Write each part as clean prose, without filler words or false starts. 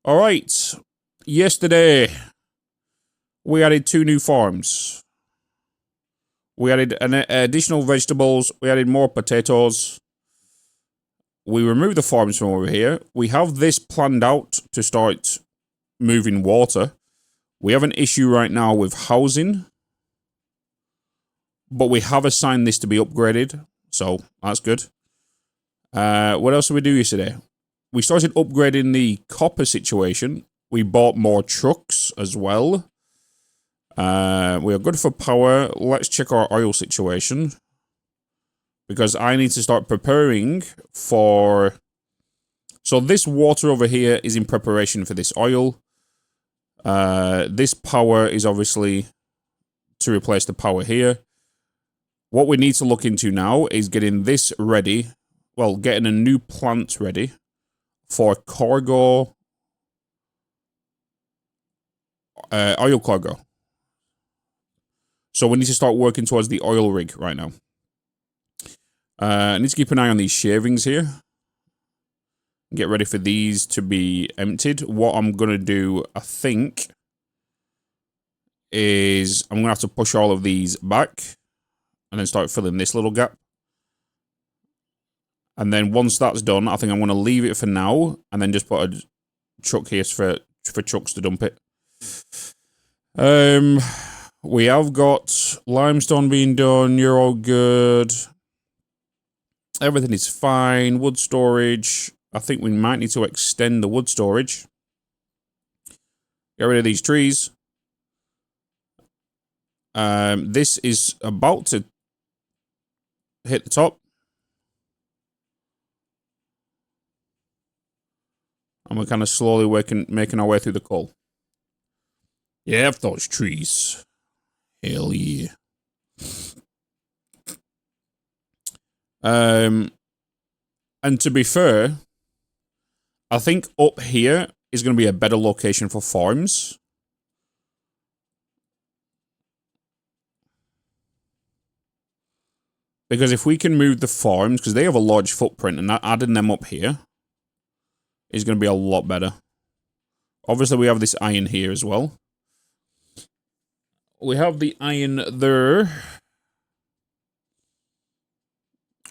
All right. Yesterday, we added 2 new farms. We added additional vegetables. We added more potatoes. We removed the farms from over here. We have this planned out to start moving water. We have an issue right now with housing. But we have assigned this to be upgraded. So, that's good. What else did we do yesterday? We started upgrading the copper situation. We bought more trucks as well. We are good for power. Let's check our oil situation. Because I need to start preparing for... So this water over here is in preparation for this oil. This power is obviously to replace the power here. What we need to look into now is getting this ready. Well, getting a new plant ready for cargo... oil cargo. So we need to start working towards the oil rig right now. I need to keep an eye on these shavings here. Get ready for these to be emptied. What I'm going to do, I think, is I'm going to have to push all of these back and then start filling this little gap. And then once that's done, I think I'm going to leave it for now and then just put a truck here for trucks to dump it. We have got limestone being done. You're all good. Everything is fine. Wood storage. I think we might need to extend the wood storage. Get rid of these trees. This is about to hit the top. And we're kind of slowly making our way through the coal. Yeah, F those trees. Hell yeah. And to be fair, I think up here is going to be a better location for farms. Because if we can move the farms, because they have a large footprint, and adding them up here is going to be a lot better. Obviously, we have this iron here as well. We have the iron there.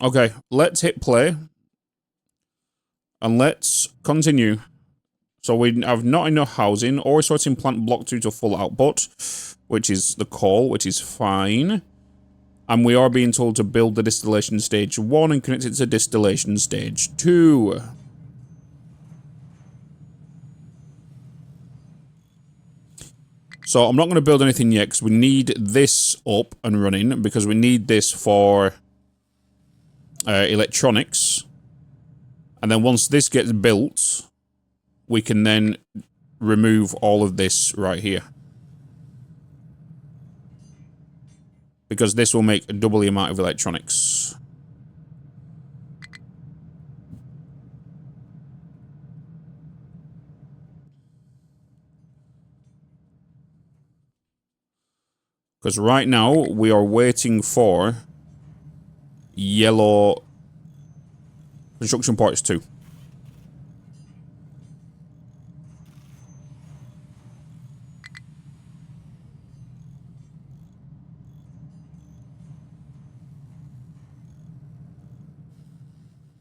Okay, let's hit play. And let's continue. So we have not enough housing, or sorting plant block 2 to full output, which is the coal, which is fine. And we are being told to build the distillation stage 1 and connect it to distillation stage 2. So I'm not going to build anything yet because we need this up and running because we need this for electronics. And then once this gets built, we can then remove all of this right here. Because this will make double the amount of electronics. Because right now, we are waiting for yellow construction parts 2.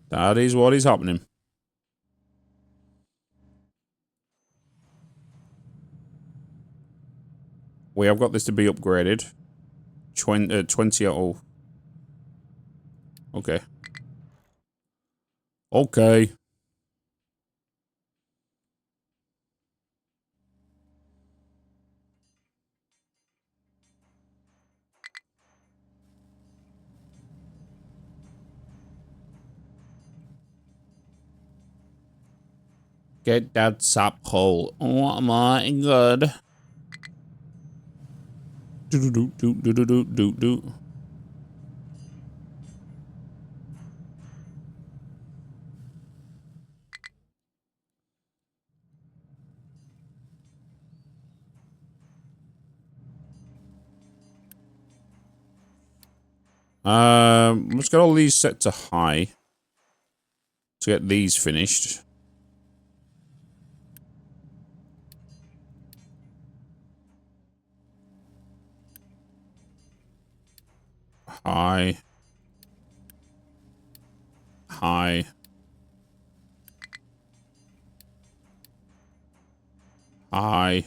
That is what is happening. We have got this to be upgraded. 20 oh. Okay. Okay. Get that sap hole. Oh my god. Do do do do do do do do. Let's get all these set to high to get these finished. High. High. High.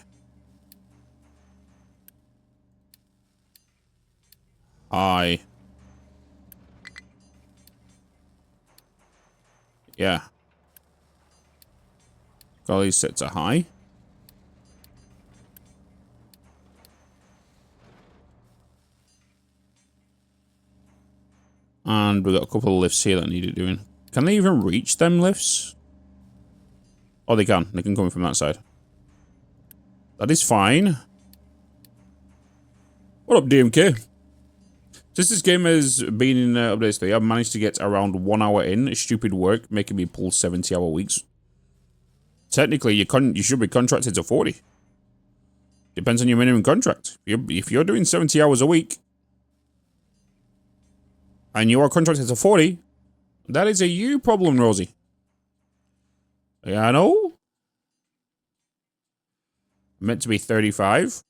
High. Yeah. Got these set to high. And we've got a couple of lifts here that need it doing. Can they even reach them lifts? Oh, they can. They can come from that side. That is fine. What up, DMK? Since this game has been in updates 3, I've managed to get around 1 hour in. Stupid work, making me pull 70-hour weeks. Technically, you should be contracted to 40. Depends on your minimum contract. If you're doing 70 hours a week, and you are contracted to 40, that is a you problem, Rosie. Yeah, I know. Meant to be 35.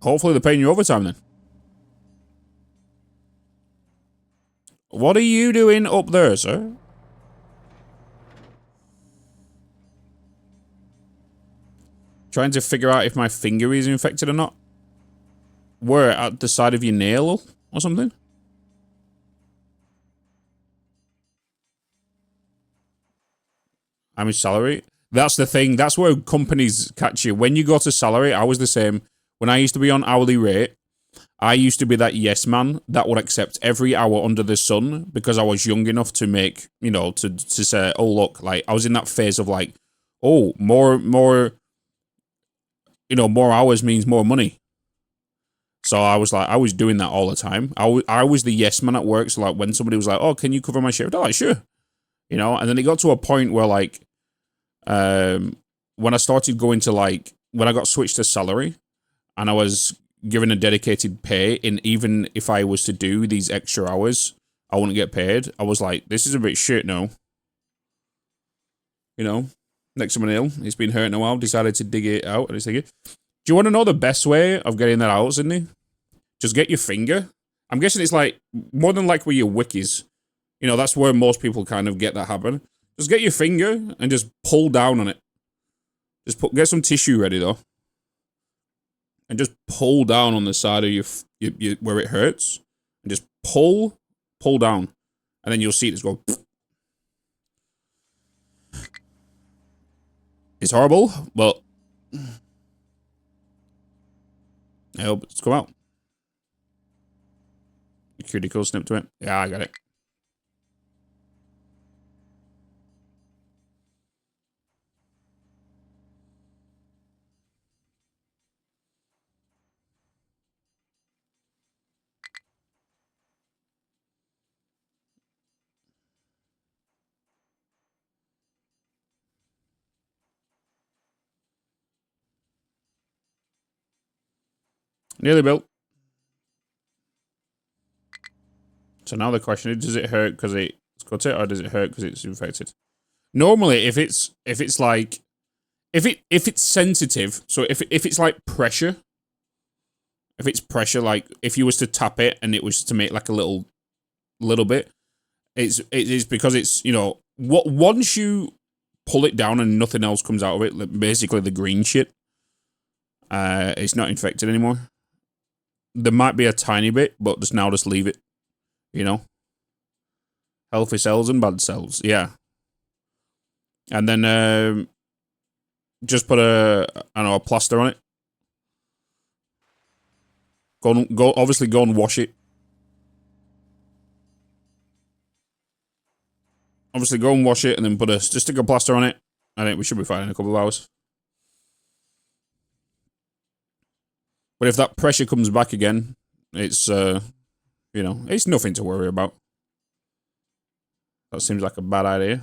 Hopefully they're paying you overtime then. What are you doing up there, sir? Trying to figure out if my finger is infected or not. Where? At the side of your nail or something? I'm in salary. That's the thing. That's where companies catch you. When you go to salary, I was the same. When I used to be on hourly rate, I used to be that yes man that would accept every hour under the sun because I was young enough to make, you know, to say, oh, look, like, I was in that phase of like, oh, more, you know, more hours means more money. So I was like, I was doing that all the time. I was the yes man at work. So like when somebody was like, oh, can you cover my shift? I'm like, sure. You know, and then it got to a point where like, when I started going to like, when I got switched to salary and I was given a dedicated pay, and even if I was to do these extra hours, I wouldn't get paid. I was like, this is a bit shit now. You know, next to someone ill, he's been hurt in a while, decided to dig it out, and he's thinking, do you want to know the best way of getting that out, Sydney? Just get your finger. I'm guessing it's like, more than like where your wikis. You know, that's where most people kind of get that happen. Just get your finger and just pull down on it. Just get some tissue ready though. And just pull down on the side of your where it hurts. And just pull down. And then you'll see it just go. It's horrible, but I hope it's come out. Critical snip to it. Yeah, I got it. Nearly built. So now the question is, does it hurt because it's cut it, or does it hurt because it's infected? Normally, if it's like, if it's sensitive, so if it's like pressure, if it's pressure, like if you was to tap it and it was to make like a little bit, it is because it's, you know, what once you pull it down and nothing else comes out of it, basically the green shit, it's not infected anymore. There might be a tiny bit, but just leave it. You know, healthy cells and bad cells, yeah. And then just put a plaster on it. Obviously go and wash it. Obviously go and wash it, and then just stick a plaster on it. I think we should be fine in a couple of hours. But if that pressure comes back again, it's you know, it's nothing to worry about. That seems like a bad idea. What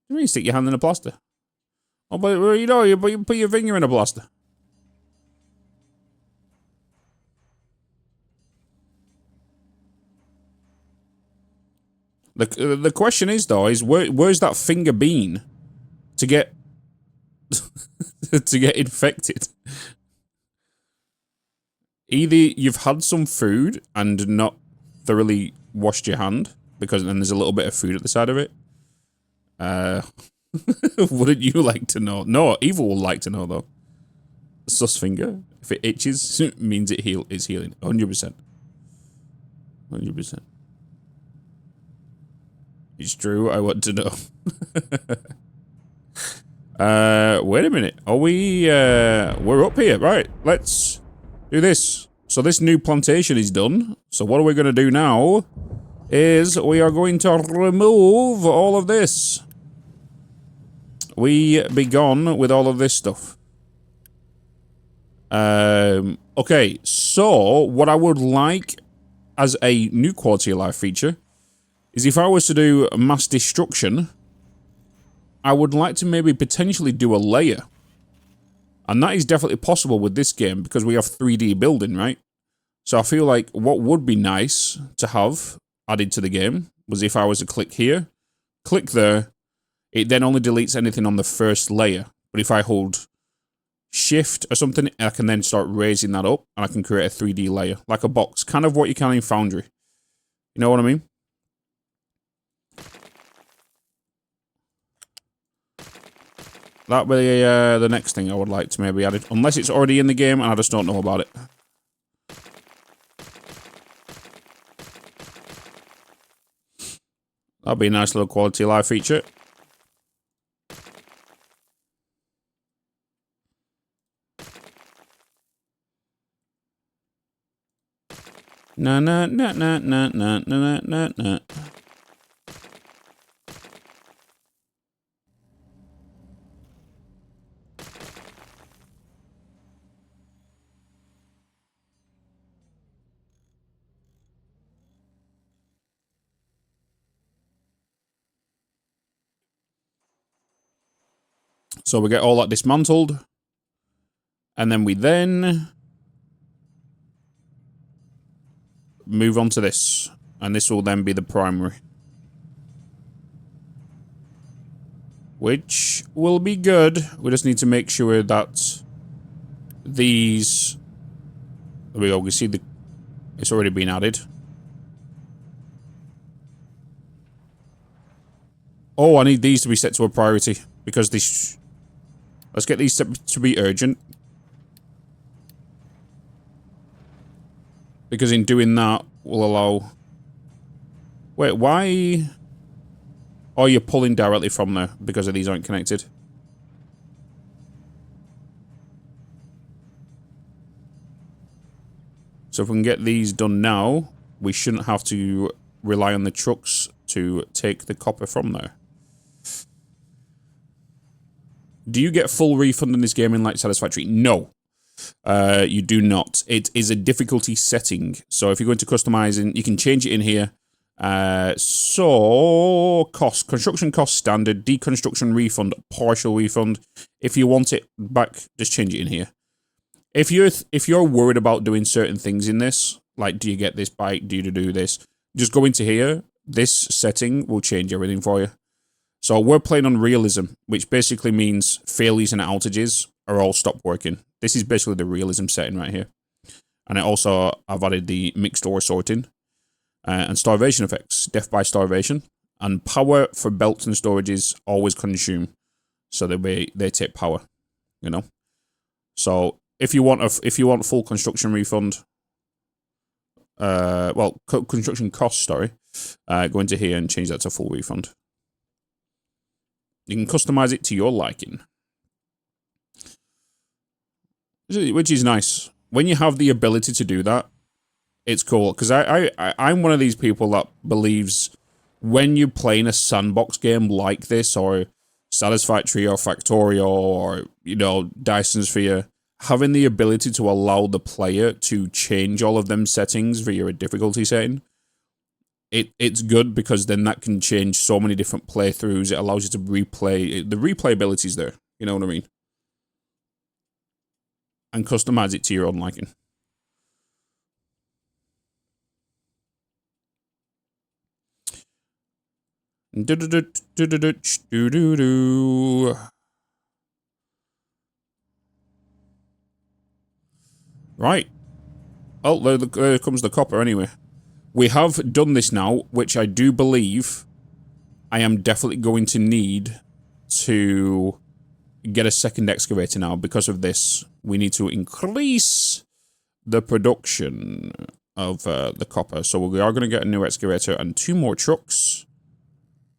do you mean stick your hand in a plaster? Oh, but you know, you put your finger in a plaster. The question is though, is where's that finger been to get to get infected? Either you've had some food and not thoroughly washed your hand, because then there's a little bit of food at the side of it. Wouldn't you like to know? No, Evil will like to know, though. Sus finger. If it itches, it means it's healing. 100%. 100%. It's true, I want to know. Wait a minute. Are we, we're up here. Right, let's do this. So this new plantation is done. So what are we going to do now is we are going to remove all of this. We be gone with all of this stuff. Okay, so what I would like as a new quality of life feature is if I was to do mass destruction, I would like to maybe potentially do a layer. And that is definitely possible with this game because we have 3D building, right? So I feel like what would be nice to have added to the game was if I was to click here, click there, it then only deletes anything on the first layer. But if I hold Shift or something, I can then start raising that up and I can create a 3D layer, like a box, kind of what you can in Foundry. You know what I mean? That'll be the next thing I would like to maybe add it, unless it's already in the game and I just don't know about it. That'll be a nice little quality of life feature. Na na na na na na na na na. So we get all that dismantled. And then we then move on to this. And this will then be the primary. Which will be good. We just need to make sure that these... There we go, we see it's already been added. Oh, I need these to be set to a priority. Because these... Let's get these set to be urgent. Because in doing that, we'll allow... Wait, why... Oh, you're pulling directly from there because of these aren't connected. So if we can get these done now, we shouldn't have to rely on the trucks to take the copper from there. Do you get full refund in this game in Light Satisfactory? No. You do not. It is a difficulty setting. So if you're going to customizing, you can change it in here. So cost, construction cost standard, deconstruction refund, partial refund. If you want it back, just change it in here. If you're worried about doing certain things in this, like do you get this bike, do you do this, just go into here. This setting will change everything for you. So we're playing on realism, which basically means failures and outages are all stopped working. This is basically the realism setting right here. And I've added the mixed ore sorting and starvation effects, death by starvation, and power for belts and storages always consume, so they take power, you know. So if you want full construction refund, construction cost, sorry, go into here and change that to full refund. You can customize it to your liking. Which is nice. When you have the ability to do that, it's cool. Because I'm one of these people that believes when you're playing a sandbox game like this, or Satisfactory, or Factorio, or, you know, Dyson Sphere, having the ability to allow the player to change all of them settings via a difficulty setting, it's good because then that can change so many different playthroughs. It allows you to replay. The replayability is there. You know what I mean? And customize it to your own liking. Right. Oh, there comes the copper anyway. We have done this now, which I do believe I am definitely going to need to get a second excavator now. Because of this, we need to increase the production of the copper. So we are going to get a new excavator and 2 more trucks.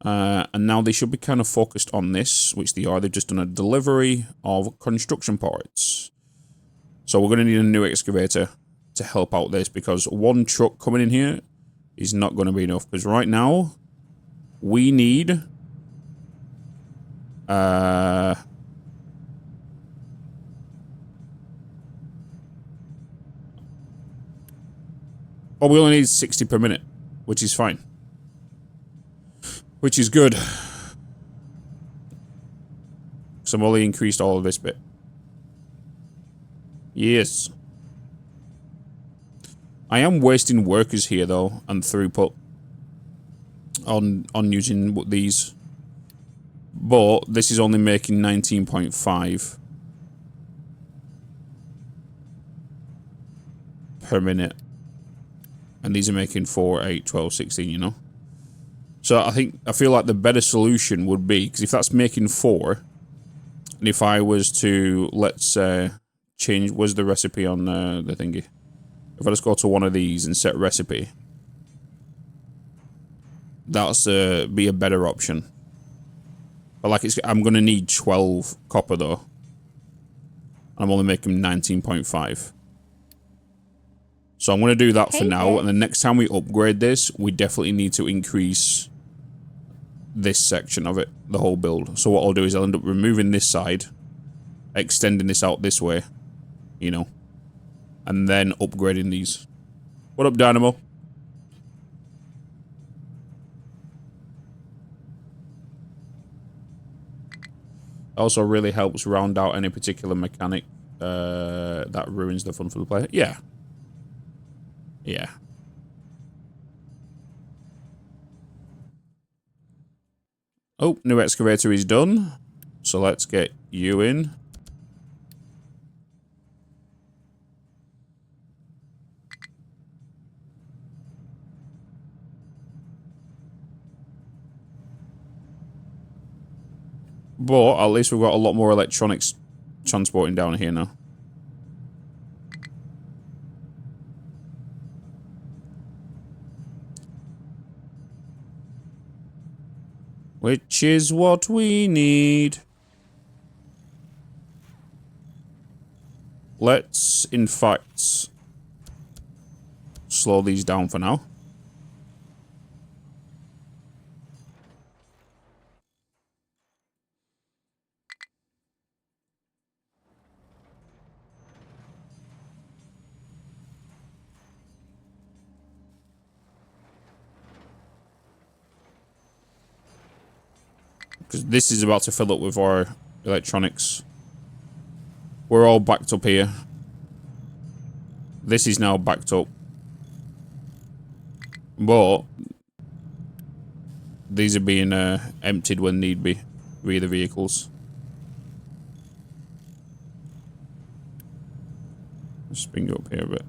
And now they should be kind of focused on this, which they are. They've just done a delivery of construction parts. So we're going to need a new excavator to help out this, because 1 truck coming in here is not going to be enough. Because right now, we need... oh, we only need 60 per minute, which is fine. Which is good. So I've only increased all of this bit. Yes. I am wasting workers here, though, and throughput on using these. But this is only making 19.5 per minute. And these are making 4, 8, 12, 16, you know? So I feel like the better solution would be, because if that's making 4, and if I was to, let's change, where's the recipe on the thingy? If I just go to one of these and set recipe, that's be a better option. But like, I'm going to need 12 copper though. I'm only making 19.5. So I'm going to do that for now, and the next time we upgrade this, we definitely need to increase this section of it, the whole build. So what I'll do is I'll end up removing this side, extending this out this way, you know, and then upgrading these. What up, Dynamo? Also really helps round out any particular mechanic that ruins the fun for the player. Yeah. Yeah. Oh, new excavator is done. So let's get you in. But at least we've got a lot more electronics transporting down here now. Which is what we need. Let's, in fact, slow these down for now. Because this is about to fill up with our electronics. We're all backed up here. This is now backed up. But these are being emptied when need be via the vehicles. Let's bring you up here a bit.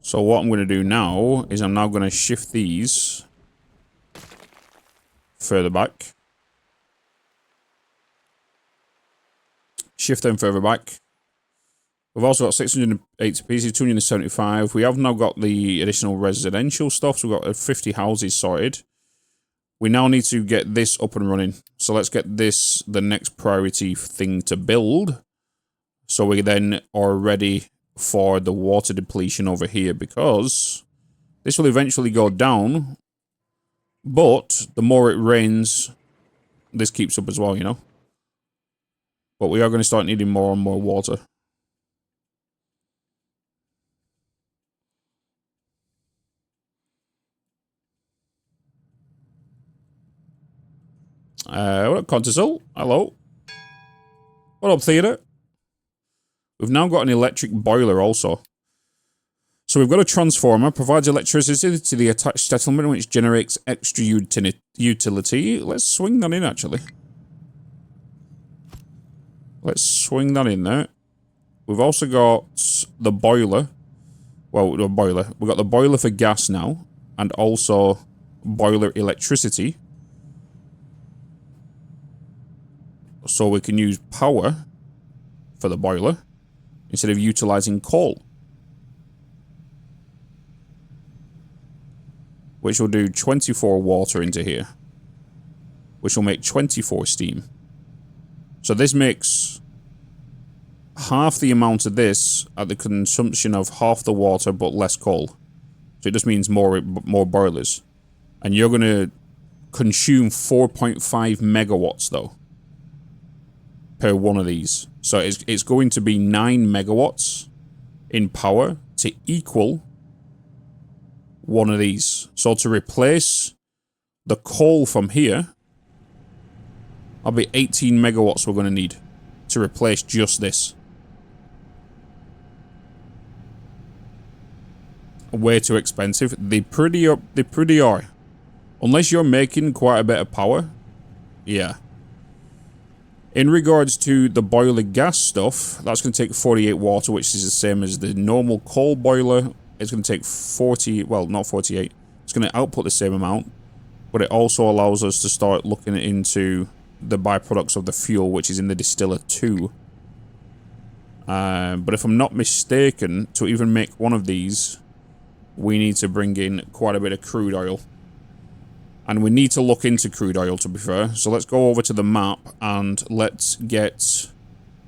So what I'm going to do now is I'm now going to shift these further back. Shift them further back. We've also got 680 pieces, 275. We have now got the additional residential stuff. So we've got 50 houses sorted. We now need to get this up and running. So let's get this the next priority thing to build. So we then are ready for the water depletion over here, because this will eventually go down, but the more it rains, this keeps up as well, you know. But we are going to start needing more and more water. What up, Contisol? Hello. What up, Theatre? We've now got an electric boiler also. So we've got a transformer, provides electricity to the attached settlement, which generates extra utility. Let's swing that in, actually. Let's swing that in there. We've also got the boiler. Well, the boiler. We've got the boiler for gas now. And also boiler electricity. So we can use power for the boiler instead of utilizing coal. Which will do 24 water into here. Which will make 24 steam. So this makes half the amount of this at the consumption of half the water but less coal. So it just means more boilers. And you're going to consume 4.5 megawatts though. Per one of these. So it's going to be 9 megawatts in power to equal one of these. So to replace the coal from here, that'll be 18 megawatts we're going to need to replace just this. Way too expensive. They pretty are. Unless you're making quite a bit of power. Yeah. In regards to the boiler gas stuff, that's going to take 48 water, which is the same as the normal coal boiler. It's going to take 40, well, not 48. It's going to output the same amount, but it also allows us to start looking into the byproducts of the fuel, which is in the distiller too. But if I'm not mistaken, to even make one of these, we need to bring in quite a bit of crude oil. And we need to look into crude oil, to be fair. So let's go over to the map and let's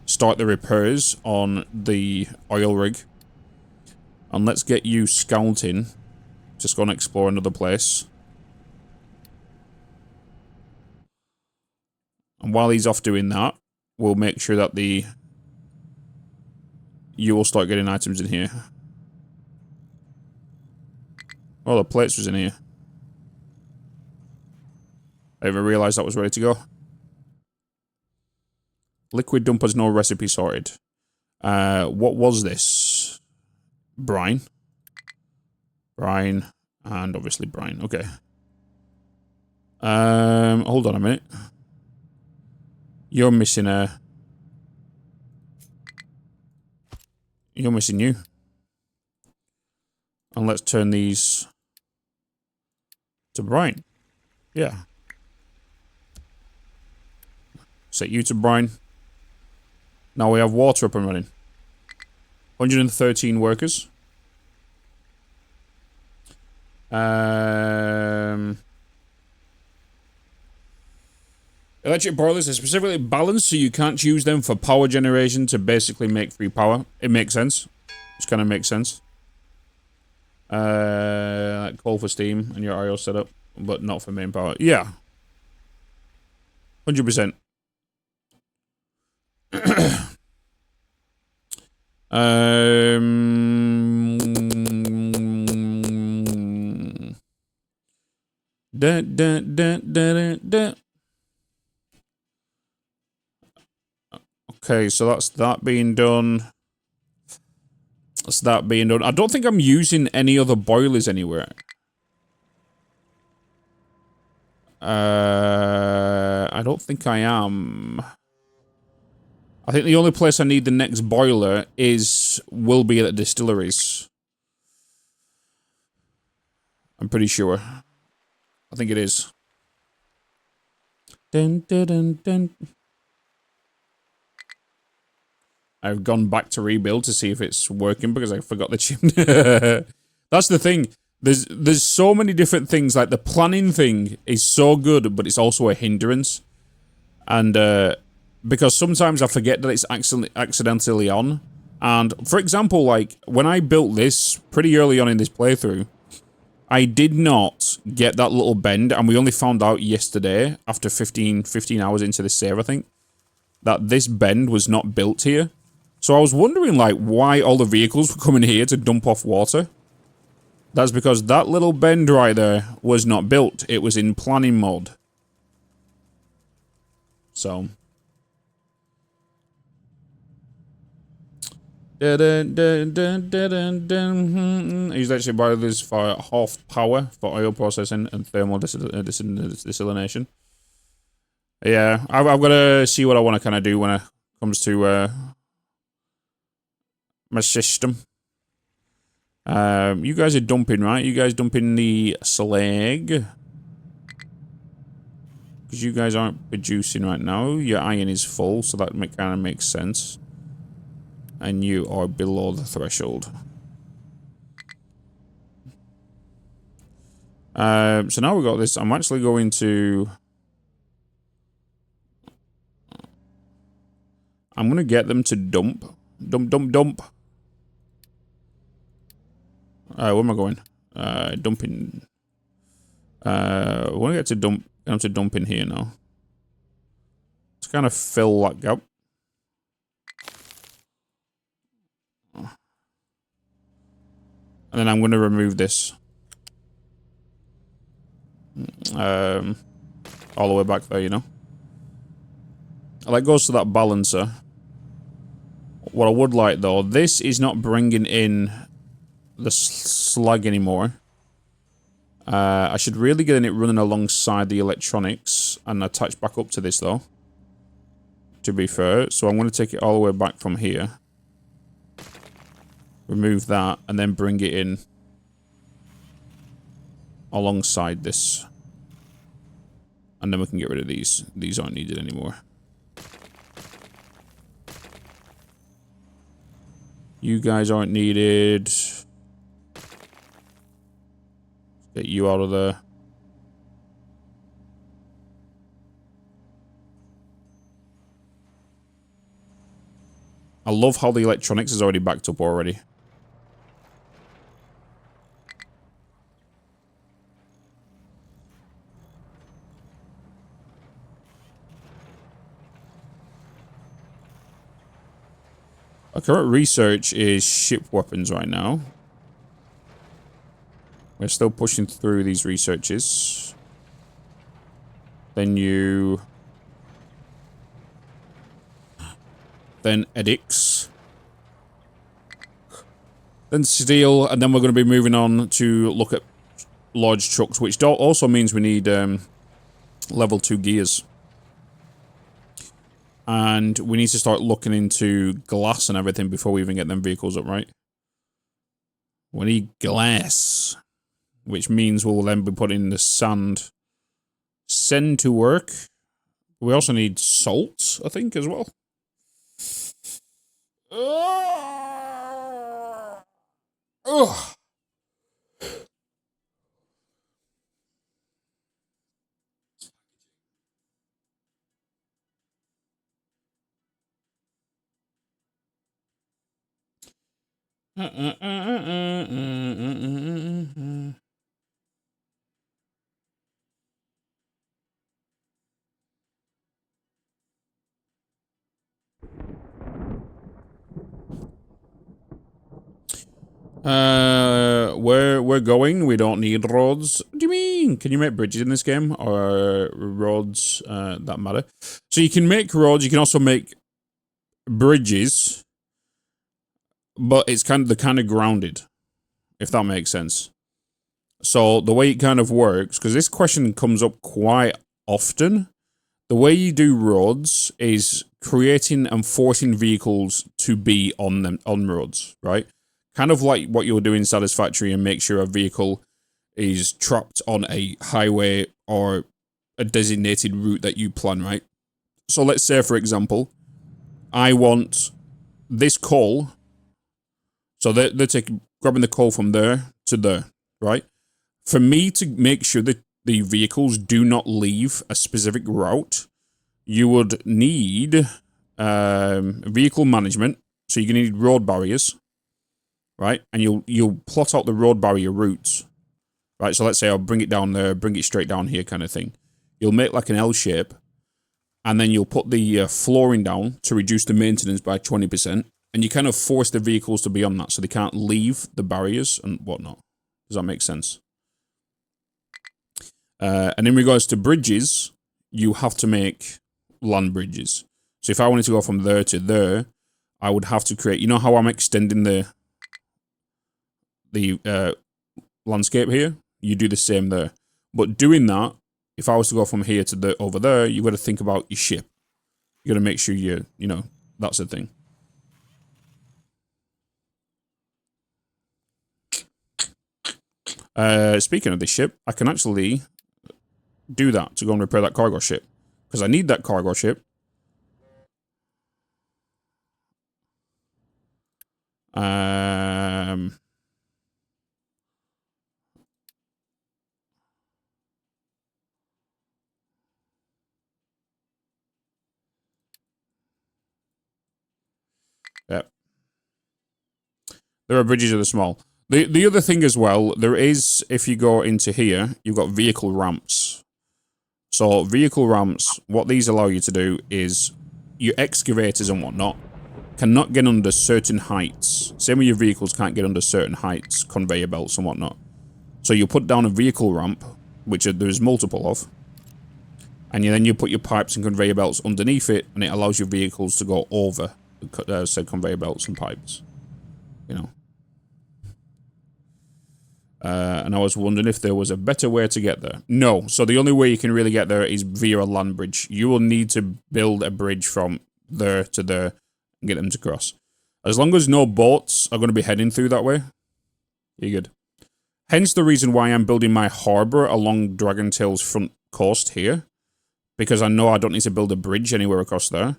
start the repairs on the oil rig. And let's get you scouting. Just go and explore another place. And while he's off doing that, we'll make sure that you will start getting items in here. Oh, the plates was in here. I didn't even realize that was ready to go. Liquid dumpers, no recipe sorted. What was this? Brine. Brine. And obviously brine. Okay. Hold on a minute. You're missing You're missing you. And let's turn these to brine. Yeah. Set you to brine. Now we have water up and running. 113 workers. Electric boilers are specifically balanced, so you can't use them for power generation to basically make free power. It makes sense. Just kind of makes sense. Coal for steam and your IO setup, but not for main power. Yeah. 100%. Okay, so that's that being done. That's that being done. I don't think I'm using any other boilers anywhere. I don't think I am. I think the only place I need the next boiler will be at the distilleries. I'm pretty sure. I think it is. Dun, dun, dun, dun. I've gone back to rebuild to see if it's working because I forgot the chimney. That's the thing. There's so many different things. Like the planning thing is so good, but it's also a hindrance. And because sometimes I forget that it's accidentally on. And for example, like when I built this pretty early on in this playthrough, I did not get that little bend, and we only found out yesterday, after 15 hours into this save, I think, that this bend was not built here. So I was wondering, like, why all the vehicles were coming here to dump off water. That's because that little bend right there was not built. It was in planning mode. So. Used actually boilers for half power for oil processing and thermal desalination. Yeah, I've got to see what I want to kind of do when it comes to my system. You guys are dumping, right? You guys dumping the slag. Because you guys aren't producing right now. Your iron is full, so that kind of makes sense. And you are below the threshold. So now we've got this. I'm actually going to... I'm going to get them to dump. Dump. Where am I going? Dumping. I want to get to dump. I'm to dump in here now. Let's kind of fill that gap. And then I'm going to remove this. All the way back there, you know. That goes to that balancer. What I would like, though, this is not bringing in the slag anymore. I should really get it running alongside the electronics and attach back up to this, though. To be fair. So I'm going to take it all the way back from here. Remove that, and then bring it in alongside this. And then we can get rid of these. These aren't needed anymore. You guys aren't needed. Get you out of there. I love how the electronics is already backed up already. Our current research is ship weapons right now. We're still pushing through these researches. Then you... Then edicts. Then steel, and then we're going to be moving on to look at large trucks, which also means we need level 2 gears. And we need to start looking into glass and everything before we even get them vehicles up, right? We need glass. Which means we'll then be putting the sand to work. We also need salt, I think, as well. Ugh. Where we're going, we don't need roads. What do you mean? Can you make bridges in this game? Or roads that matter? So you can make roads, you can also make bridges, but it's they're kind of grounded, if that makes sense. So the way it kind of works, because this question comes up quite often, the way you do roads is creating and forcing vehicles to be on roads, right? Kind of like what you'll do in Satisfactory and make sure a vehicle is trapped on a highway or a designated route that you plan, right? So let's say, for example, I want this coal. So they're grabbing the coal from there to there, right? For me to make sure that the vehicles do not leave a specific route, you would need vehicle management. So you're going to need road barriers. Right, and you'll plot out the road barrier routes, right? So let's say I'll bring it down there, bring it straight down here, kind of thing. You'll make like an L shape, and then you'll put the flooring down to reduce the maintenance by 20%, and you kind of force the vehicles to be on that, so they can't leave the barriers and whatnot. Does that make sense? And in regards to bridges, you have to make land bridges. So if I wanted to go from there to there, I would have to create, you know how I'm extending the landscape here? You do the same there. But doing that, if I was to go from here to over there, you've got to think about your ship. You got to make sure you know, that's the thing. Speaking of this ship, I can actually do that to go and repair that cargo ship. Because I need that cargo ship. Yeah. There are bridges that are small. The other thing as well, there is, if you go into here, you've got vehicle ramps. So vehicle ramps, what these allow you to do is your excavators and whatnot cannot get under certain heights. Same with your vehicles can't get under certain heights, conveyor belts and whatnot. So you put down a vehicle ramp, which there's multiple of, and then you put your pipes and conveyor belts underneath it, and it allows your vehicles to go over said conveyor belts and pipes. You know. And I was wondering if there was a better way to get there. No. So the only way you can really get there is via a land bridge. You will need to build a bridge from there to there and get them to cross. As long as no boats are going to be heading through that way, you're good. Hence the reason why I'm building my harbour along Dragontail's front coast here. Because I know I don't need to build a bridge anywhere across there.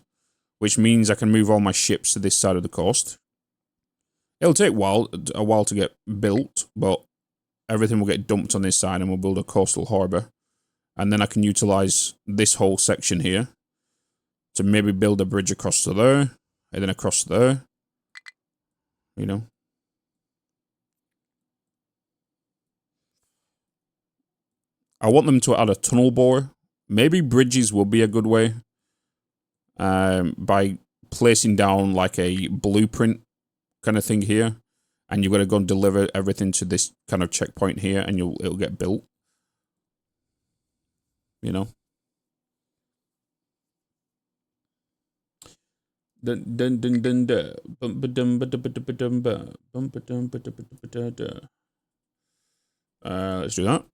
Which means I can move all my ships to this side of the coast. It'll take a while to get built, but everything will get dumped on this side and we'll build a coastal harbour. And then I can utilise this whole section here to maybe build a bridge across to there, and then across there. You know. I want them to add a tunnel bore. Maybe bridges will be a good way. By placing down like a blueprint kind of thing here. And you've got to go and deliver everything to this kind of checkpoint here, and it'll get built. You know. Let's do that.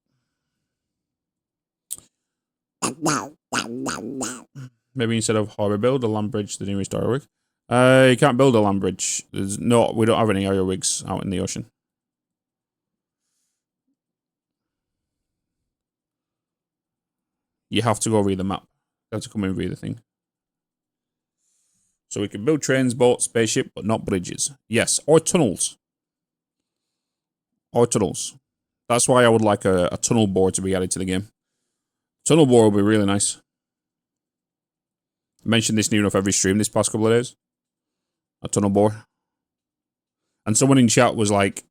Maybe instead of harbour build, a land bridge to the nearest oil rig. You can't build a land bridge. We don't have any oil rigs out in the ocean. You have to go read the map. You have to come and read the thing. So we can build trains, boats, spaceship, but not bridges. Yes, or tunnels. Or tunnels. That's why I would like a tunnel board to be added to the game. Tunnel board would be really nice. I mentioned this near enough every stream this past couple of days. A tunnel bore. And someone in chat was like,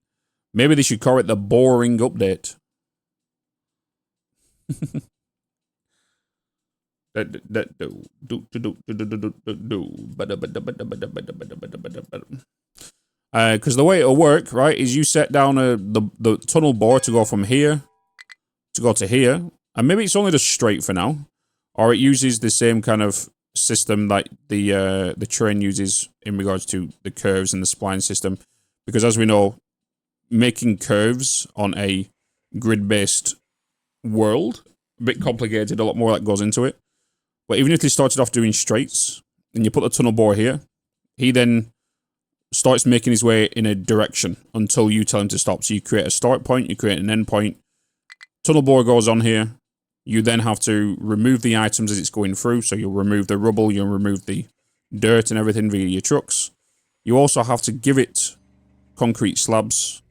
maybe they should call it the boring update. Because the way it'll work, right, is you set down the tunnel bore to go from here to go to here. And maybe it's only just straight for now. Or it uses the same kind of system that the train uses in regards to the curves and the spline system, because as we know, making curves on a grid-based world a bit complicated, a lot more that goes into it. But even if they started off doing straights and you put the tunnel bore here, he then starts making his way in a direction until you tell him to stop. So you create a start point, you create an end point, tunnel bore goes on here. You then have to remove the items as it's going through. So you'll remove the rubble, you'll remove the dirt and everything via your trucks. You also have to give it concrete slabs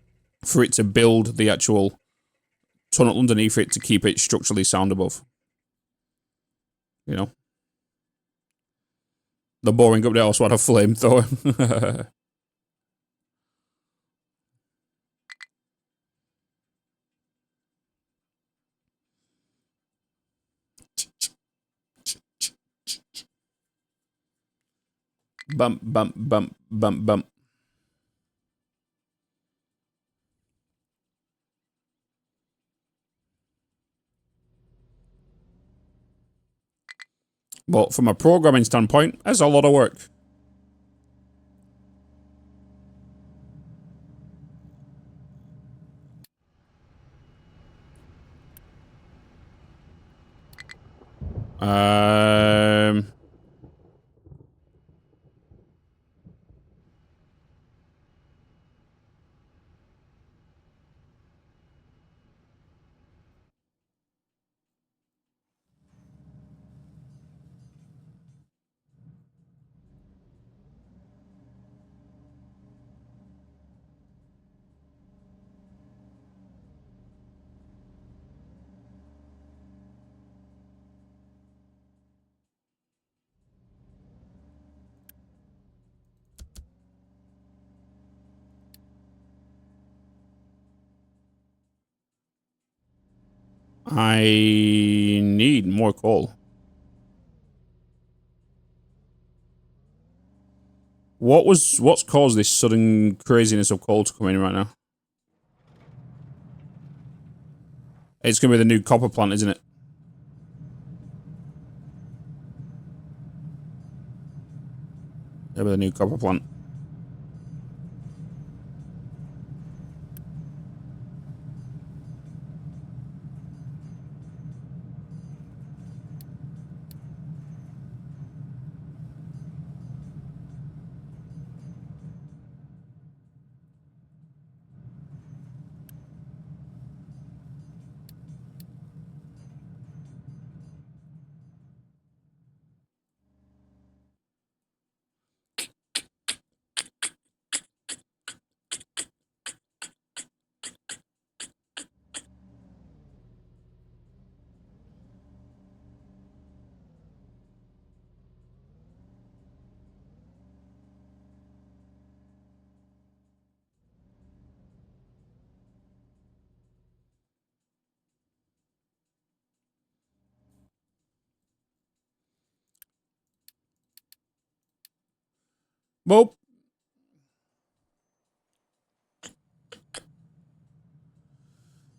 for it to build the actual tunnel underneath it to keep it structurally sound above. You know? The boring update also had a flamethrower. Bump, bump, bump, bump, bump. But from a programming standpoint, that's a lot of work. Um... I need more coal. What's caused this sudden craziness of coal to come in right now? It's gonna be the new copper plant, isn't it? It'll be the new copper plant. Well,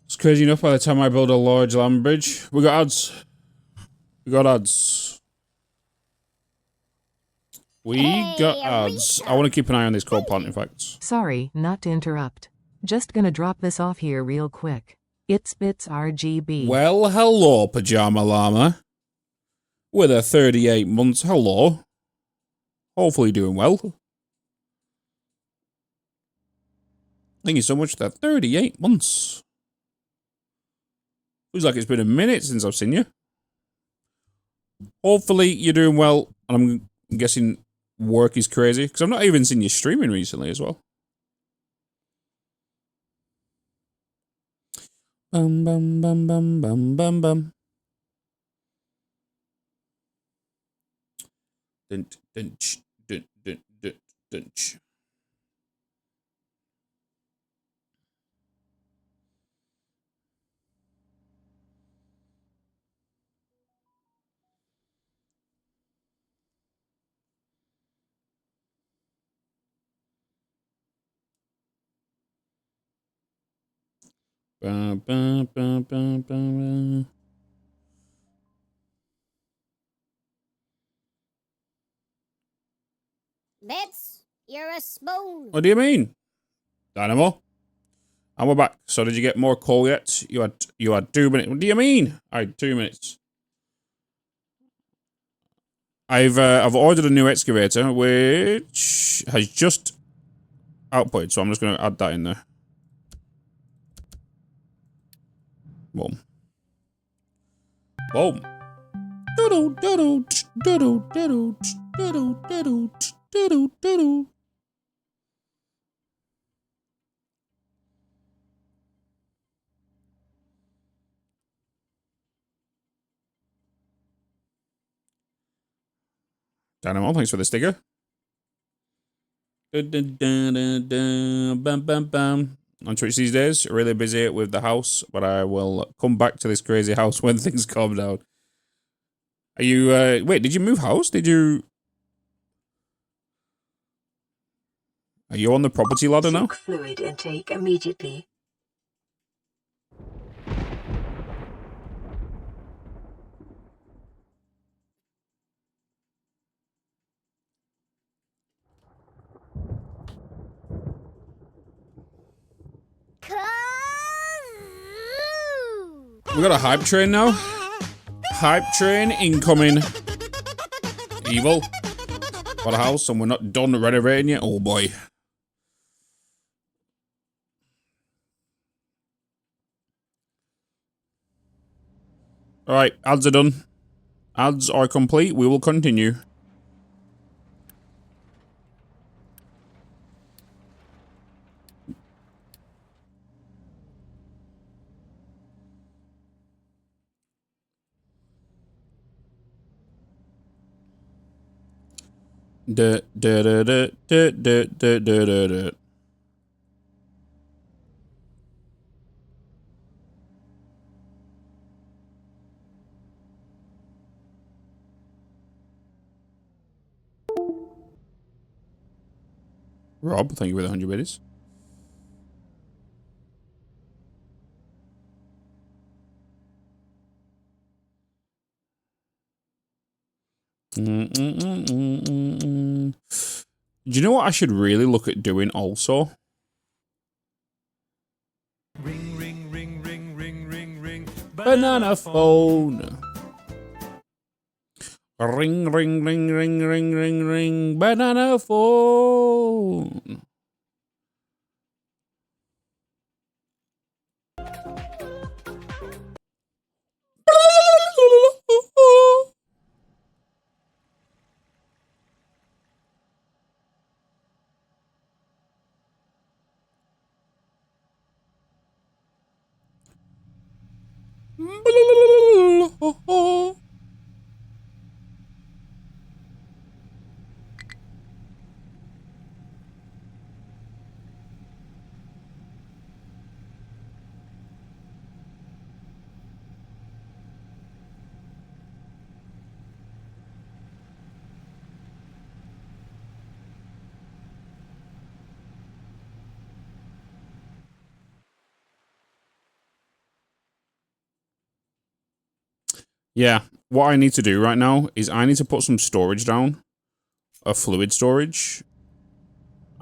it's crazy enough by the time I build a large land bridge. We got ads. We got ads. We got ads. I want to keep an eye on this coal plant, in fact. Sorry, not to interrupt. Just gonna drop this off here real quick. It's Bitz RGB. Well, hello, Pajama Llama. With a 38 months, hello. Hopefully doing well. Thank you so much for that 38 months. Feels like it's been a minute since I've seen you. Hopefully you're doing well, and I'm guessing work is crazy, because I've not even seen you streaming recently as well. Bum bum bum bum bum bum bum. Dun dun dun dun dun dun. Ba, ba, ba, ba, ba. Bitz, you're a spoon. What do you mean? Dynamo? And we're back. So did you get more coal yet? You had 2 minutes. What do you mean? I had 2 minutes. I've ordered a new excavator which has just outputted, so I'm just gonna add that in there. Boom. Boom. Doodle doodle doodle doodle doodle doodle doodle doodle. Dynamo, thanks for the sticker. Bam bam bam. On Twitch these days, really busy with the house, but I will come back to this crazy house when things calm down. Are you, wait, did you move house? Did you... Are you on the property ladder now? Fluid intake immediately. We got a hype train now? hype train incoming. Evil. Got a house and we're not done renovating yet. Oh boy. Alright, ads are done. Ads are complete. We will continue. Rob, thank you for the 100 biddies. Do you know what I should really look at doing also? Ring, ring, ring, ring, ring, ring, ring. Banana phone. Ring, ring, ring, ring, ring, ring, ring. Banana phone. Yeah, what I need to do right now is I need to put some storage down. A fluid storage.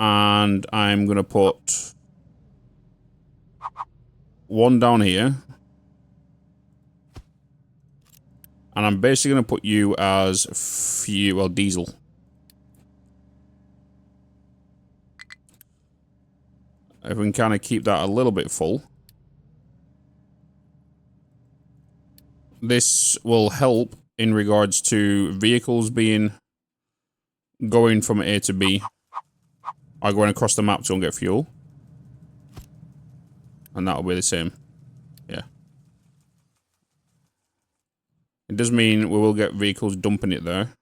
And I'm going to put one down here. And I'm basically going to put you as fuel, diesel. If we can kind of keep that a little bit full. This will help in regards to vehicles going from A to B. Or going across the map to go and get fuel. And that'll be the same. Yeah. It does mean we will get vehicles dumping it there.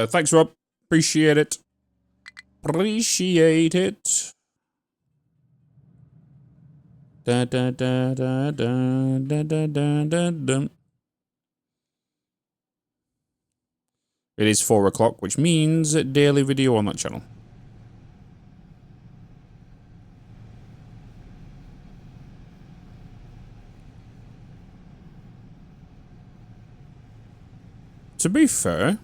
Thanks, Rob. Appreciate it. Appreciate it. Da, da, da, da, da, da, da, da, da, da. It is 4 o'clock, which means daily video on that channel. To be fair,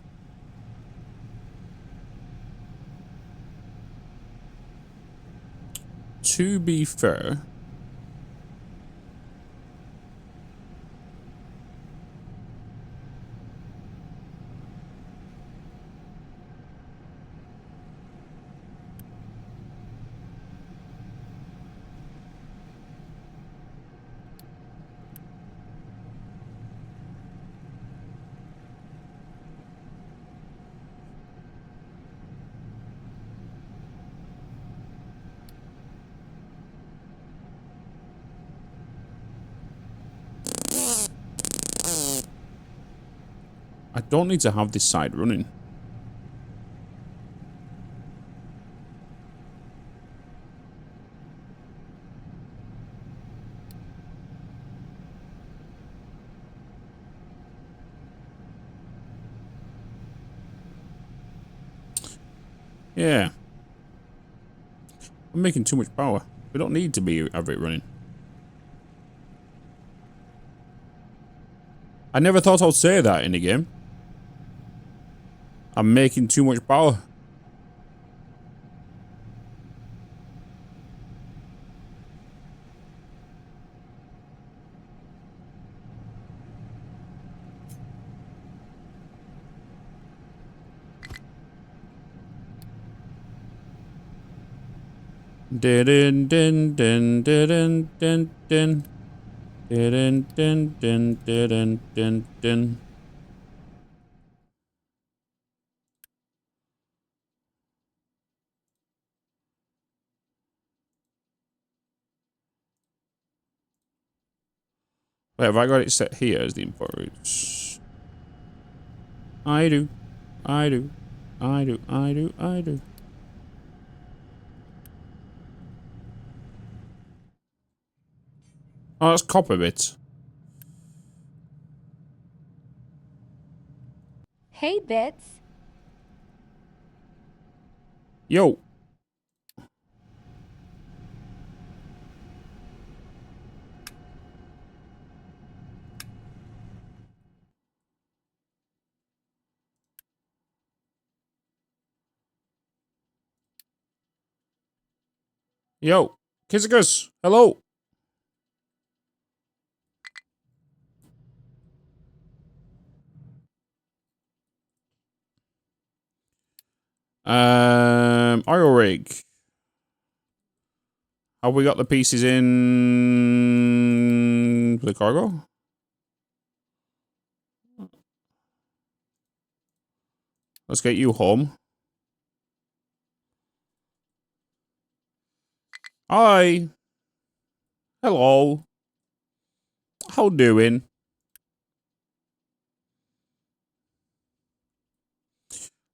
I don't need to have this side running. Yeah. I'm making too much power. We don't need to have it running. I never thought I'd say that in the game. I'm making too much power. Dun dun dun dun dun dun dun dun dun dun dun dun. Wait, have I got it set here as the input routes? I do. I do. I do. I do. I do. Oh, that's copper bits. Hey, Bitz. Yo. Yo. Kizzikus. Hello. Oil rig. Have we got the pieces in for the cargo? Let's get you home. Hi. Hello. How doing?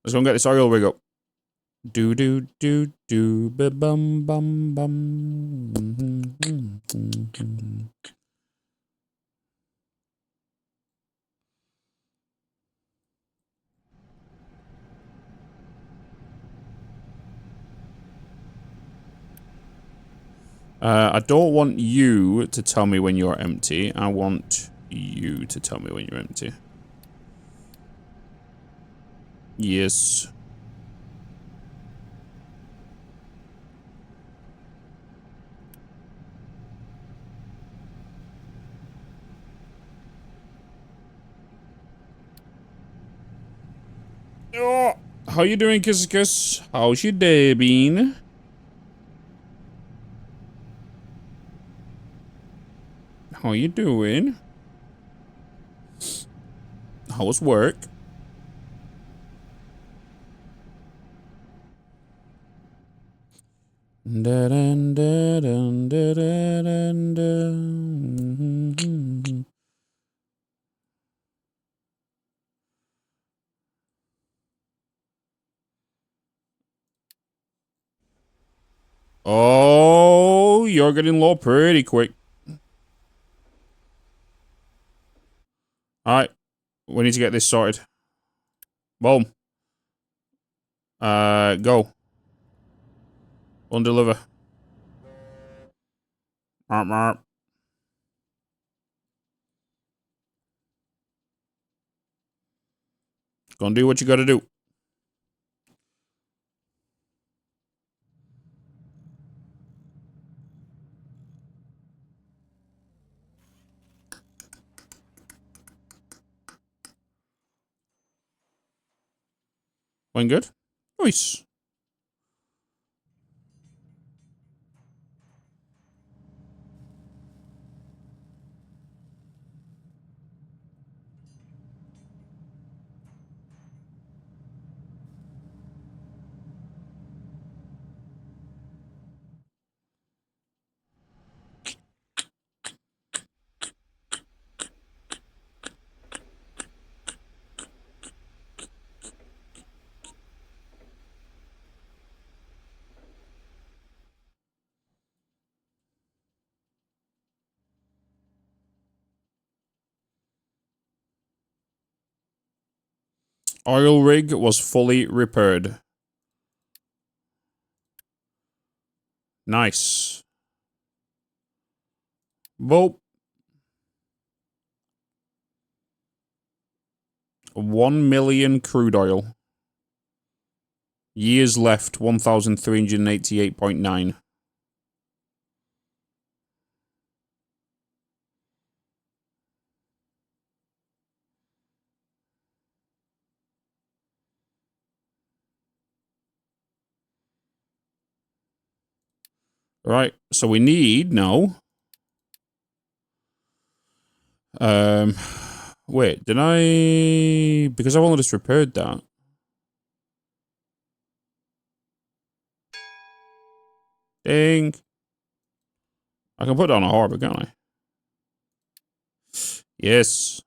Let's go and get this oil rig up. Do do do do ba bum bum bum. I don't want you to tell me when you're empty. I want you to tell me when you're empty. Yes. Oh, how you doing, Kizzikus? How's your day been? How you doing? How's work? Dun, dun, dun, dun, dun, dun. Oh, you're getting low pretty quick. Alright, we need to get this sorted. Boom. Go. Undeliver. Marp, marp. Gonna do what you gotta do. Going good? Nice. Oil rig was fully repaired. Nice. Boop. 1 million crude oil. Years left, 1,388.9. Right, so we need now. Wait, did I? Because I've only just repaired that. Dang. I can put down a harbor, can't I? Yes.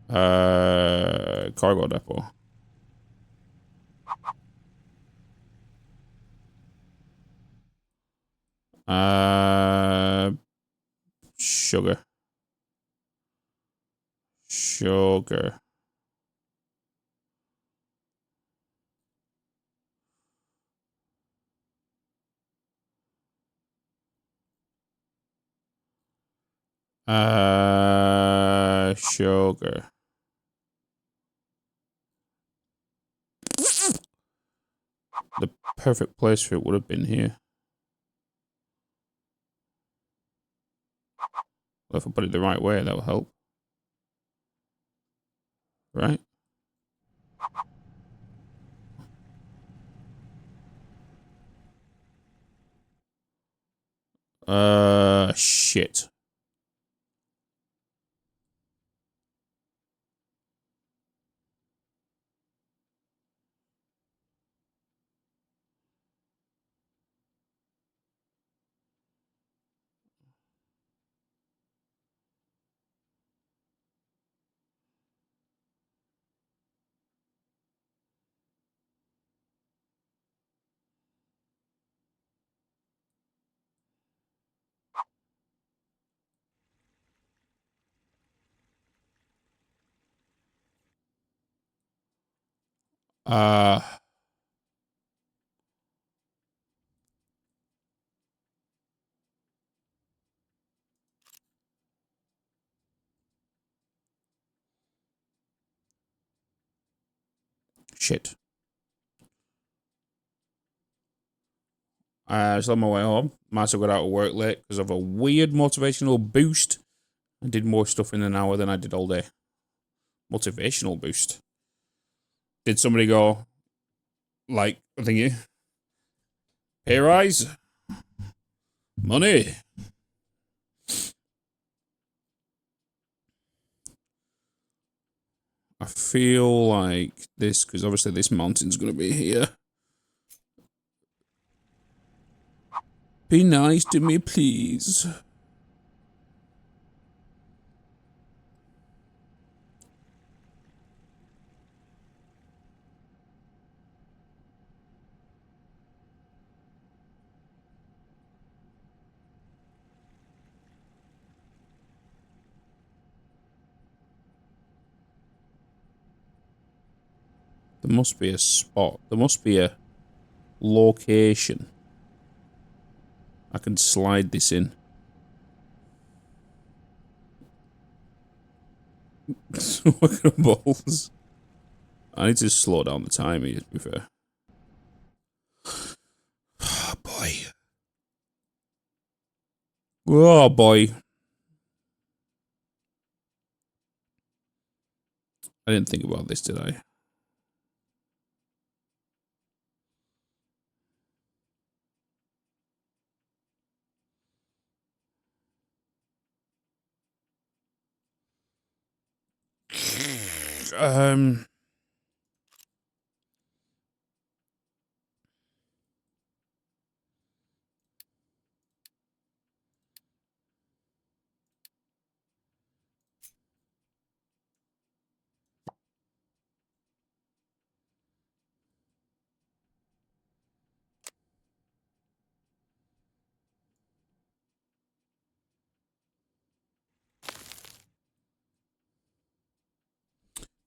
Cargo depot. Sugar. Sugar. Sugar. The perfect place for it would have been here. Well, if I put it the right way, that will help. Right? Shit. Uh, Shit. I was on my way home. Might have got out of work late because of a weird motivational boost. I did more stuff in an hour than I did all day. Motivational boost. Did somebody go, like, I think you, pay rise? Money? I feel like this, because obviously this mountain's going to be here. Be nice to me, please. There must be a spot. There must be a location I can slide this in. What kind of balls? I need to slow down the time here, to be fair. Oh, boy. Oh, boy. I didn't think about this, did I? Um...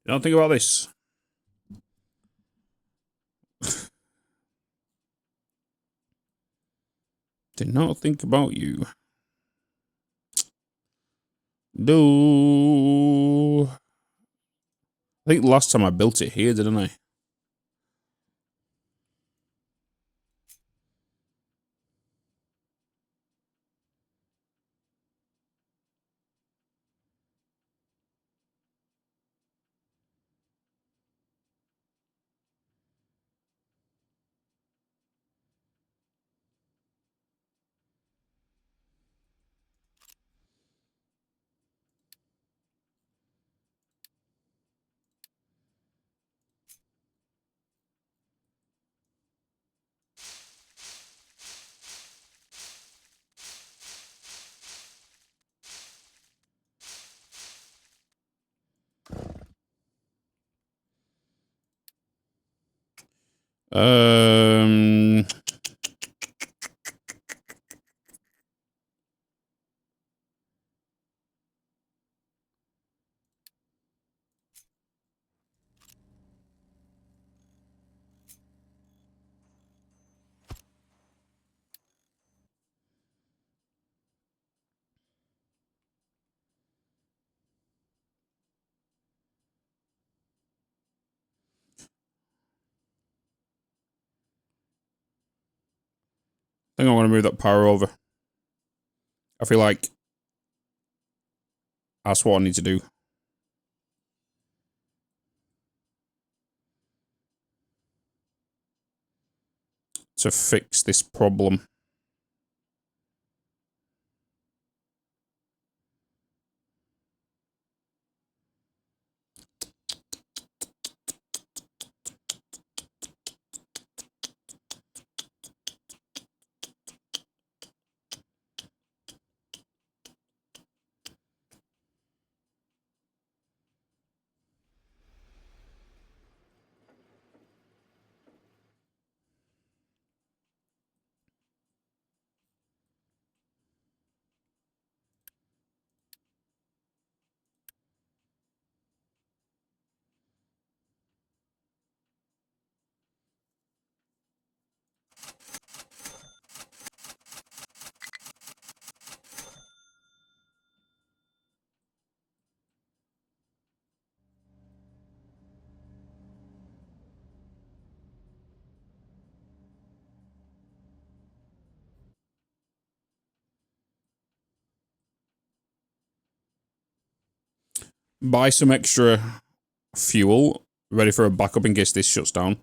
Don't think about this. Did not think about you. No. I think last time I built it here, didn't I? Um, I think I want to move that power over. I feel like that's what I need to do. To fix this problem. Buy some extra fuel, ready for a backup in case this shuts down.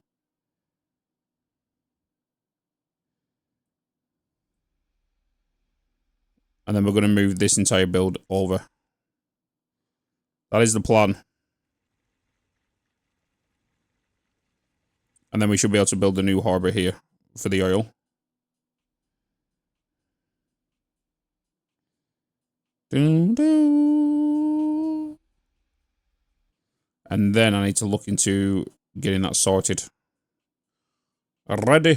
And then we're going to move this entire build over. That is the plan. And then we should be able to build a new harbor here for the oil. Doo -doo. And then I need to look into getting that sorted. Ready.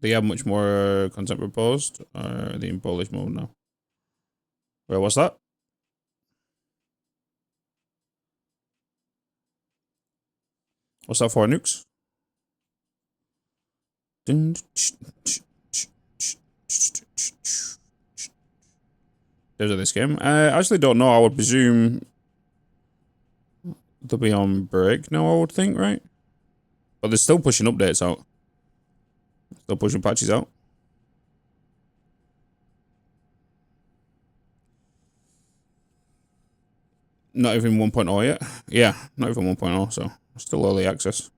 Do you have much more content proposed? Are they in Polish mode now? Wait, what's that? What's that for, nukes? There's this game. I actually don't know. I would presume they'll be on break now, I would think, right? But they're still pushing updates out. Still pushing patches out. Not even 1.0 yet. Yeah, not even 1.0, so still early access.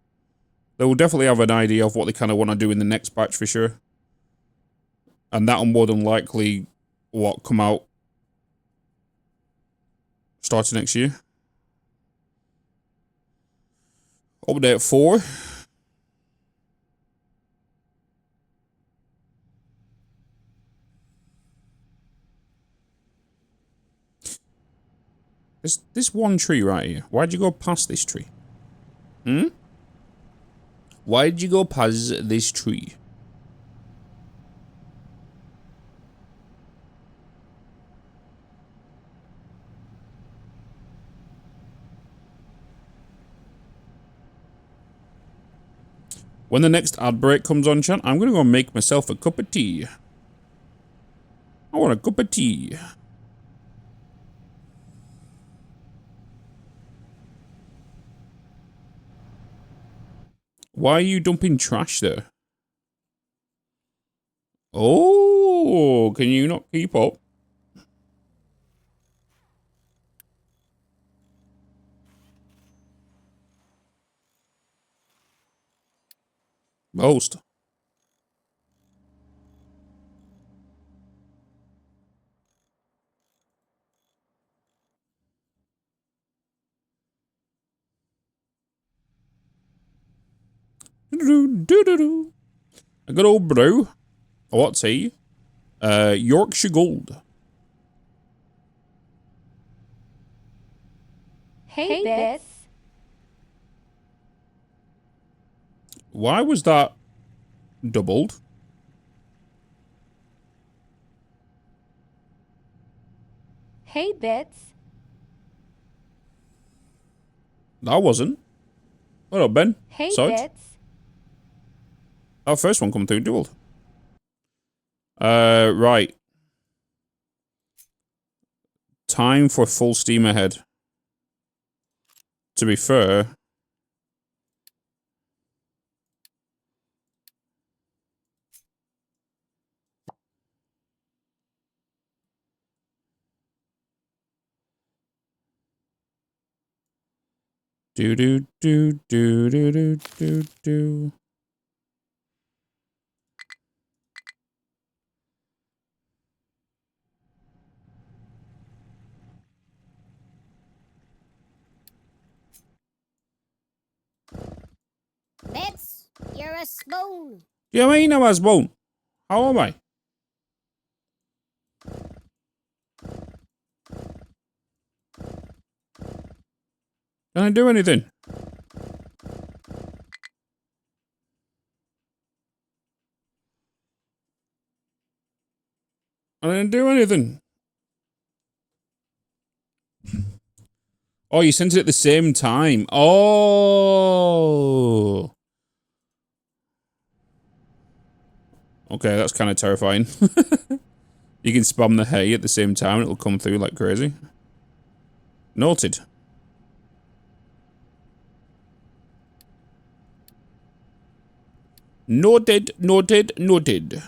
They will definitely have an idea of what they kind of want to do in the next patch for sure. And that'll more than likely, come out starting next year. Update 4. This one tree right here. Why'd you go past this tree? Hmm? Why'd you go past this tree? When the next ad break comes on, chat, I'm gonna go make myself a cup of tea. I want a cup of tea. Why are you dumping trash there? Oh, can you not keep up? Most. A good old brew. A what tea? Yorkshire Gold. Hey, Bitz. Why was that doubled? Hey, Bitz. That wasn't. What up, Ben? Hey, Sarge? Bitz. Our first one come through doubled. Right. Time for full steam ahead. To be fair... Do do do do do do do do. Bitz, you're a spoon. Yeah, I mean, I'm a spoon. How am I? Can I do anything? I didn't do anything. Oh, you sent it at the same time. Oh. Okay, that's kind of terrifying. You can spam the hey at the same time and it'll come through like crazy. Noted. Noted, noted, noted.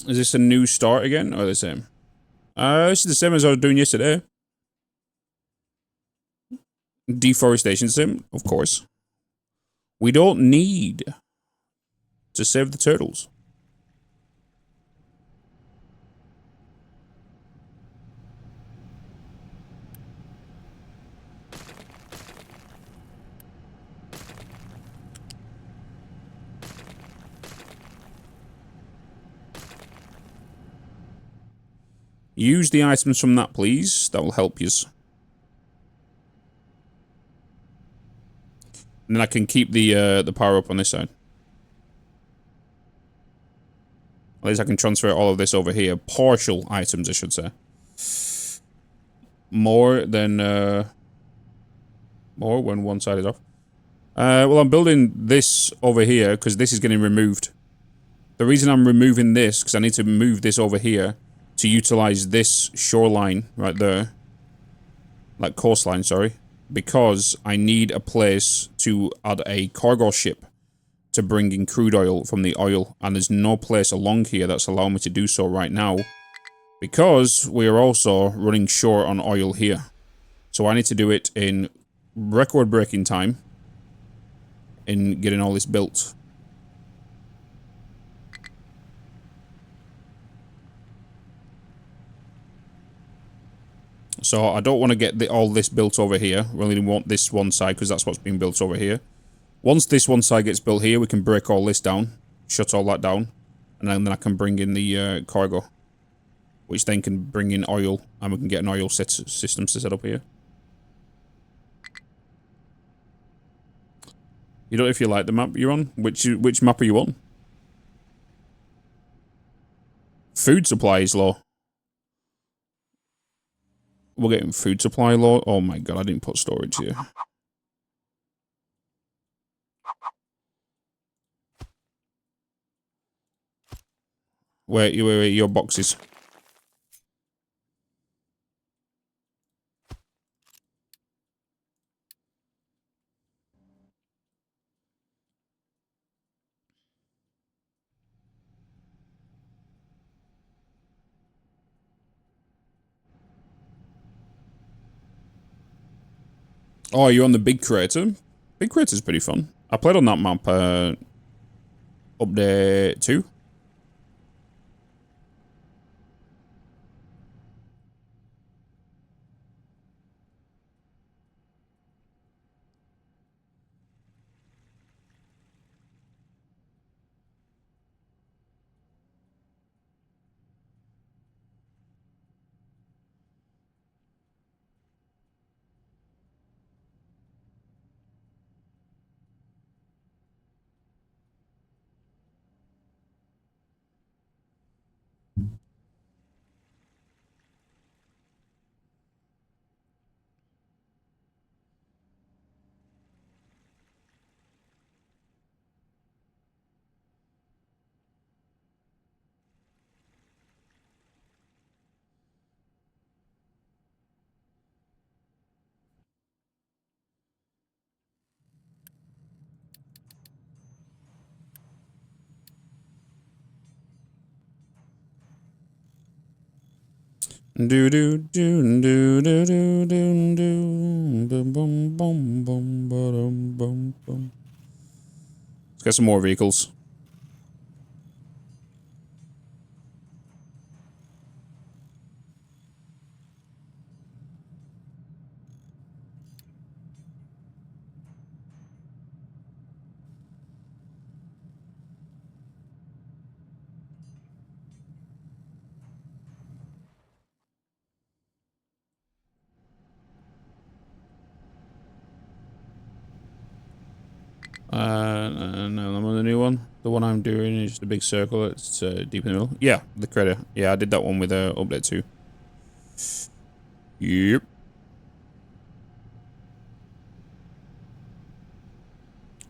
Is this a new start again, or the same? This is the same as I was doing yesterday. Deforestation sim, of course. We don't need to save the turtles. Use the items from that, please. That will help you. And then I can keep the power up on this side. At least I can transfer all of this over here. Partial items, I should say. More than more when one side is off. Well, I'm building this over here because this is getting removed. The reason I'm removing this because I need to move this over here to utilize this shoreline right there, like coastline, sorry, because I need a place to add a cargo ship to bring in crude oil from the oil, and there's no place along here that's allowing me to do so right now because we are also running short on oil here. So I need to do it in record-breaking time in getting all this built. So I don't want to get all this built over here. We only want this one side because that's what's being built over here. Once this one side gets built here, we can break all this down, shut all that down, and then I can bring in the cargo, which then can bring in oil, and we can get an oil system to set up here. You don't know if you like the map you're on? Which map are you on? Food supply is low. We're getting food supply low. Oh my god, I didn't put storage here. Where your boxes? Oh, you're on the big crater? Big crater's pretty fun. I played on that map, update 2. Do do do do do do do do boom boom boom boom boom boom boom. Let's get some more vehicles. No, I'm on the new one. The one I'm doing is the big circle. It's deep in the middle. Yeah, the crater. Yeah, I did that one with update 2. Yep.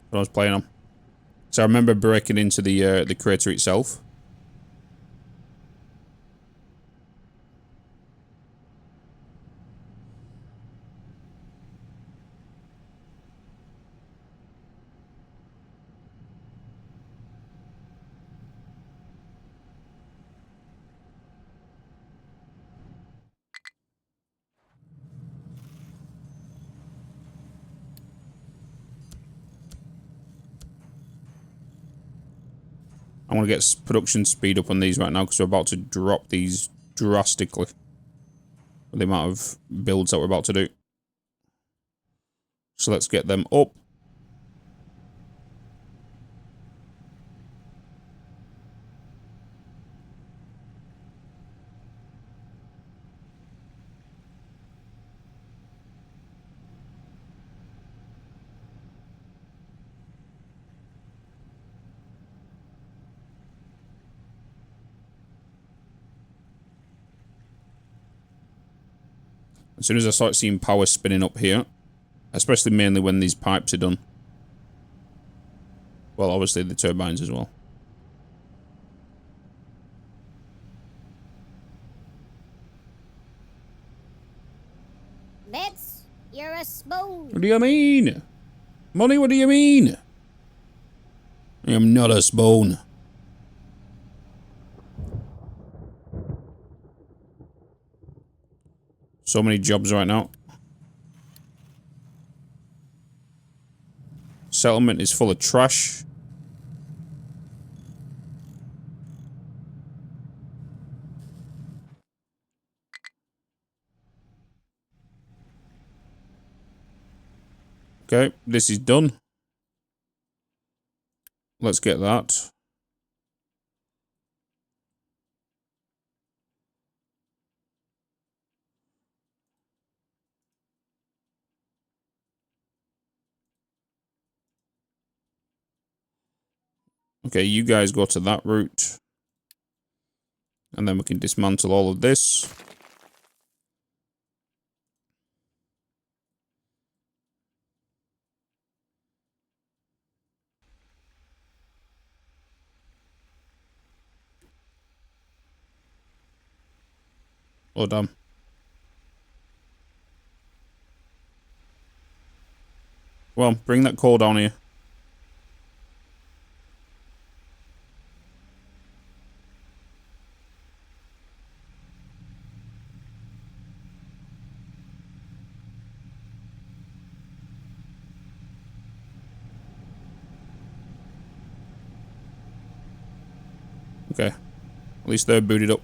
What I was playing on. So I remember breaking into the crater itself. I want to get production speed up on these right now because we're about to drop these drastically. The amount of builds that we're about to do. So let's get them up. As soon as I start seeing power spinning up here, especially mainly when these pipes are done. Well, obviously the turbines as well. Bitz, you're a spoon. What do you mean? Money, what do you mean? I am not a spoon. So many jobs right now. Settlement is full of trash. Okay, this is done. Let's get that. Okay, you guys go to that route. And then we can dismantle all of this. Oh, damn. Well, bring that core down here. Okay. At least they're booted up.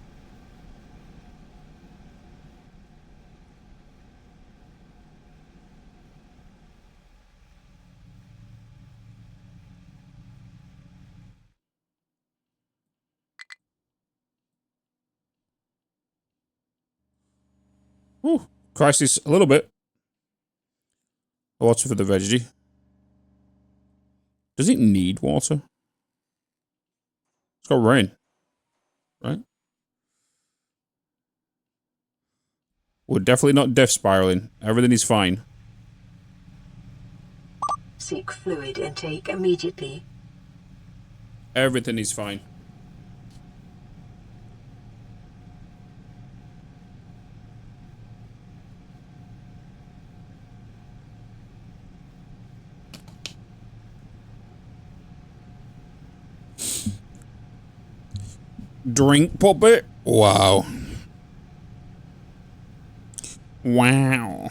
Ooh, crisis a little bit. Water for the veggie. Does it need water? It's got rain, right? We're definitely not death spiraling. Everything is fine. Seek fluid intake immediately. Everything is fine. Drink puppet? Wow. Wow.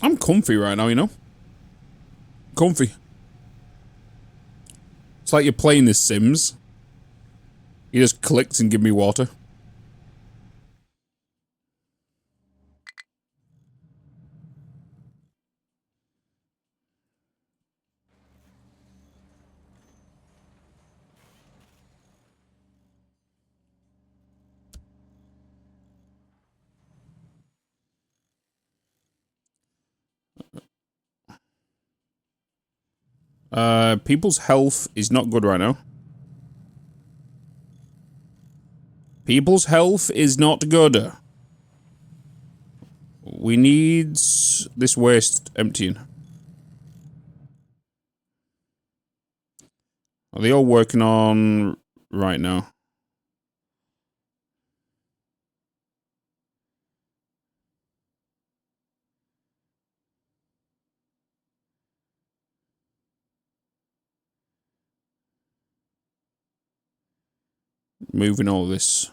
I'm comfy right now, you know? Comfy. It's like you're playing The Sims. You just clicked and give me water. People's health is not good right now. People's health is not good. We need this waste emptying. Are they all working on right now? Moving all this.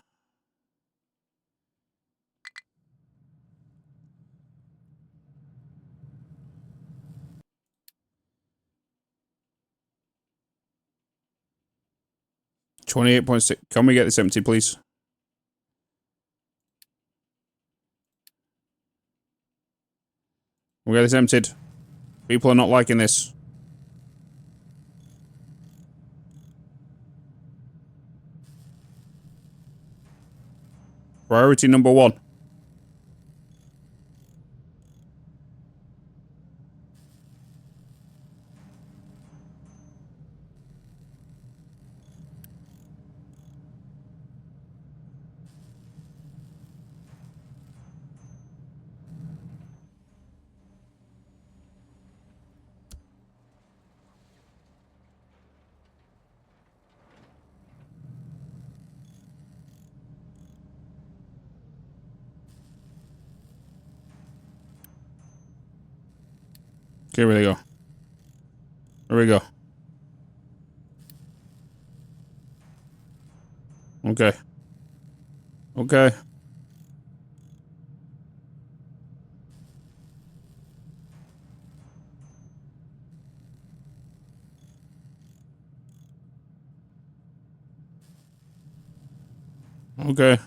$28.6. Can we get this empty, please? We'll get this emptied. People are not liking this. Priority number 1. Okay, where they go? There we go. Okay. Okay. Okay.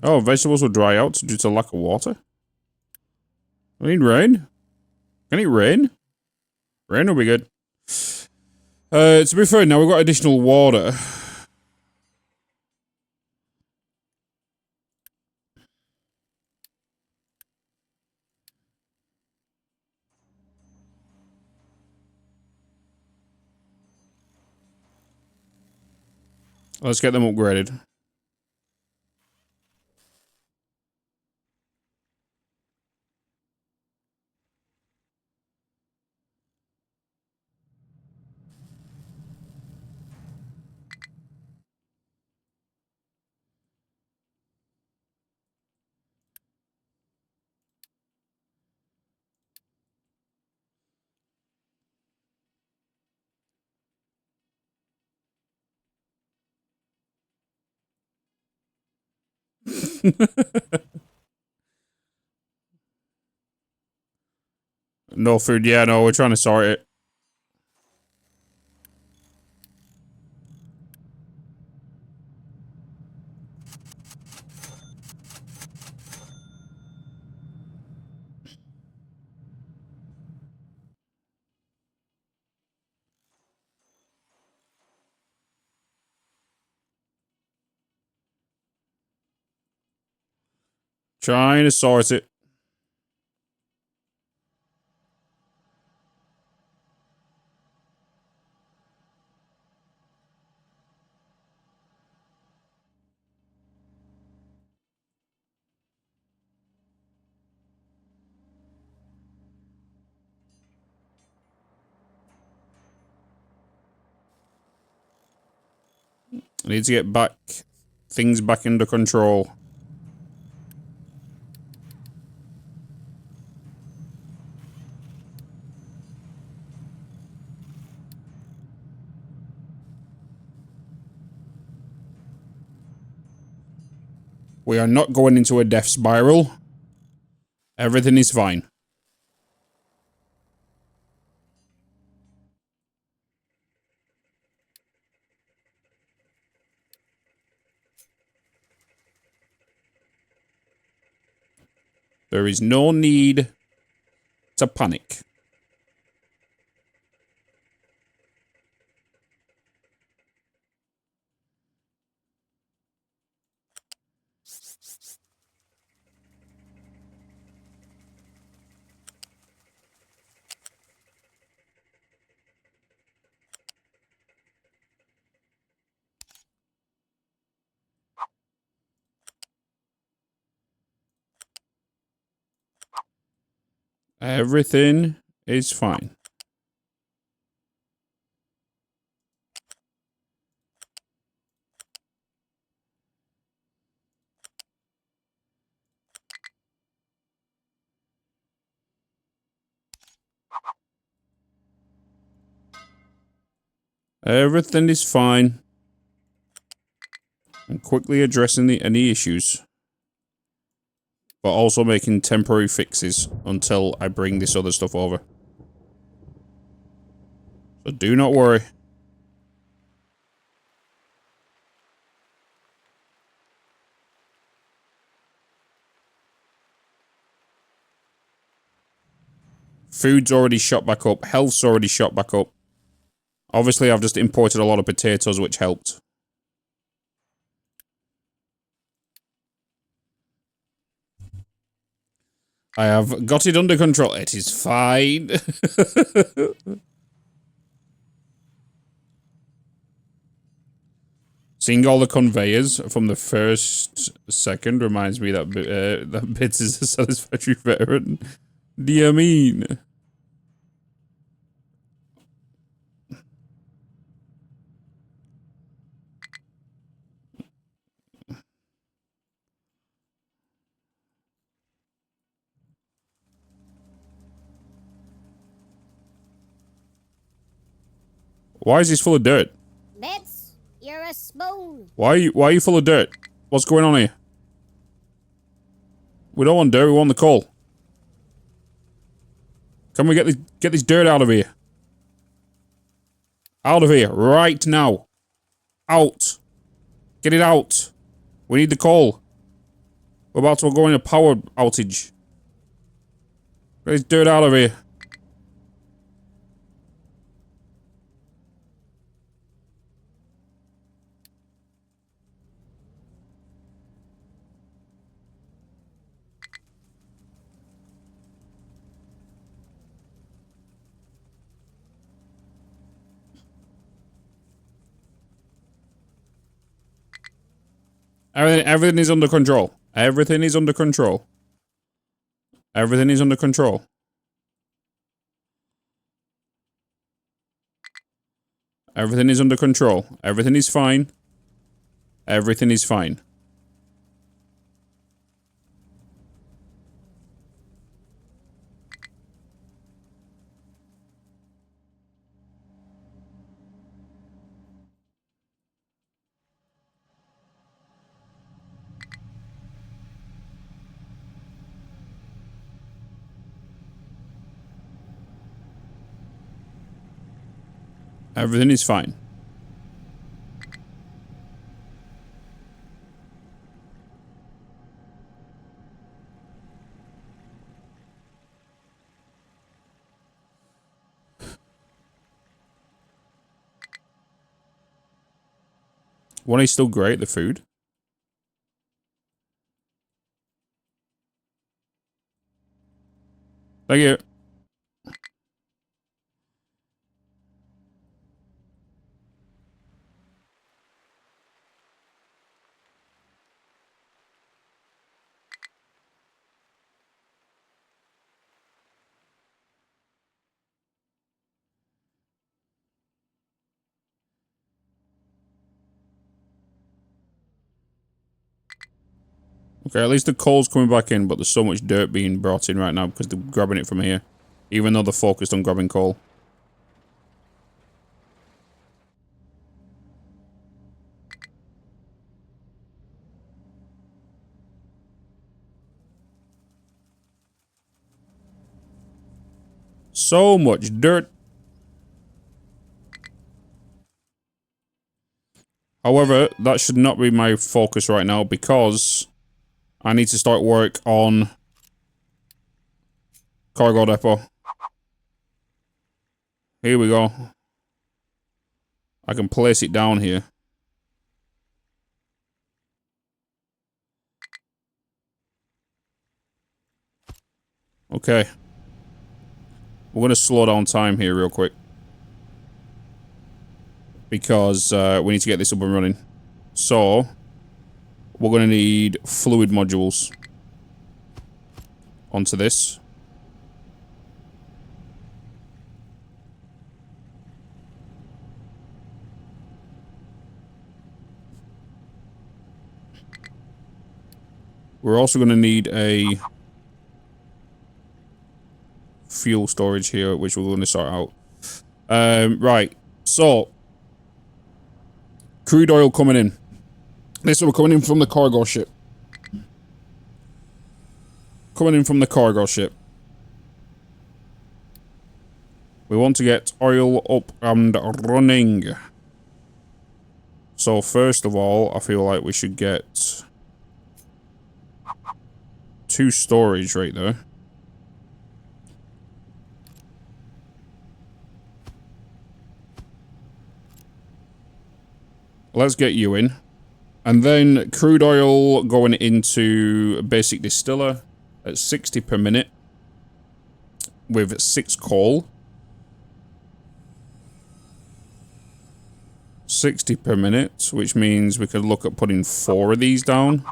Oh, vegetables will dry out due to lack of water? We need rain? Can it rain? Rain will be good. To be fair, now we've got additional water. Let's get them upgraded. No food. Yeah, no, we're trying to sort it. Trying to sort it. I need to get back things back under control. We are not going into a death spiral. Everything is fine. There is no need to panic. Everything is fine. Everything is fine. I'm quickly addressing any issues. But also making temporary fixes until I bring this other stuff over. So do not worry. Food's already shot back up. Health's already shot back up. Obviously, I've just imported a lot of potatoes, which helped. I have got it under control. It is fine. Seeing all the conveyors from the first second reminds me that that Bitz is a satisfactory veteran. Do you mean? Why is this full of dirt? Bitz, you're a spoon. Why are you full of dirt? What's going on here? We don't want dirt, we want the coal. Can we get this dirt out of here? Out of here, right now. Out. Get it out. We need the coal. We're about to go in a power outage. Get this dirt out of here. Everything is under control. Everything is under control. Everything is under control. Everything is under control. Everything is fine. Everything is fine. Everything is fine. One is still great, the food. Thank you. Okay, at least the coal's coming back in, but there's so much dirt being brought in right now because they're grabbing it from here. Even though they're focused on grabbing coal. So much dirt. However, that should not be my focus right now because I need to start work on cargo depot. Here we go. I can place it down here. Okay. We're going to slow down time here real quick. Because we need to get this up and running. So, we're going to need fluid modules onto this. We're also going to need a fuel storage here, which we're going to sort out. Right, so crude oil coming in. This one coming in from the cargo ship. Coming in from the cargo ship. We want to get oil up and running. So first of all, I feel like we should get 2 storage right there. Let's get you in. And then crude oil going into basic distiller at 60 per minute with 6 coal. 60 per minute, which means we could look at putting 4 of these down.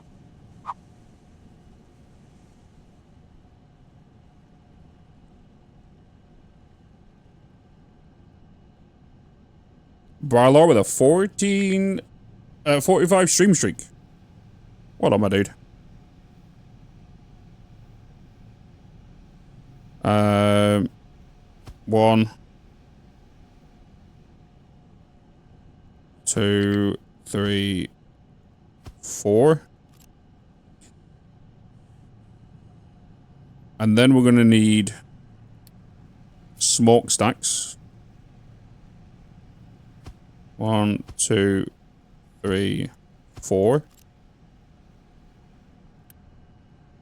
Brylar with a 45 stream streak. What on, my dude? 1, 2, 3, 4. And then we're going to need smokestacks. 1, 2, 3, 4.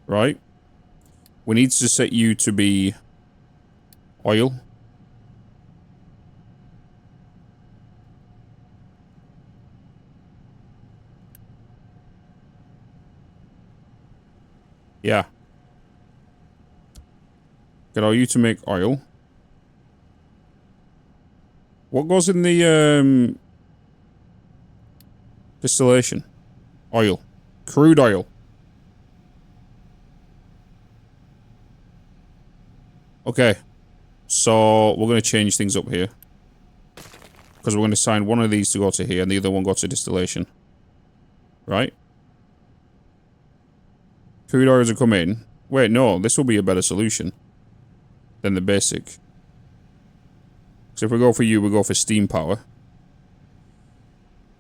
Right. We need to set you to be oil. Yeah. Get all you to make oil. What goes in the distillation? Oil. Crude oil. Okay. So, we're going to change things up here. Because we're going to assign one of these to go to here and the other one go to distillation. Right? Crude oils will come in. Wait, no. This will be a better solution than the basic. So if we go for you, we go for steam power.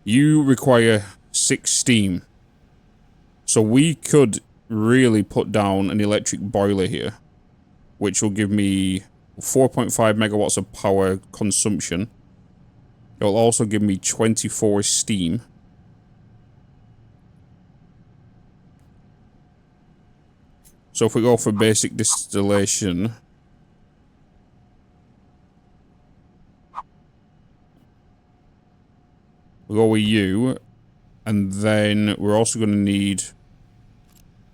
You require 6 steam. So we could really put down an electric boiler here, which will give me 4.5 megawatts of power consumption. It will also give me 24 steam. So if we go for basic distillation, we go with you, and then we're also going to need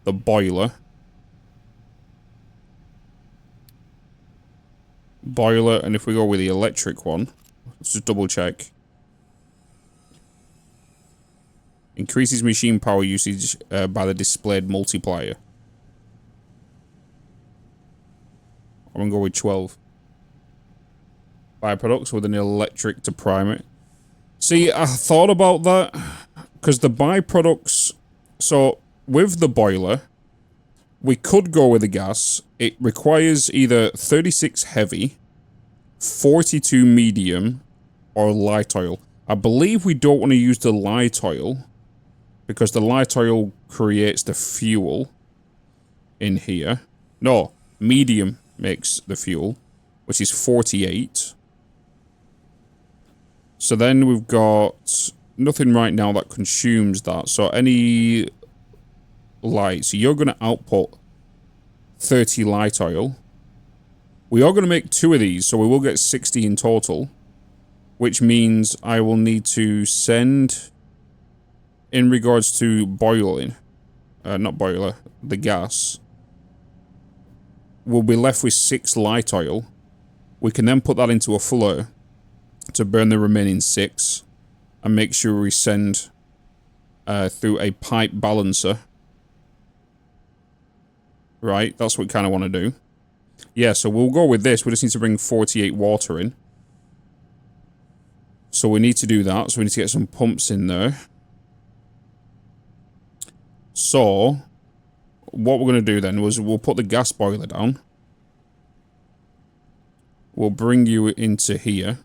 the boiler. Boiler, and if we go with the electric one, let's just double check. Increases machine power usage by the displayed multiplier. I'm going to go with 12. Byproducts with an electric to prime it. See, I thought about that, because the byproducts... So, with the boiler, we could go with the gas. It requires either 36 heavy, 42 medium, or light oil. I believe we don't want to use the light oil, because the light oil creates the fuel in here. No, medium makes the fuel, which is 48. So then we've got nothing right now that consumes that. So any light. So you're going to output 30 light oil. We are going to make 2 of these, so we will get 60 in total. Which means I will need to send, in regards to boiling, not boiler, the gas, we'll be left with 6 light oil. We can then put that into a fuller to burn the remaining 6 and make sure we send through a pipe balancer. Right, that's what we kind of want to do. Yeah, so we'll go with this. We just need to bring 48 water in. So we need to do that. So we need to get some pumps in there. So what we're going to do then was we'll put the gas boiler down. We'll bring you into here.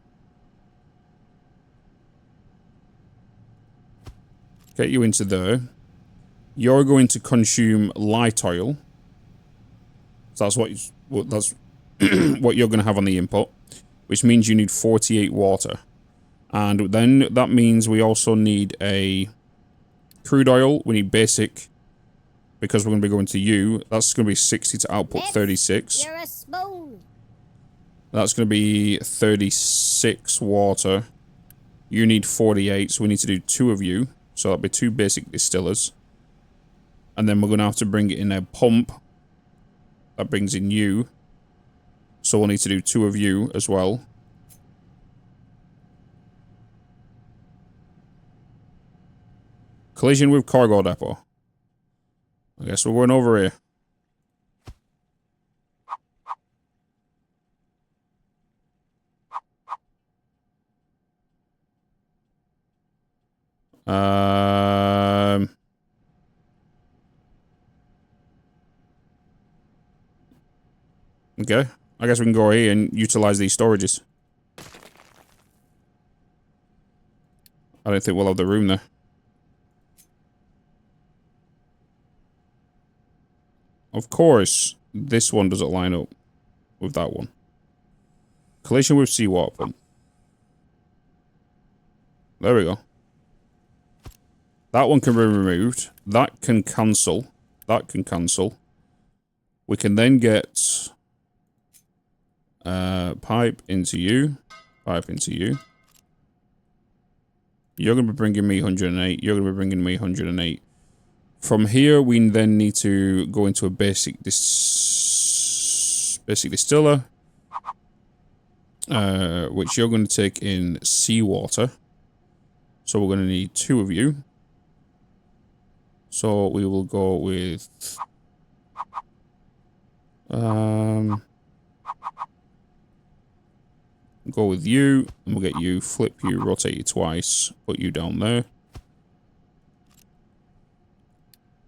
Get you into there. You're going to consume light oil. So that's what what you're going to have on the input, which means you need 48 water. And then that means we also need a crude oil. We need basic, because we're going to be going to you. That's going to be 60 to output 36. You're a spoon. That's going to be 36 water. You need 48, so we need to do 2 of you. So that'll be 2 basic distillers. And then we're going to have to bring in a pump. That brings in you. So we'll need to do 2 of you as well. Collision with cargo depot. I guess we're going over here. Okay. I guess we can go here and utilize these storages. I don't think we'll have the room there. Of course, this one doesn't line up with that one. Collision with seawater pump. There we go. That one can be removed. That can cancel. That can cancel. We can then get pipe into you. Pipe into you. You're going to be bringing me 108. You're going to be bringing me 108. From here, we then need to go into a basic distiller. Which you're going to take in seawater. So we're going to need 2 of you. So we will go with go with you, and we'll get you, flip you, rotate you twice, put you down there.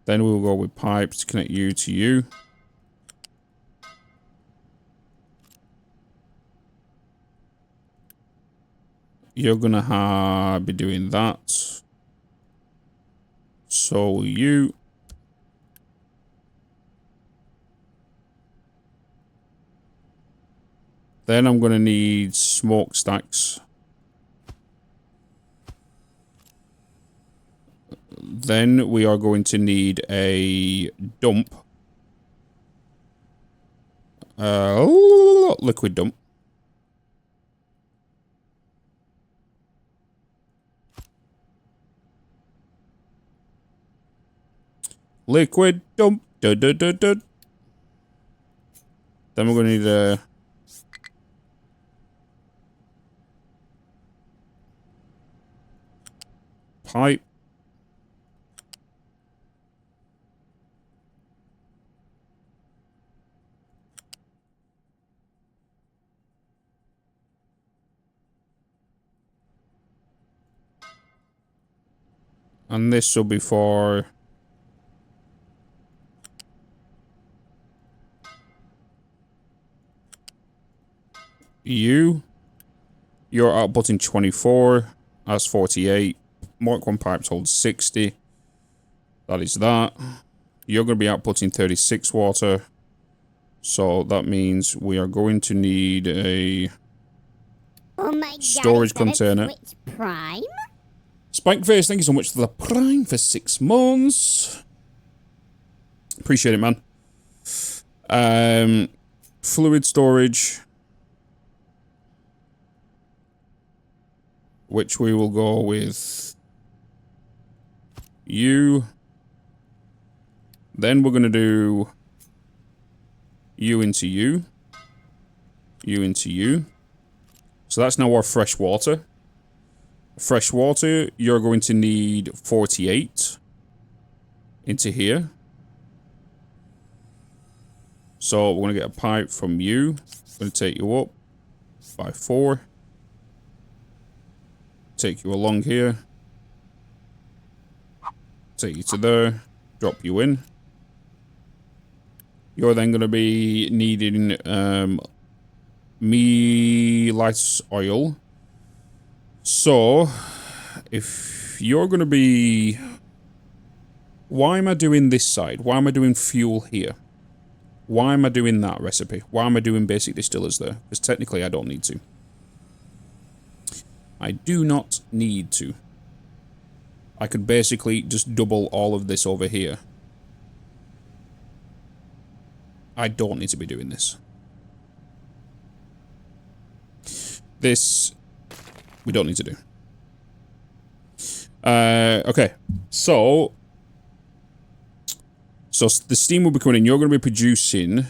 Then we'll go with pipes to connect you to you. You're gonna be doing that. So you. Then I'm gonna need smokestacks. Then we are going to need a dump. Liquid dump. Liquid dump. Then we're going to need a... pipe. And this will be for... you. You're outputting 24. That's 48. Mark 1 pipes hold 60. That is that. You're going to be outputting 36 water. So that means we are going to need a Oh my god, storage is that a container. Switch Prime? Spikeface, thank you so much for the Prime for 6 months. Appreciate it, man. Fluid storage, which we will go with you. Then we're going to do you into you. You into you. So that's now our fresh water. Fresh water, you're going to need 48 into here. So we're going to get a pipe from you. I'm going to take you up by 4. Take you along here. Take you to there. Drop you in. You're then going to be needing me light oil. So, if you're going to be... why am I doing this side? Why am I doing fuel here? Why am I doing that recipe? Why am I doing basic distillers there? Because technically I don't need to. I do not need to. I could basically just double all of this over here. I don't need to be doing this. This... we don't need to do. Okay. So the steam will be coming in. You're going to be producing...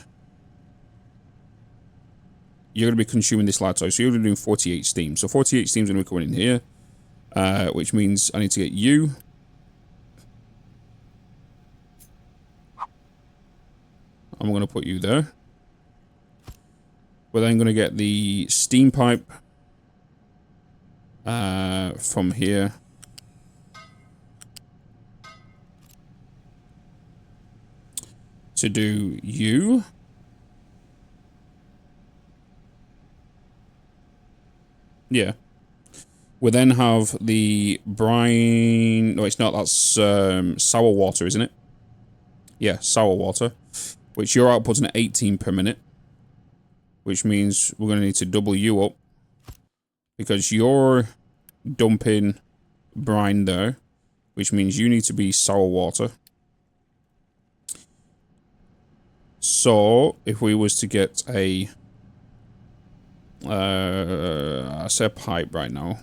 you're going to be consuming this light oil. So you're going to be doing 48 steam. So 48 steam is going to be coming in here. Which means I need to get you. I'm going to put you there. We're then going to get the steam pipe from here. To do you. Yeah. We then have the brine... no, it's not. That's sour water, isn't it? Yeah, sour water. Which you're outputting at 18 per minute. Which means we're going to need to double you up. Because you're dumping brine there. Which means you need to be sour water. So, if we was to get a... I say a pipe right now.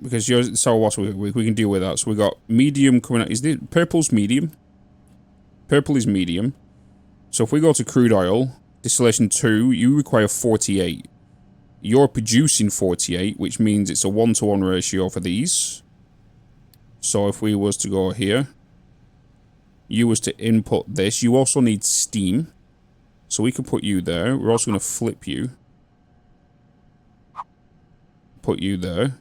Because you're sour water, we can deal with that. So we got medium coming out. Is this purple's medium? Purple is medium. So if we go to crude oil, distillation 2, you require 48. You're producing 48, which means it's a 1-to-1 ratio for these. So if we was to go here, you was to input this. You also need steam. So we could put you there. We're also going to flip you. Put you there.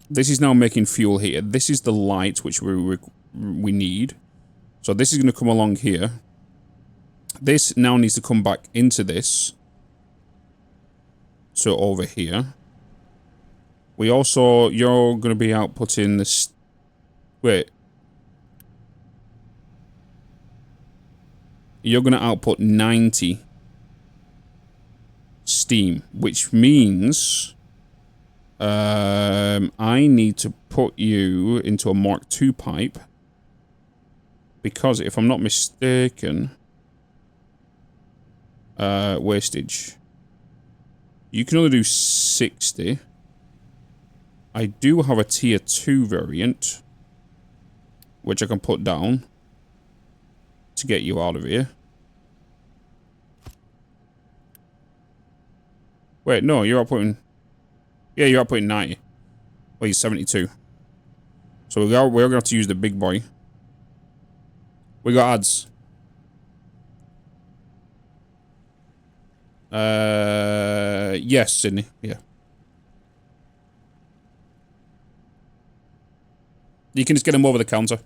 This is now making fuel here. This is the light which we need. So this is going to come along here. This now needs to come back into this. So over here. We also, you're going to be outputting this. Wait. You're going to output 90 steam, which means I need to put you into a Mark II pipe, because if I'm not mistaken, wastage, you can only do 60. I do have a tier 2 variant, which I can put down to get you out of here. Wait, no, you're outputting... Yeah, you're outputting 90. Well, he's 72. So we're going to have to use the big boy. We got ads. Yes, Sydney. Yeah. You can just get them over the counter.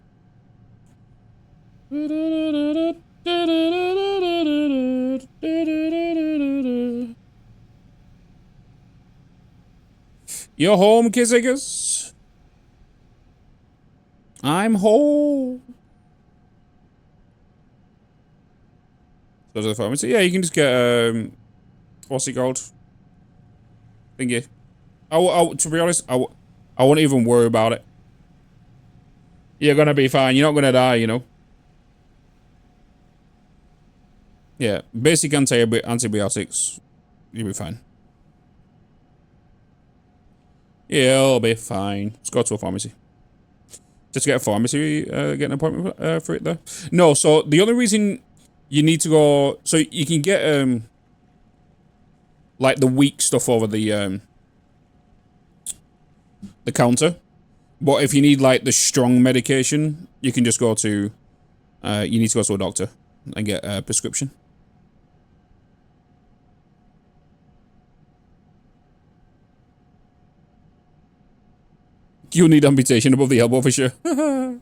You're home, Kissiggers. I'm home. Go to the pharmacy. Yeah, you can just get what's it called? Thingy. To be honest, I won't even worry about it. You're gonna be fine. You're not gonna die, you know. Yeah, basic antibiotics. You'll be fine. Yeah, I'll be fine. Let's go to a pharmacy. Just get a pharmacy, get an appointment for it there. No, so the only reason you need to go, so you can get like the weak stuff over the counter, but if you need like the strong medication, you can just go to you need to go to a doctor and get a prescription. You'll need amputation above the elbow for sure. Dun,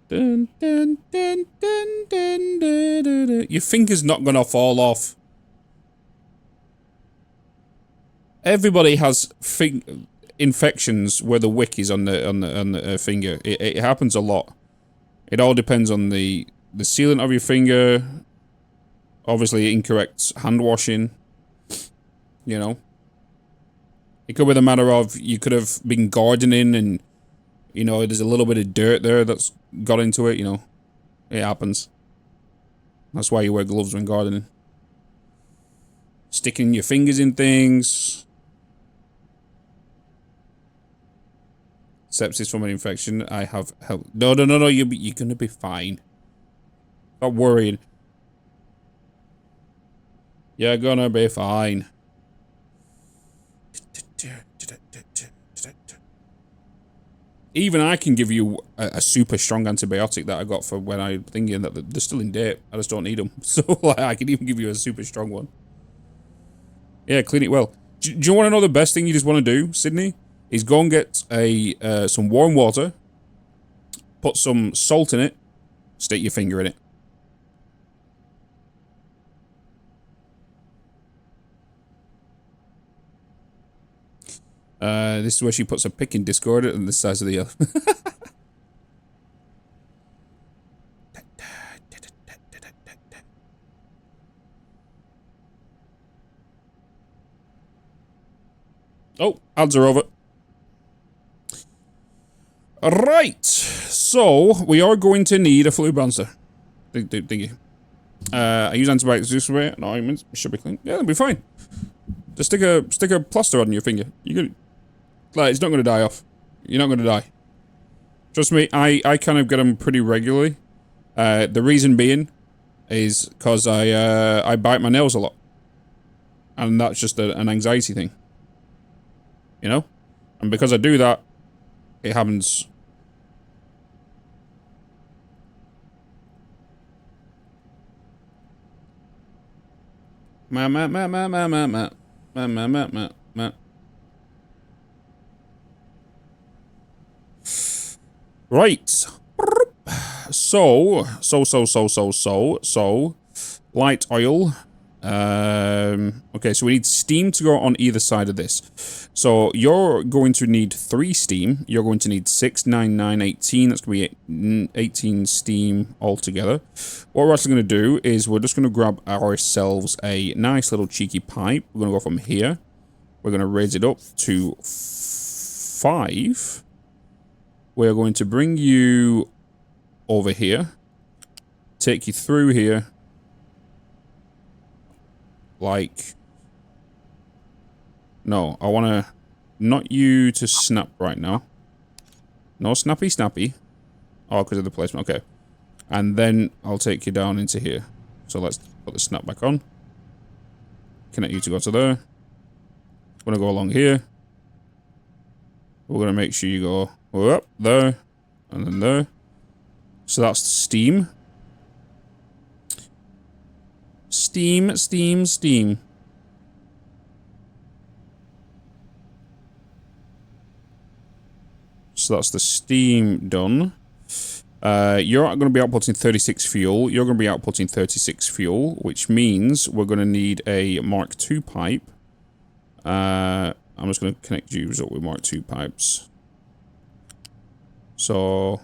dun, dun, dun, dun, dun, dun, dun. Your finger's not gonna fall off. Everybody has infections where the wick is on the finger. It happens a lot. It all depends on the sealant of your finger. Obviously, incorrect hand washing. You know, it could be the matter of you could have been gardening and, you know, there's a little bit of dirt there that's got into it, you know. It happens. That's why you wear gloves when gardening. Sticking your fingers in things. Sepsis from an infection. I have help. No, you're gonna be fine. Stop worrying. You're gonna be fine. Even I can give you a super strong antibiotic that I got for when I'm thinking that they're still in date. I just don't need them. So like, I can even give you a super strong one. Yeah, clean it well. Do you want to know the best thing you just want to do, Sydney? Is go and get some warm water, put some salt in it, stick your finger in it. This is where she puts a picking discord on the size of the earth. Oh, ads are over. Right, so we are going to need a fluid balancer. Thingy. I use antibiotics this way. No, it should be clean. Yeah, it'll be fine. Just stick a plaster on your finger. You're gonna, like, it's not gonna die off. You're not gonna die. Trust me, I kind of get them pretty regularly. The reason being is because I bite my nails a lot. And that's just an anxiety thing. You know? And because I do that, it happens. Right. So, light oil. Okay, so we need steam to go on either side of this. So you're going to need 3 steam. You're going to need 6, 9, 9, 18. That's going to be 18 steam altogether. What we're actually going to do is we're just going to grab ourselves a nice little cheeky pipe. We're going to go from here. We're going to raise it up to 5. We're going to bring you over here. Take you through here. Like, no, I want to, not you to snap right now. No snappy. Oh, because of the placement, okay. And then I'll take you down into here. So let's put the snap back on. Connect you to go to there. We're going to go along here. We're going to make sure you go up there, and then there. So that's steam. Steam. So that's the steam done. You're going to be outputting 36 fuel. You're going to be outputting 36 fuel, which means we're going to need a Mark II pipe. I'm just going to connect you up with Mark II pipes. So,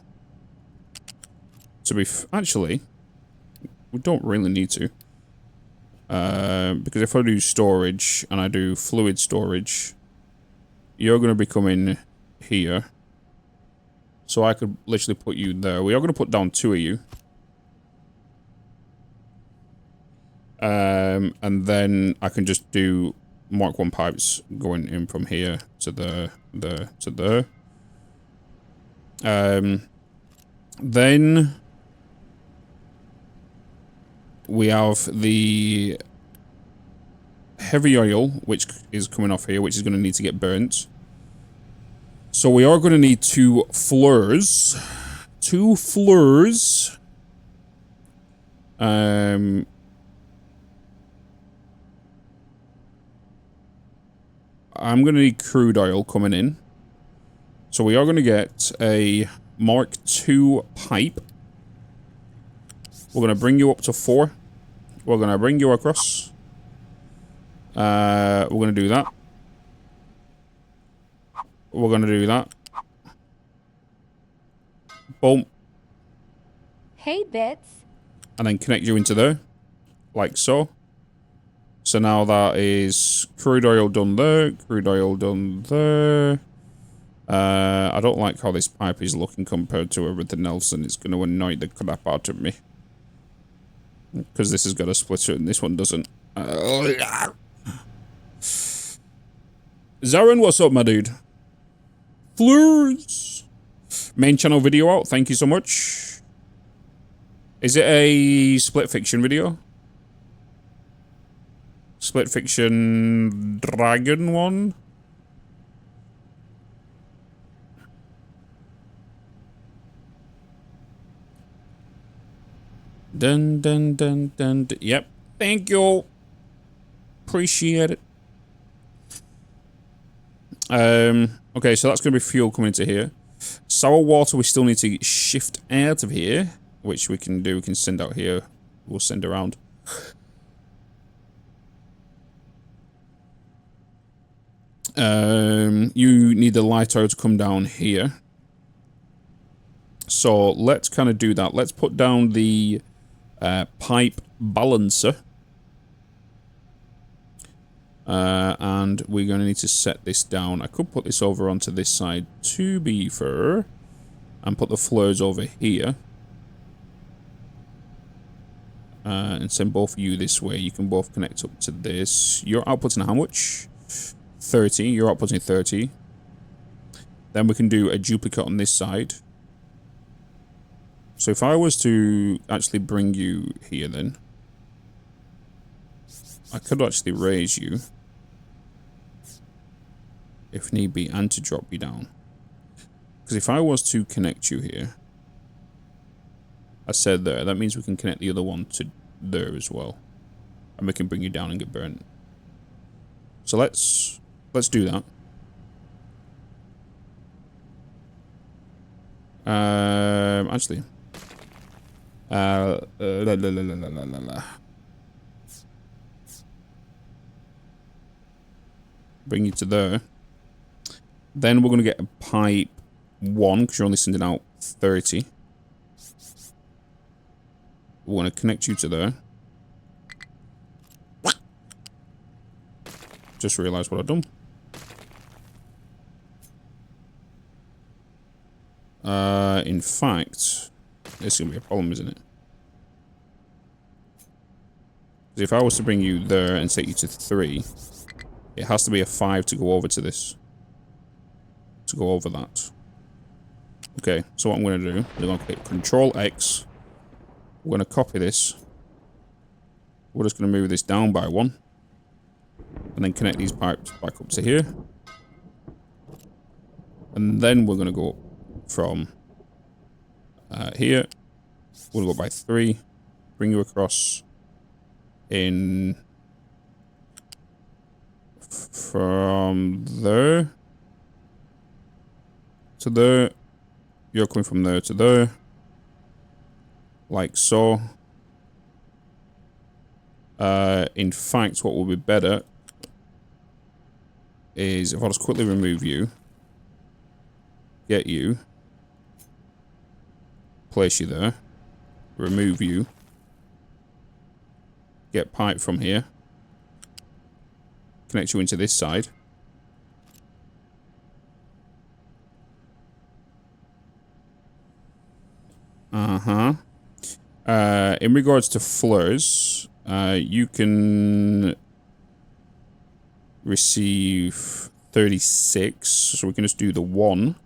actually, we don't really need to. Because if I do storage and I do fluid storage, you're going to be coming here. So I could literally put you there. We are going to put down 2 of you. And then I can just do Mark 1 pipes going in from here to there, to there. Then we have the heavy oil, which is coming off here, which is going to need to get burnt. So we are going to need 2 floors. 2 floors. I'm going to need crude oil coming in. So we are going to get a Mark II pipe. We're going to bring you up to 4. We're going to bring you across. We're going to do that. We're going to do that. Boom. Hey, Bitz. And then connect you into there. Like so. So now that is crude oil done there. Crude oil done there. I don't like how this pipe is looking compared to everything else, and it's going to annoy the crap out of me. Because this has got a splitter and this one doesn't. Zarin, what's up, my dude? Floors. Main channel video out. Thank you so much. Is it a split fiction video? Split fiction dragon one? Dun dun dun dun dun. Yep. Thank you. Appreciate it. Okay, so that's going to be fuel coming into here. Sour water we still need to shift out of here, which we can do. We can send out here. We'll send around. You need the light oil to come down here. So let's kind of do that. Let's put down the pipe balancer. And we're going to need to set this down. I could put this over onto this side to be fair. And put the flows over here. And send both of you this way. You can both connect up to this. You're outputting how much? 30. You're outputting 30. Then we can do a duplicate on this side. So if I was to actually bring you here then, I could actually raise you, if need be, and to drop you down. Because if I was to connect you here, I said there, that means we can connect the other one to there as well. And we can bring you down and get burnt. So let's do that. Actually. Bring you to there. Then we're going to get a pipe 1, because you're only sending out 30. We want to connect you to there. Just realised what I've done. In fact, this is going to be a problem, isn't it? If I was to bring you there and set you to 3, it has to be a 5 to go over to this. To go over that. Okay, so what I'm going to do, I'm going to click Control X. We're going to copy this. We're just going to move this down by 1. And then connect these pipes back up to here. And then we're going to go up from here. We're going to go by 3. Bring you across in from there to there. You're coming from there to there. Like so. In fact, what will be better is if I just quickly remove you, get you, place you there, remove you, get pipe from here, connect you into this side. In regards to flares, you can receive 36, so we can just do the 1.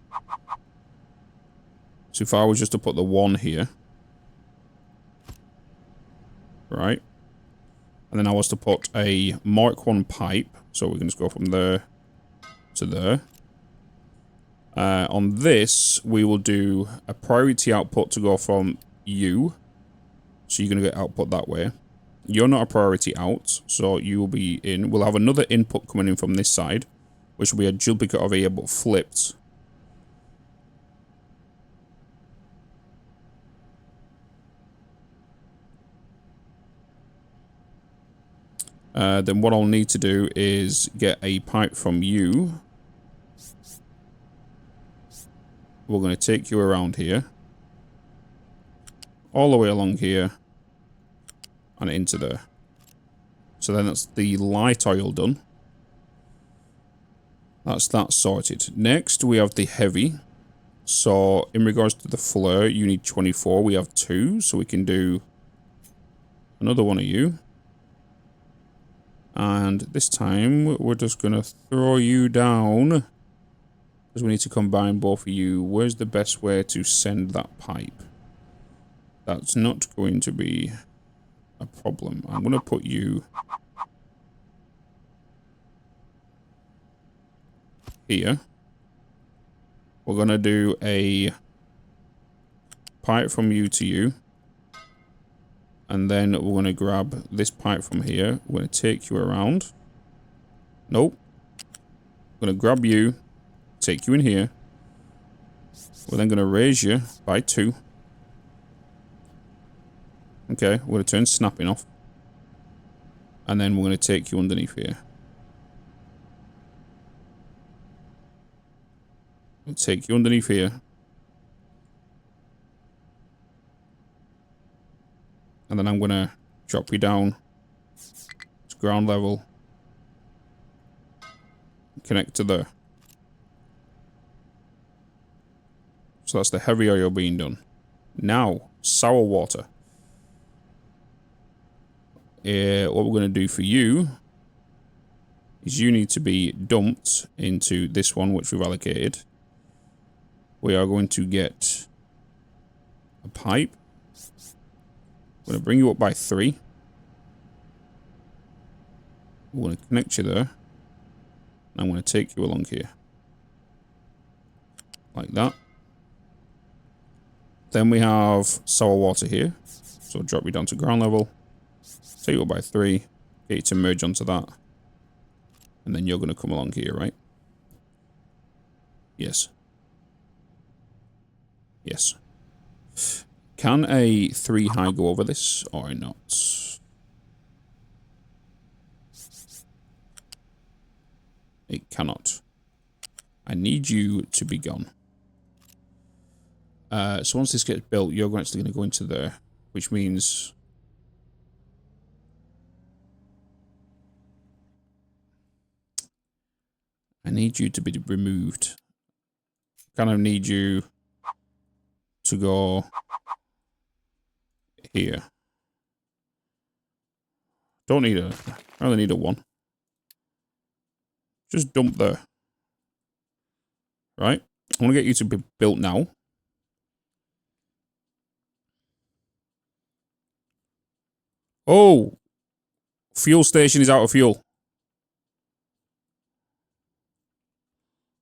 So if I was just to put the 1 here, right, and then I was to put a Mark 1 pipe, so we can just go from there to there. On this, we will do a priority output to go from you, so you're going to get output that way. You're not a priority out, so you will be in. We'll have another input coming in from this side, which will be a duplicate of here, but flipped. Then what I'll need to do is get a pipe from you. We're going to take you around here. All the way along here. And into there. So then that's the light oil done. That's that sorted. Next, we have the heavy. So, in regards to the flare, you need 24. We have 2, so we can do another one of you. And this time, we're just going to throw you down. Because we need to combine both of you. Where's the best way to send that pipe? That's not going to be a problem. I'm going to put you here. We're going to do a pipe from you to you. And then we're going to grab this pipe from here. We're going to take you around. Nope. We're going to grab you, take you in here. We're then going to raise you by 2. Okay, we're going to turn snapping off. And then we're going to take you underneath here. We'll take you underneath here. And then I'm going to drop you down to ground level. Connect to there. So that's the heavy oil being done. Now, sour water. What we're going to do for you is you need to be dumped into this one, which we've allocated. We are going to get a pipe. I'm going to bring you up by 3. I'm going to connect you there. I'm going to take you along here. Like that. Then we have sour water here. So drop you down to ground level. Take you up by 3. Get you to merge onto that. And then you're going to come along here, right? Yes. Yes. Can a 3 high go over this or not? It cannot. I need you to be gone. So once this gets built, you're actually going to go into there, which means I need you to be removed. Kind of need you to go here. Don't need a, I only need a 1. Just dump there. Right? I want to get you to be built now. Oh! Fuel station is out of fuel.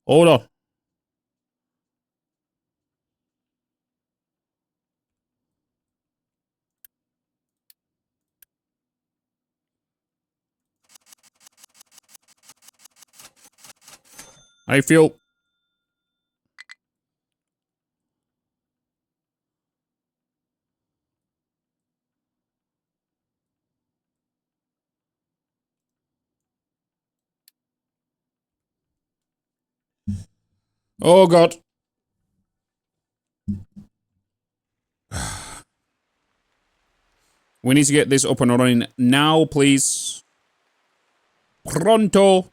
Hold on. I feel. Oh God. We need to get this up and running now, please. Pronto.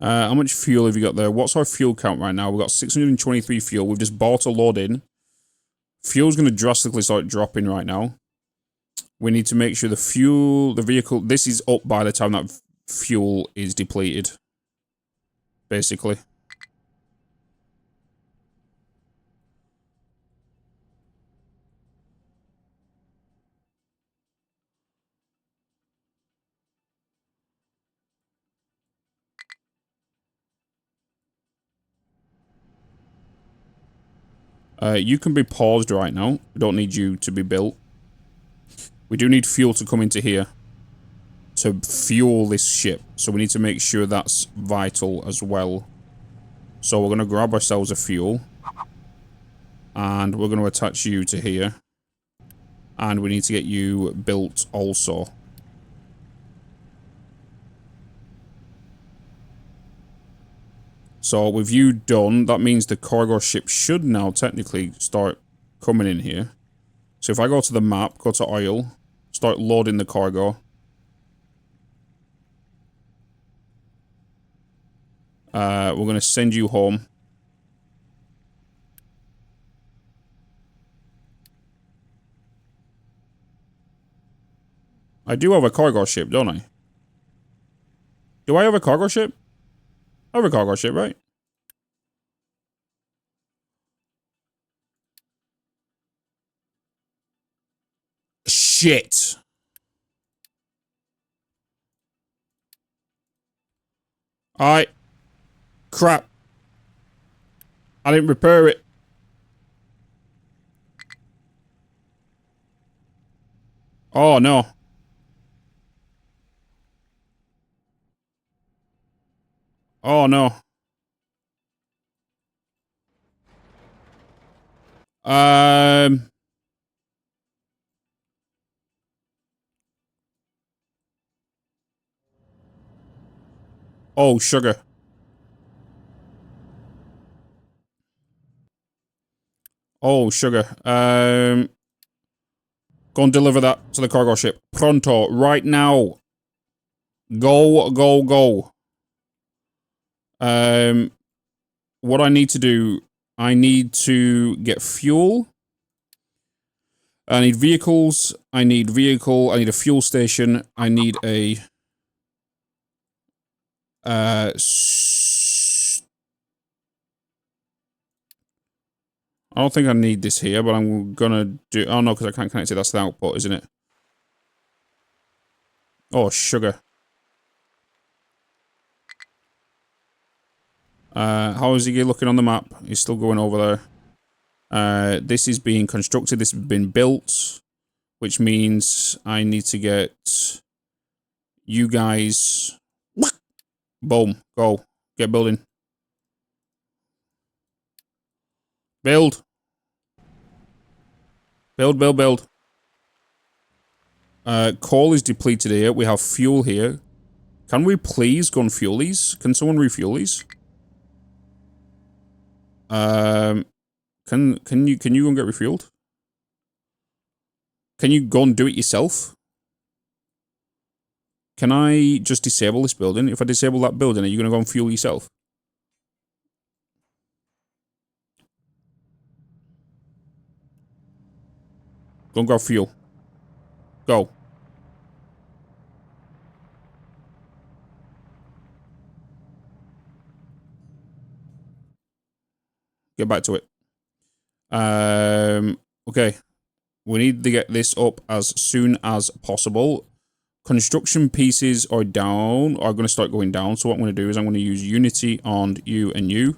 How much fuel have you got there? What's our fuel count right now? We've got 623 fuel. We've just bought a load in. Fuel's going to drastically start dropping right now. We need to make sure the vehicle, this is up by the time that fuel is depleted. Basically. You can be paused right now. We don't need you to be built. We do need fuel to come into here to fuel this ship. So we need to make sure that's vital as well. So we're going to grab ourselves a fuel. And we're going to attach you to here. And we need to get you built also. So with you done, that means the cargo ship should now technically start coming in here. So if I go to the map, go to oil, start loading the cargo. We're going to send you home. I do have a cargo ship, don't I? Do I have a cargo ship? I have a cargo ship, right? Shit. Alright. Crap. I didn't repair it. Oh, no. Oh, no. Oh, sugar. Oh, sugar. Go and deliver that to the cargo ship. Pronto. Right now. Go, go, go. What I need to do, I need to get fuel. I need vehicles. I need vehicle. I need a fuel station. I need a... I don't think I need this here, but I'm gonna do... Oh, no, because I can't connect it. That's the output, isn't it? Oh, sugar. How is he looking on the map? He's still going over there. This is being constructed. This has been built, which means I need to get you guys... Boom. Go. Get building. Build. Build, build, build. Coal is depleted here. We have fuel here. Can we please go and fuel these? Can someone refuel these? Can you go and get refueled? Can you go and do it yourself? Can I just disable this building? If I disable that building, are you gonna go and fuel yourself? Go and grab fuel. Go. Get back to it. Okay. We need to get this up as soon as possible. Construction pieces are down, are going to start going down. So what I'm going to do is I'm going to use Unity on you and you.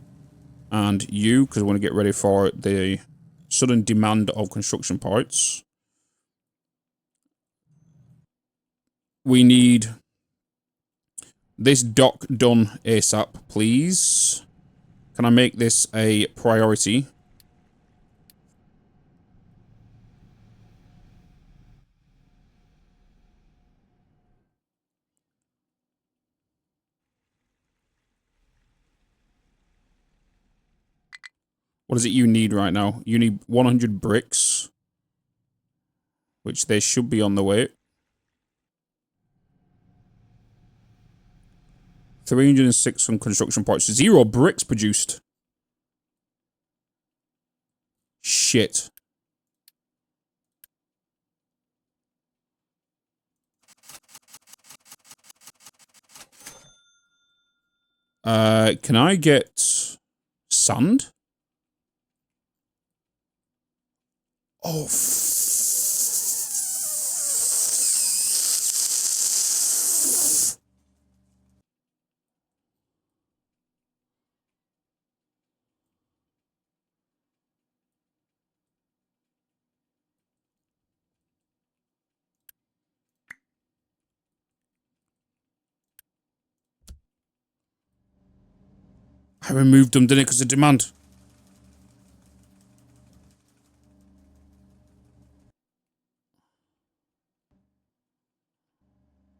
And you, because I want to get ready for the sudden demand of construction parts. We need this dock done ASAP, please. Can I make this a priority? What is it you need right now? You need 100 bricks, which they should be on the way. 306 from construction parts. 0 bricks produced. Shit. Can I get sand? Oh, I removed them, didn't it, because of demand?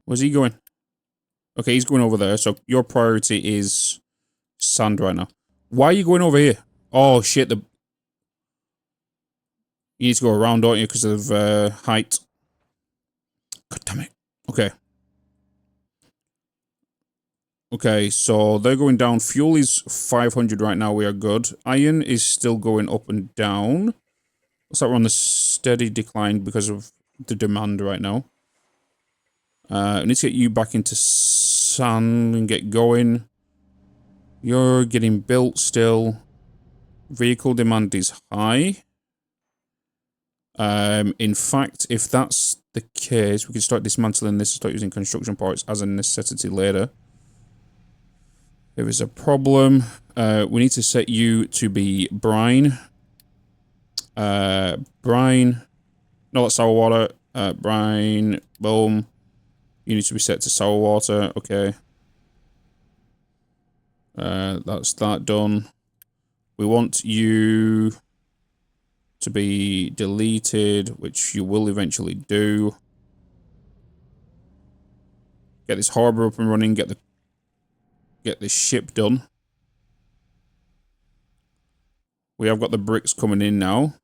Where's he going? Okay, he's going over there. So your priority is sand right now. Why are you going over here? Oh, shit. You need to go around, don't you, because of height. God damn it. Okay. Okay, so they're going down. Fuel is 500 right now. We are good. Iron is still going up and down. Looks like we're on the steady decline because of the demand right now. I need to get you back into sand and get going. You're getting built still. Vehicle demand is high. In fact, if that's the case, we can start dismantling this and start using construction parts as a necessity later. If it's a problem, we need to set you to be brine. Brine. No, that's sour water. Brine. Boom. You need to be set to sour water. Okay. That's that done. We want you to be deleted, which you will eventually do. Get this harbor up and running. Get this ship done. We have got the bricks coming in now.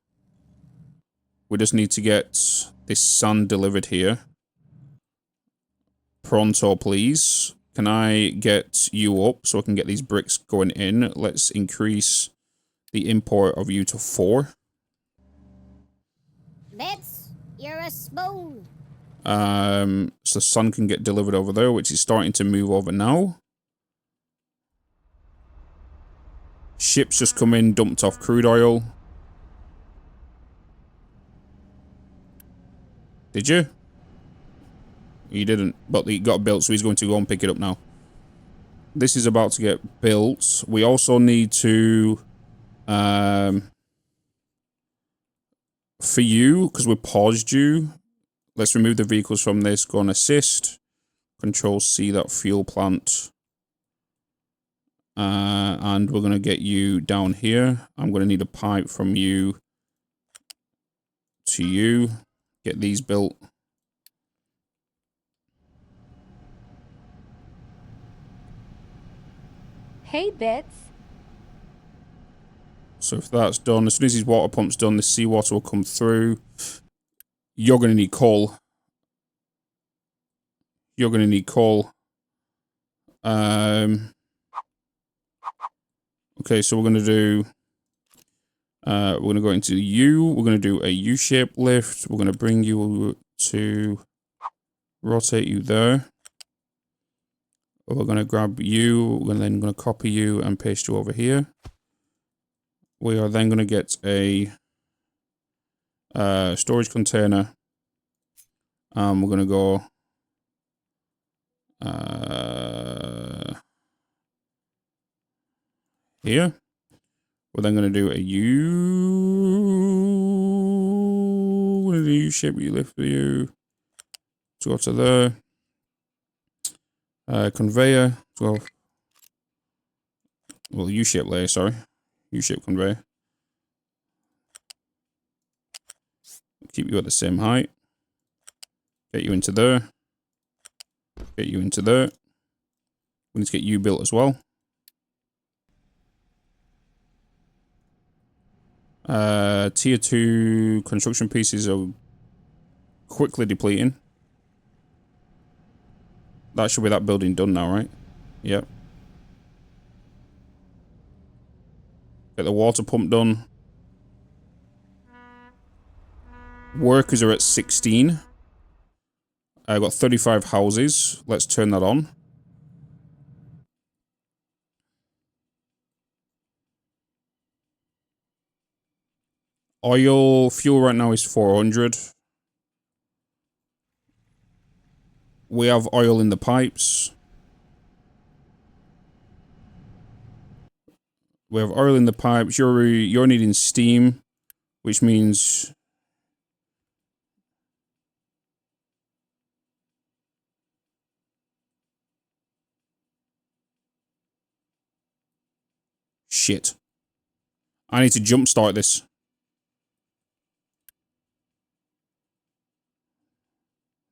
We just need to get this sand delivered here. Pronto, please. Can I get you up so I can get these bricks going in? Let's increase the import of you to 4. Bitz, you're a spoon. So the sun can get delivered over there, which is starting to move over now. Ships just come in, dumped off crude oil. Did you? You didn't, but it got built, so he's going to go and pick it up now. This is about to get built. We also need to, for you, because we paused you, let's remove the vehicles from this, go and assist, Control C that fuel plant. And we're going to get you down here. I'm going to need a pipe from you to you. Get these built. Hey, Bitz. So if that's done, as soon as his water pump's done, the seawater will come through. You're going to need coal. You're going to need coal. Okay, so we're going to do... we're going to go into U. We're going to do a U-shaped lift. We're going to bring you to... rotate you there. We're going to grab you. We're then going to copy you and paste you over here. We are then going to get a storage container. We're going to go... here. We're then going to do a U. What is the U shape you lift for you? To go to there. Conveyor. Well, U shape layer, sorry. U shape conveyor. Keep you at the same height. Get you into there. Get you into there. We need to get you built as well. Tier 2 construction pieces are quickly depleting. That should be that building done now, right? Yep. Get the water pump done. Workers are at 16. I've got 35 houses. Let's turn that on. Oil fuel right now is 400. We have oil in the pipes. We have oil in the pipes. You're needing steam, which means shit. I need to jumpstart this.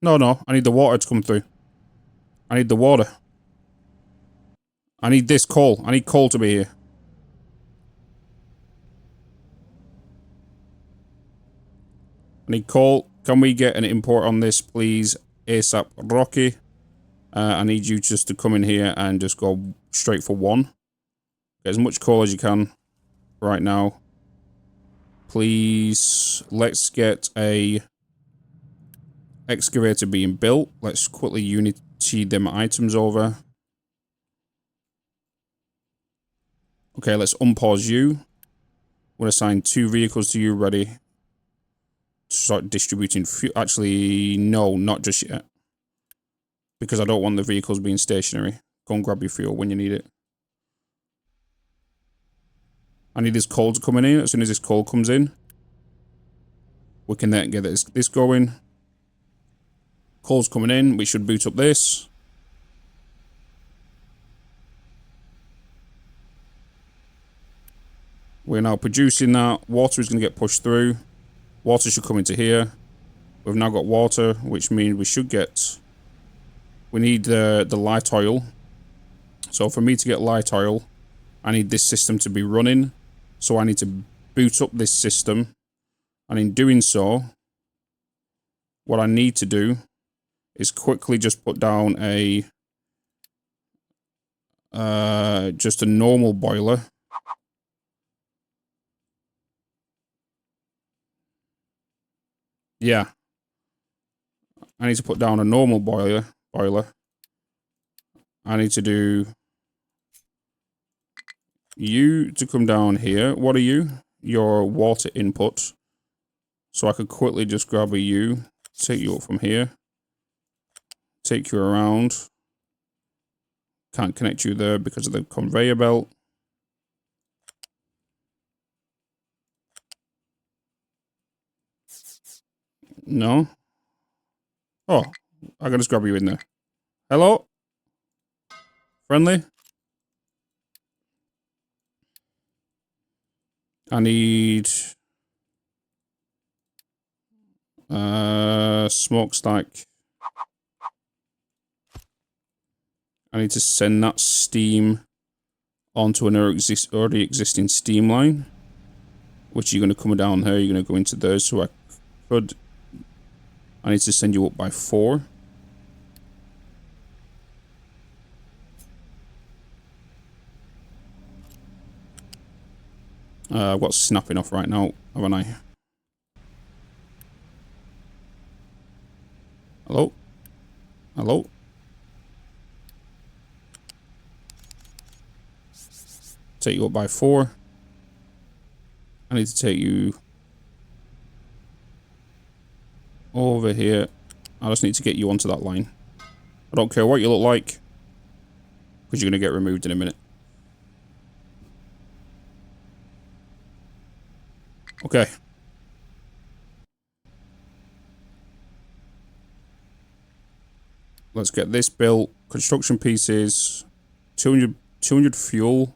No, I need the water to come through. I need the water. I need this coal. I need coal to be here. I need coal. Can we get an import on this, please? ASAP Rocky. I need you just to come in here and just go straight for 1. Get as much coal as you can right now. Please, let's get a excavator being built. Let's quickly unity them items over. Okay, let's unpause you. We'll assign 2 vehicles to you ready to start distributing fuel. Actually, no, not just yet. Because I don't want the vehicles being stationary. Go and grab your fuel when you need it. I need this coal to come in. As soon as this coal comes in, we can then get this going. Coal's coming in. We should boot up this. We're now producing that. Water is going to get pushed through. Water should come into here. We've now got water, which means we should get... We need the light oil. So for me to get light oil, I need this system to be running. So I need to boot up this system. And in doing so, what I need to do is quickly just put down a just a normal boiler Yeah. I need to put down a normal boiler. I need to do you to come down here. What are you? Your water input. So I could quickly just grab a U, take you up from here, take you around. Can't connect you there because of the conveyor belt. No. Oh, I can just grab you in there. Hello? Friendly? I need smokestack. I need to send that steam onto an already existing steam line, which you're going to come down here. You're going to go into there. So I need to send you up by 4. I've got snapping off right now, haven't I? Hello? Hello? Take you up by 4. I need to take you over here. I just need to get you onto that line. I don't care what you look like, because you're going to get removed in a minute. Okay. Let's get this built. Construction pieces. 200 fuel.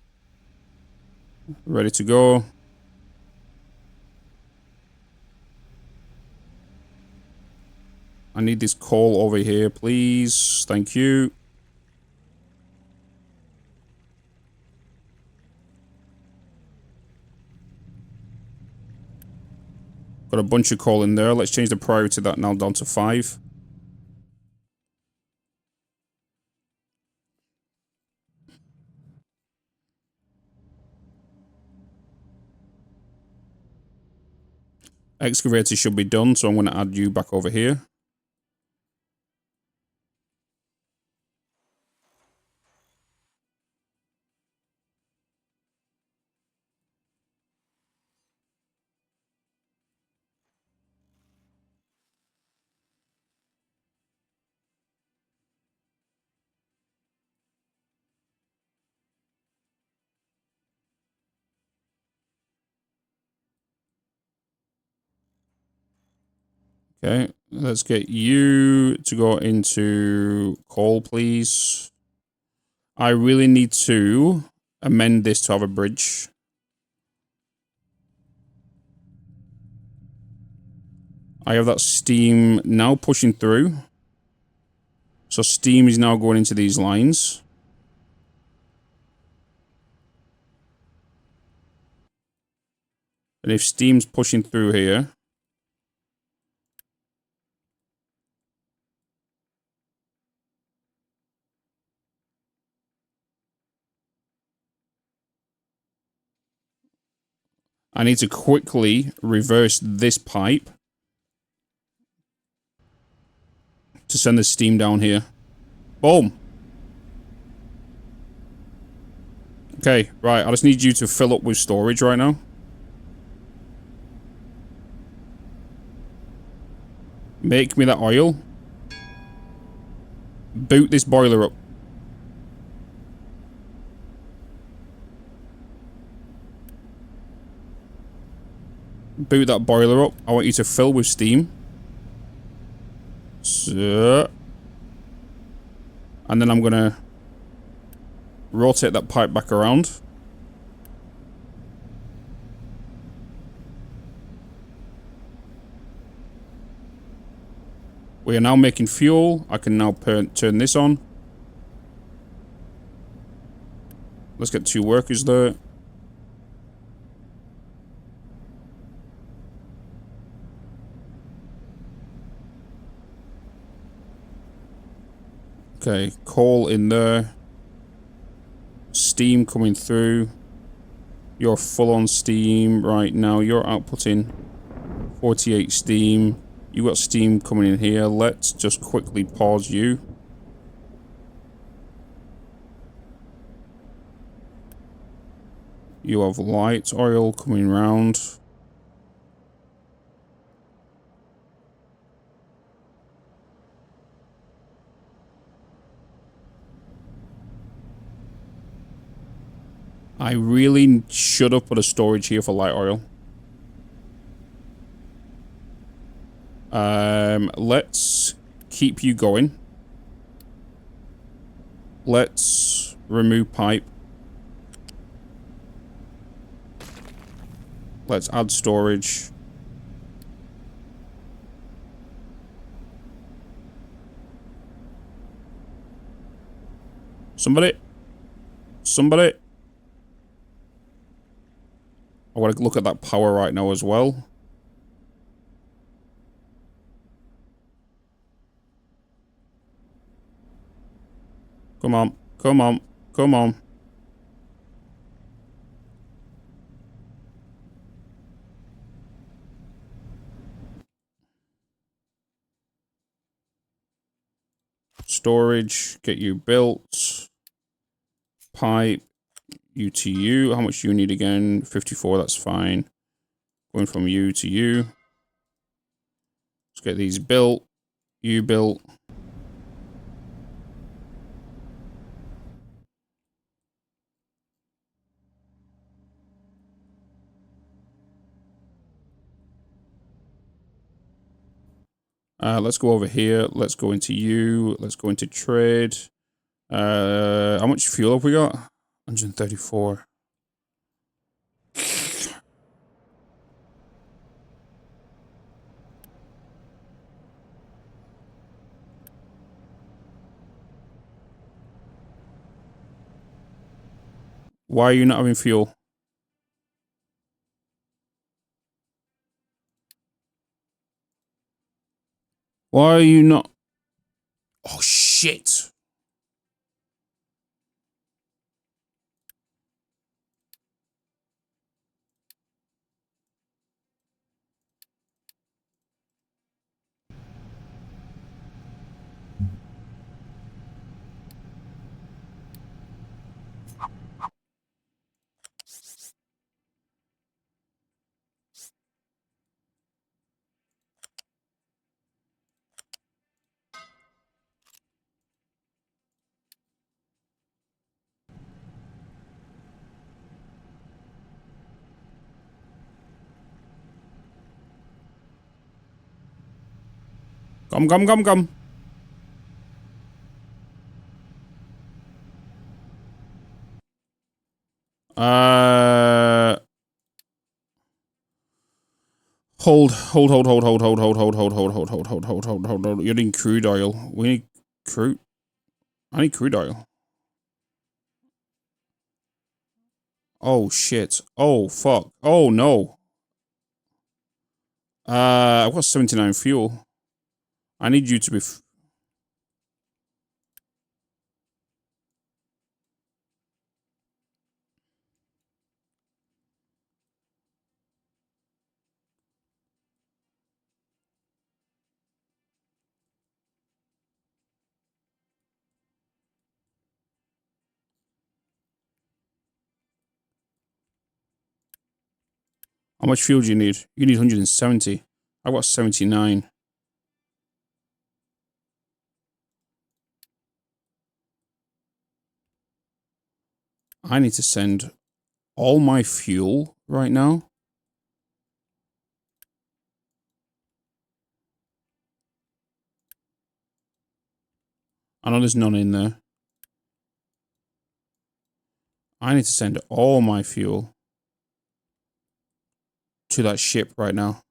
Ready to go. I need this coal over here, please. Thank you. Got a bunch of coal in there. Let's change the priority of that now down to 5. Excavator should be done, so I'm going to add you back over here. Okay, let's get you to go into coal, please. I really need to amend this to have a bridge. I have that steam now pushing through. So steam is now going into these lines. And if steam's pushing through here, I need to quickly reverse this pipe to send the steam down here. Boom. Okay, right. I just need you to fill up with storage right now. Make me that oil. Boot this boiler up. Boot that boiler up. I want you to fill with steam. So. And then I'm going to rotate that pipe back around. We are now making fuel. I can now turn this on. Let's get 2 workers there. Okay, coal in there. Steam coming through. You're full on steam right now. You're outputting 48 steam. You got steam coming in here. Let's just quickly pause you. You have light oil coming round. I really should have put a storage here for light oil. Let's keep you going. Let's remove pipe. Let's add storage. Somebody. Somebody. I want to look at that power right now as well. Come on. Come on. Come on. Storage. Get you built. Pipe. U to U. How much do you need again? 54, that's fine. Going from U to U. Let's get these built. U built. Let's go over here. Let's go into U. Let's go into trade. How much fuel have we got? 134. Why are you not having fuel? Why are you not? Oh, shit. Come, come, come, come. Hold. You're needing crude oil. We need crude. I need crude oil. Oh, shit. Oh, fuck. Oh, no. I've got 79 fuel. I need you to be... How much fuel do you need? You need 170. I've got 79. I need to send all my fuel right now. I know there's none in there. I need to send all my fuel to that ship right now.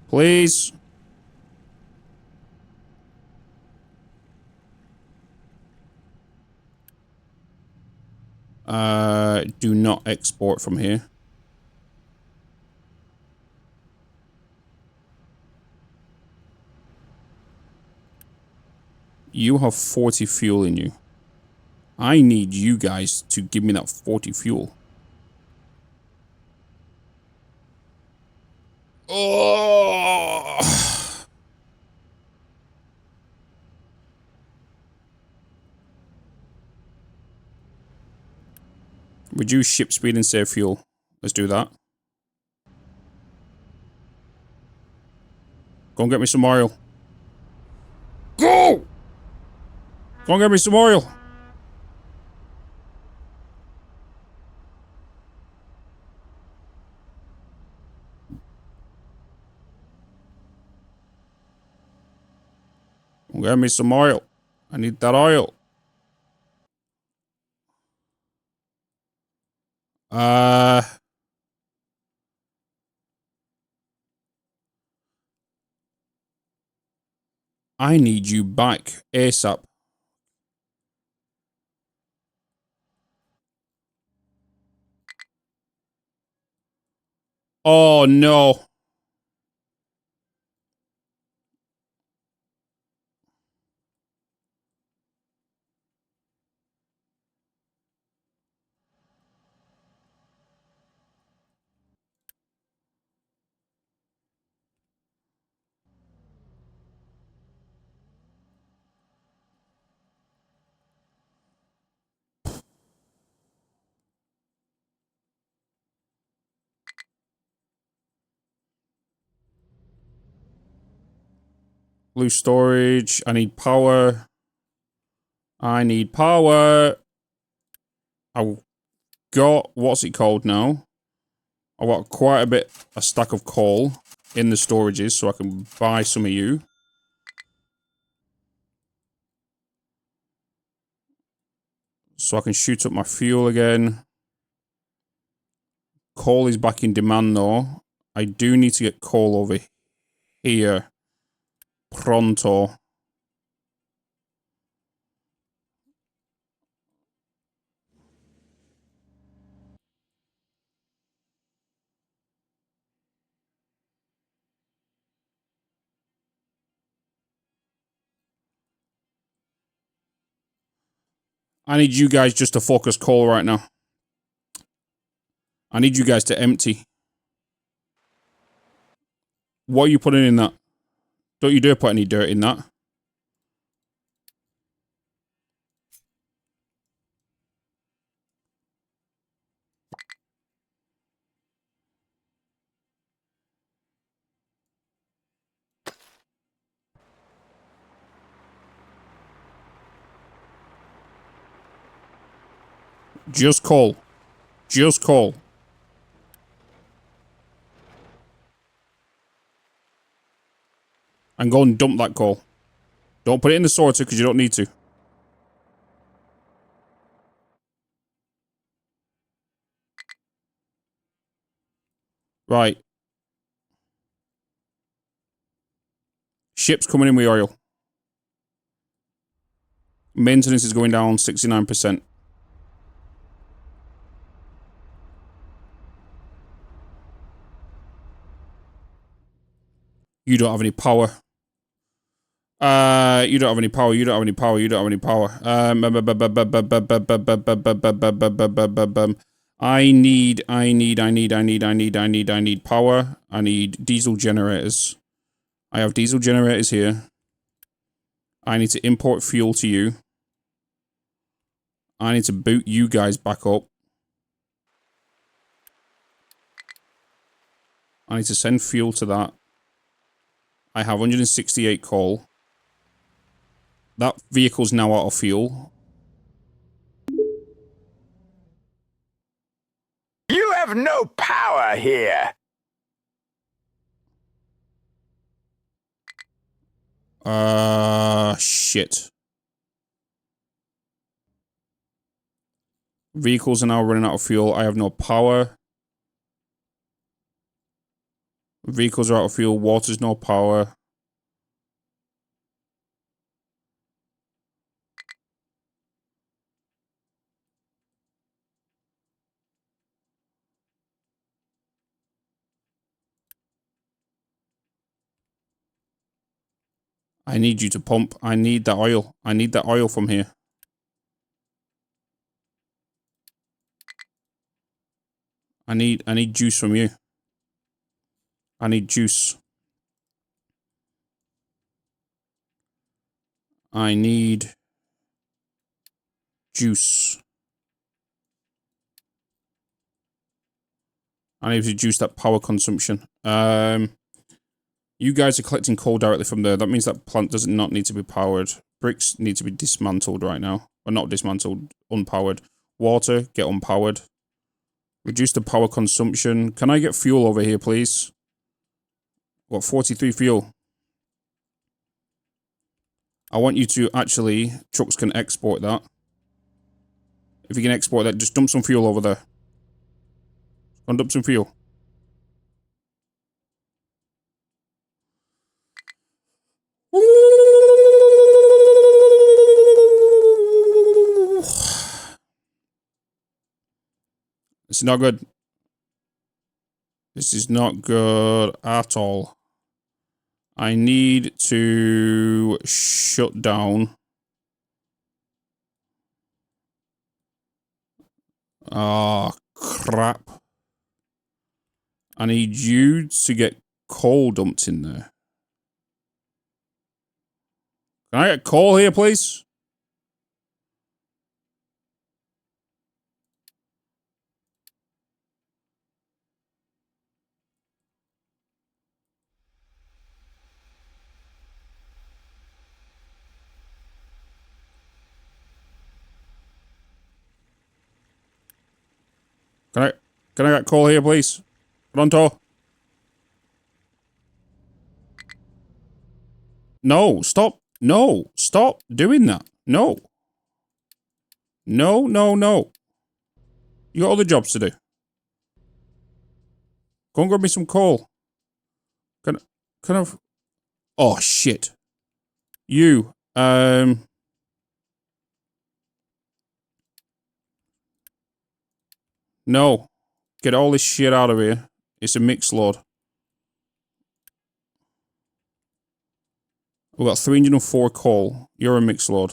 Please. Do not export from here. You have 40 fuel in you. I need you guys to give me that 40 fuel. Oh! Reduce ship speed and save fuel. Let's do that. Go and get me some oil. Go! Go and get me some oil. Go and get me some oil. I need that oil. I need you back ASAP. Oh no. Blue storage. I need power. I need power. I've got, what's it called now? I've got quite a stack of coal in the storages so I can buy some of you. So I can shoot up my fuel again. Coal is back in demand though. I do need to get coal over here. Pronto. I need you guys just to focus coal right now. I need you guys to empty. What are you putting in that? Don't you dare put any dirt in that. Just coal. Just coal. And go and dump that coal. Don't put it in the sorter because you don't need to. Right. Ship's coming in with oil. Maintenance is going down 69%. You don't have any power. You don't have any power. You don't have any power. You don't have any power. I need power. I need diesel generators. I have diesel generators here. I need to import fuel to you. I need to boot you guys back up. I need to send fuel to that. I have 168 coal. That vehicle's now out of fuel. You have no power here. Shit. Vehicles are now running out of fuel. I have no power. Vehicles are out of fuel. Water's no power. I need you to pump. I need that oil. I need that oil from here. I need juice from you. I need juice. I need juice. I need to reduce that power consumption. You guys are collecting coal directly from there. That means that plant does not need to be powered. Bricks need to be dismantled right now. Or not dismantled, unpowered. Water, get unpowered. Reduce the power consumption. Can I get fuel over here, please? What, 43 fuel? I want you to actually... Trucks can export that. If you can export that, just dump some fuel over there. Go and dump some fuel. This is not good. This is not good at all. I need to shut down. Ah, crap. I need you to get coal dumped in there. Can I get coal here, please? Can I get coal here, please? Pronto? No, stop. No, stop doing that. No. No, no, no. You got other jobs to do. Go and grab me some coal. Can I... Oh, shit. You, No. Get all this shit out of here. It's a mix load. We've got 304 coal. You're a mix load.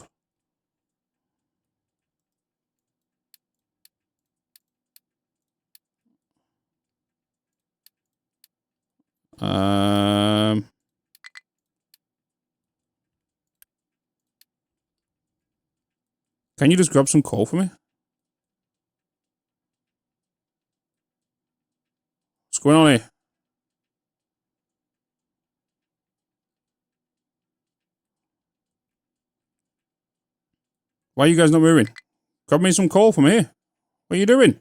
Can you just grab some coal for me? What's going on here? Why are you guys not moving? Grab me some coal from here. What are you doing?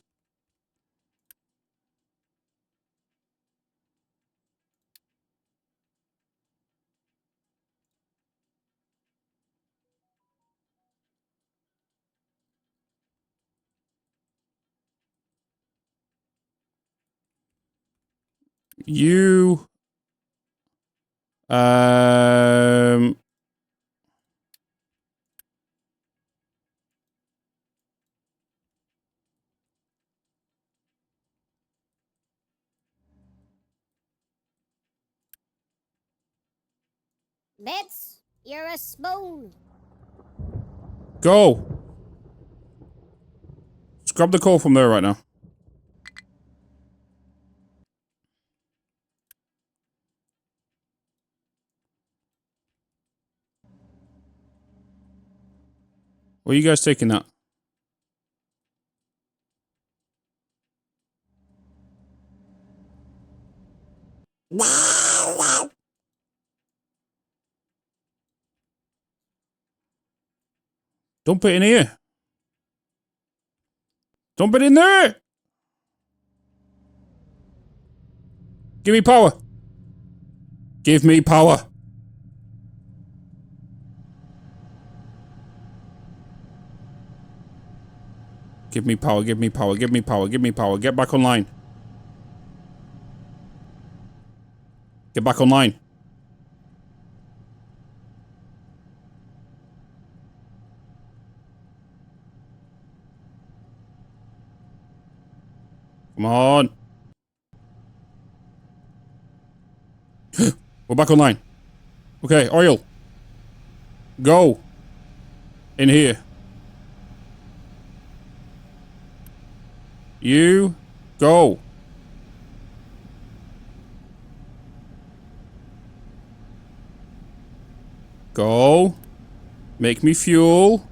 You... Bitz, you're a spoon. Go! Just grab the coal from there right now. Where are you guys taking that? Dump it in here. Dump it in there! Give me power. Give me power. Give me power, give me power, give me power, give me power. Get back online. Get back online. Come on. We're back online. Okay, oil. Go. In here. You. Go. Go. Make me fuel.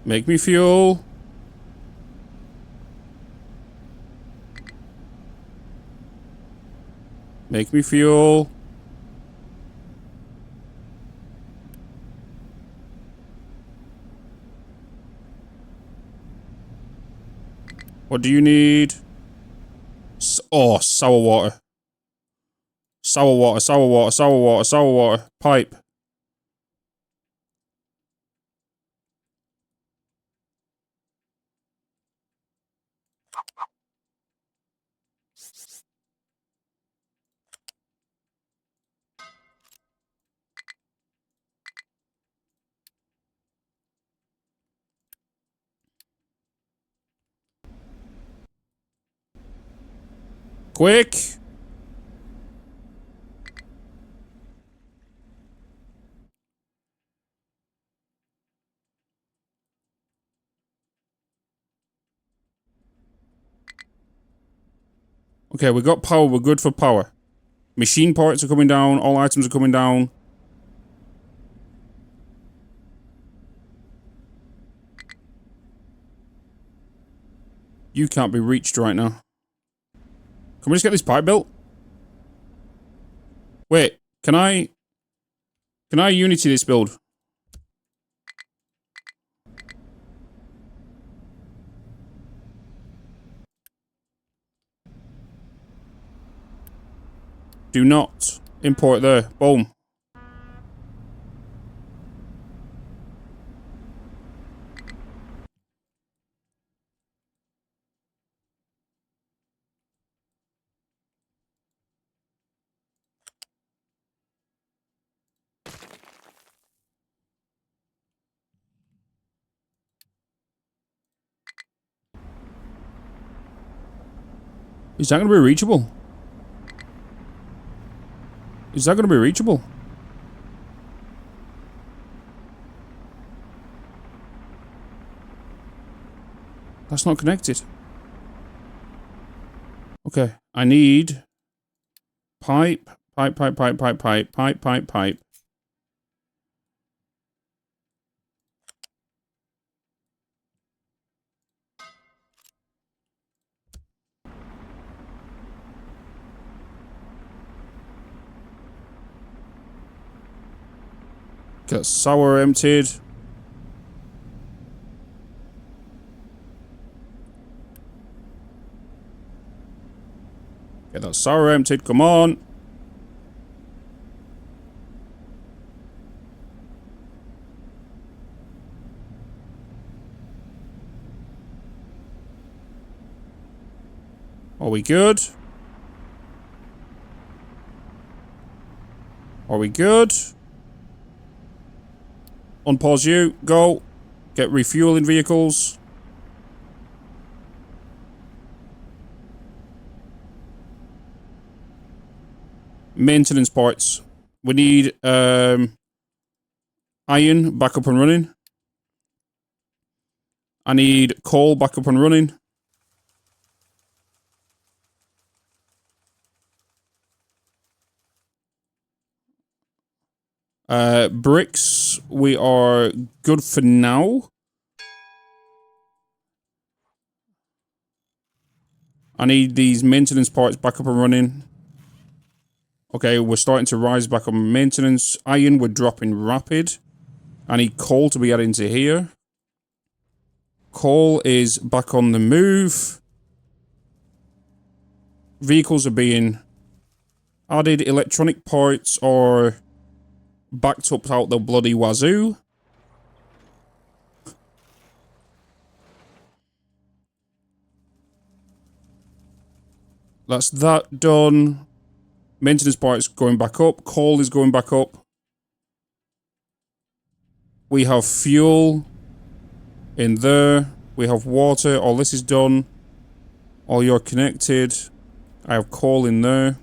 Make me fuel. Make me fuel. What do you need? Oh, sour water. Sour water, sour water, sour water, sour water. Pipe. Quick! Okay, we got power. We're good for power. Machine parts are coming down. All items are coming down. You can't be reached right now. Can we just get this pipe built? Wait, can I Unity this build? Do not import there. Boom. Is that going to be reachable? Is that going to be reachable? That's not connected. Okay, I need pipe. Pipe. Get sour emptied. Get that sour emptied, come on. Are we good? Are we good? Unpause you. Go. Get refueling vehicles. Maintenance parts. We need iron back up and running. I need coal back up and running. Bricks, we are good for now. I need these maintenance parts back up and running. Okay, we're starting to rise back on maintenance. Iron, we're dropping rapid. I need coal to be added into here. Coal is back on the move. Vehicles are being added. Electronic parts are backed up out the bloody wazoo. That's that done. Maintenance parts going back up. Coal is going back up. We have fuel in there. We have water. All this is done. All you're connected. I have coal in there.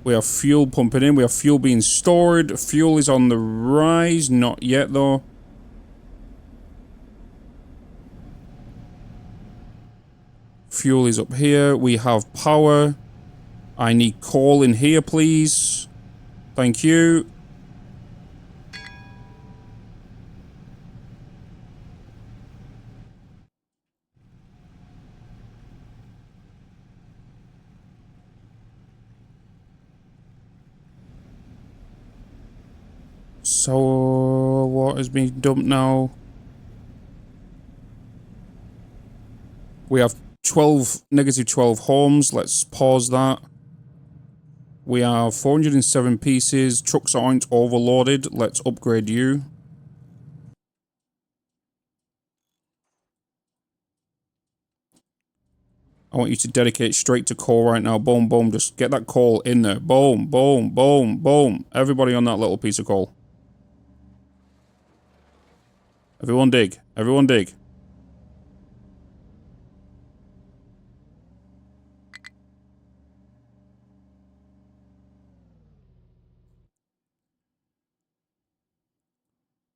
We have fuel pumping in. We have fuel being stored. Fuel is on the rise. Not yet, though. Fuel is up here. We have power. I need coal in here, please. Thank you. So, what is being dumped now? We have negative 12 homes. Let's pause that. We have 407 pieces. Trucks aren't overloaded. Let's upgrade you. I want you to dedicate straight to coal right now. Boom, boom. Just get that coal in there. Boom, boom, boom, boom. Everybody on that little piece of coal. Everyone dig. Everyone dig.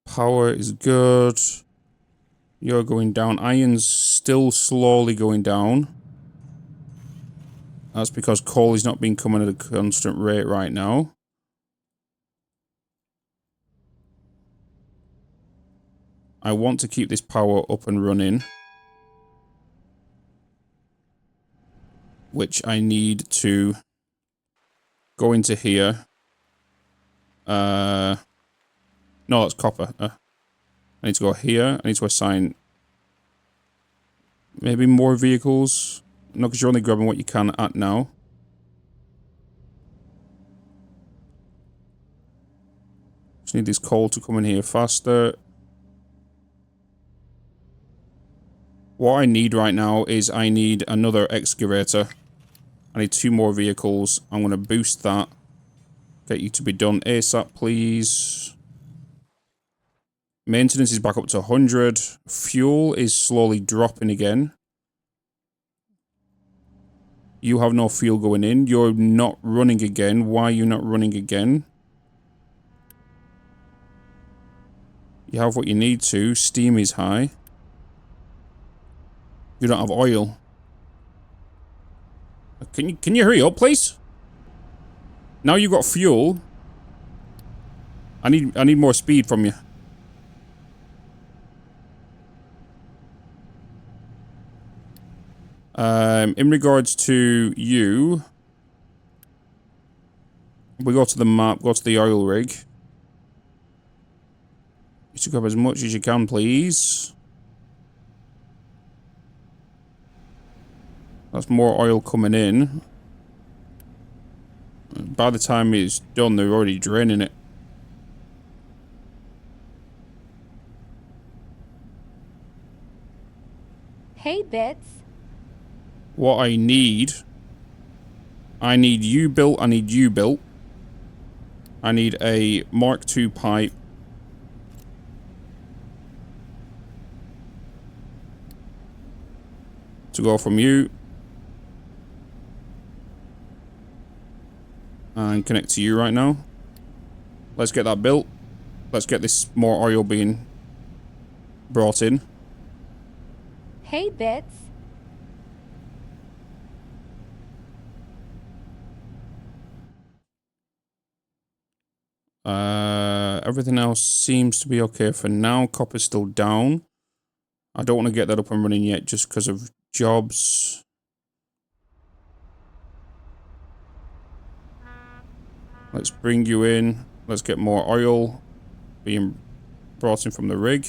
Power is good. You're going down. Iron's still slowly going down. That's because coal is not being coming at a constant rate right now. I want to keep this power up and running. Which I need to go into here. No, that's copper. I need to go here. I need to assign maybe more vehicles. No, because you're only grabbing what you can at now. Just need this coal to come in here faster. What I need right now is I need another excavator. I need 2 more vehicles. I'm going to boost that. Get you to be done ASAP, please. Maintenance is back up to 100. Fuel is slowly dropping again. You have no fuel going in. You're not running again. Why are you not running again? You have what you need to. Steam is high. You don't have oil. Can you hurry up, please? Now you've got fuel. I need more speed from you. In regards to you, we go to the map, go to the oil rig. You should grab as much as you can, please. That's more oil coming in. By the time it's done, they're already draining it. Hey, Bitz. What I need you built, I need you built. I need a Mark II pipe. To go from you. And connect to you right now. Let's get that built. Let's get this more oil being brought in. Hey, Bitz. Everything else seems to be okay for now. Copper's still down. I don't want to get that up and running yet just because of jobs. Let's bring you in. Let's get more oil being brought in from the rig.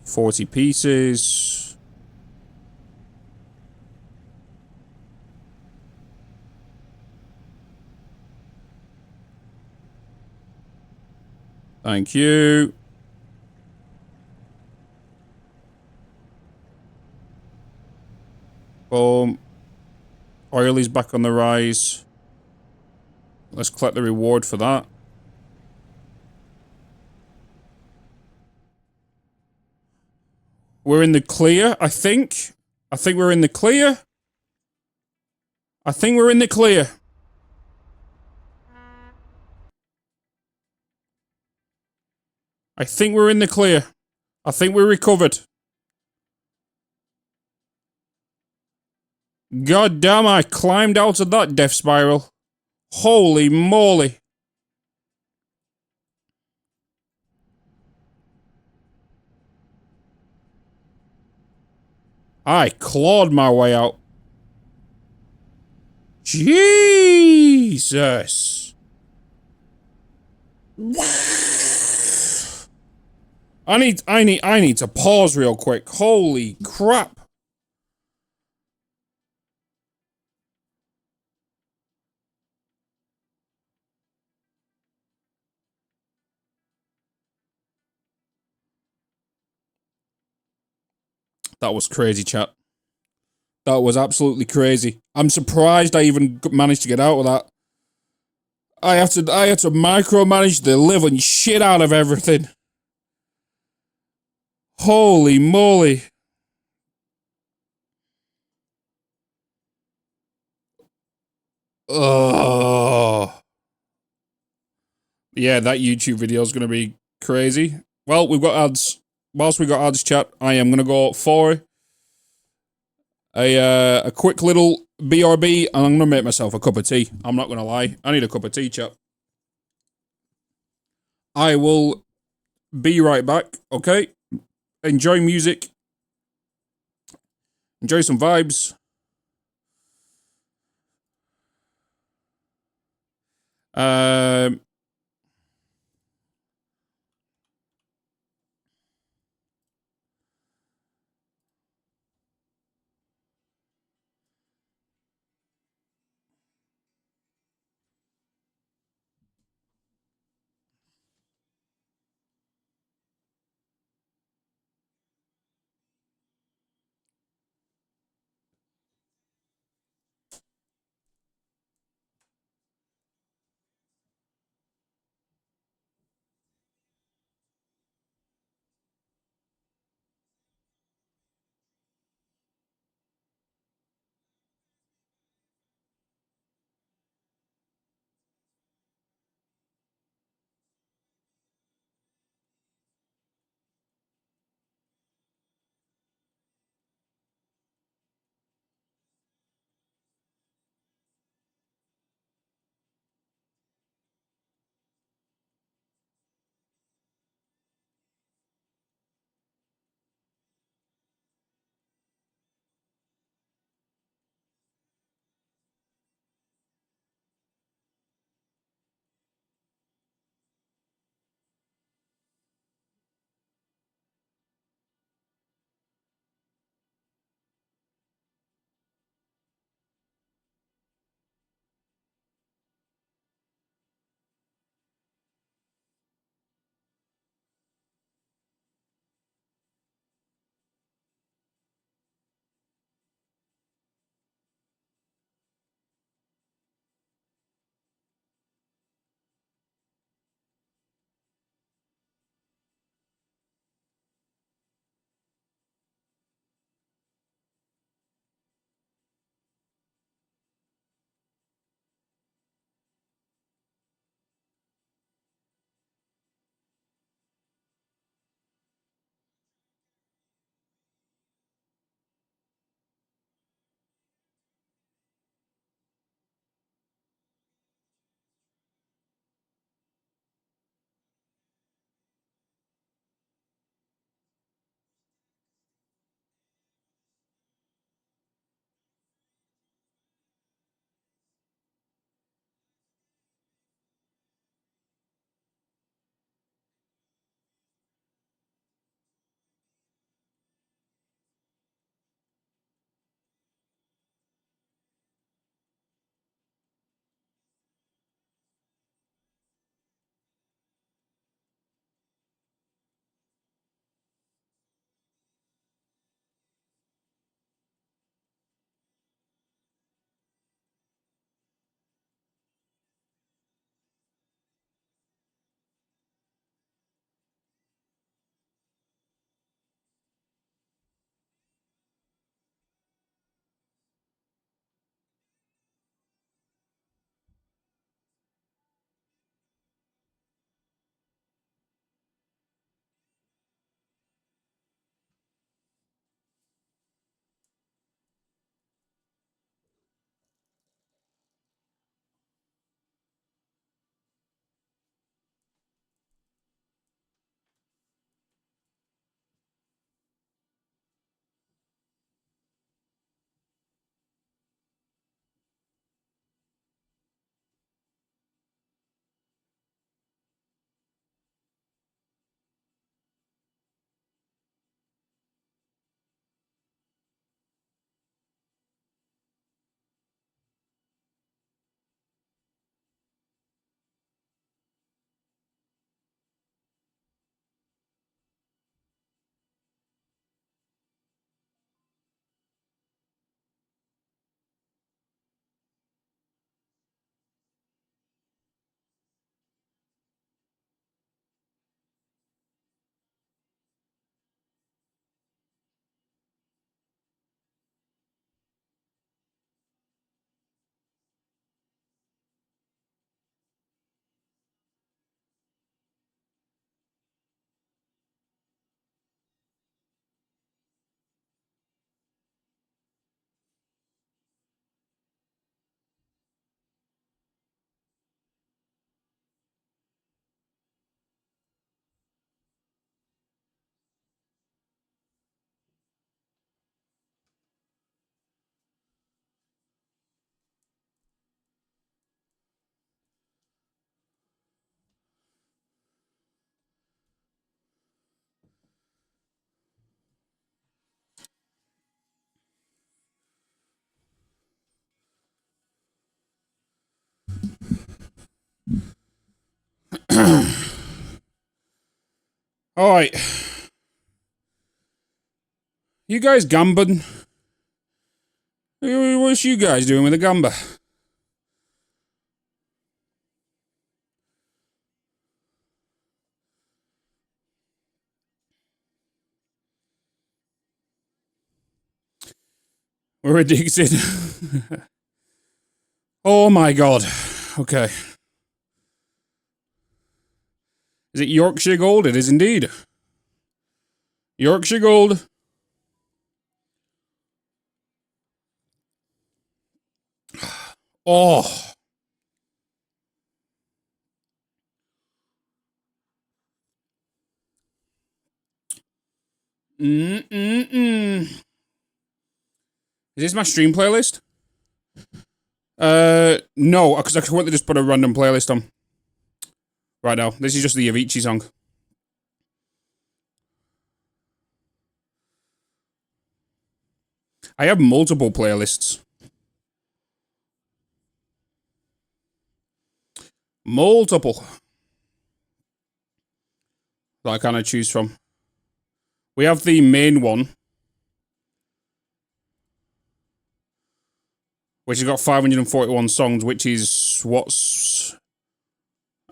$40 pieces. Thank you. Boom. Oil is back on the rise. Let's collect the reward for that. We're in the clear, I think. I think we're in the clear. I think we're in the clear. I think we're in the clear. I think we recovered. God damn, I climbed out of that death spiral. Holy moly. I clawed my way out. Jesus. I need to pause real quick. Holy crap. That was crazy, chat. That was absolutely crazy. I'm surprised I even managed to get out of that. I had to micromanage the living shit out of everything. Holy moly. Ugh. Yeah, that YouTube video is going to be crazy. Well, we've got ads. Whilst we got ads, chat, I am going to go for a quick little BRB, and I'm going to make myself a cup of tea. I'm not going to lie. I need a cup of tea, chat. I will be right back, okay? Enjoy music. Enjoy some vibes. Alright. You guys gambling? What's you guys doing with a gamba? We're addicted. Oh my god. Okay. Is it Yorkshire Gold? It is indeed. Yorkshire Gold. Oh. Is this my stream playlist? No, because I want to just put a random playlist on. Right now. This is just the Avicii song. I have multiple playlists. Multiple. That I kind of choose from. We have the main one, which has got 541 songs, which is what's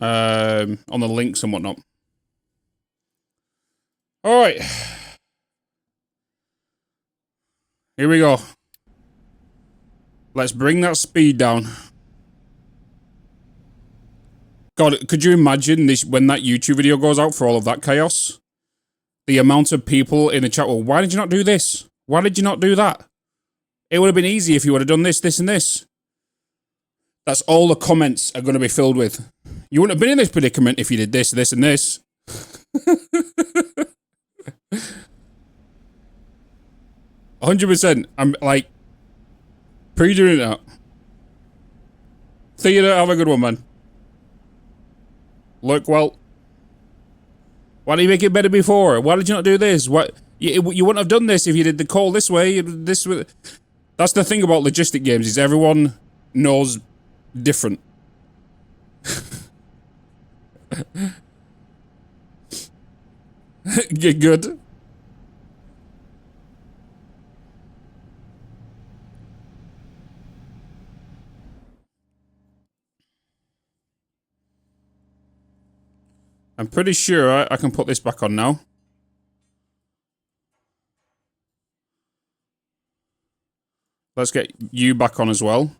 on the links and whatnot. All right. Here we go. Let's bring that speed down. God, could you imagine this when that YouTube video goes out for all of that chaos? The amount of people in the chat, well, why did you not do this? Why did you not do that? It would have been easy if you would have done this, this, and this. That's all the comments are going to be filled with. You wouldn't have been in this predicament if you did this, this, and this. 100%. I'm like, pre-doing it out. Theater, have a good one, man. Look, well, why did you make it better before? Why did you not do this? What you wouldn't have done this if you did the call this way. This, that's the thing about logistic games, is everyone knows different. Get good. I'm pretty sure I can put this back on now. Let's get you back on as well.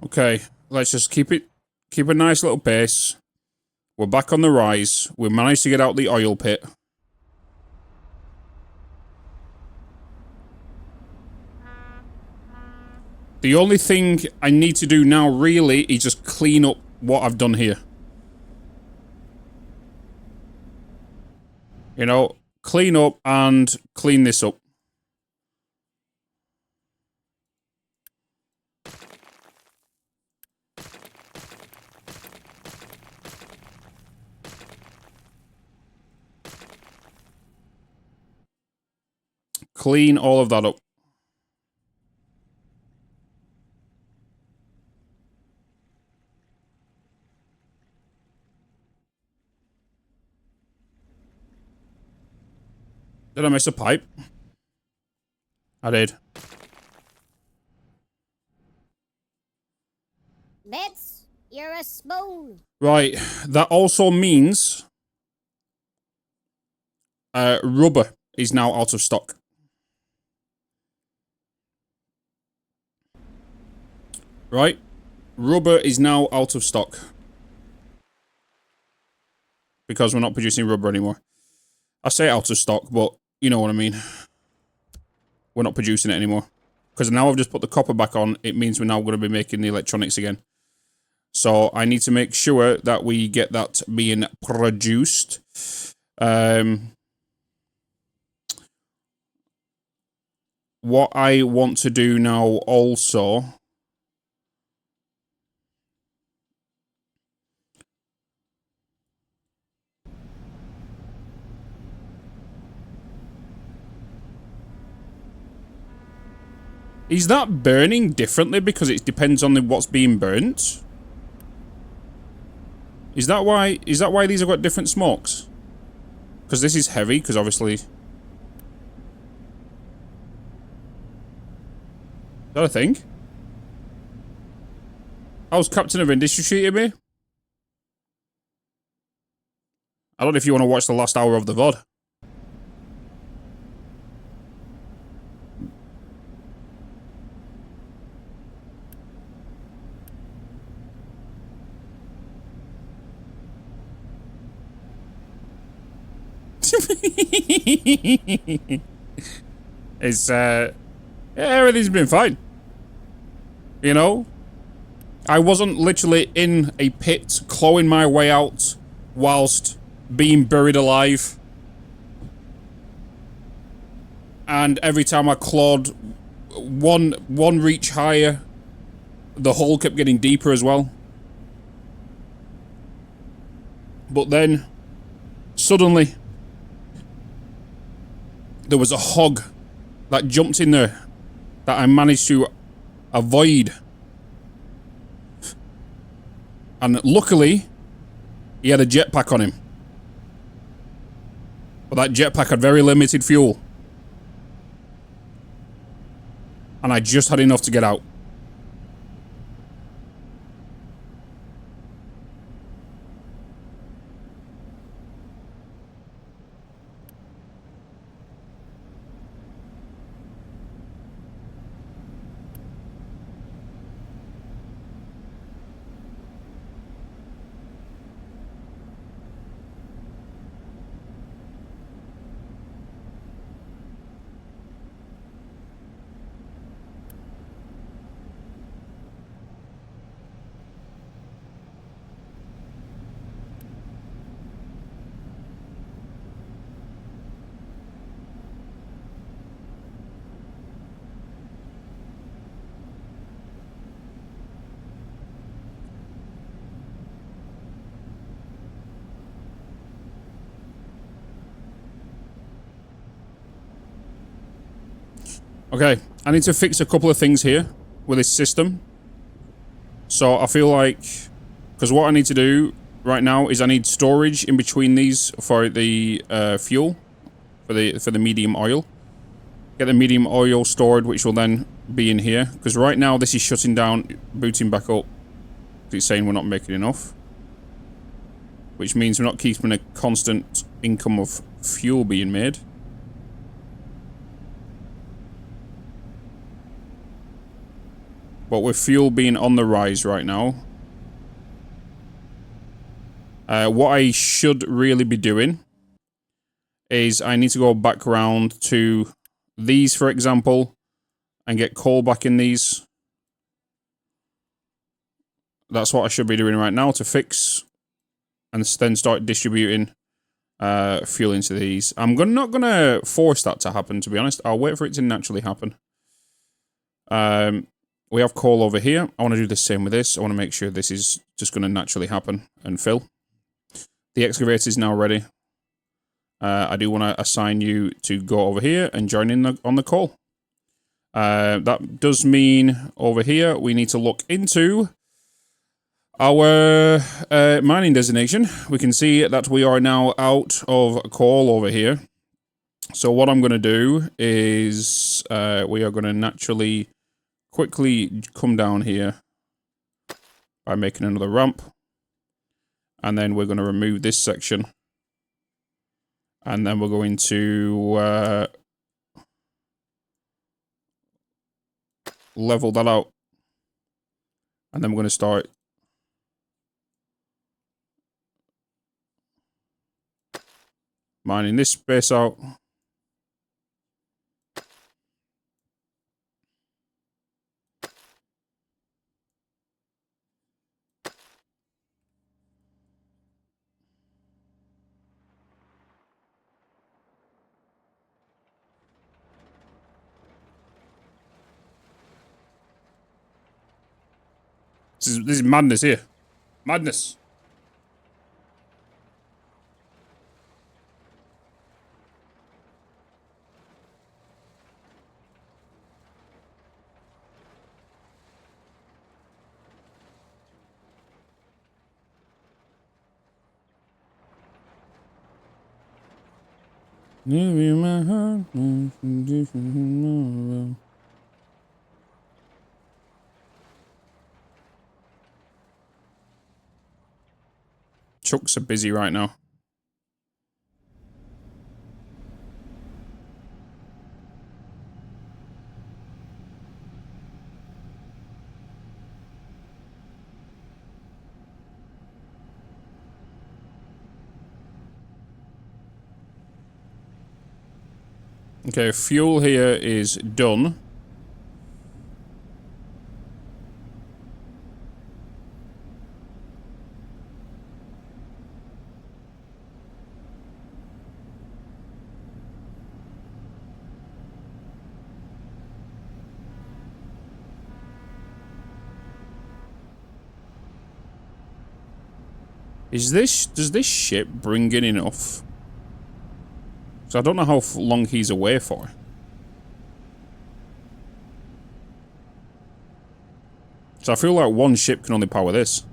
Okay, let's just keep a nice little pace. We're back on the rise. We managed to get out the oil pit. The only thing I need to do now, really, is just clean up what I've done here. You know, clean up and clean this up. Clean all of that up. Did I miss a pipe? I did. Bitz, you're a spoon. Right, that also means rubber is now out of stock. Right, rubber is now out of stock. Because we're not producing rubber anymore. I say out of stock, but you know what I mean. We're not producing it anymore. Because now I've just put the copper back on, it means we're now going to be making the electronics again. So I need to make sure that we get that being produced. What I want to do now also Is that burning differently because it depends on what's being burnt? Is that why these have got different smokes? Because this is heavy, because obviously... Is that a thing? How's Captain of Industry treating me? I don't know if you want to watch the last hour of the VOD. It's, yeah, everything's been fine. You know? I wasn't literally in a pit clawing my way out whilst being buried alive. And every time I clawed one reach higher, the hole kept getting deeper as well. But then, suddenly, there was a hog that jumped in there that I managed to avoid. And luckily, he had a jetpack on him. But that jetpack had very limited fuel. And I just had enough to get out. Okay, I need to fix a couple of things here with this system. So I feel like, because what I need to do right now is I need storage in between these for the fuel, for the medium oil. Get the medium oil stored, which will then be in here. Because right now this is shutting down, booting back up. It's saying we're not making enough. Which means we're not keeping a constant income of fuel being made. But with fuel being on the rise right now, what I should really be doing is I need to go back around to these, for example, and get coal back in these. That's what I should be doing right now to fix and then start distributing fuel into these. I'm not gonna force that to happen, to be honest. I'll wait for it to naturally happen. We have coal over here. I want to do the same with this. I want to make sure this is just going to naturally happen and fill. The excavator is now ready. I do want to assign you to go over here and join in on the coal. That does mean over here we need to look into our mining designation. We can see that we are now out of coal over here. So what I'm going to do is we are going to naturally quickly come down here by making another ramp. And then we're going to remove this section. And then we're going to level that out. And then we're going to start mining this space out. This is madness here. Madness. My heart. Chucks are busy right now. Okay, fuel here is done. Does this ship bring in enough? So I don't know how long he's away for. So I feel like one ship can only power this.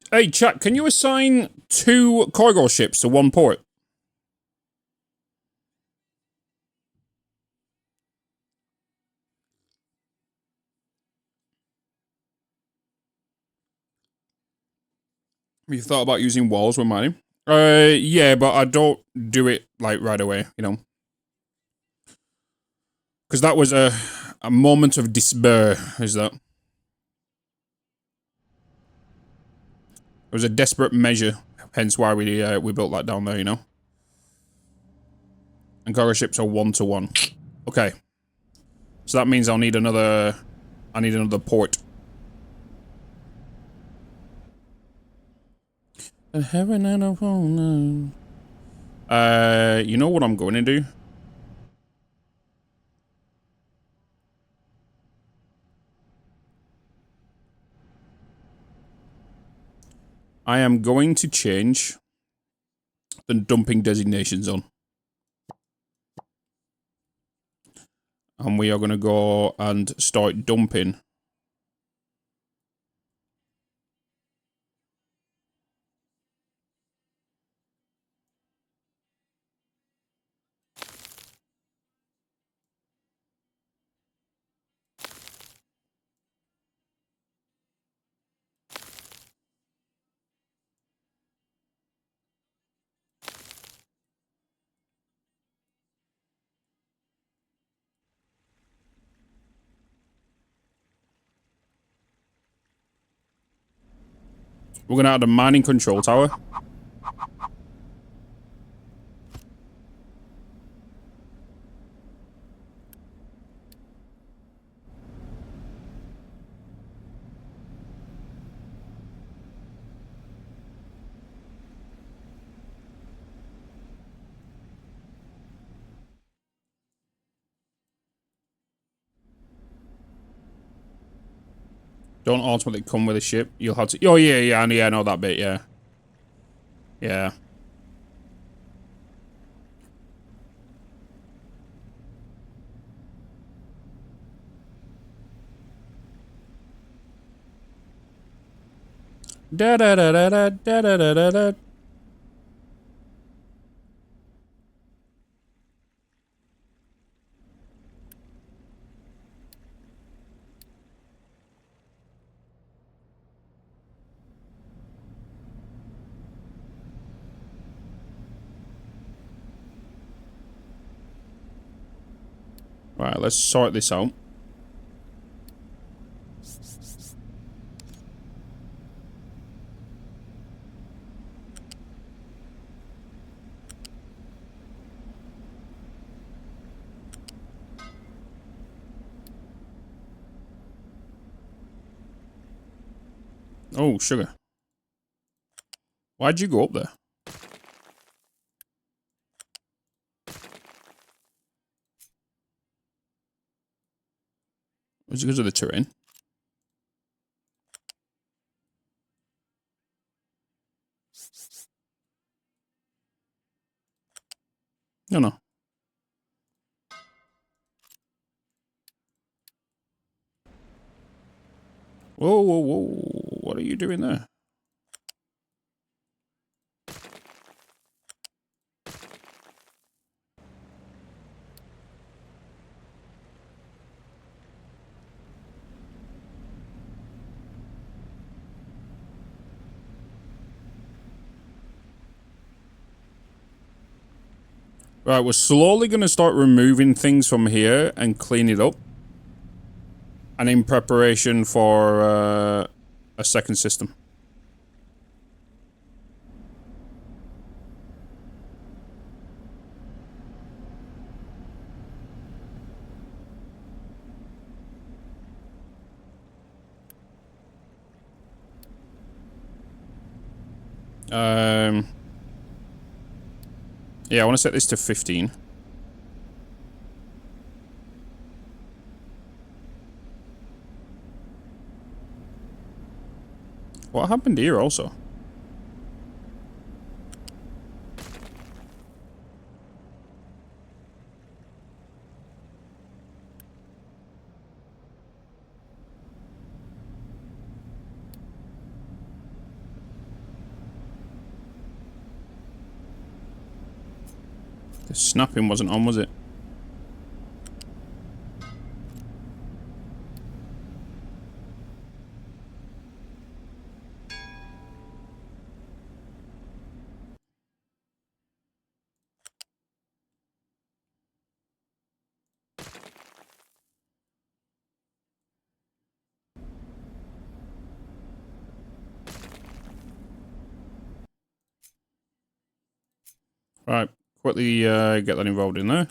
Hey, chat, can you assign 2 cargo ships to 1 port? Have you thought about using walls when mining? Yeah, but I don't do it, like, right away, you know? Because that was a moment of despair, is that? It was a desperate measure, hence why we built that down there, you know? And cargo ships are 1-to-1. Okay. So that means I need another port. You know what I'm going to do? I am going to change the dumping designation zone. And we are going to go and start dumping. We're going to add a mining control tower. Don't ultimately come with a ship. You'll have to... Oh, yeah, I know that bit, yeah. Yeah. Da-da-da-da-da-da-da-da-da. Right, let's sort this out. Oh, sugar. Why'd you go up there? Was it because of the terrain? No. Whoa, whoa, whoa. What are you doing there? Right, we're slowly going to start removing things from here and clean it up. And in preparation for a second system. Yeah, I want to set this to 15. What happened here also? The snapping wasn't on, was it? Right, quickly get that involved in there.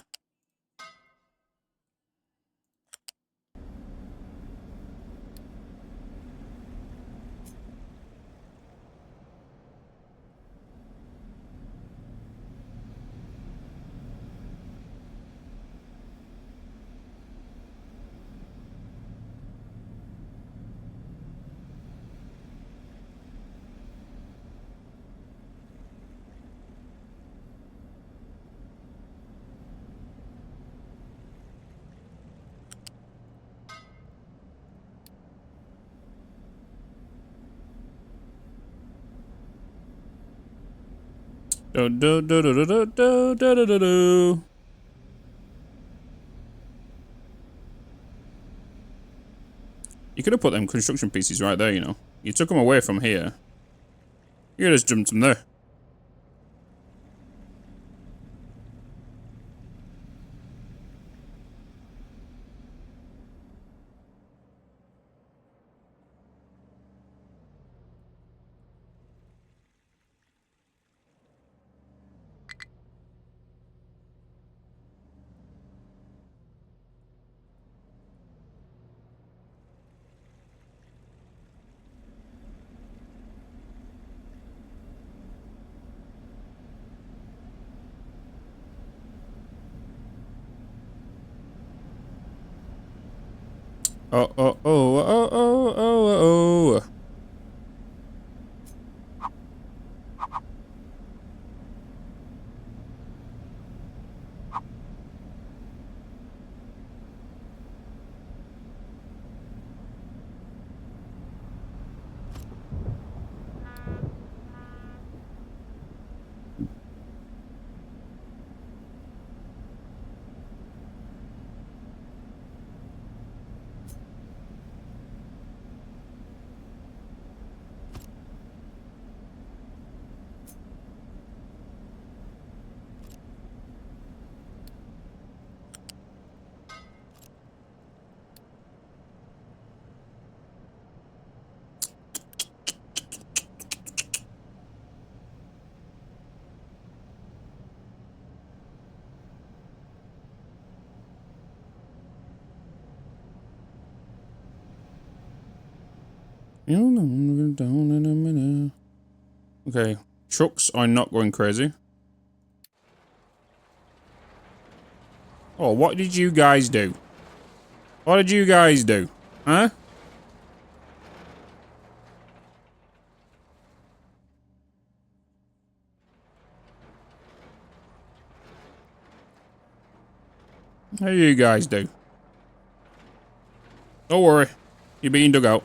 Do do do do do do do do do do. You could have put them construction pieces right there, you know. You took them away from here. You could have just jumped them there. Oh, oh, oh, oh, oh, oh, oh. Down in a minute. Okay, trucks are not going crazy. Oh, what did you guys do? What did you guys do? Huh? How you guys do? Don't worry. You're being dug out.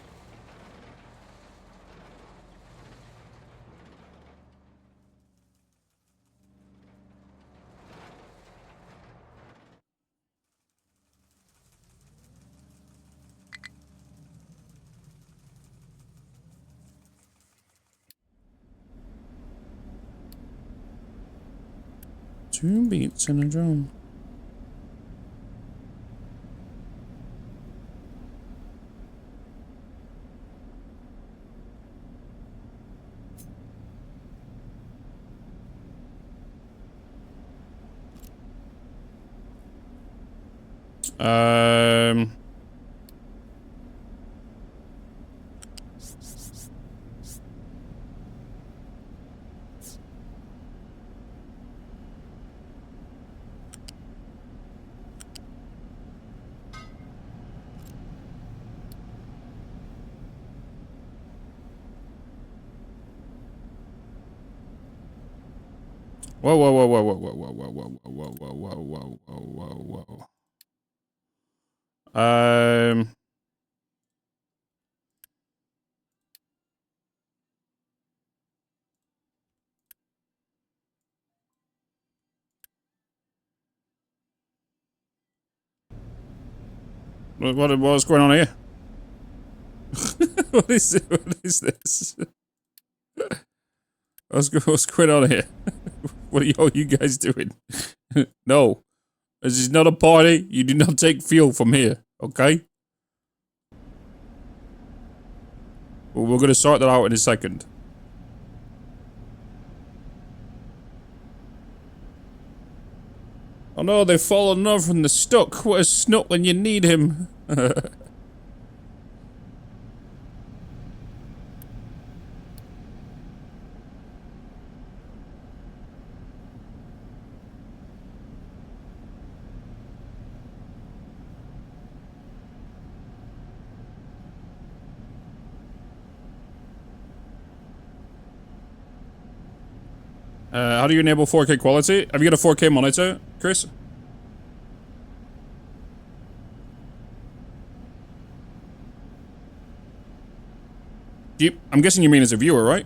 2 beats in a drum. Whoa, whoa, whoa, whoa, whoa, whoa, whoa, whoa, whoa, whoa, whoa, whoa, whoa, whoa, whoa, whoa. What's going on here? What is it? What is this? What's going on here? What are you guys doing? No. This is not a party. You do not take fuel from here, okay? Well, we're going to sort that out in a second. Oh no, they've fallen over and they're stuck. What a snot when you need him. How do you enable 4K quality? Have you got a 4K monitor, Chris? I'm guessing you mean as a viewer, right?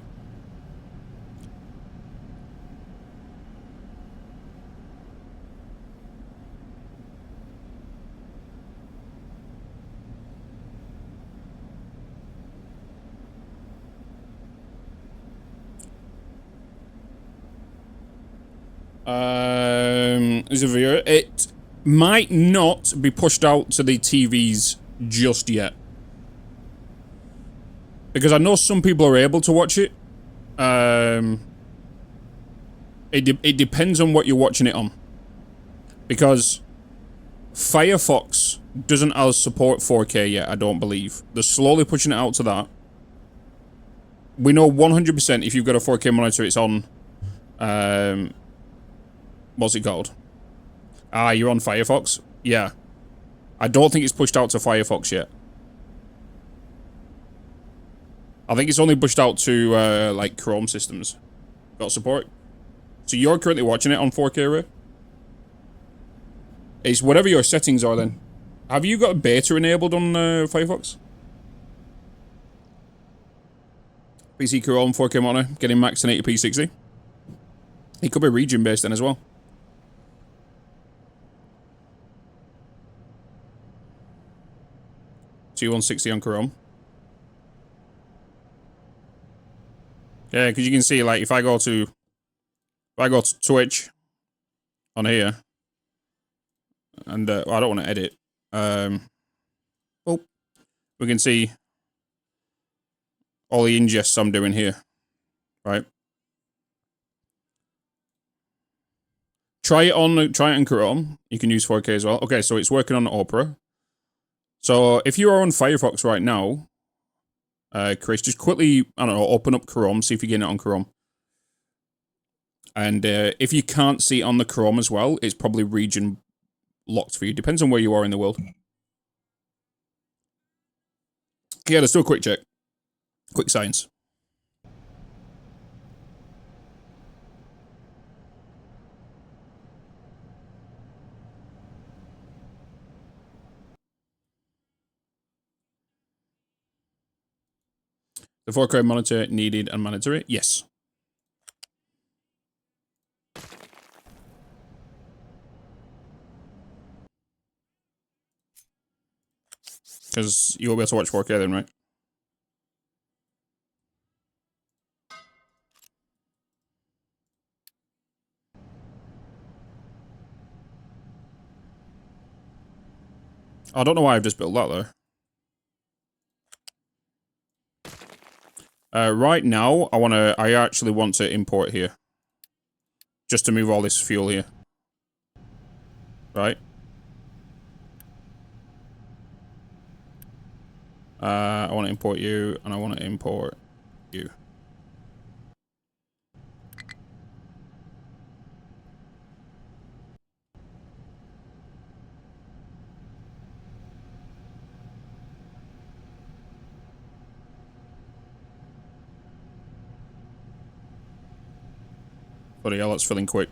As a viewer, it might not be pushed out to the TVs just yet. Because I know some people are able to watch it. It depends on what you're watching it on. Because Firefox doesn't have support 4K yet, I don't believe. They're slowly pushing it out to that. We know 100% if you've got a 4K monitor, it's on... what's it called? Ah, you're on Firefox? Yeah. I don't think it's pushed out to Firefox yet. I think it's only pushed out to, like, Chrome systems. Got support? So you're currently watching it on 4K, Ray? It's whatever your settings are, then. Have you got beta enabled on Firefox? PC Chrome 4K monitor, getting max 1080p 60. It could be region-based then as well. So you want 60 on Chrome. Yeah, because you can see, like, if I go to Twitch on here, and well, I don't want to edit. We can see all the ingests I'm doing here, right? Try it on Chrome. You can use 4K as well. Okay, so it's working on Opera. So if you are on Firefox right now, Chris, just quickly, I don't know, open up Chrome, see if you're getting it on Chrome. And if you can't see it on the Chrome as well, it's probably region locked for you. Depends on where you are in the world. Yeah, let's do a quick check. Quick science. The 4K monitor needed and mandatory? Yes. Because you'll be able to watch 4K then, right? I don't know why I've just built that though. Right now, I actually want to import here. Just to move all this fuel here. Right? I want to import you, and I want to import you. Bloody hell, that's filling quick.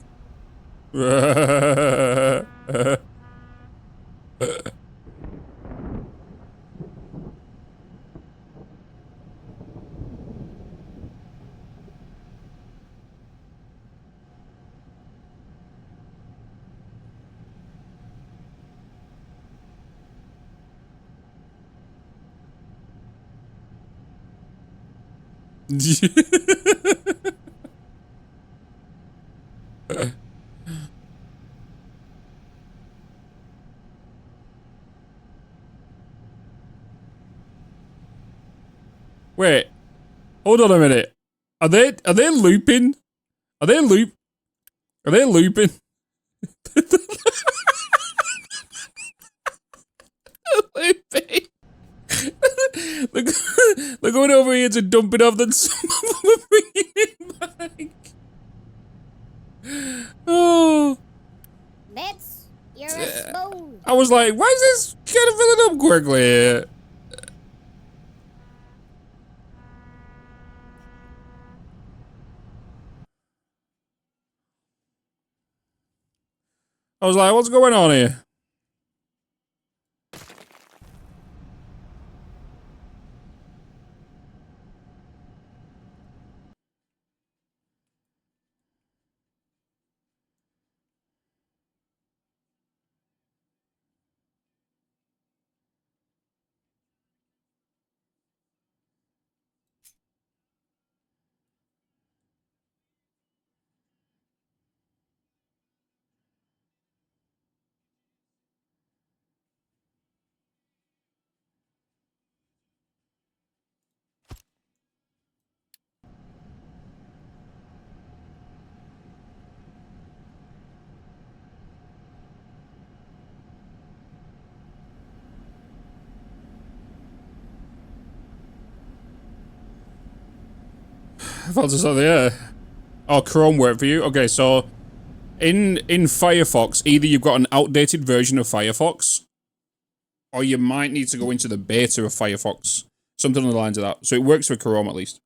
Wait, hold on a minute. Are they looping? Are they looping? Looping. They're going over here to dump it off, then some of them are bringing it back. Oh. Bitz, you're a spoon. I was like, why is this kind of filling up quickly? I was like, what's going on here? I thought this on the air. Oh, Chrome worked for you? Okay, so in Firefox, either you've got an outdated version of Firefox, or you might need to go into the beta of Firefox. Something on the lines of that. So it works for Chrome at least.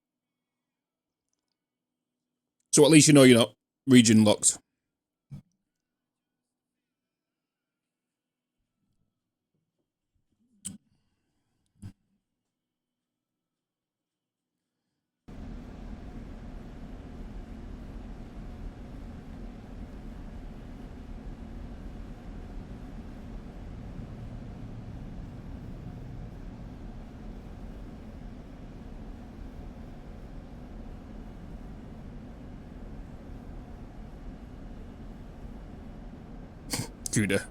So at least you know you're not region locked. CUDA.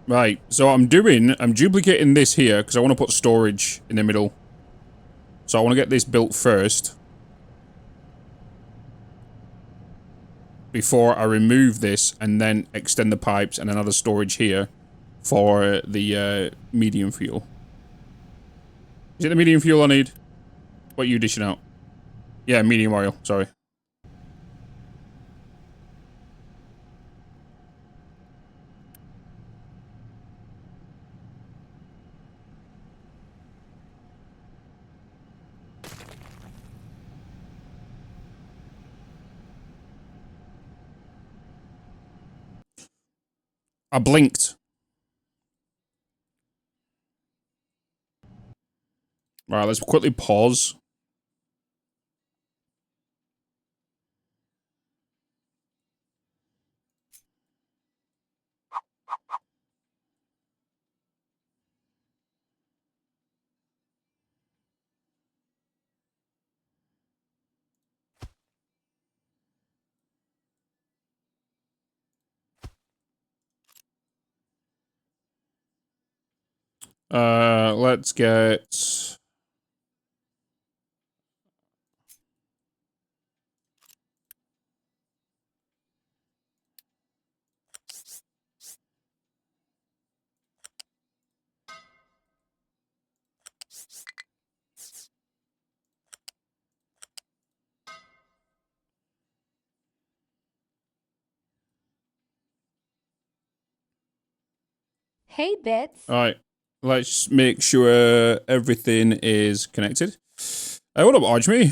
Right, so I'm duplicating this here because I want to put storage in the middle. So I want to get this built first. Before I remove this and then extend the pipes and another storage here for the medium fuel. Is it the medium fuel I need? What are you dishing out? Yeah, medium oil, sorry. I blinked. Right, let's quickly pause. Let's get... Hey, Bitz. Alright, let's make sure everything is connected. What up, Archme?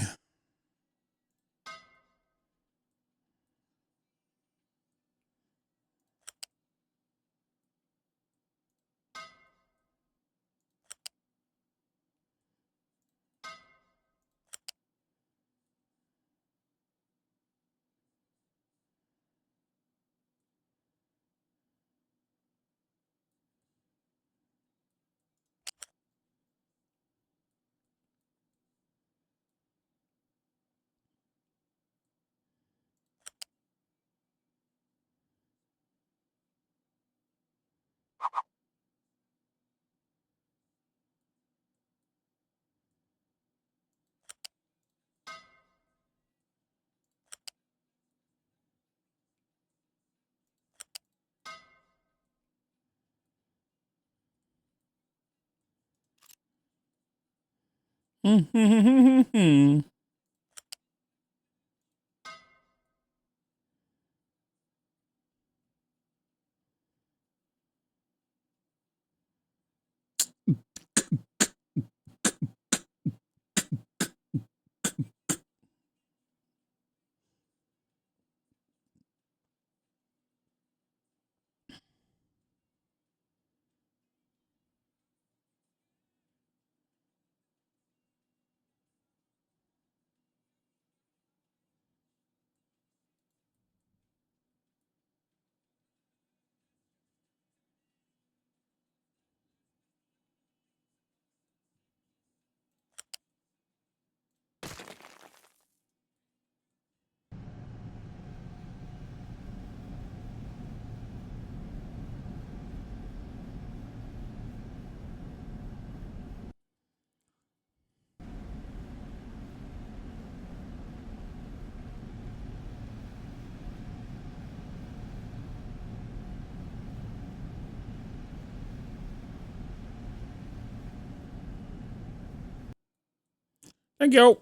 Thank you.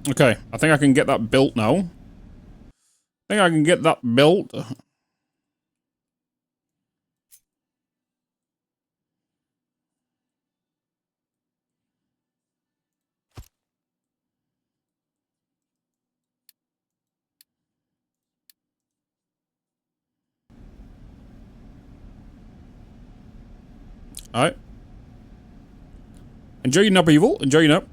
Okay, I think I can get that built now. I think I can get that built. Alright. Enjoy your nap, evil. Enjoy your nap.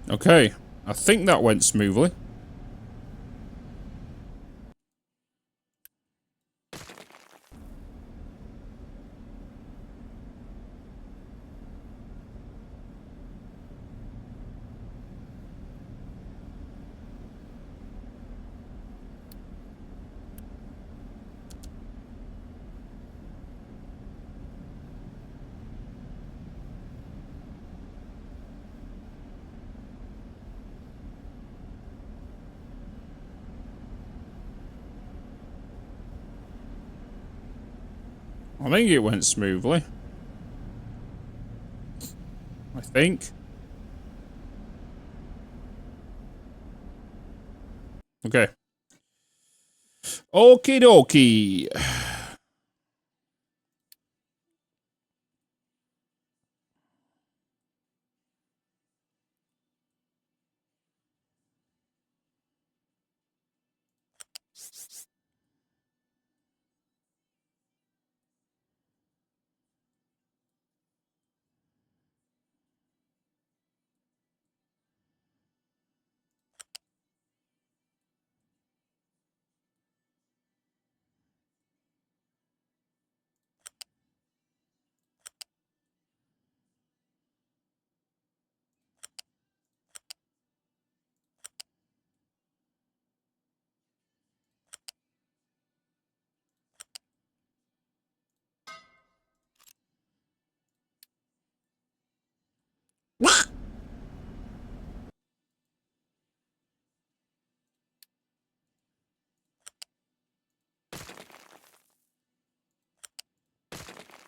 Okay, I think that went smoothly. I think it went smoothly. I think. Okay. Okie dokie.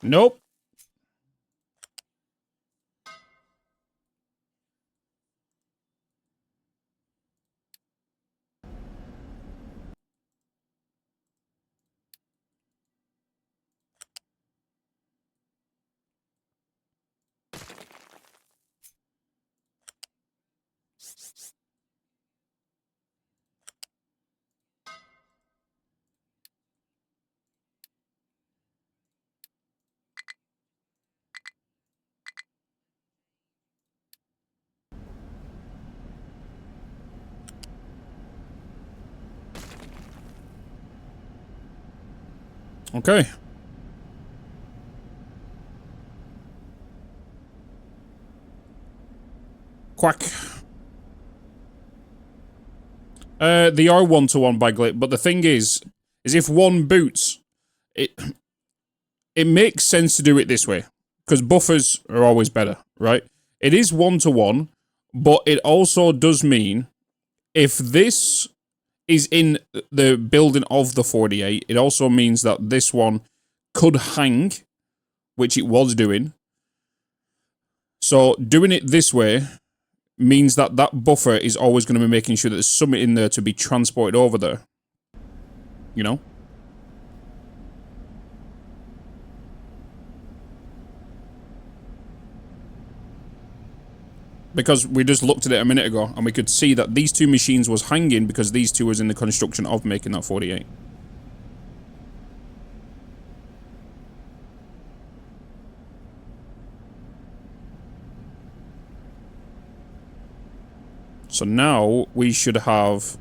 Nope. Okay. Quack. They are one-to-one by glitch, but the thing is if one boots, it makes sense to do it this way, because buffers are always better, right? It is one-to-one, but it also does mean if this is in the building of the 48, it also means that this one could hang, which it was doing. So doing it this way means that that buffer is always going to be making sure that there's something in there to be transported over there. You know? Because we just looked at it a minute ago, and we could see that these two machines was hanging because these two was in the construction of making that 48. So now we should have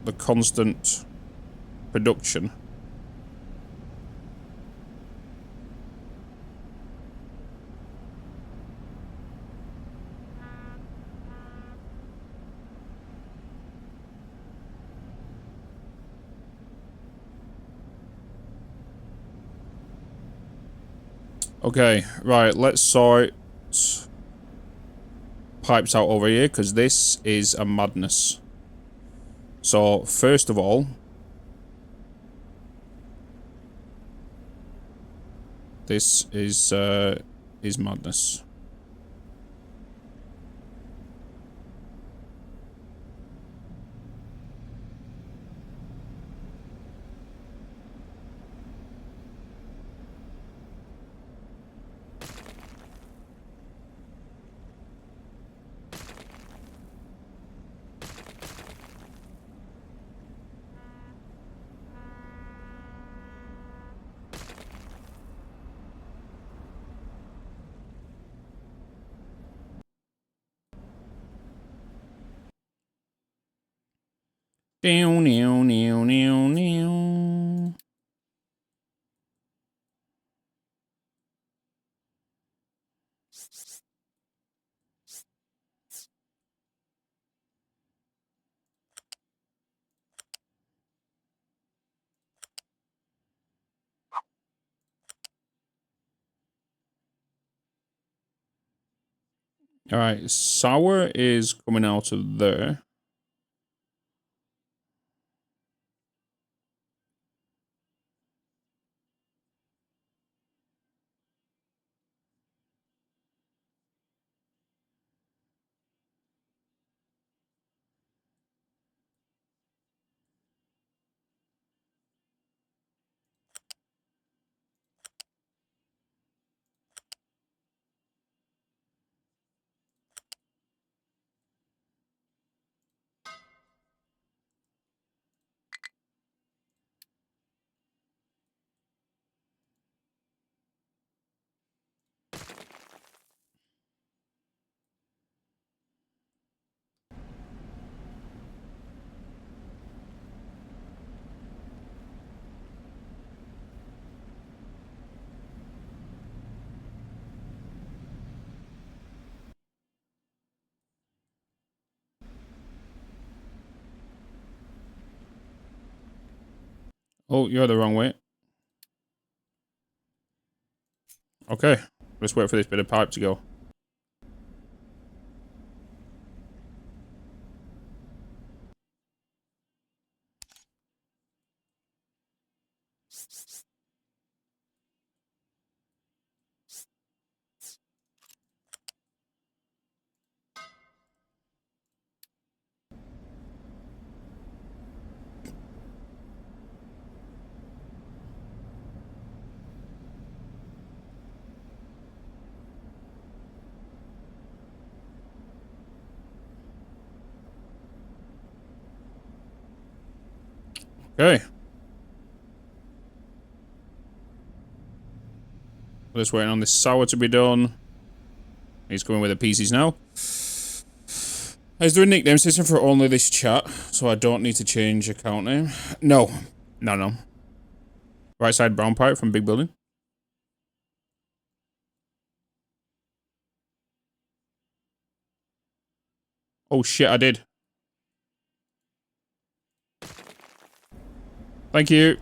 the constant production. Okay, right, let's sort pipes out over here, because this is a madness. So, first of all, this is madness. Down, down, down, down, down. Alright, sour is coming out of there. Oh, you're the wrong way. Okay. Let's wait for this bit of pipe to go. Okay. We're just waiting on this sour to be done. He's coming with the PCs now. Is there a nickname system for only this chat? So I don't need to change account name? No. No. Right side brown pipe from Big Building. Oh shit, I did. Thank you.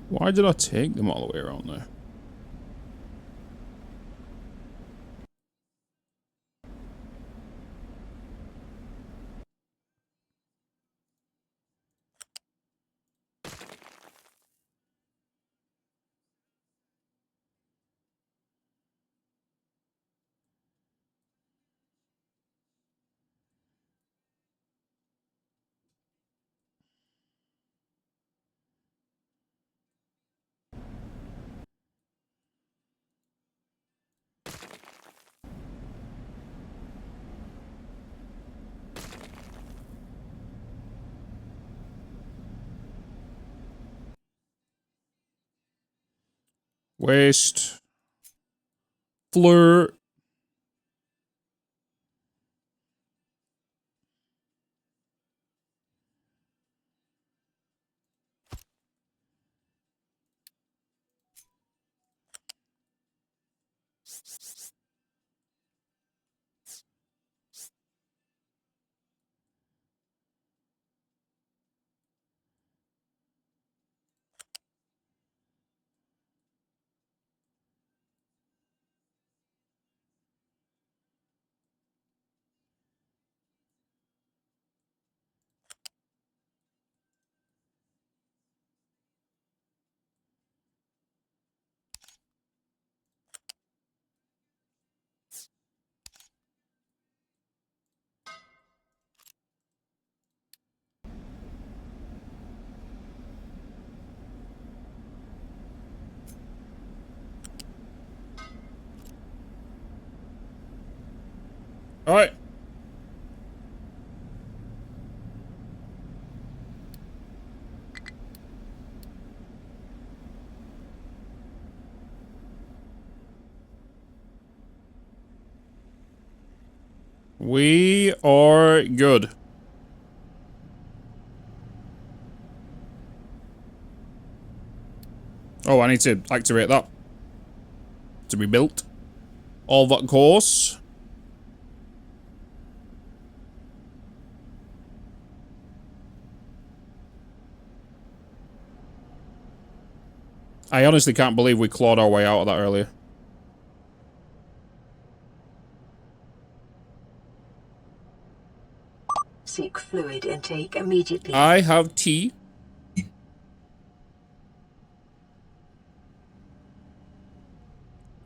Why did I take them all the way around there? Waste. Fleur. Alright. We are good. Oh, I need to activate that. To be built. Of course. I honestly can't believe we clawed our way out of that earlier. Seek fluid intake immediately. I have tea.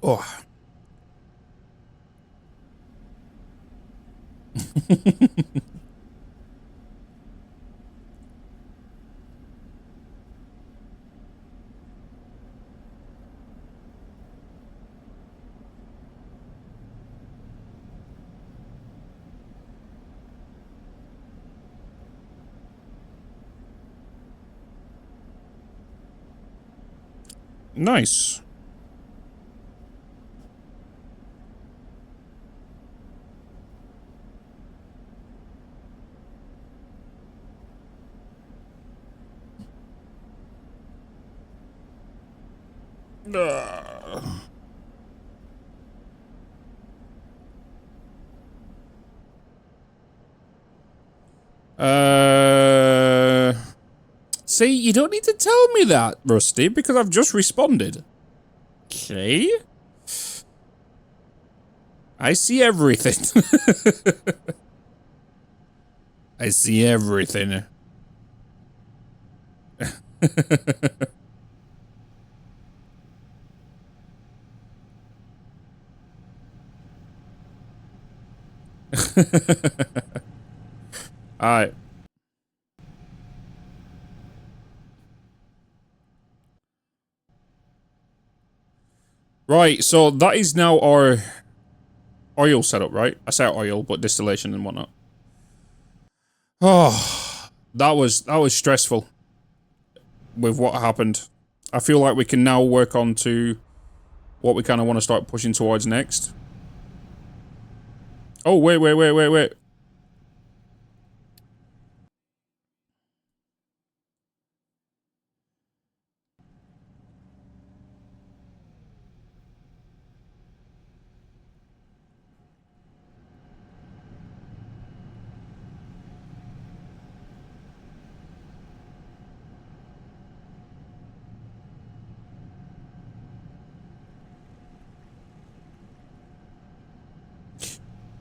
Oh. Nice. See, you don't need to tell me that, Rusty, because I've just responded. Okay. I see everything. I see everything. Alright. Right, so that is now our oil setup, right? I say oil, but distillation and whatnot. Oh, that was stressful with what happened. I feel like we can now work on to what we kind of want to start pushing towards next. Oh, wait.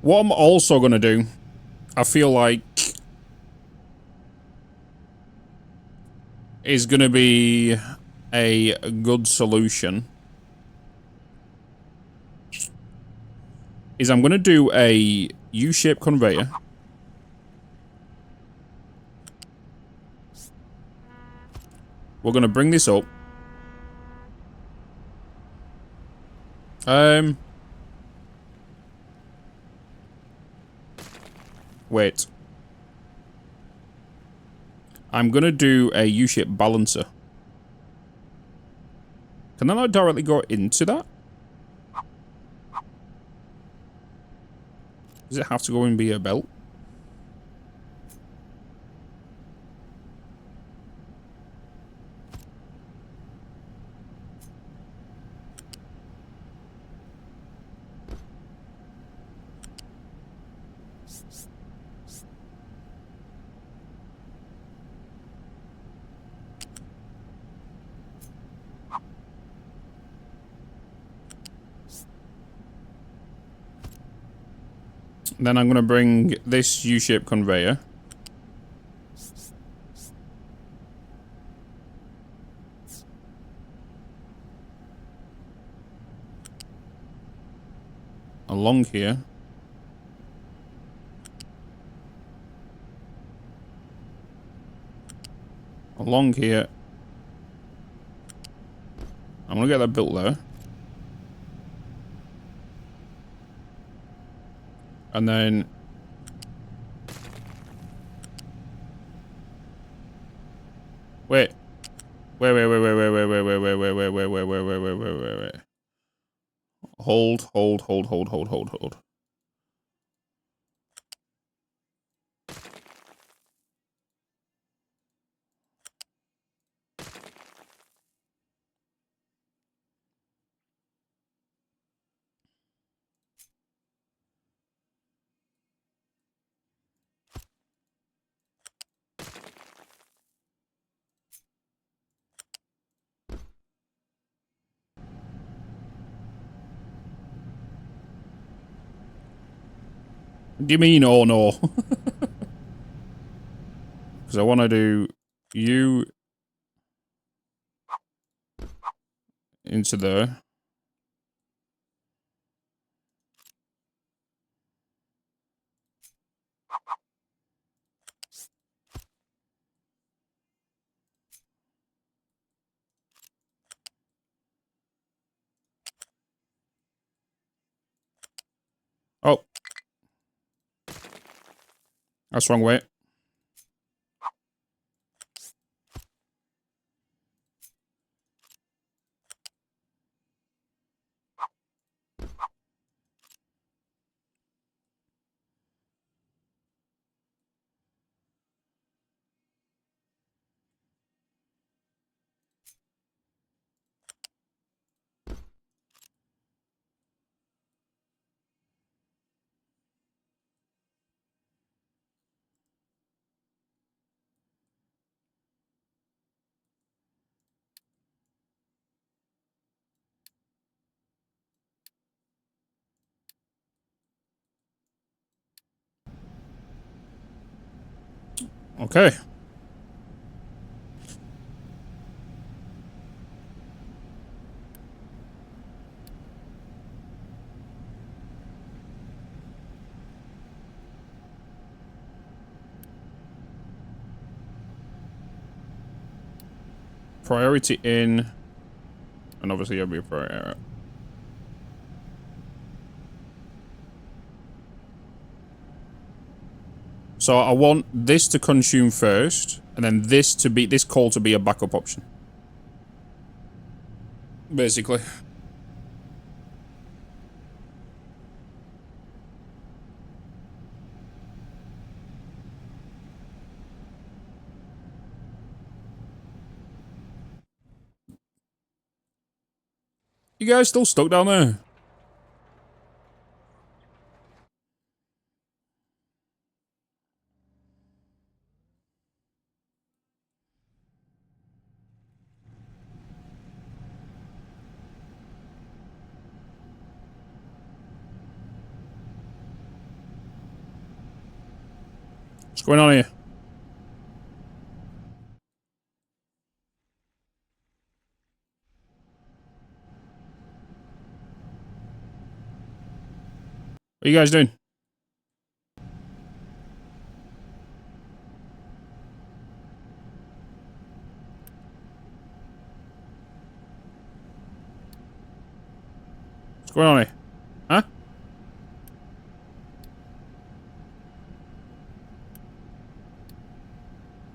What I'm also gonna do, I feel like, is gonna be a good solution, is I'm gonna do a U-shaped conveyor. We're gonna bring this up. Wait. I'm gonna do a U-shaped balancer. Can I not directly go into that? Does it have to go and be a belt? Then I'm gonna bring this U-shaped conveyor along here. Along here. I'm gonna get that built there. And then wait. Hold. Do you mean oh no? Because I want to do you into there. Oh. That's the wrong way. Okay. Priority in, and obviously it'll be a priority. So I want this to consume first, and then this call to be a backup option. Basically. You guys still stuck down there? What's going on here? What are you guys doing? What's going on here? Huh?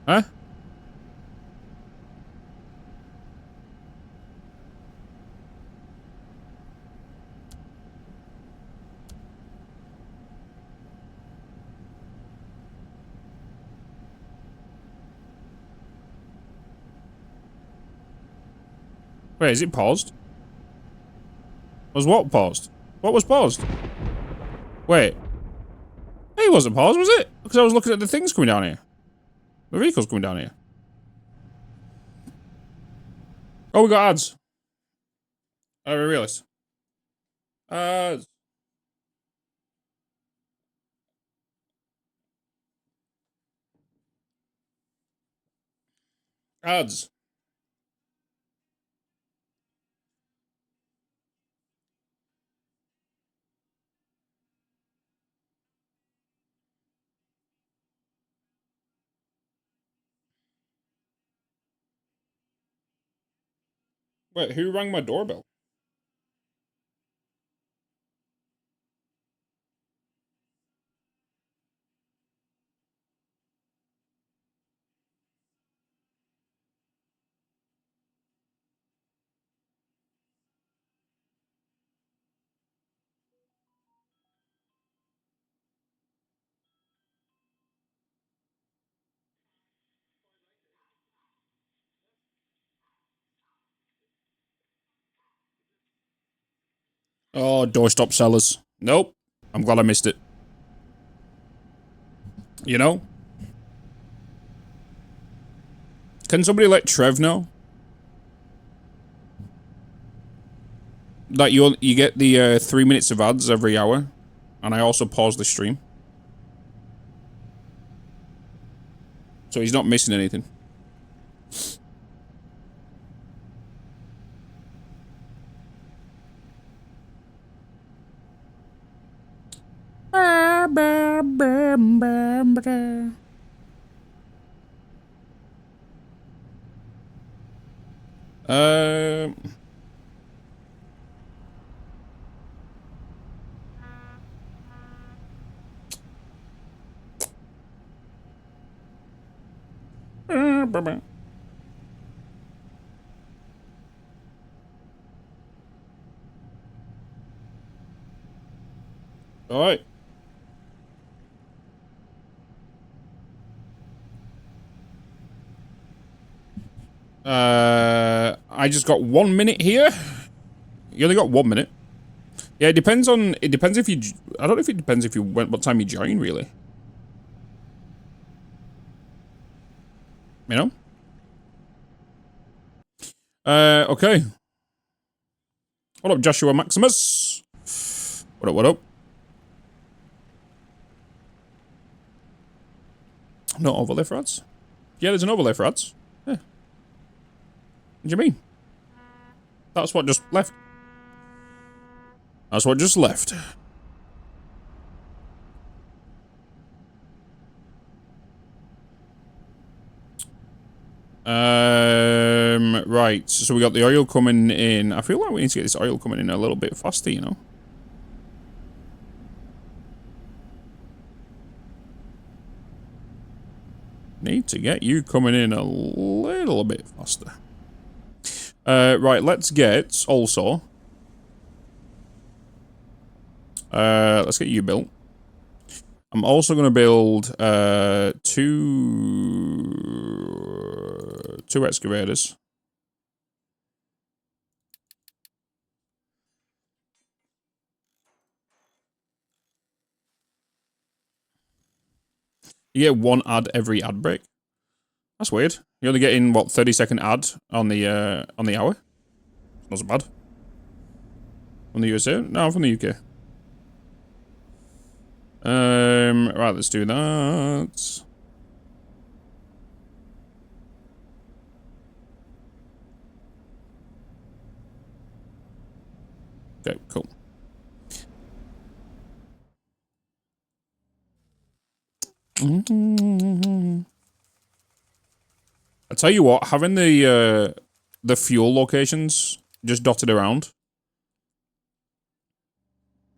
Huh? Wait, is it paused? Was what paused? What was paused? Wait. It wasn't paused, was it? Because I was looking at the things coming down here. The vehicles coming down here. Oh, we got ads. I didn't realize. Ads. Ads. Wait, who rang my doorbell? Oh, doorstop sellers. Nope. I'm glad I missed it. You know? Can somebody let Trev know? That you get the 3 minutes of ads every hour. And I also pause the stream. So he's not missing anything. Um... All right. I just got 1 minute here. You only got 1 minute. Yeah, it depends if you, I don't know if it depends if you went, what time you join, really. You know? Okay. What up, Joshua Maximus? What up, what up? No overlay for ads? Yeah, there's an overlay for ads. Yeah. What do you mean? That's what just left. That's what just left. Right, so we got the oil coming in. I feel like we need to get this oil coming in a little bit faster, you know? Need to get you coming in a little bit faster. Right, let's get also. Let's get you built. I'm also going to build two excavators. You get one ad every ad break. That's weird. You're only getting what 30-second ad on the hour. Not so bad. From the USA? No, from the UK. Right, let's do that. Okay, cool. I tell you what, having the fuel locations just dotted around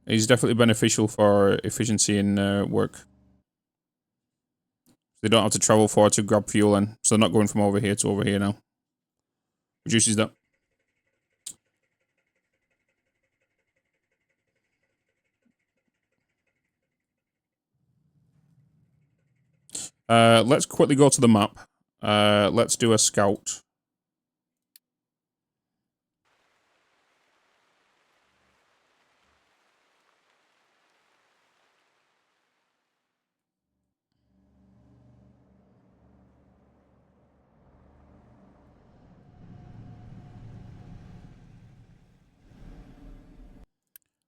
is definitely beneficial for efficiency in work. They don't have to travel far to grab fuel, and so they're not going from over here to over here now. Reduces that. Let's quickly go to the map. Let's do a scout.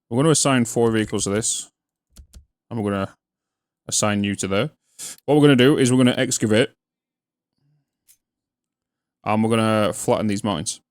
We're going to assign 4 vehicles to this. And we're going to assign you to there. What we're going to do is we're going to excavate. And we're going to flatten these mountains.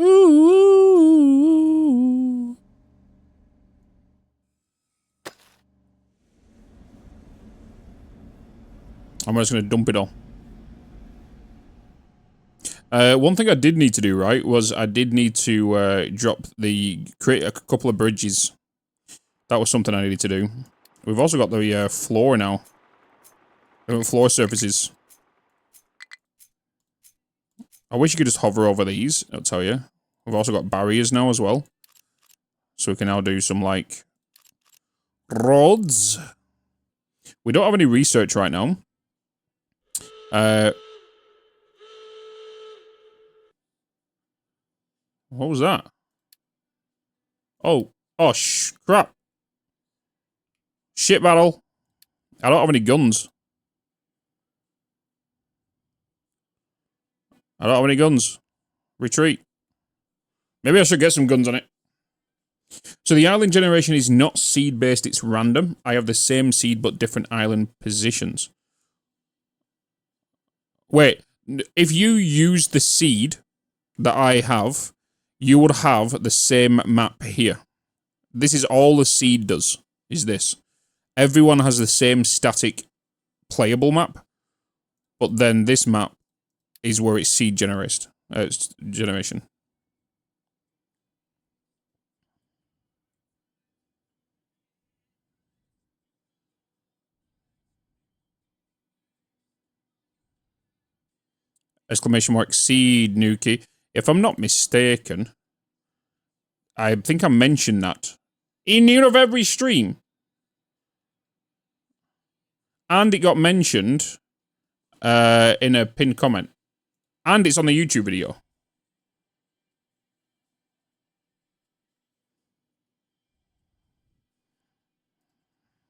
Ooh. I'm just going to dump it all. One thing I did need to do, right, was I did need to create a couple of bridges. That was something I needed to do. We've also got the floor now. Floor surfaces. I wish you could just hover over these, I'll tell you. We've also got barriers now as well. So we can now do some, like, roads. We don't have any research right now. What was that? Oh, crap. Shit battle. I don't have any guns. I don't have any guns. Retreat. Maybe I should get some guns on it. So the island generation is not seed-based, it's random. I have the same seed but different island positions. Wait, if you use the seed that I have, you would have the same map here. This is all the seed does, is this. Everyone has the same static playable map, but then this map is where it's seed generation. Exclamation mark seed Nuki. If I'm not mistaken, I think I mentioned that in near of every stream. And it got mentioned in a pinned comment. And it's on the YouTube video.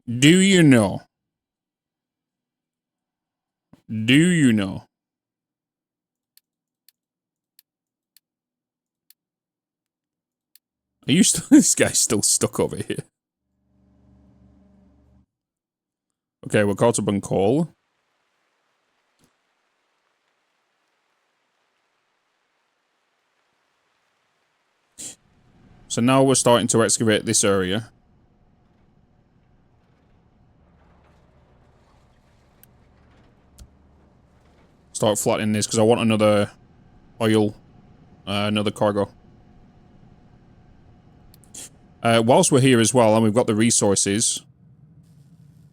Do you know? Do you know? Are you still... This guy's still stuck over here. Okay, we're caught up on coal. So now we're starting to excavate this area. Start flattening this because I want another oil, another cargo. Whilst we're here as well, and we've got the resources,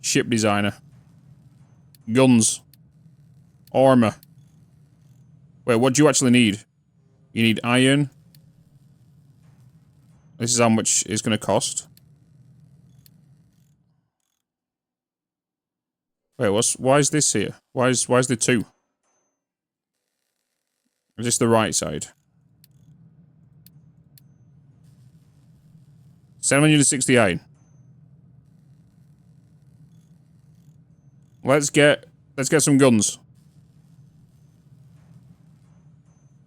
ship designer, guns, armor. Wait, what do you actually need? You need iron. This is how much it's going to cost. Wait, why is this here? Why is there two? Is this the right side? 768. Let's get some guns.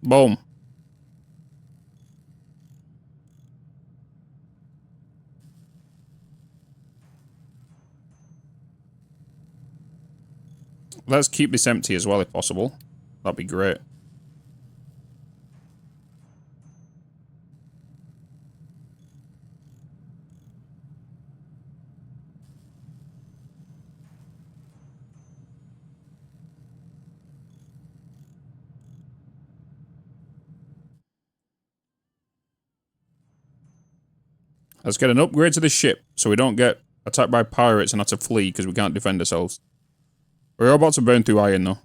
Boom. Let's keep this empty as well if possible. That'd be great. Let's get an upgrade to the ship so we don't get attacked by pirates and have to flee because we can't defend ourselves. We're about to burn through iron though.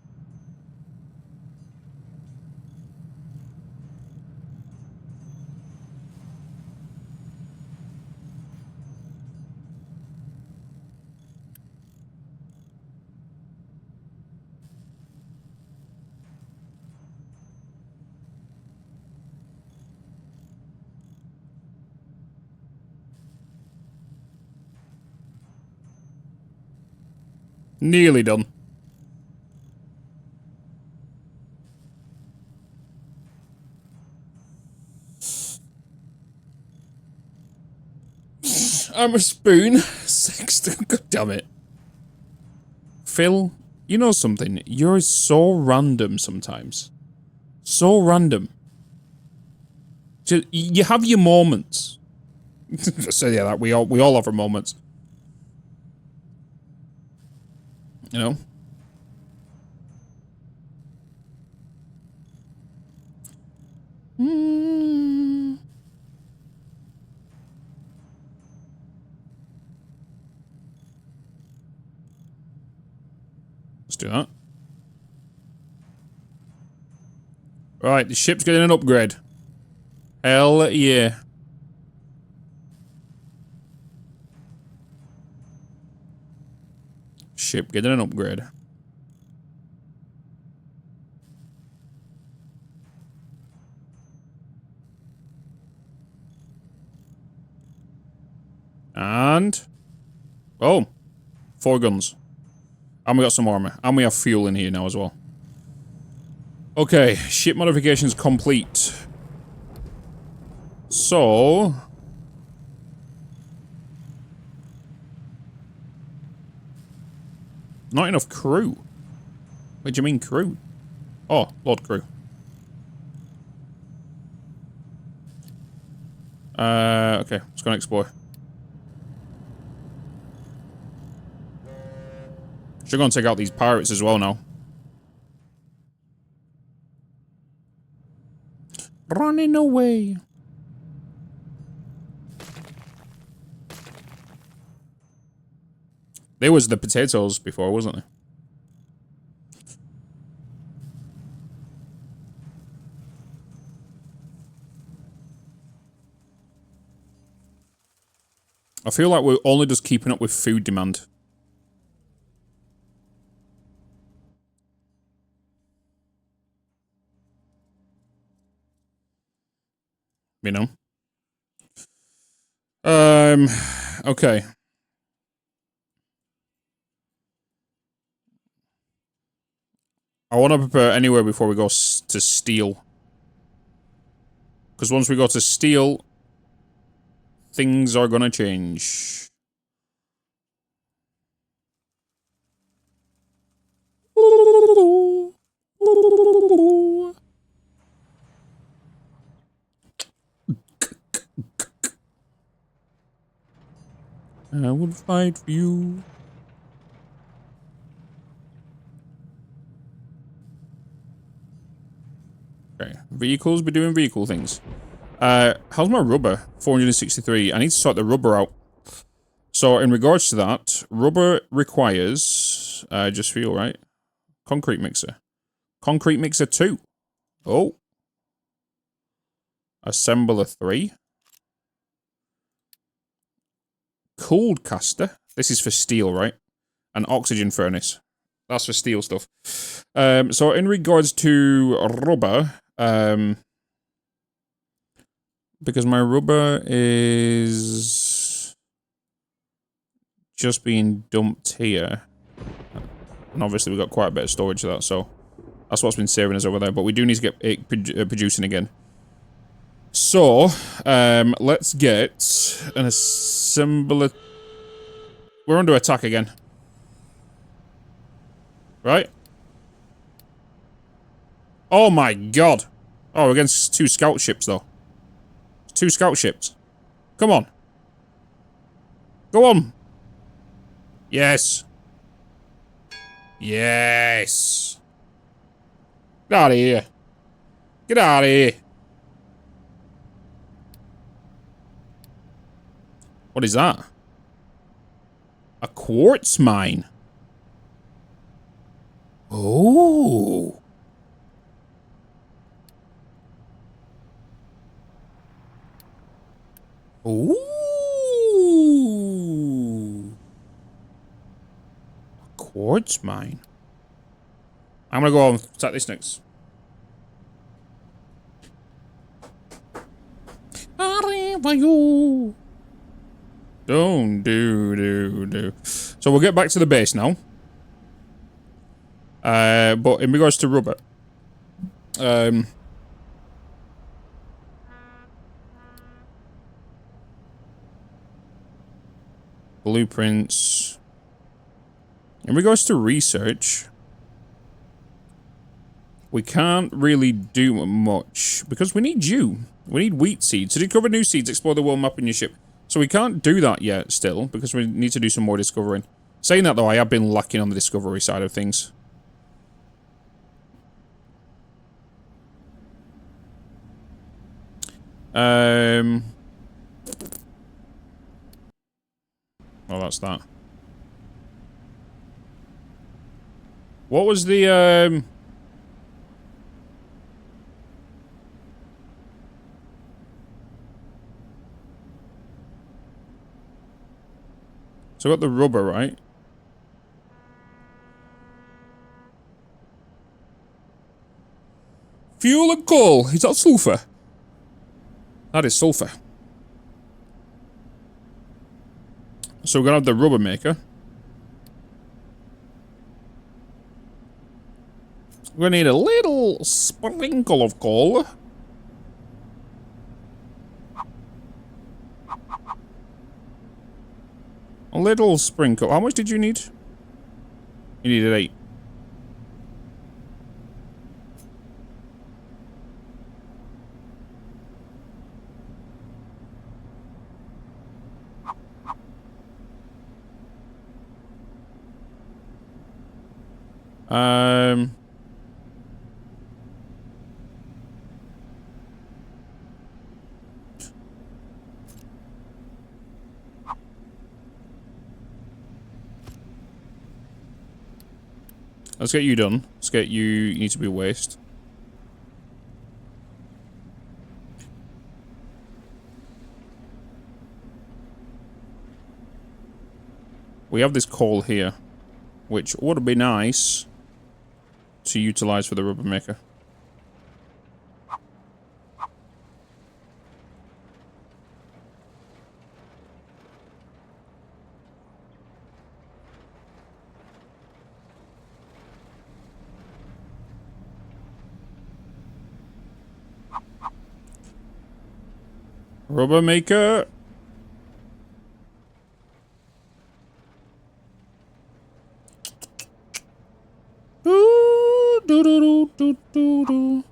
Nearly done. I'm a spoon. Sexton, god damn it. Phil, you know something? You're so random sometimes. So random. You have your moments. So yeah, that we all have our moments. You know? Let's do that. Right, the ship's getting an upgrade. Hell yeah. Ship getting an upgrade. And... oh. 4 guns. And we got some armor. And we have fuel in here now as well. Okay, ship modifications complete. So... not enough crew. What do you mean crew? Oh, Lord crew. Okay, let's go and explore. Should go and take out these pirates as well now. Running away. There was the potatoes before, wasn't there? I feel like we're only just keeping up with food demand. You know? Okay. I want to prepare anywhere before we go to steel. Because once we go to steel, things are gonna change. I will fight for you. Okay, vehicles be doing vehicle things. How's my rubber? 463. I need to sort the rubber out. So, in regards to that, rubber requires, just feel right. Concrete mixer. Concrete mixer 2. Oh. Assembler 3. Cooled caster. This is for steel, right? An oxygen furnace. That's for steel stuff. So, in regards to rubber, because my rubber is just being dumped here. And obviously we've got quite a bit of storage of that, so that's what's been saving us over there. But we do need to get it producing again. So, let's get an assembler. We're under attack again. Right? Oh my god. Oh, we're against 2 scout ships, though. 2 scout ships. Come on. Go on. Yes. Yes. Get out of here. Get out of here. What is that? A quartz mine. Oh. Ooh. A quartz mine. I'm gonna go and attack this next. Don't do. So we'll get back to the base now. But in regards to rubber, blueprints. In regards to research, we can't really do much because we need you. We need wheat seeds. To discover new seeds, explore the world map in your ship. So we can't do that yet still because we need to do some more discovering. Saying that though, I have been lacking on the discovery side of things. Well, that's that. What was the, So I got the rubber, right? Fuel and coal. Is that sulfur? That is sulfur. So we're gonna have the rubber maker. We're gonna need a little sprinkle of coal. A little sprinkle. How much did you need? You needed 8. Let's get you done. Let's get you... You need to be waste. We have this coal here, which would be nice to utilize for the rubber maker. Rubber maker. Do, do, do, do, do, do.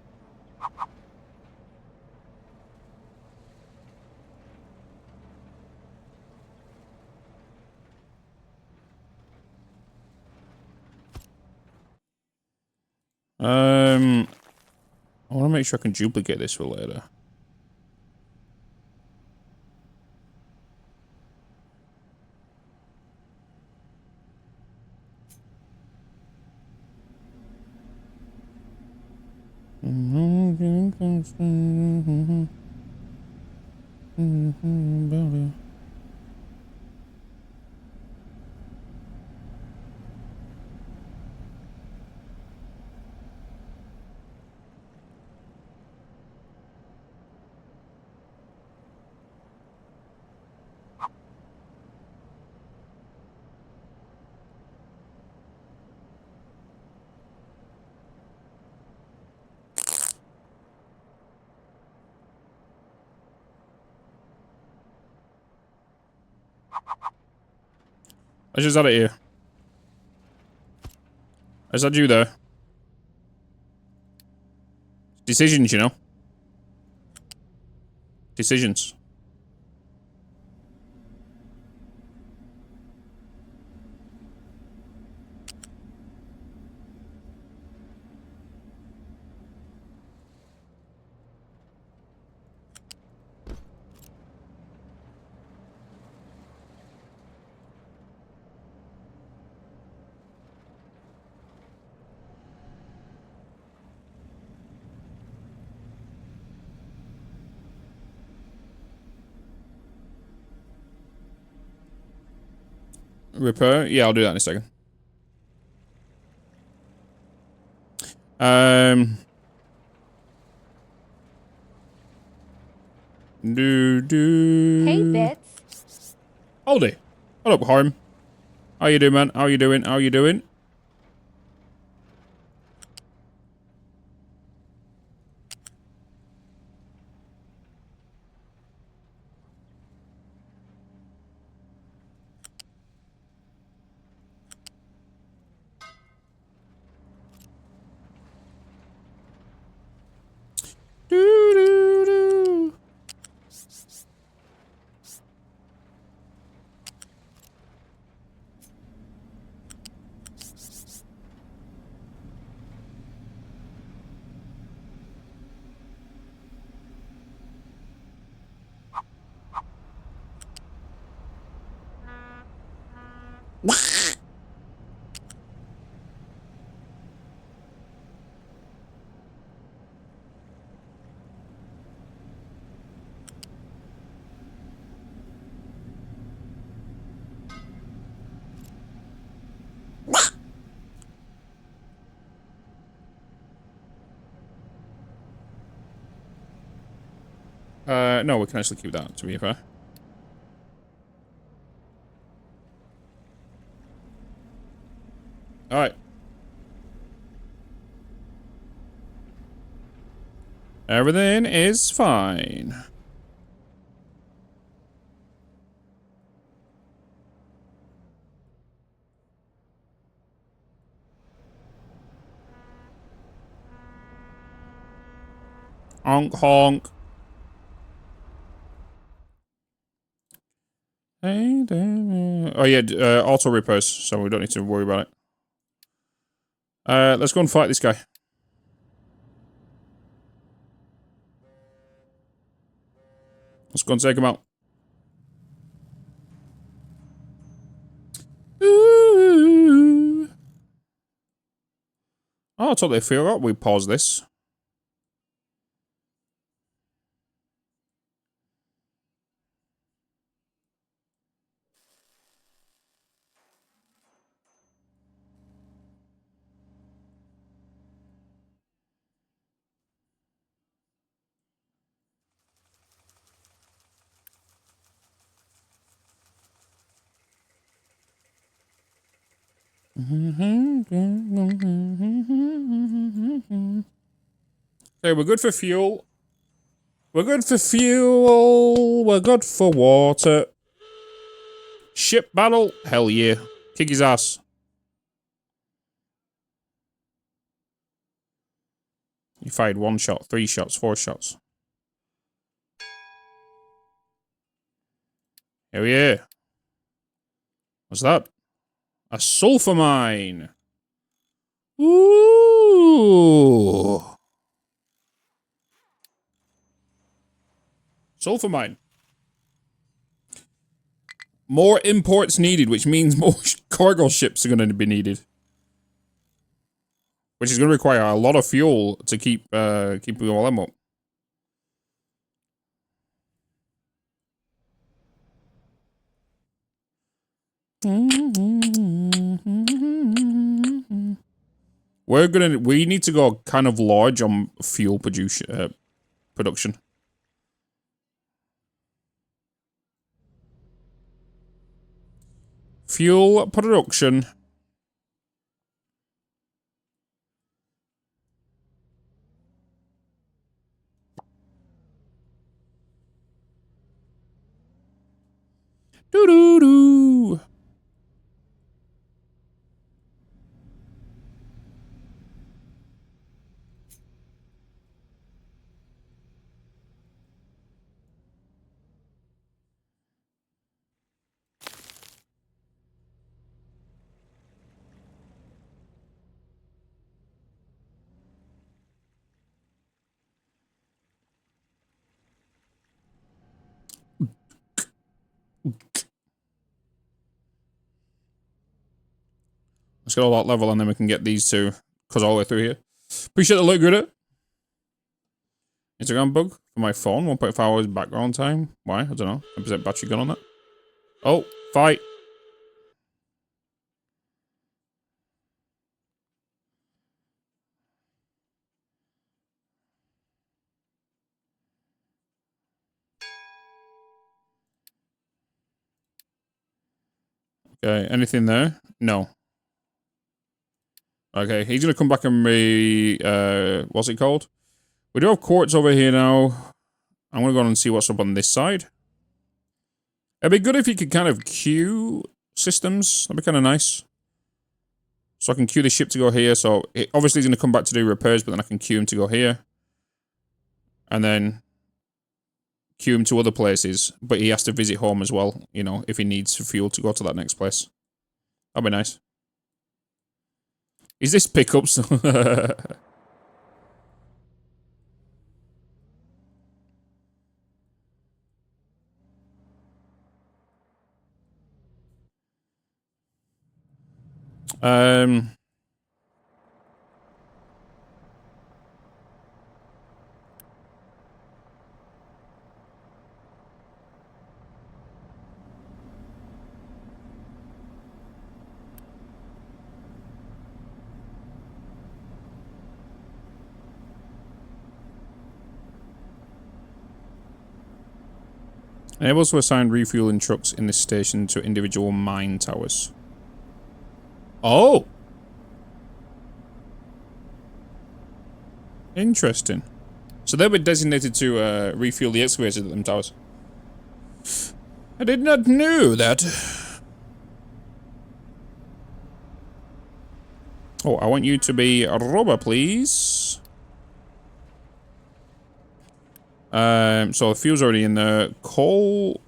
I want to make sure I can duplicate this for later. I just had it here. Is that you there? Decisions, you know. Decisions. Repair? Yeah, I'll do that in a second. Hey, Bitz. Holdy. What up, Harm? How you doing, man? How you doing? How you doing? Doo-doo-doo. No, we can actually keep that, to be fair. Alright. Everything is fine. Honk, honk. Oh yeah, auto repairs, so we don't need to worry about it. Let's go and fight this guy. Let's go and take him out. Ooh. Oh, I totally forgot we paused this. Okay, we're good for fuel. We're good for fuel. We're good for water. Ship battle. Hell yeah. Kick his ass. You fired 1 shot, 3 shots, 4 shots. Hell yeah. What's that? A sulfur mine. Ooh. Sulfur mine. More imports needed, which means more cargo ships are going to be needed. Which is going to require a lot of fuel to keep all them up. We need to go kind of large on fuel production. Fuel production. Doo-doo-doo. Let's get all that level and then we can get these two. Cause all the way through here. Appreciate the look, Gritter. Instagram bug for my phone. 1.5 hours background time. Why? I don't know. 10% battery gone on that. Oh, fight. Okay, anything there? No. Okay, he's gonna come back and what's it called? We do have quartz over here now. I'm gonna go on and see what's up on this side. It'd be good if you could kind of queue systems. That'd be kind of nice. So I can queue the ship to go here. So it obviously he's gonna come back to do repairs, but then I can queue him to go here. And then queue him to other places. But he has to visit home as well, you know, if he needs fuel to go to that next place. That'd be nice. Is this pickups? Enables to assign refueling trucks in this station to individual mine towers. Oh! Interesting. So they'll be designated to refuel the excavators at them towers. I did not know that. Oh, I want you to be a robber, please. So the fuel's already in there. Coal.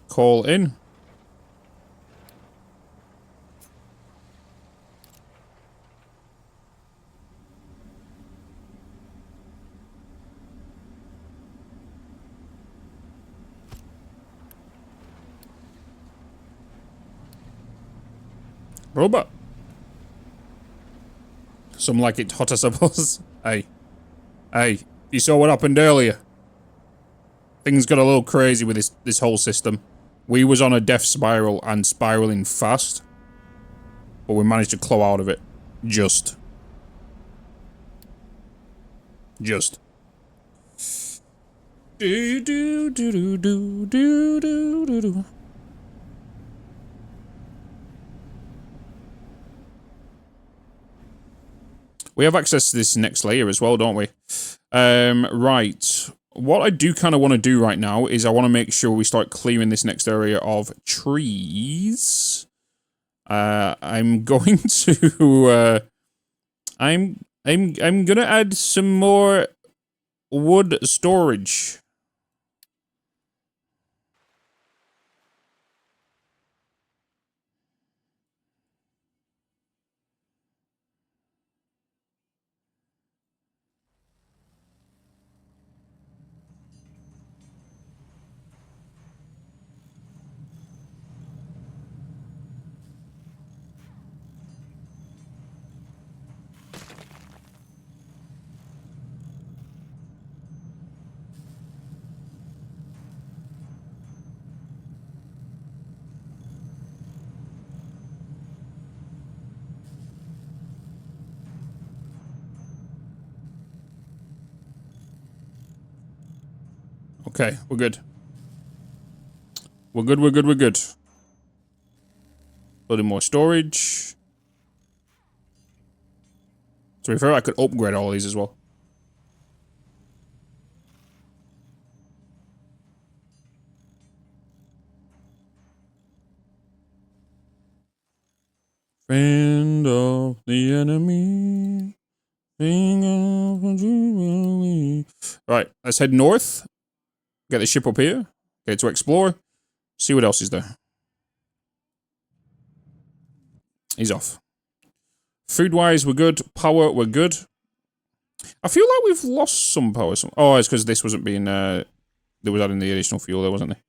Coal in. Robot. Some like it hot, I suppose. Hey. Hey. You saw what happened earlier. Things got a little crazy with this whole system. We was on a death spiral and spiraling fast. But we managed to claw out of it. Just. Do do do do do do do do do. We have access to this next layer as well, don't we? Right. What I do kind of want to do right now is I want to make sure we start clearing this next area of trees. I'm going to I'm gonna add some more wood storage. Okay, we're good. We're good. Building more storage. To be fair, I could upgrade all these as well. Friend of the enemy. Right, let's head north. Get the ship up here. Get to explore. See what else is there. He's off. Food-wise, we're good. Power, we're good. I feel like we've lost some power. Oh, it's because this wasn't being... They was adding the additional fuel there, wasn't they?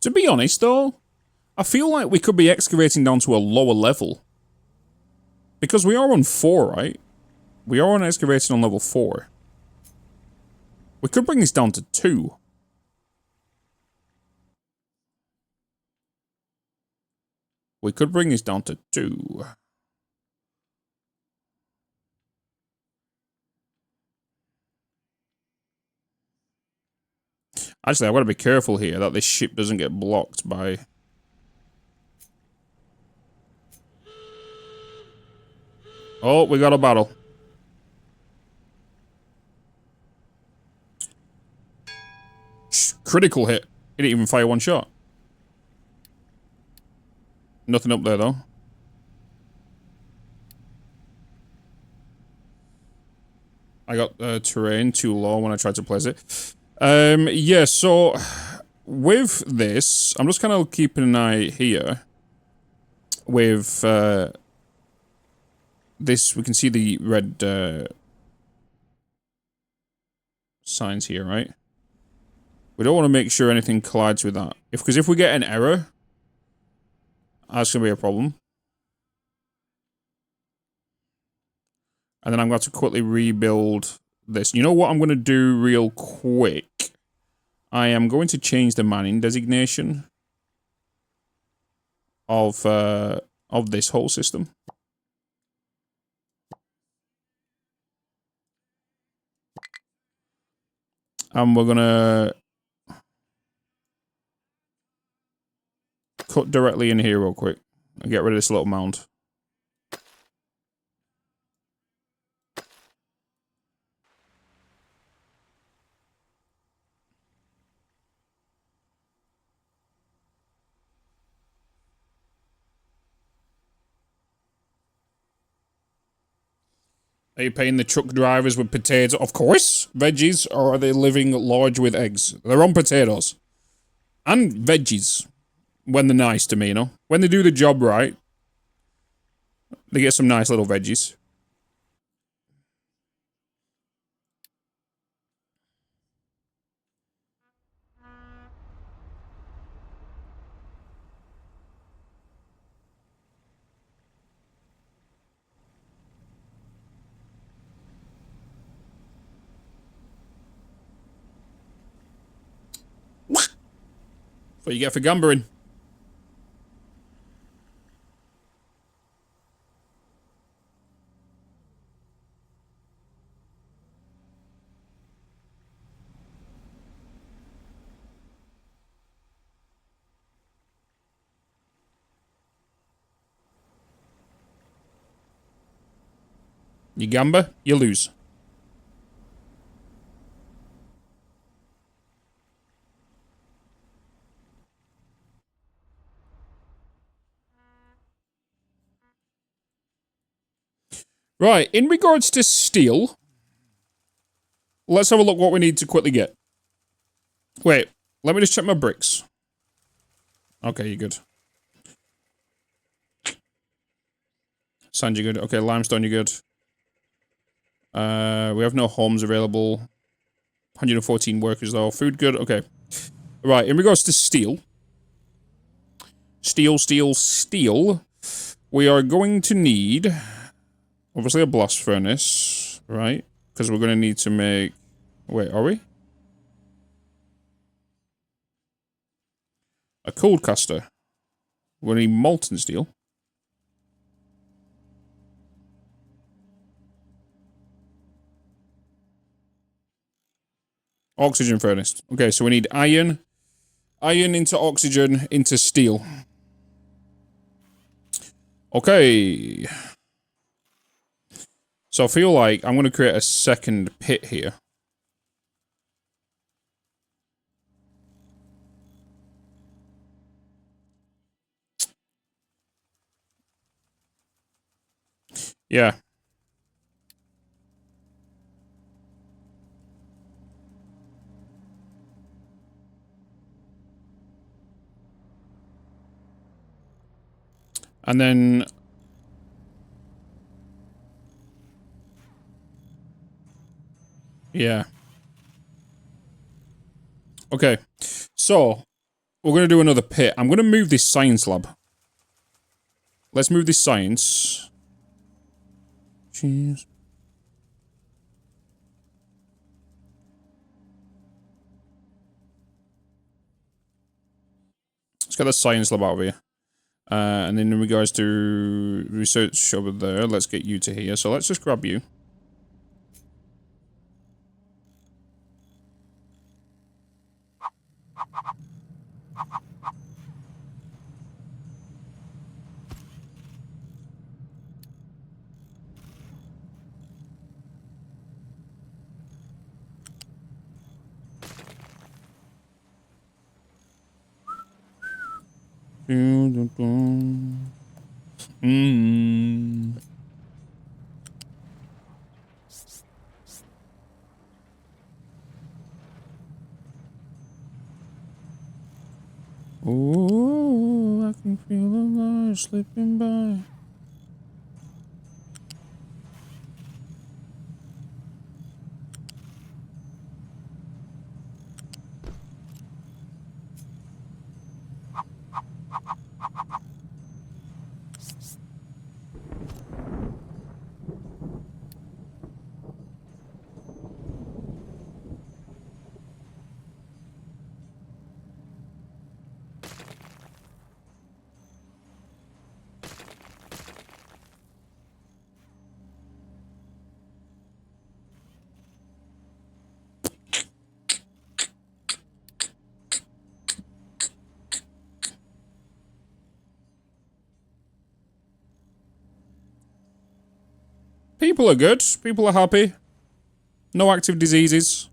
To be honest, though, I feel like we could be excavating down to a lower level. Because we are on 4, right? We are on excavating on level 4. We could bring this down to 2. We could bring this down to 2. Actually, I've got to be careful here that this ship doesn't get blocked by... Oh, we got a battle. Critical hit. He didn't even fire one shot. Nothing up there, though. I got terrain too low when I tried to place it. Yeah, so with this, I'm just kind of keeping an eye here. With this, we can see the red signs here, right? We don't want to make sure anything collides with that. Because if we get an error, that's going to be a problem. And then I'm going to quickly rebuild this. You know what I'm going to do real quick? I am going to change the manning designation of this whole system. And we're going to cut directly in here real quick and get rid of this little mound. Are you paying the truck drivers with potatoes? Of course. Veggies, or are they living large with eggs? They're on potatoes. And veggies. When they're nice to me, you know? When they do the job right, they get some nice little veggies. What you get for gumbering. You gamba, you lose. Right, in regards to steel, let's have a look what we need to quickly get. Wait, let me just check my bricks. Okay, you're good. Sand, you're good. Okay, limestone, you're good. We have no homes available. 114 workers, though. Food, good. Okay. Right, in regards to steel. Steel. We are going to need... obviously a blast furnace, right? Because we're going to need to make... wait, are we? A cold caster. We're going to need molten steel. Oxygen furnace. Okay, so we need iron. Iron into oxygen into steel. Okay. So I feel like I'm going to create a second pit here. Yeah. And then... yeah. Okay. So, we're going to do another pit. I'm going to move this science lab. Let's move this science. Jeez. Let's get the science lab out of here. And then in regards to research over there, let's get you to here. So let's just grab you. Oh, I can feel the light slipping by. People are good. People are happy. No active diseases.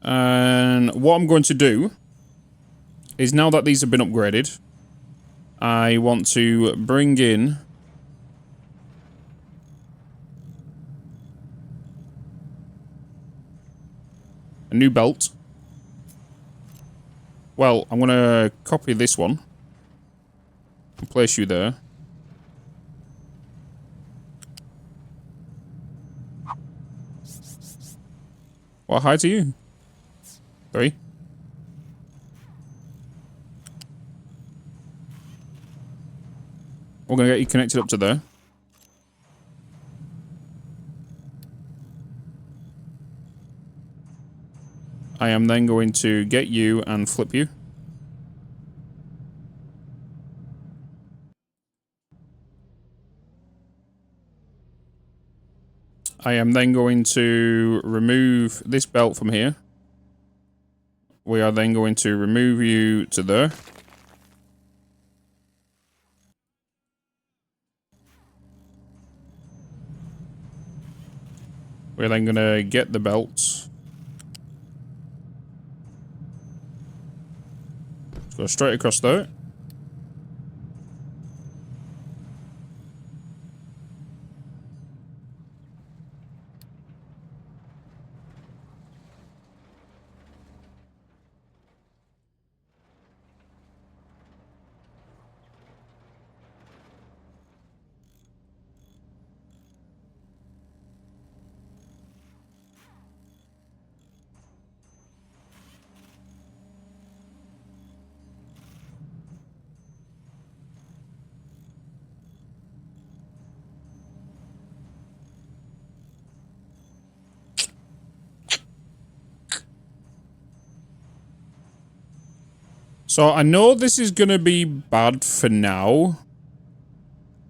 And what I'm going to do is now that these have been upgraded, I want to bring in a new belt. Well, I'm going to copy this one and place you there. What height are you? 3. We're going to get you connected up to there. I am then going to get you and flip you. I am then going to remove this belt from here. we are then going to remove you to there. We're then going to get the belts. Let's go straight across there. So I know this is going to be bad for now,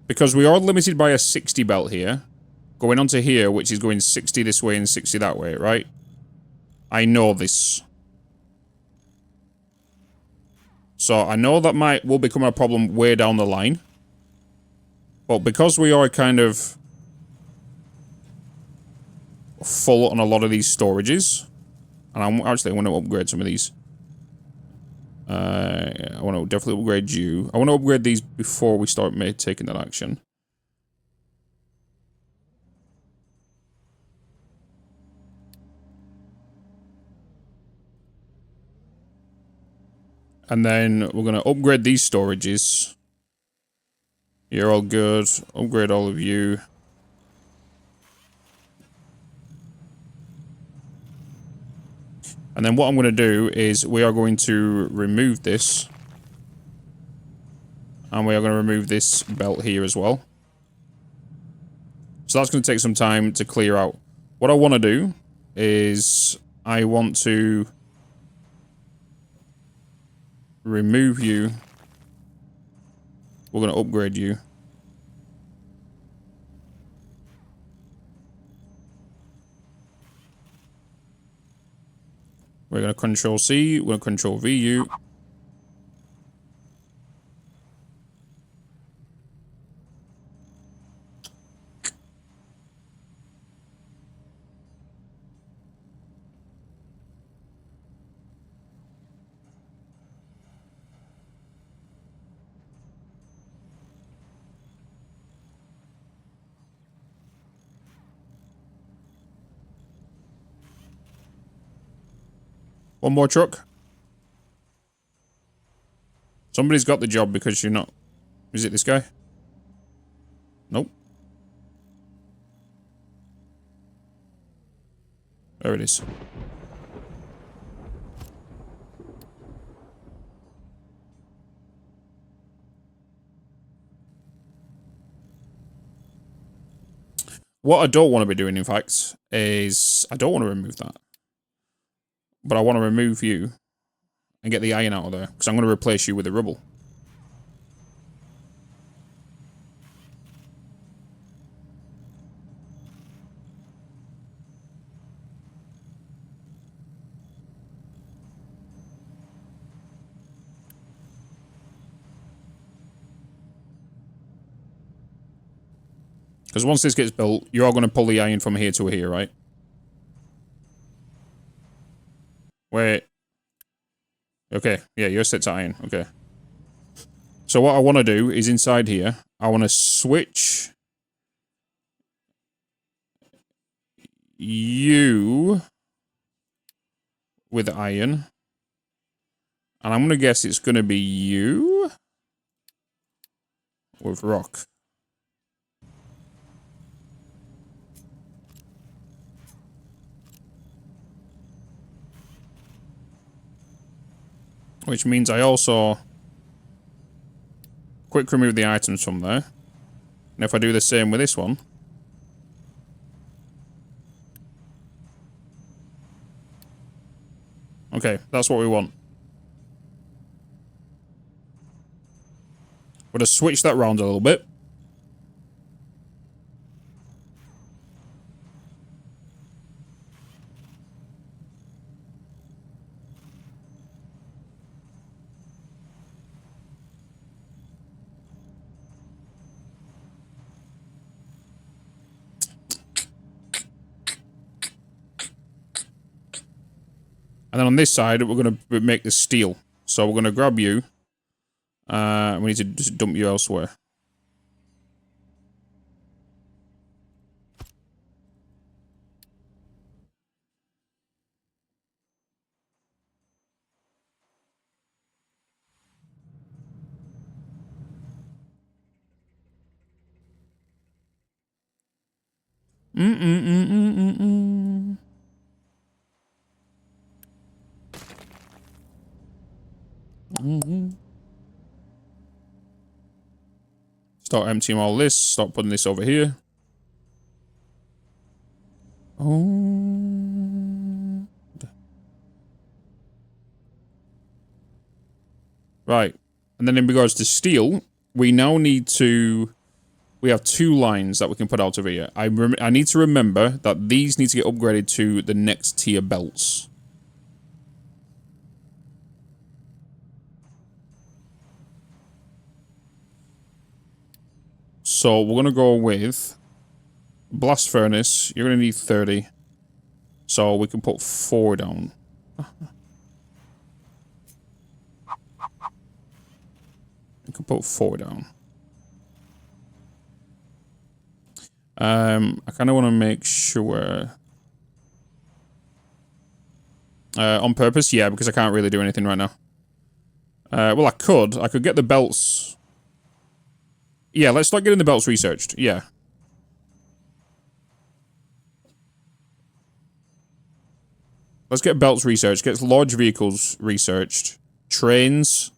because we are limited by a 60 belt here, going onto here, which is going 60 this way and 60 that way, right? I know this. So I know that will become a problem way down the line. But because we are kind of full on a lot of these storages, and I want to upgrade some of these. I want to definitely upgrade you. I want to upgrade these before we start taking that action. And then we're going to upgrade these storages. You're all good. Upgrade all of you. And then what I'm going to do is we are going to remove this. And we are going to remove this belt here as well. So that's going to take some time to clear out. What I want to do is I want to remove you. We're going to upgrade you. We're going to Control C, we're going to Control V you. One more truck. Somebody's got the job because you're not... Is it this guy? Nope. There it is. What I don't want to be doing, in fact, is... I don't want to remove that. But I want to remove you and get the iron out of there, because I'm going to replace you with the rubble. Because once this gets built, you are going to pull the iron from here to here, right? Wait. Okay, yeah, you're set to iron. Okay. So what I want to do is inside here, I want to switch you with iron. And I'm going to guess it's going to be you with rock. Which means I also quick remove the items from there. And if I do the same with this one. Okay, that's what we want. We're going to switch that round a little bit. And then on this side, we're going to make the steel. So we're going to grab you. We need to just dump you elsewhere. Start emptying all this. Start putting this over here. Oh. Right. And then in regards to steel, we now need to... We have 2 lines that we can put out of here. I need to remember that these need to get upgraded to the next tier belts. So we're going to go with blast furnace. You're going to need 30. So we can put 4 down. We can put 4 down. I kind of want to make sure... on purpose? Yeah, because I can't really do anything right now. Well, I could get the belts... Yeah, let's start getting the belts researched. Yeah. Let's get belts researched. Get large vehicles researched. Trains.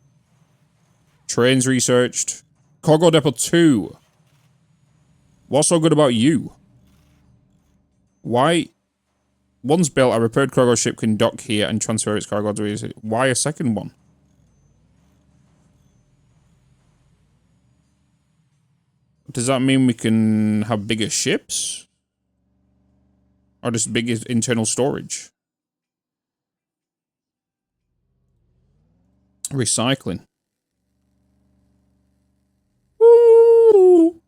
Trains researched. Cargo Depot 2. What's so good about you? Why? Once built, a repaired cargo ship can dock here and transfer its cargo to easy. Why a second one? Does that mean we can have bigger ships? Or just bigger internal storage? Recycling. Woo!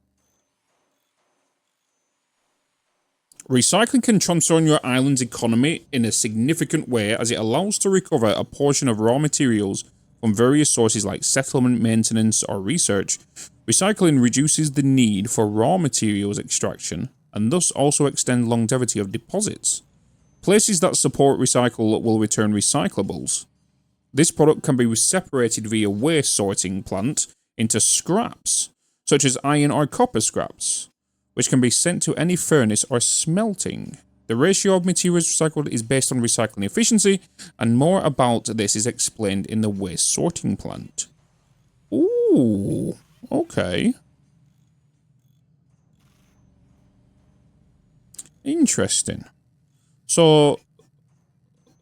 Recycling can transform your island's economy in a significant way as it allows to recover a portion of raw materials from various sources like settlement, maintenance, or research. Recycling reduces the need for raw materials extraction and thus also extend longevity of deposits. Places that support recycle will return recyclables. This product can be separated via waste sorting plant into scraps, such as iron or copper scraps, which can be sent to any furnace or smelting. The ratio of materials recycled is based on recycling efficiency, and more about this is explained in the waste sorting plant. Ooh, okay. Interesting. So,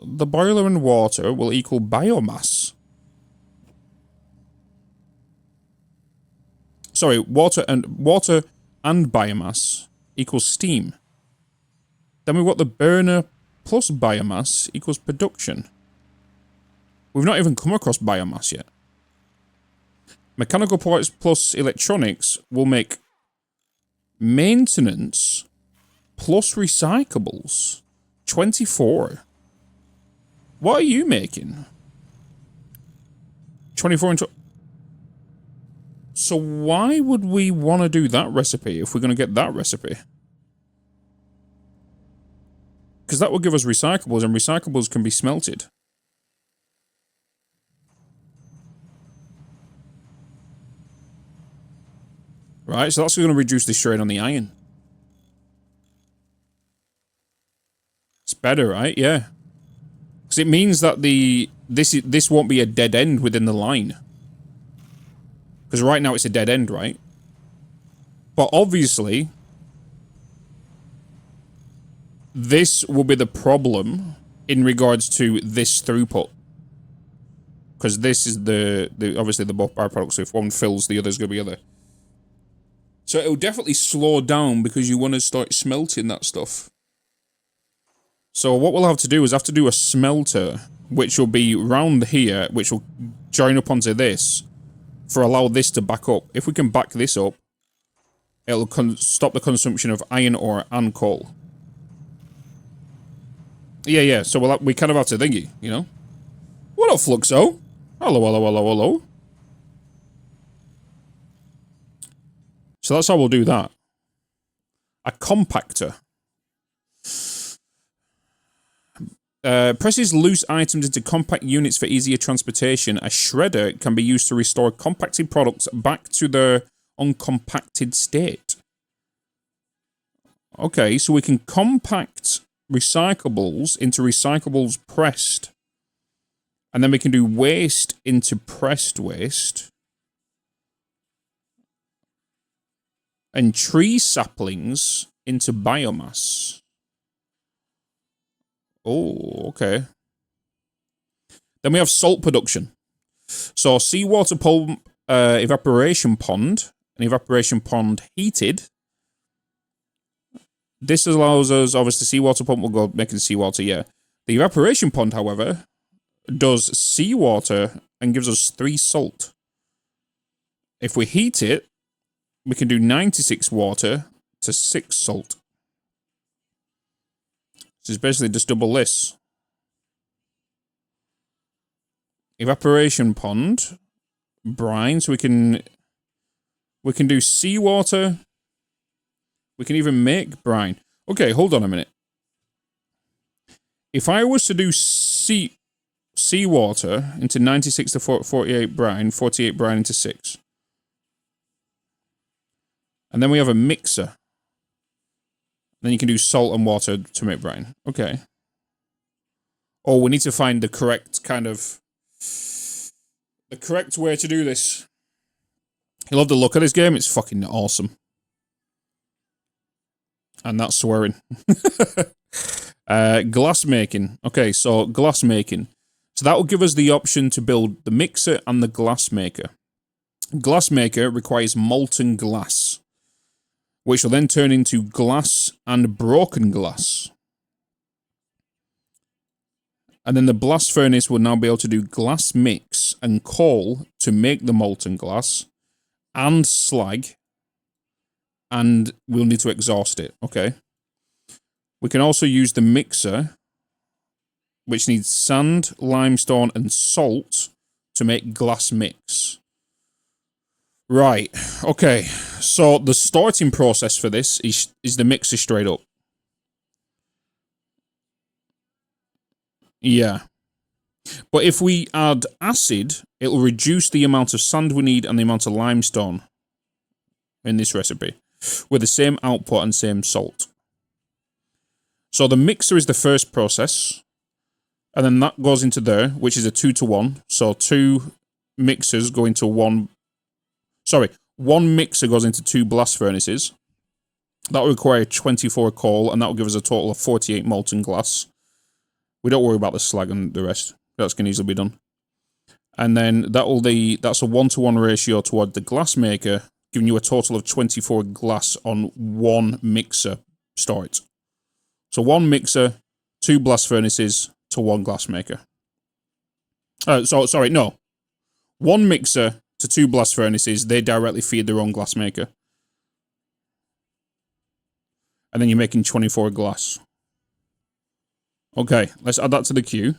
the boiler and water will equal biomass. Sorry, water and biomass equals steam. Then we've got the burner plus biomass equals production. We've not even come across biomass yet. Mechanical parts plus electronics will make maintenance plus recyclables 24. What are you making? 24 and... So why would we want to do that recipe if we're going to get that recipe? Because that will give us recyclables, and recyclables can be smelted. Right, so that's going to reduce the strain on the iron. It's better, right? Yeah. Because it means that this won't be a dead end within the line. Because right now it's a dead end, right? But obviously, this will be the problem in regards to this throughput. Because this is obviously the both byproducts, so if one fills, the other's going to be other. So it'll definitely slow down because you want to start smelting that stuff. So what we'll have to do is have to do a smelter, which will be round here, which will join up onto this, for allow this to back up. If we can back this up, it'll stop the consumption of iron ore and coal. Yeah. So we kind of have to thingy, you know. What up, Fluxo? Hello. So that's how we'll do that. A compactor. Presses loose items into compact units for easier transportation. A shredder can be used to restore compacted products back to their uncompacted state. Okay, so we can compact recyclables into recyclables pressed. And then we can do waste into pressed waste. And tree saplings into biomass. Oh, okay. Then we have salt production. So seawater pump, evaporation pond, and evaporation pond heated. This allows us, obviously, seawater pump will go making seawater, yeah. The evaporation pond, however, does seawater and gives us 3 salt. If we heat it, we can do 96 water to 6 salt. So it's basically just double this. Evaporation pond, brine, so we can do seawater. We can even make brine. Okay, hold on a minute. If I was to do seawater into 96 to 48 brine, 48 brine into 6. And then we have a mixer. Then you can do salt and water to make brine. Okay. Oh, we need to find the correct kind of... the correct way to do this. You love the look of this game. It's fucking awesome. And that's swearing. Glass making. Okay, so glass making. So that will give us the option to build the mixer and the glass maker. Glass maker requires molten glass, which will then turn into glass and broken glass. And then the blast furnace will now be able to do glass mix and coal to make the molten glass and slag. And we'll need to exhaust it. Okay. We can also use the mixer, which needs sand, limestone, and salt to make glass mix. Right. Okay. So the starting process for this is the mixer straight up. Yeah. But if we add acid, it will reduce the amount of sand we need and the amount of limestone in this recipe with the same output and same salt. So the mixer is the first process, and then that goes into there, which is a 2-to-1. So 2 mixers go into 1... Sorry, 1 mixer goes into 2 blast furnaces. That will require 24 coal, and that will give us a total of 48 molten glass. We don't worry about the slag and the rest. That's going to easily be done. And then that's a 1-to-1 ratio toward the glass maker, giving you a total of 24 glass on 1 mixer start. So 1 mixer, 2 blast furnaces to 1 glass maker. 1 mixer to 2 blast furnaces, they directly feed their own glass maker. And then you're making 24 glass. Okay, let's add that to the queue.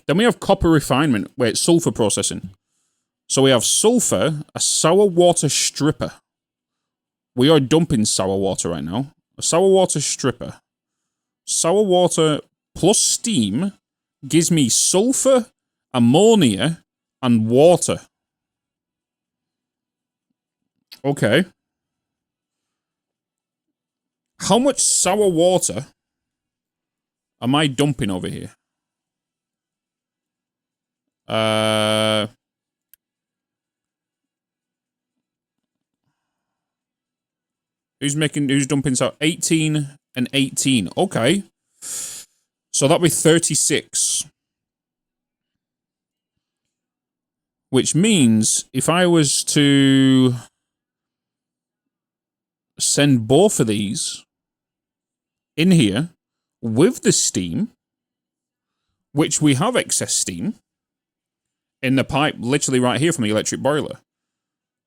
Then we have copper refinement, where it's sulfur processing. So we have sulfur, a sour water stripper. We are dumping sour water right now. A sour water stripper. Sour water plus steam gives me sulfur, ammonia, and water. Okay. How much sour water am I dumping over here? Who's dumping sour? 18 and 18. Okay. So that'll be 36. Which means if I was to send both of these in here with the steam, which we have excess steam in the pipe literally right here from the electric boiler.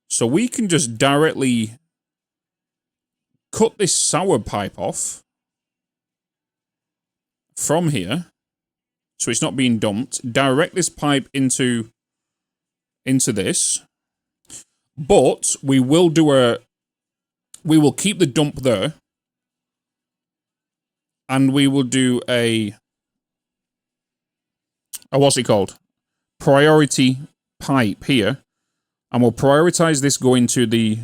So we can just directly cut this sour pipe off from here, so it's not being dumped, direct this pipe into this, but we will keep the dump there, and we will do a what's it called? Priority pipe here, and we'll prioritize this going to the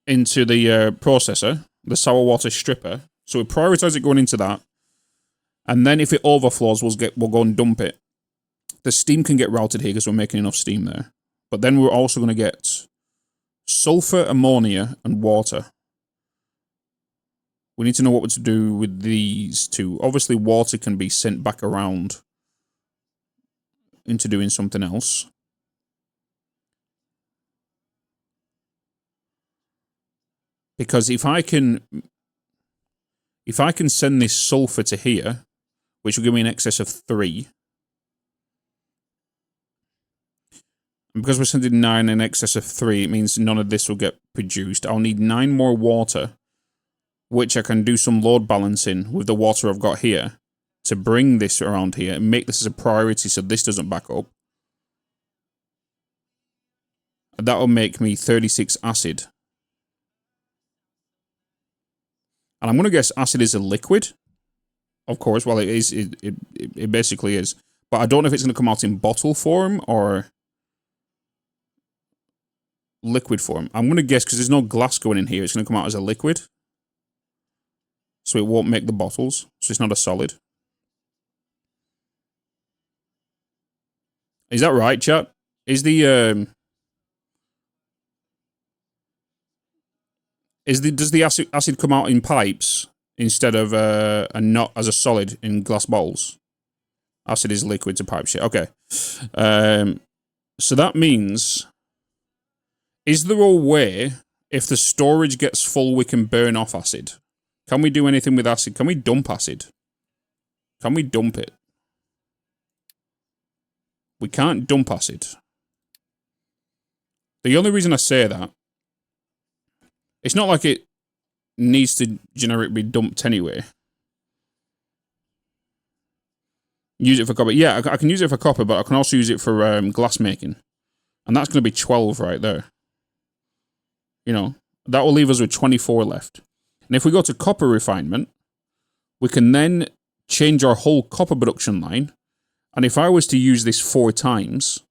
processor, the sour water stripper. So we prioritize it going into that, and then if it overflows, we'll go and dump it. The steam can get routed here because we're making enough steam there. But then we're also going to get sulfur, ammonia, and water. We need to know what to do with these two. Obviously, water can be sent back around into doing something else. Because if I can send this sulfur to here, which will give me an excess of 3. And because we're sending 9 in excess of 3, it means none of this will get produced. I'll need 9 more water, which I can do some load balancing with the water I've got here to bring this around here and make this as a priority so this doesn't back up. That will make me 36 acid. And I'm going to guess acid is a liquid. Of course, well, it is. It basically is. But I don't know if it's going to come out in bottle form or liquid form. I'm going to guess because there's no glass going in here. It's going to come out as a liquid. So it won't make the bottles. So it's not a solid. Is that right, chat? Is the does the acid come out in pipes instead of and not as a solid in glass bowls? Acid is liquid to pipe shit. Okay. So that means, is there a way if the storage gets full we can burn off acid? Can we do anything with acid? Can we dump acid? Can we dump it? We can't dump acid. The only reason I say that, it's not like it needs to generically be dumped anyway. Use it for copper. Yeah, I can use it for copper, but I can also use it for glass making. And that's going to be 12 right there. You know, that will leave us with 24 left. And if we go to copper refinement, we can then change our whole copper production line. And if I was to use this 4 times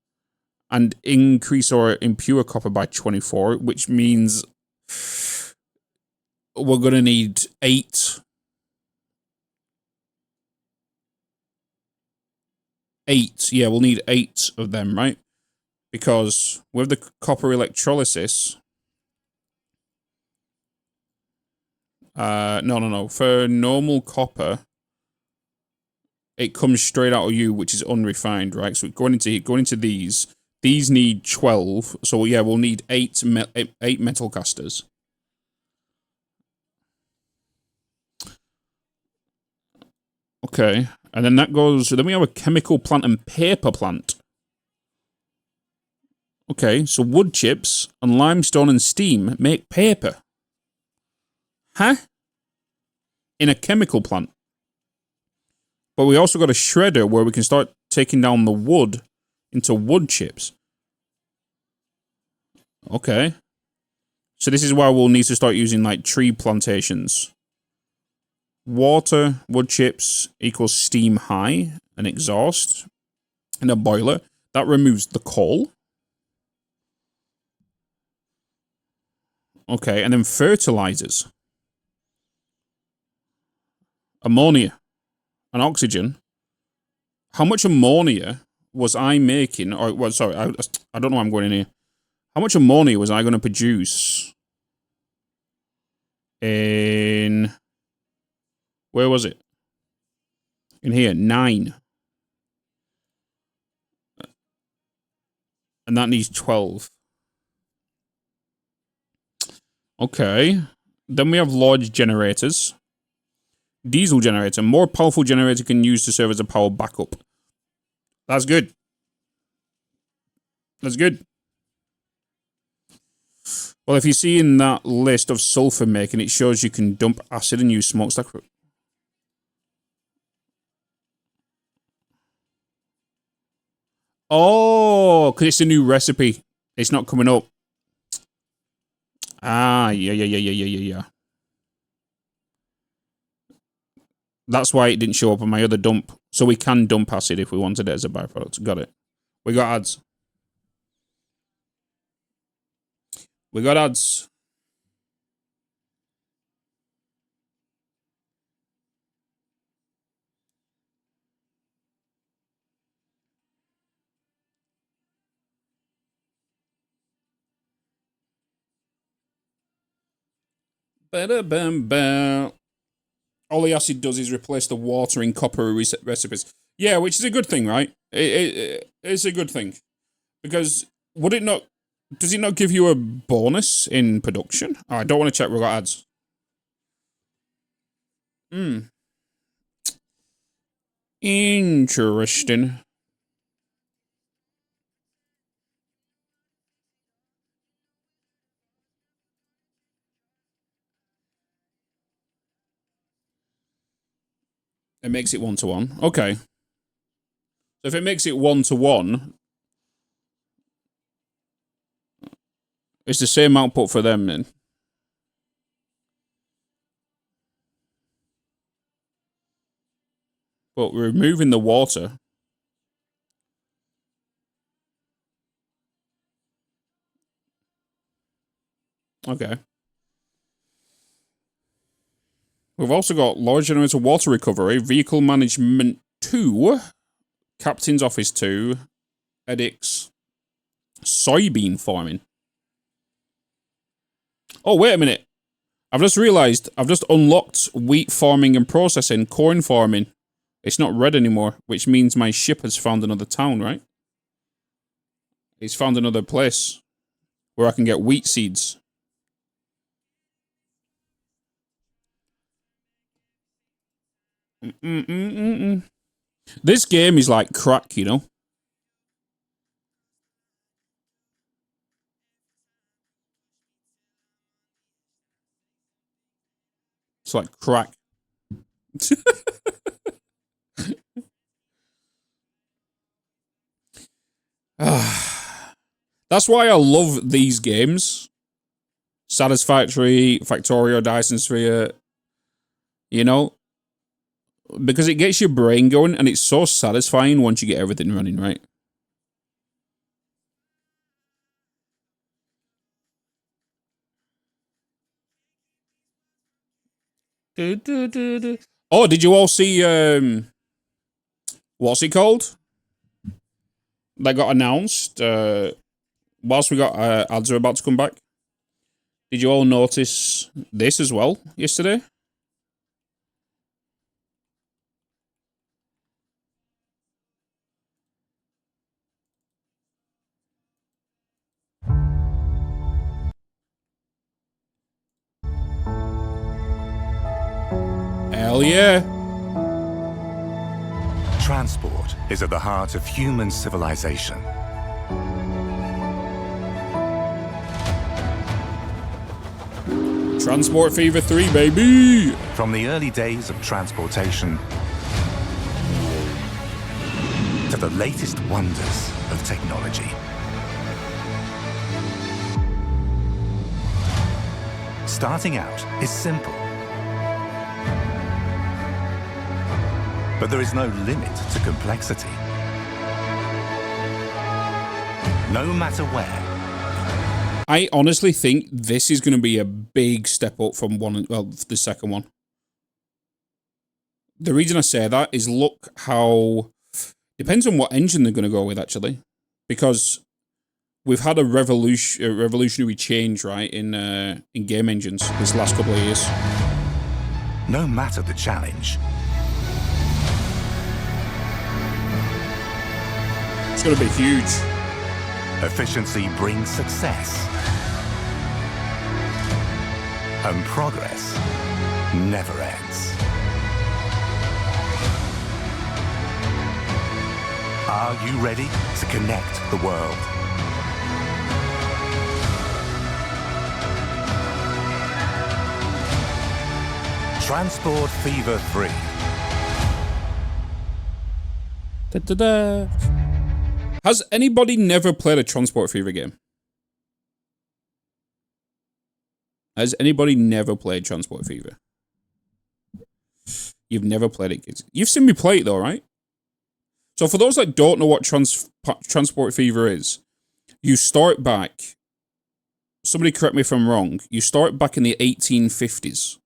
and increase our impure copper by 24, which means we're going to need 8. 8. Yeah, we'll need 8 of them, right? Because with the copper electrolysis... No. For normal copper, it comes straight out of you, which is unrefined, right? So going into these need 12. So yeah, we'll need 8 metal casters. Okay, and then that goes. Then we have a chemical plant and paper plant. Okay, so wood chips and limestone and steam make paper. Huh? In a chemical plant. But we also got a shredder where we can start taking down the wood into wood chips. Okay. So this is why we'll need to start using like tree plantations. Water, wood chips equals steam high, an exhaust, and a boiler. That removes the coal. Okay, and then fertilizers. Ammonia and oxygen. How much ammonia was I making? Or, well, sorry, I don't know why I'm going in here. How much ammonia was I going to produce in... Where was it? In here, 9. And that needs 12. Okay. Then we have large generators. Diesel generator. More powerful generator can use to serve as a power backup. That's good. That's good. Well, if you see in that list of sulfur making, it shows you can dump acid and use smokestack. Oh, because it's a new recipe. It's not coming up. Ah, yeah. That's why it didn't show up on my other dump. So we can dump acid if we wanted it as a byproduct. Got it. We got ads. We got ads. Ba-da-bam-bam. All the acid does is replace the water in copper recipes. Yeah, which is a good thing, right? It's a good thing. Because would it not... Does it not give you a bonus in production? Oh, I don't want to check. We've got ads. Interesting. It makes it 1-to-1. Okay. So if it makes it 1-to-1, it's the same output for them then. But we're removing the water. Okay. We've also got large generator water recovery, vehicle management 2, captain's office 2, edX, soybean farming. Oh, wait a minute. I've just realized I've just unlocked wheat farming and processing, corn farming. It's not red anymore, which means my ship has found another town, right? It's found another place where I can get wheat seeds. This game is like crack, you know? It's like crack. That's why I love these games. Satisfactory, Factorio, Dyson Sphere. You know? Because it gets your brain going, and it's so satisfying once you get everything running, right? Oh, did you all see, what's it called? That got announced, whilst we got, ads are about to come back. Did you all notice this as well yesterday? Hell yeah. Transport is at the heart of human civilization. Transport Fever 3, baby! From the early days of transportation to the latest wonders of technology. Starting out is simple. But there is no limit to complexity. No matter where. I honestly think this is going to be a big step up from the second one. The reason I say that is look how... Depends on what engine they're going to go with, actually. Because we've had a revolutionary change, right, in game engines this last couple of years. No matter the challenge. It's going to be huge. Efficiency brings success. And progress never ends. Are you ready to connect the world? Transport Fever 3. Da-da-da. Has anybody never played a Transport Fever game? Has anybody never played Transport Fever? You've never played it, kids. You've seen me play it though, right? So for those that don't know what Transport Fever is, you start back, somebody correct me if I'm wrong, you start back in the 1850s.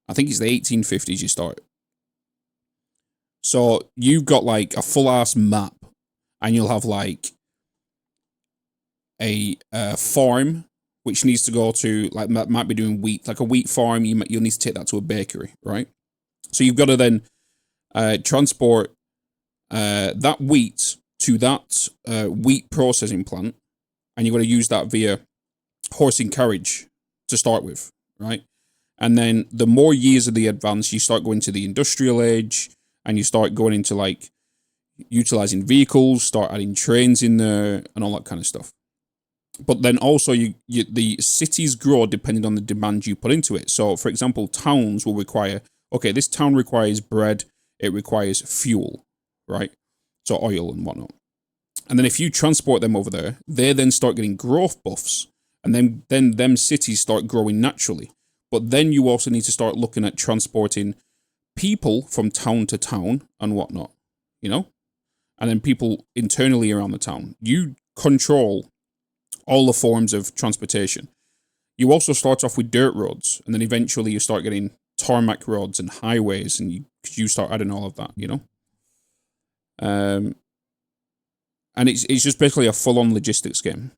I think it's the 1850s you start. So you've got like a full-ass map, and you'll have like a farm, which needs to go to, like, might be doing wheat, like a wheat farm, you'll need to take that to a bakery, right? So you've got to then transport that wheat to that wheat processing plant, and you've got to use that via horse and carriage to start with, right? And then the more years of the advance, you start going to the industrial age, and you start going into like utilizing vehicles, start adding trains in there, and all that kind of stuff. But then also the cities grow depending on the demand you put into it. So, for example, towns will require, okay, this town requires bread, it requires fuel, right? So oil and whatnot. And then if you transport them over there, they then start getting growth buffs, and then them cities start growing naturally. But then you also need to start looking at transporting people from town to town and whatnot, you know? And then people internally around the town. You control all the forms of transportation. You also start off with dirt roads, and then eventually you start getting tarmac roads and highways, and you start adding all of that, you know? And it's just basically a full-on logistics game,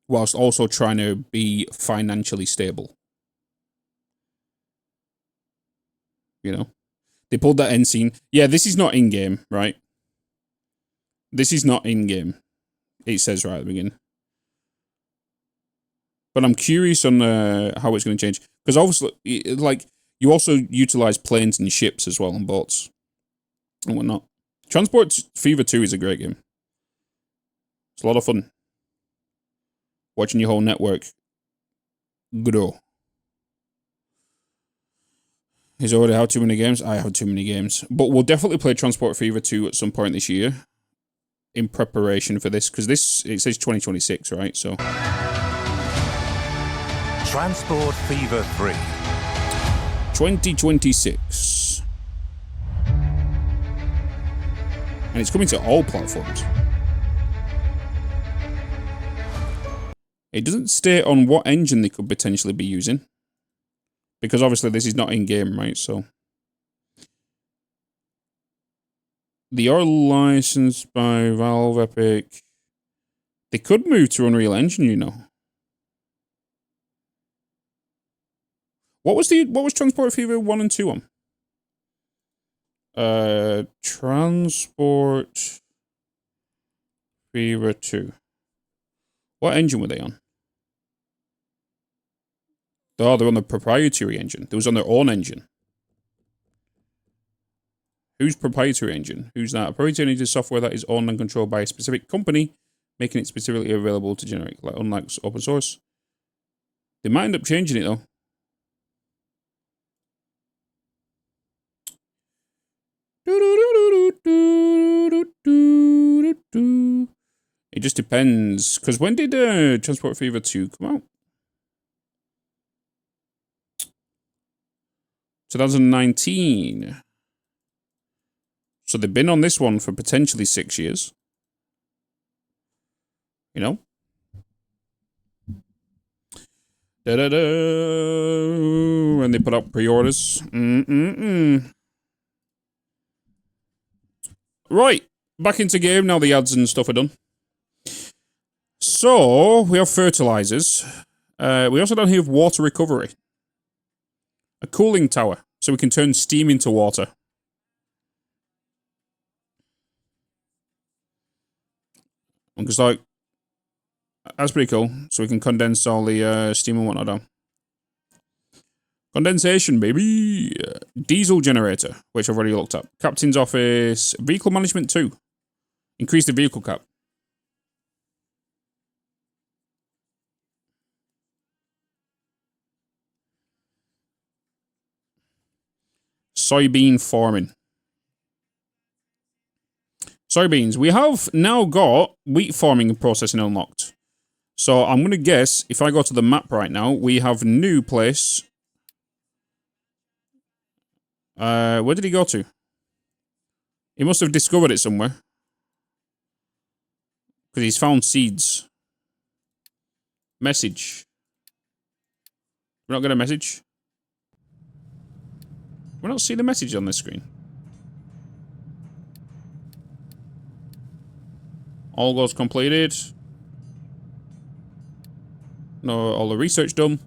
whilst also trying to be financially stable. You know? They pulled that end scene. Yeah, this is not in-game, right? This is not in-game. It says right at the beginning. But I'm curious on how it's going to change. Because obviously, like, you also utilize planes and ships as well, and boats. And whatnot. Transport Fever 2 is a great game. It's a lot of fun. Watching your whole network grow. He's already had too many games. I have too many games. But we'll definitely play Transport Fever 2 at some point this year. In preparation for this. Because this, it says 2026, right? So. Transport Fever 3. 2026. And it's coming to all platforms. It doesn't state on what engine they could potentially be using. Because obviously this is not in-game, right? So they are licensed by Valve, Epic. They could move to Unreal Engine, you know. What was Transport Fever 1 and 2 on? Transport Fever 2. What engine were they on? Oh, they're on the proprietary engine. They was on their own engine. Whose proprietary engine? Who's that? A proprietary engine is software that is owned and controlled by a specific company, making it specifically available to generate, like, unlike open source. They might end up changing it, though. It just depends. Because when did Transport Fever 2 come out? 2019. So they've been on this one for potentially 6 years. You know? When they put up pre-orders. Right. Back into game. Now the ads and stuff are done. So, we have fertilizers. We also don't have water recovery. A cooling tower, so we can turn steam into water. Because, like, that's pretty cool. So we can condense all the steam and whatnot down. Condensation, baby! Diesel generator, which I've already looked up. Captain's office. Vehicle management 2. Increase the vehicle cap. Soybean farming. Soybeans. We have now got wheat farming and processing unlocked. So I'm going to guess, if I go to the map right now, we have new place. Where did he go to? He must have discovered it somewhere. Because he's found seeds. Message. We're not going to message. We're not seeing the message on this screen. All goals completed. No, all the research done.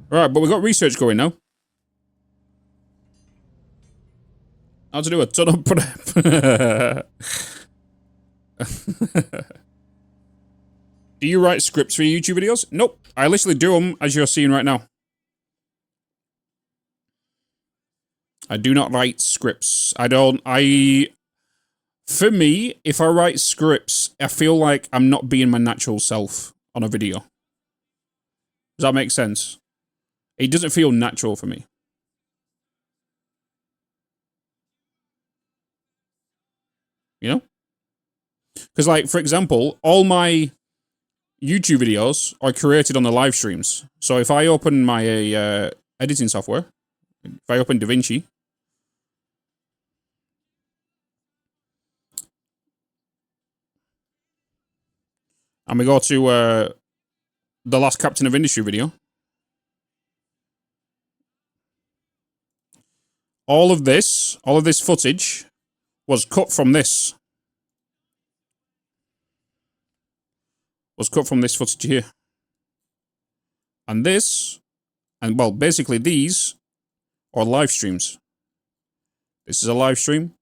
Right, but we've got research going now. How to do a ton of prep. Do you write scripts for your YouTube videos? Nope. I literally do them as you're seeing right now. I do not write scripts. For me, if I write scripts, I feel like I'm not being my natural self on a video. Does that make sense? It doesn't feel natural for me. You know? Because, like, for example, all my YouTube videos are created on the live streams. So if I open my editing software, if I open DaVinci, and we go to the last Captain of Industry video, all of this footage was cut from this. Was cut from this footage here. And this, and well, basically these are live streams. This is a live stream.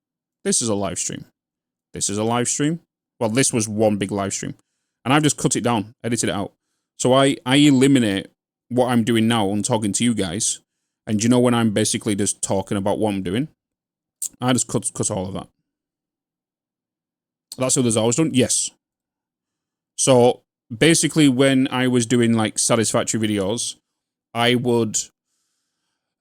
This is a live stream. This is a live stream. Well, this was one big live stream. And I've just cut it down, edited it out. So I eliminate what I'm doing now and talking to you guys. And you know when I'm basically just talking about what I'm doing? I just cut all of that. That's what there's always done? Yes. So basically when I was doing like satisfactory videos, I would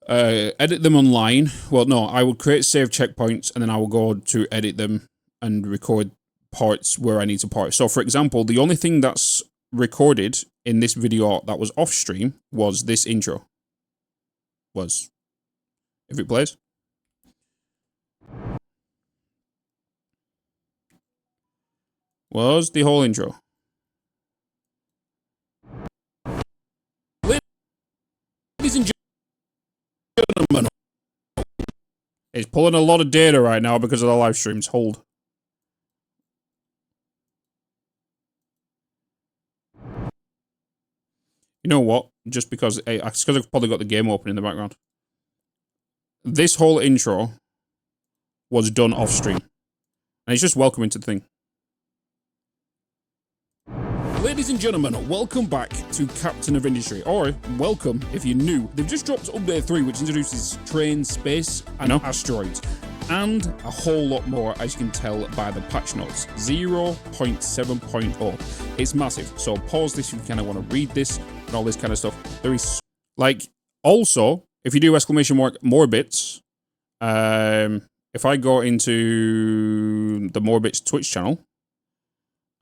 edit them online. Well, no, I would create save checkpoints and then I would go to edit them and record parts where I need to part. So for example, the only thing that's recorded in this video that was off stream was this intro. Was. If it plays. Was the whole intro. Ladies and gentlemen, it's pulling a lot of data right now because of the live streams. Hold. You know what? Just because I've probably got the game open in the background. This whole intro was done off stream. And it's just welcome into the thing. Ladies and gentlemen, welcome back to Captain of Industry, or welcome if you're new. They've just dropped Update 3, which introduces trains, space, and asteroids, and a whole lot more, as you can tell by the patch notes. 0.7.0. It's massive, so pause this if you kind of want to read this and all this kind of stuff. There is, like, also, if you do exclamation mark more bits, if I go into the More Bits Twitch channel,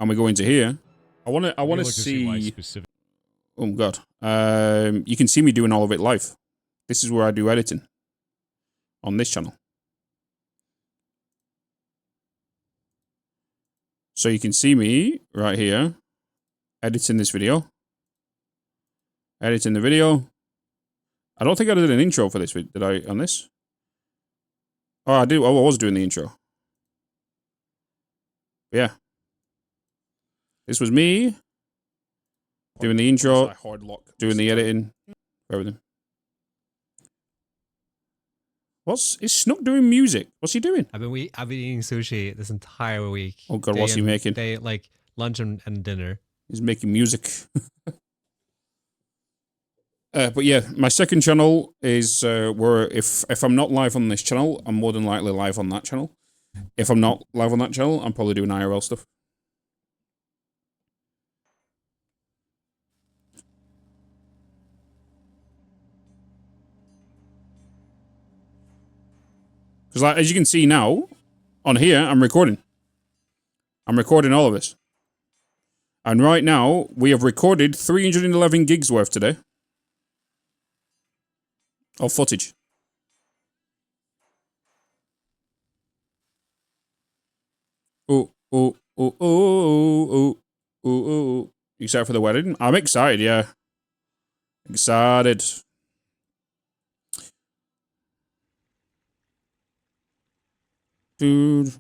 and we go into here, I want to see. Oh god, you can see me doing all of it live. This is where I do editing on this channel. So you can see me right here editing this video. Editing the video. I don't think I did an intro for this. Did I on this? Oh, I do. Oh, I was doing the intro. Yeah. This was me doing the intro, doing the editing, everything. Is Snook doing music? What's he doing? I've been eating sushi this entire week. Oh god, what's he making? Like lunch and dinner. He's making music. But yeah, my second channel is where if I'm not live on this channel, I'm more than likely live on that channel. If I'm not live on that channel, I'm probably doing IRL stuff. Because like, as you can see now, on here, I'm recording. I'm recording all of this. And right now, we have recorded 311 gigs worth today. Of footage. Oh, oh, oh, oh, oh, oh, oh. Except for the wedding. I'm excited, yeah. Excited. Dude.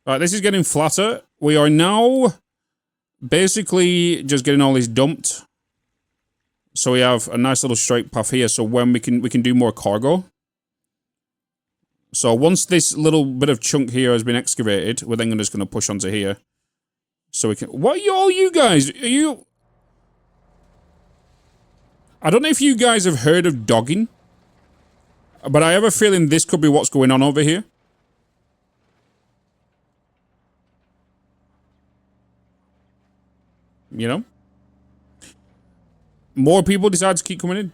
Right, this is getting flatter. We are now basically just getting all this dumped. So we have a nice little straight path here. So when we can do more cargo. So once this little bit of chunk here has been excavated, we're then just going to push onto here. So we can... What are all you guys? Are you... I don't know if you guys have heard of dogging. But I have a feeling this could be what's going on over here. You know? More people decide to keep coming in.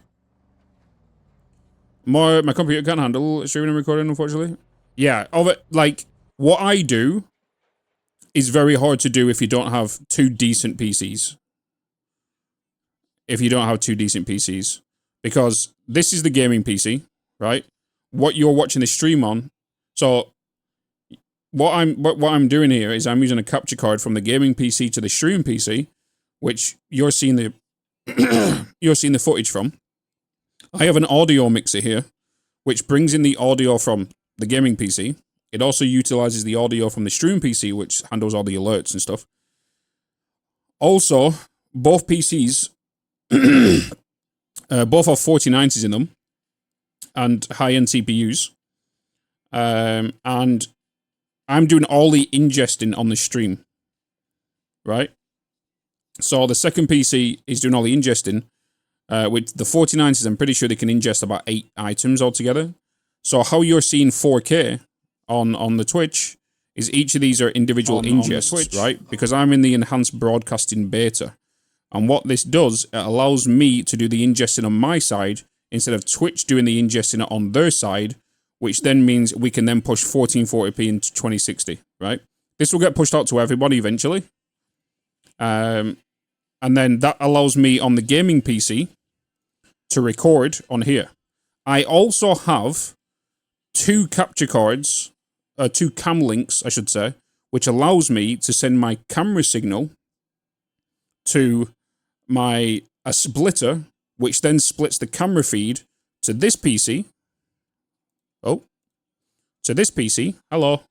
My computer can't handle streaming and recording, unfortunately. Yeah, like, what I do is very hard to do if you don't have two decent PCs. If you don't have two decent PCs. Because this is the gaming PC, right? What you're watching the stream on. So, what I'm doing here is I'm using a capture card from the gaming PC to the stream PC, which you're seeing the you're seeing the footage from. I have an audio mixer here, which brings in the audio from the gaming PC. It also utilizes the audio from the stream PC, which handles all the alerts and stuff. Also, both PCs, both have 4090s in them, and high-end CPUs. And I'm doing all the ingesting on the stream, right? So the second PC is doing all the ingesting. With the 4090s, I'm pretty sure they can ingest about 8 items altogether. So how you're seeing 4K on the Twitch is each of these are individual ingests, right? Because I'm in the enhanced broadcasting beta. And what this does, it allows me to do the ingesting on my side instead of Twitch doing the ingesting on their side, which then means we can then push 1440p into 2060, right? This will get pushed out to everybody eventually. And then that allows me on the gaming PC to record on here. I also have 2 capture cards, 2 cam links, I should say, which allows me to send my camera signal to a splitter, which then splits the camera feed to this PC. Oh, to this PC. Hello.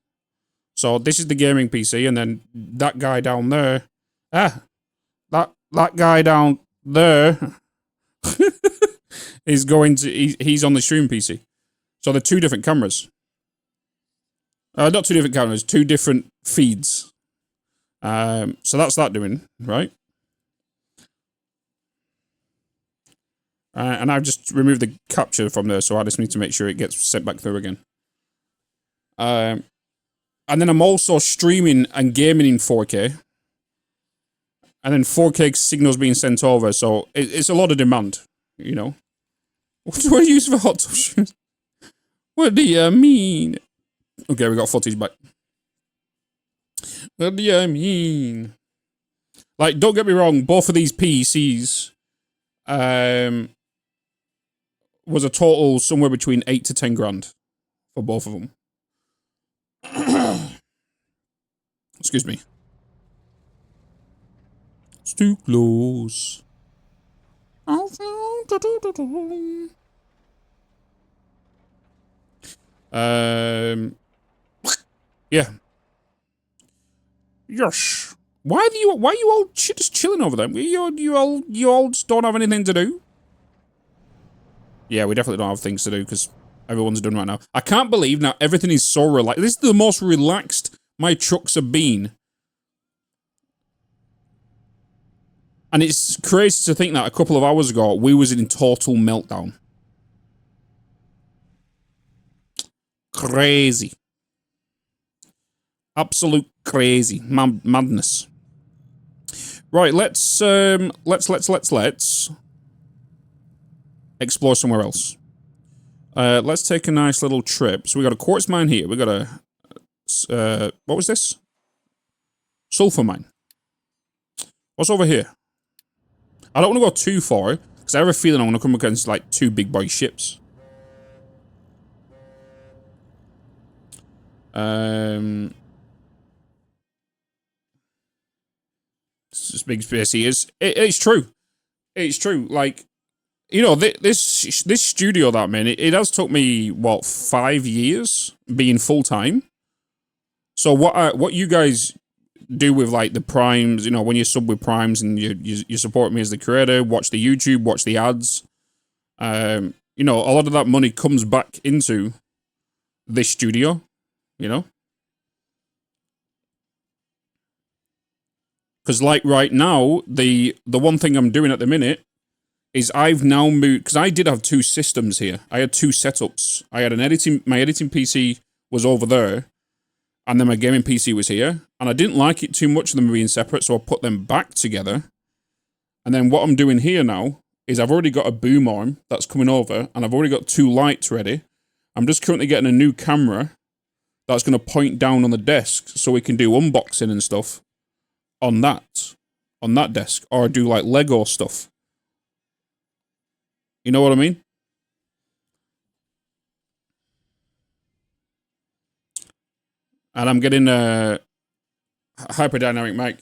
So this is the gaming PC, and then that guy down there. That guy down there is going to... He's on the stream PC. So they're 2 different cameras. Not 2 different cameras, 2 different feeds. So that's that doing, right? And I've just removed the capture from there, so I just need to make sure it gets sent back through again. And then I'm also streaming and gaming in 4K. And then 4K signals being sent over, so it's a lot of demand, you know. What do I use for hot tub shoes? What do you mean? Okay, we got footage back. What do you mean? Like, don't get me wrong, both of these PCs was a total somewhere between 8 to 10 grand for both of them. Excuse me. It's too close. Yeah. Yes. Why are you all just chilling over there? You all just don't have anything to do? Yeah, we definitely don't have things to do because everyone's done right now. I can't believe now everything is so relaxed. This is the most relaxed my trucks have been. And it's crazy to think that a couple of hours ago, we was in total meltdown. Crazy. Absolute crazy. Madness. Right, let's explore somewhere else. Let's take a nice little trip. So we got a quartz mine here. We got a... what was this? Sulfur mine. What's over here? I don't want to go too far, because I have a feeling I'm going to come against, like, 2 big boy ships. It's big space heaters. It's true. It's true. Like, you know, this studio that I'm in, it has took me, what, 5 years being full-time? So what you guys do with, like, the primes, you know, when you sub with primes and you support me as the creator, watch the YouTube, watch the ads, you know, a lot of that money comes back into this studio, you know? Because, like, right now, the one thing I'm doing at the minute is I've now moved, because I did have 2 systems here. I had 2 setups. I had my editing PC was over there, and then my gaming PC was here. And I didn't like it too much of them being separate, so I put them back together. And then what I'm doing here now is I've already got a boom arm that's coming over, and I've already got 2 lights ready. I'm just currently getting a new camera that's going to point down on the desk so we can do unboxing and stuff on that desk, or do like Lego stuff. You know what I mean? And I'm getting a hyperdynamic mic.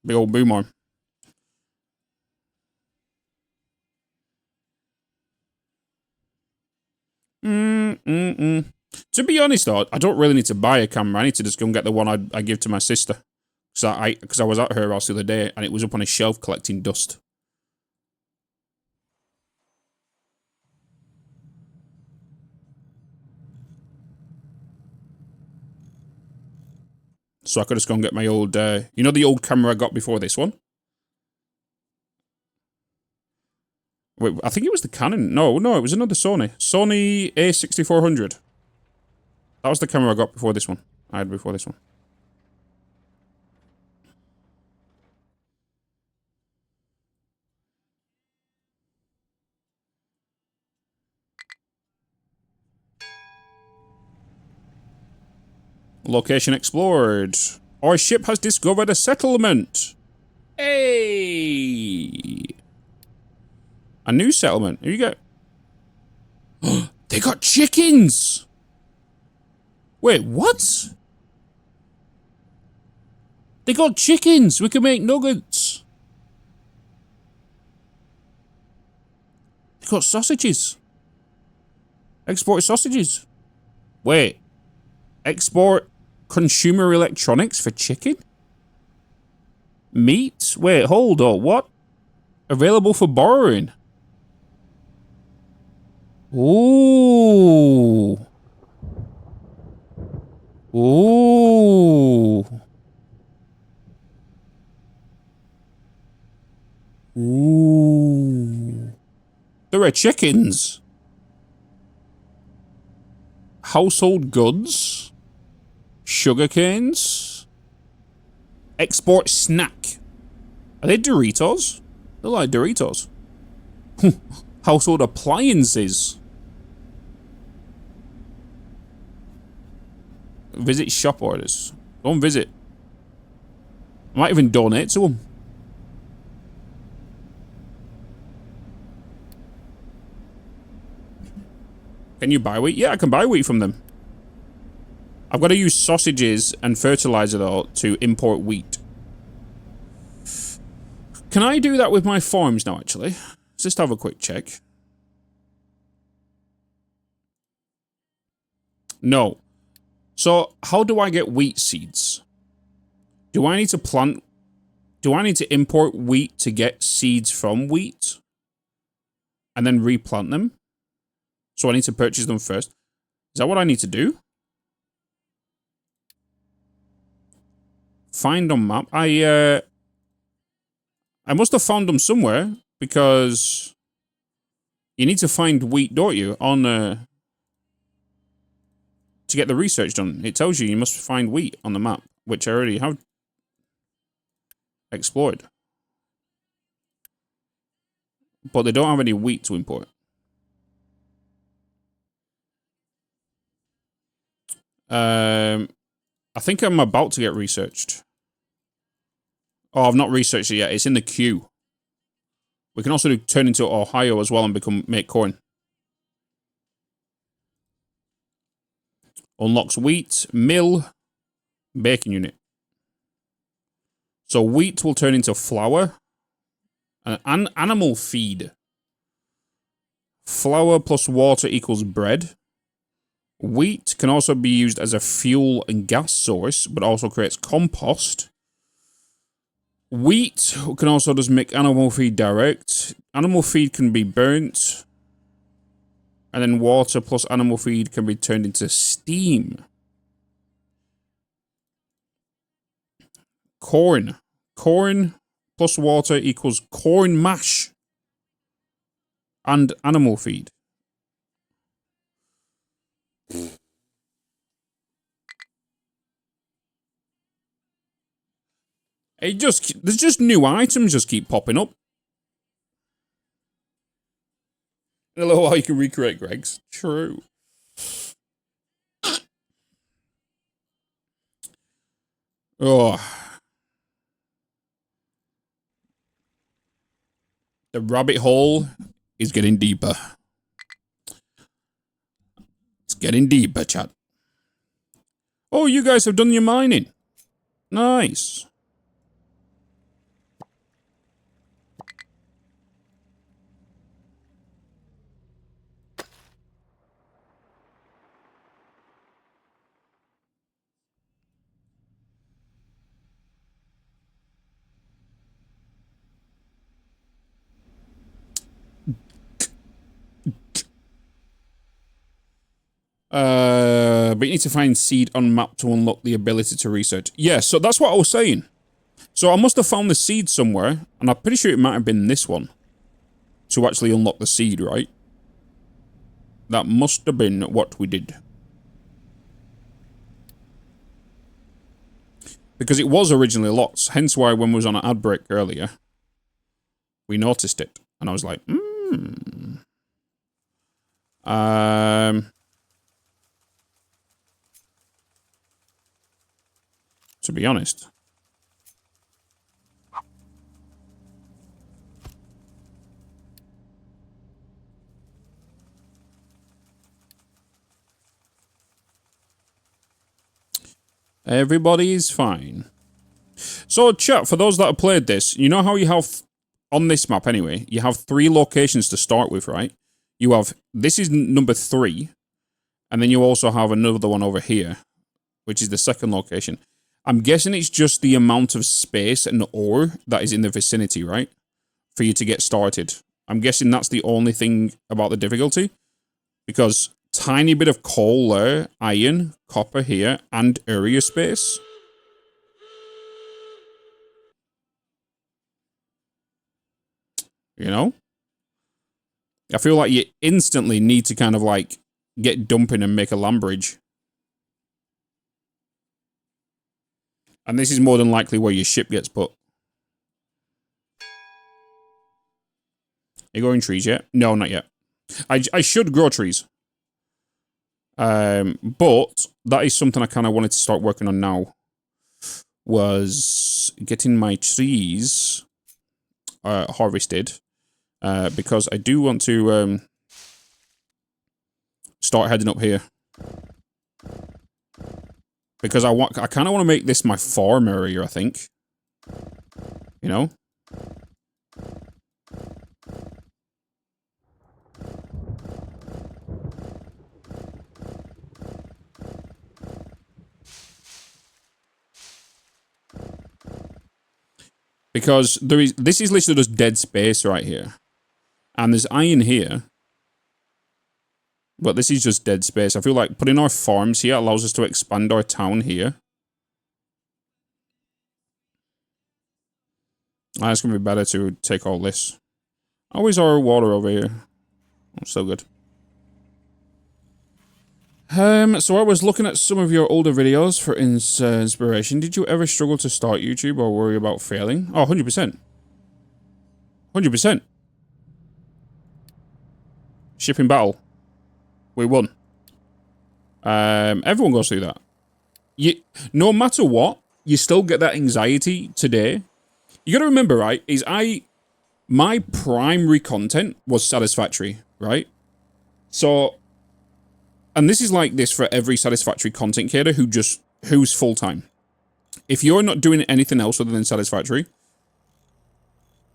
Big old boom arm. To be honest though, I don't really need to buy a camera. I need to just go and get the one I give to my sister. Because I was at her house the other day and it was up on a shelf collecting dust. So I could just go and get my old, you know the old camera I got before this one? Wait, I think it was the Canon. No, it was another Sony. Sony A6400. That was the camera I got before this one. I had before this one. Location explored. Our ship has discovered a settlement. Hey! A new settlement. Here you go. They got chickens! Wait, what? They got chickens! We can make nuggets! They got sausages! Export sausages! Wait. Export consumer electronics for chicken? Meat? Wait, hold on, what? Available for borrowing. Ooh. Ooh. Ooh. There are chickens. Household goods. Sugar canes. Export snack. Are they Doritos? They're like Doritos. Household appliances. Visit shop orders. Go and visit. I might even donate to them. Can you buy wheat? Yeah, I can buy wheat from them. I've got to use sausages and fertilizer, though, to import wheat. Can I do that with my farms now, actually? Let's just have a quick check. No. So, how do I get wheat seeds? Do I need to plant... Do I need to import wheat to get seeds from wheat? And then replant them? So I need to purchase them first. Is that what I need to do? Find on map. I must have found them somewhere, because you need to find wheat, don't you, on to get the research done. It tells you must find wheat on the map, which I already have explored. But they don't have any wheat to import. I I think I'm about to get researched. Oh, I've not researched it yet. It's in the queue. We can also turn into Ohio as well and make coin. Unlocks wheat, mill, baking unit. So wheat will turn into flour. And animal feed. Flour plus water equals bread. Wheat can also be used as a fuel and gas source, but also creates compost. Wheat can also just make animal feed direct. Animal feed can be burnt. And then water plus animal feed can be turned into steam. Corn. Corn plus water equals corn mash. And animal feed. There's just new items just keep popping up. Hello, how you can recreate Greg's. True. Oh. The rabbit hole is getting deeper. It's getting deeper, chat. Oh, you guys have done your mining. Nice. But you need to find seed on map to unlock the ability to research. Yeah, so that's what I was saying. So I must have found the seed somewhere, and I'm pretty sure it might have been this one. To actually unlock the seed, right? That must have been what we did. Because it was originally locked, hence why when we was on an ad break earlier, we noticed it. And I was like, to be honest. Everybody's fine. So, chat, for those that have played this, you know how you have, on this map anyway, you have 3 locations to start with, right? You have, this is number 3, and then you also have another one over here, which is the second location. I'm guessing it's just the amount of space and ore that is in the vicinity, right? For you to get started. I'm guessing that's the only thing about the difficulty. Because tiny bit of coal there, iron, copper here, and area space. You know? I feel like you instantly need to kind of like get dumping and make a land bridge. And this is more than likely where your ship gets put. Are you growing trees yet? No, not yet. I should grow trees. But that is something I kind of wanted to start working on now. Was getting my trees harvested. Because I do want to start heading up here. Because I kind of want to make this my farm area, I think. You know? Because this is literally just dead space right here. And there's iron here. But this is just dead space. I feel like putting our farms here allows us to expand our town here. It's going to be better to take all this. Always our water over here. Oh, so good. So I was looking at some of your older videos for inspiration. Did you ever struggle to start YouTube or worry about failing? Oh, 100%. 100%. Shipping battle. We won. Everyone goes through that. no matter what, you still get that anxiety today. You got to remember, right, my primary content was satisfactory, right? So, and this is like this for every satisfactory content creator who's full-time. If you're not doing anything else other than satisfactory,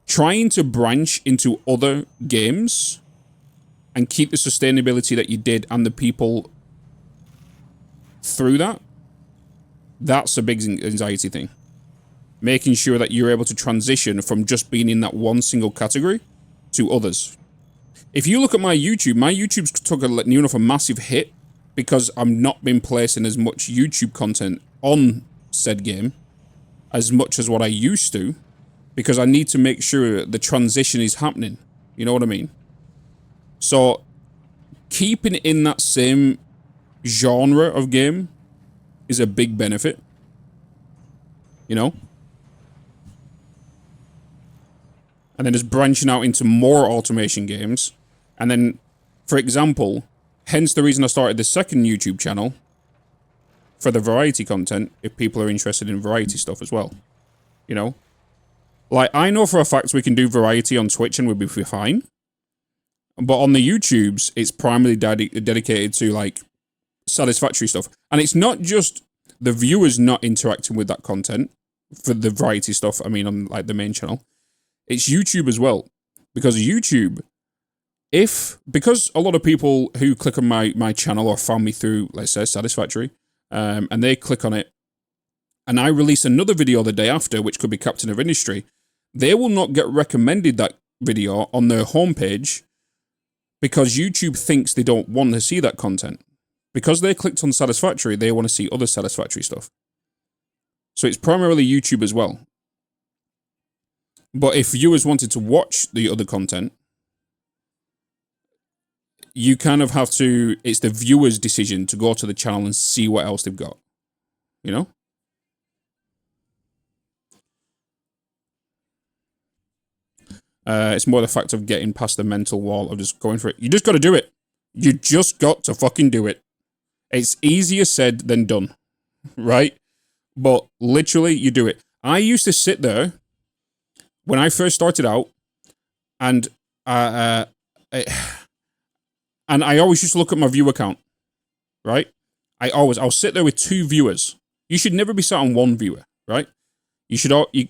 trying to branch into other games and keep the sustainability that you did and the people through that's a big anxiety thing. Making sure that you're able to transition from just being in that one single category to others. If you look at my YouTube's took a massive hit because I'm not been placing as much YouTube content on said game as much as what I used to, because I need to make sure the transition is happening. You know what I mean? So, keeping it in that same genre of game is a big benefit. You know? And then just branching out into more automation games. And then, for example, hence the reason I started the second YouTube channel for the variety content, if people are interested in variety stuff as well. You know? Like, I know for a fact we can do variety on Twitch and we'll be fine. But on the YouTubes, it's primarily dedicated to, like, satisfactory stuff. And it's not just the viewers not interacting with that content for the variety stuff, I mean, on, like, the main channel. It's YouTube as well. Because YouTube, because a lot of people who click on my channel or found me through, let's say, Satisfactory, and they click on it, and I release another video the day after, which could be Captain of Industry, they will not get recommended that video on their homepage because YouTube thinks they don't want to see that content. Because they clicked on Satisfactory, they want to see other Satisfactory stuff. So it's primarily YouTube as well. But if viewers wanted to watch the other content, you kind of have to, it's the viewer's decision to go to the channel and see what else they've got. You know? It's more the fact of getting past the mental wall of just going for it. You just got to do it. You just got to fucking do it. It's easier said than done. Right? But literally, you do it. I used to sit there when I first started out, and I always used to look at my viewer count, right? I'll sit there with 2 viewers. You should never be sat on 1 viewer, right? You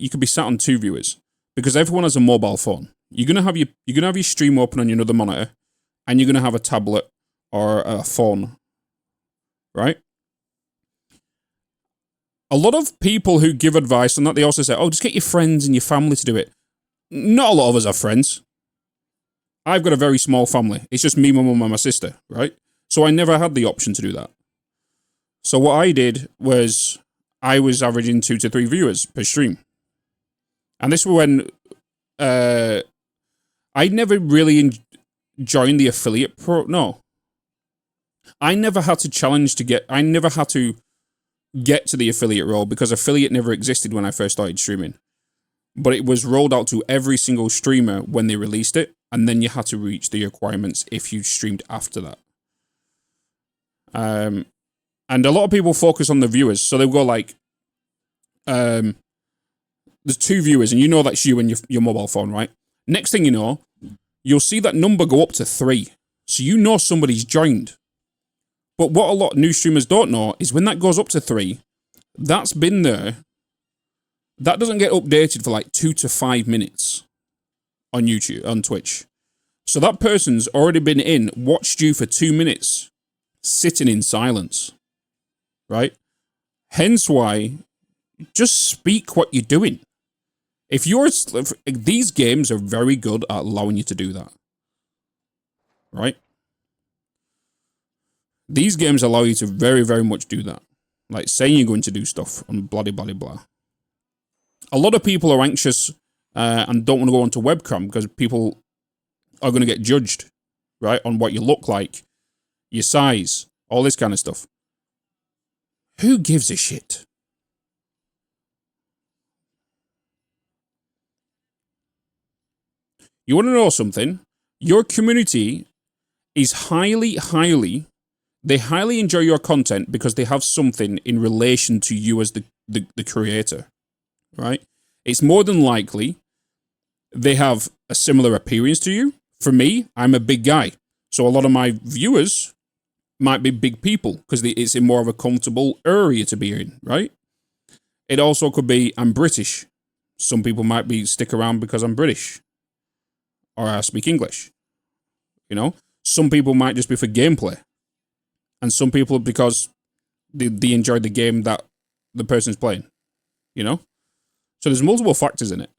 could be sat on 2 viewers because everyone has a mobile phone. You're gonna have your stream open on your other monitor, and you're gonna have a tablet or a phone, right? A lot of people who give advice on that, they also say, oh, just get your friends and your family to do it. Not a lot of us have friends. I've got a very small family. It's just me, my mum, and my sister, right? So I never had the option to do that. So what I did was I was averaging 2 to 3 viewers per stream. And this was when I never really joined the affiliate no. I never had to get to the affiliate role because affiliate never existed when I first started streaming. But it was rolled out to every single streamer when they released it, and then you had to reach the requirements if you streamed after that. And a lot of people focus on the viewers, so they'll go like, there's 2 viewers, and you know that's you and your mobile phone, right? Next thing you know, you'll see that number go up to 3. So you know somebody's joined. But what a lot of new streamers don't know is when that goes up to 3, that's been there. That doesn't get updated for like 2 to 5 minutes on YouTube, on Twitch. So that person's already been in, watched you for 2 minutes, sitting in silence, right? Hence why, just speak what you're doing. These games are very good at allowing you to do that, right? These games allow you to very, very much do that. Like saying you're going to do stuff and blah, blah, blah, blah. A lot of people are anxious and don't want to go onto webcam because people are going to get judged, right? On what you look like, your size, all this kind of stuff. Who gives a shit? You want to know something? Your community is highly, highly They highly enjoy your content because they have something in relation to you as the creator, right? It's more than likely they have a similar appearance to you. For me, I'm a big guy. So a lot of my viewers might be big people because it's in more of a comfortable area to be in, right? It also could be I'm British. Some people might stick around because I'm British or I speak English. You know, some people might just be for gameplay, and some people because they enjoy the game that the person's playing. You know, so there's multiple factors in it.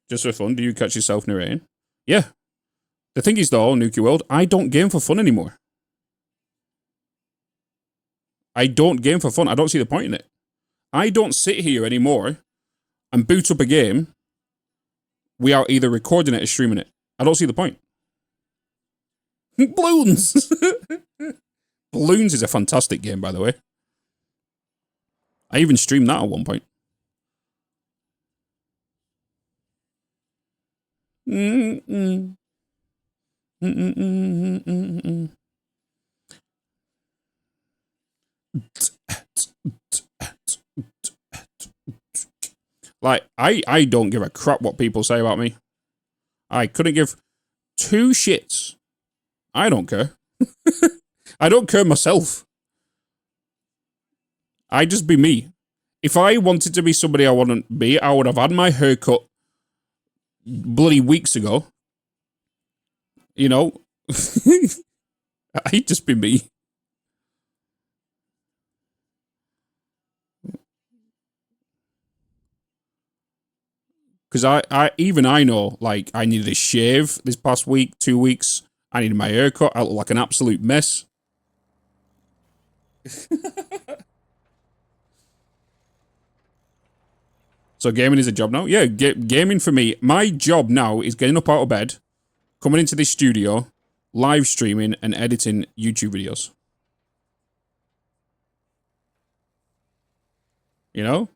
Just for fun, do you catch yourself narrating? Yeah. The thing is though, Nuki World, I don't game for fun anymore. I don't game for fun. I don't see the point in it. I don't sit here anymore and boot up a game. We are either recording it or streaming it. I don't see the point. Balloons! Balloons is a fantastic game, by the way. I even streamed that at one point. Like, I don't give a crap what people say about me. I couldn't give two shits. I don't care. I don't care myself. I just be me. If I wanted to be somebody I wouldn't be, I would have had my hair cut bloody weeks ago. You know? I'd just be me. Because I know, like, I needed a shave this past week, 2 weeks. I needed my hair cut. I look like an absolute mess. So gaming is a job now? Yeah, gaming for me. My job now is getting up out of bed, coming into this studio, live streaming, and editing YouTube videos. You know?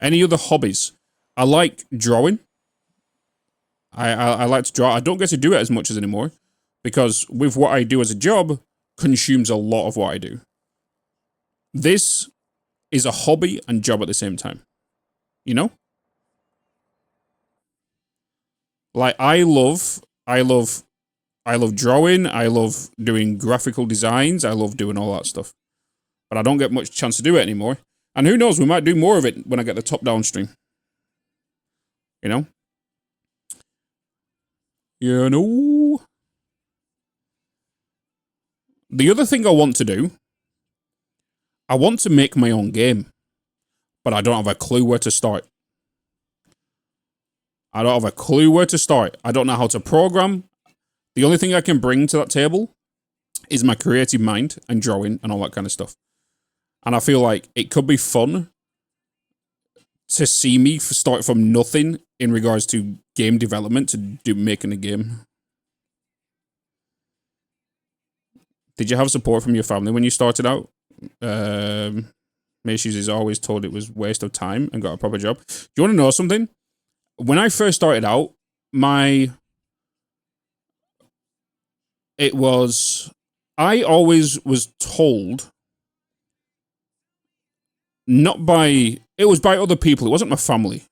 Any other hobbies? I like drawing. I like to draw. I don't get to do it as much as anymore because with what I do as a job consumes a lot of what I do. This is a hobby and job at the same time. You know? Like I love drawing, I love doing graphical designs, I love doing all that stuff. But I don't get much chance to do it anymore. And who knows, we might do more of it when I get the top-down stream. You know? You know? The other thing I want to do, I want to make my own game, but I don't have a clue where to start. I don't have a clue where to start. I don't know how to program. The only thing I can bring to that table is my creative mind and drawing and all that kind of stuff. And I feel like it could be fun to see me start from nothing in regards to game development to making a game. Did you have support from your family when you started out? Macy's is always told it was a waste of time and got a proper job. Do you want to know something? When I first started out, I always was told, it was by other people, it wasn't my family.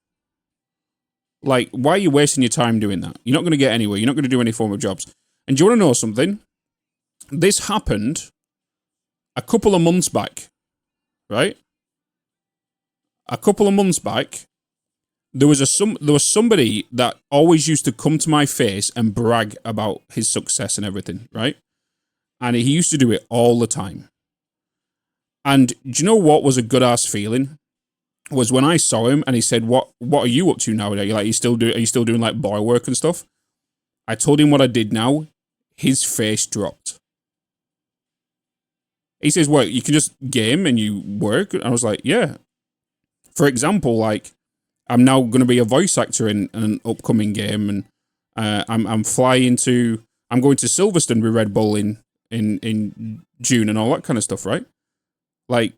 Like, why are you wasting your time doing that? You're not going to get anywhere. You're not going to do any form of jobs. And do you want to know something? This happened a couple of months back, right? A couple of months back, there was somebody that always used to come to my face and brag about his success and everything, right? And he used to do it all the time. And do you know what was a good ass feeling? Was when I saw him and he said, "What are you up to now? Like, are you still doing like bar work and stuff?" I told him what I did now. His face dropped. He says, "What? You can just game and you work?" And I was like, "Yeah." For example, like I'm now going to be a voice actor in an upcoming game, and I'm going to Silverstone with Red Bull in June and all that kind of stuff, right? Like,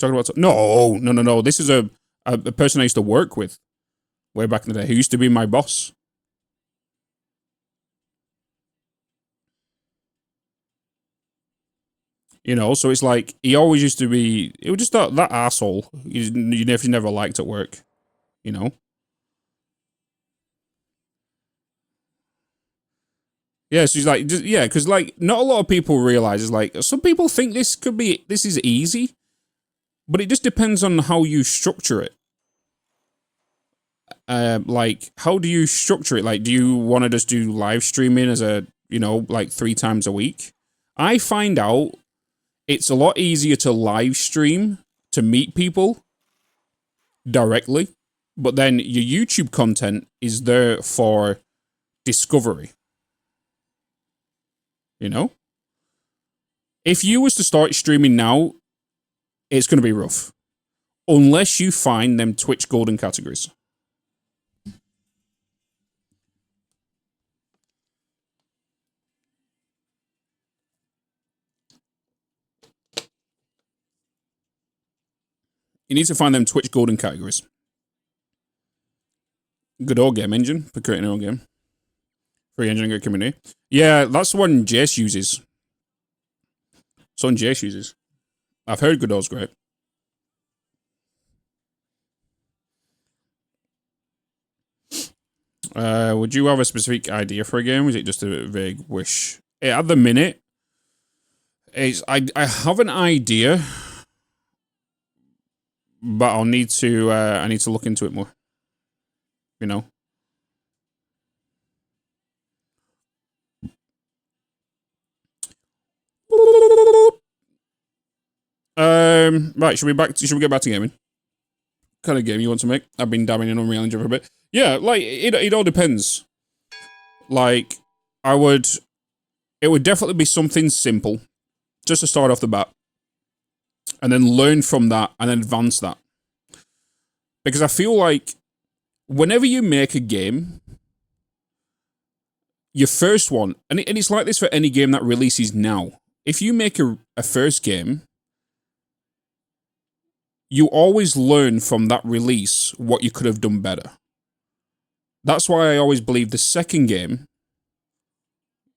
talking about no. This is a person I used to work with way back in the day, who used to be my boss. You know, so it's like, he always used to be, it was just that asshole you never liked at work, you know? Yeah, so he's like, yeah, because like, not a lot of people realize, is like, some people think this is easy, but it just depends on how you structure it. Like, how do you structure it? Like, do you want to just do live streaming as a, you know, like 3 times a week? I find out it's a lot easier to live stream to meet people directly, but then your YouTube content is there for discovery. You know? If you was to start streaming now, it's going to be rough. Unless you find them Twitch golden categories. You need to find them Twitch golden categories. Good old game engine for creating your own game. Free engine, good community. Yeah, that's the one Jace uses. It's one Jace uses. I've heard Godot's great. Would you have a specific idea for a game? Or is it just a vague wish? At the minute, I have an idea, but I need to look into it more. You know. Right, should we get back to gaming? What kind of game you want to make? I've been dabbing in Unreal Engine for a bit. Yeah, like it all depends. Like, it would definitely be something simple, just to start off the bat, and then learn from that and then advance that. Because I feel like whenever you make a game, your first one, and it's like this for any game that releases now. If you make a first game, you always learn from that release what you could have done better. That's why I always believe the second game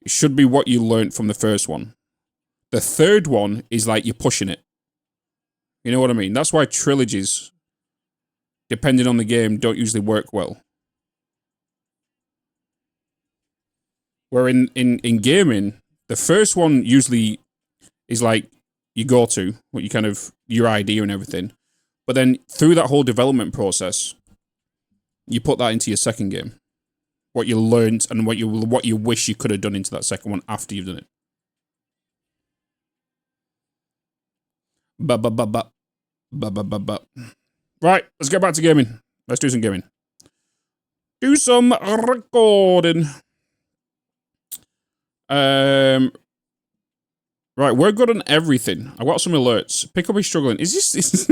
should be what you learned from the first one. The third one is like you're pushing it. You know what I mean? That's why trilogies, depending on the game, don't usually work well. Where in gaming, the first one usually is like you go to, what you kind of, your idea and everything. But then through that whole development process, you put that into your second game. What you learned and what you wish you could have done into that second one after you've done it. Right, let's get back to gaming. Let's do some gaming. Do some recording. Right, we're good on everything. I've got some alerts. Pickup is struggling. Is this...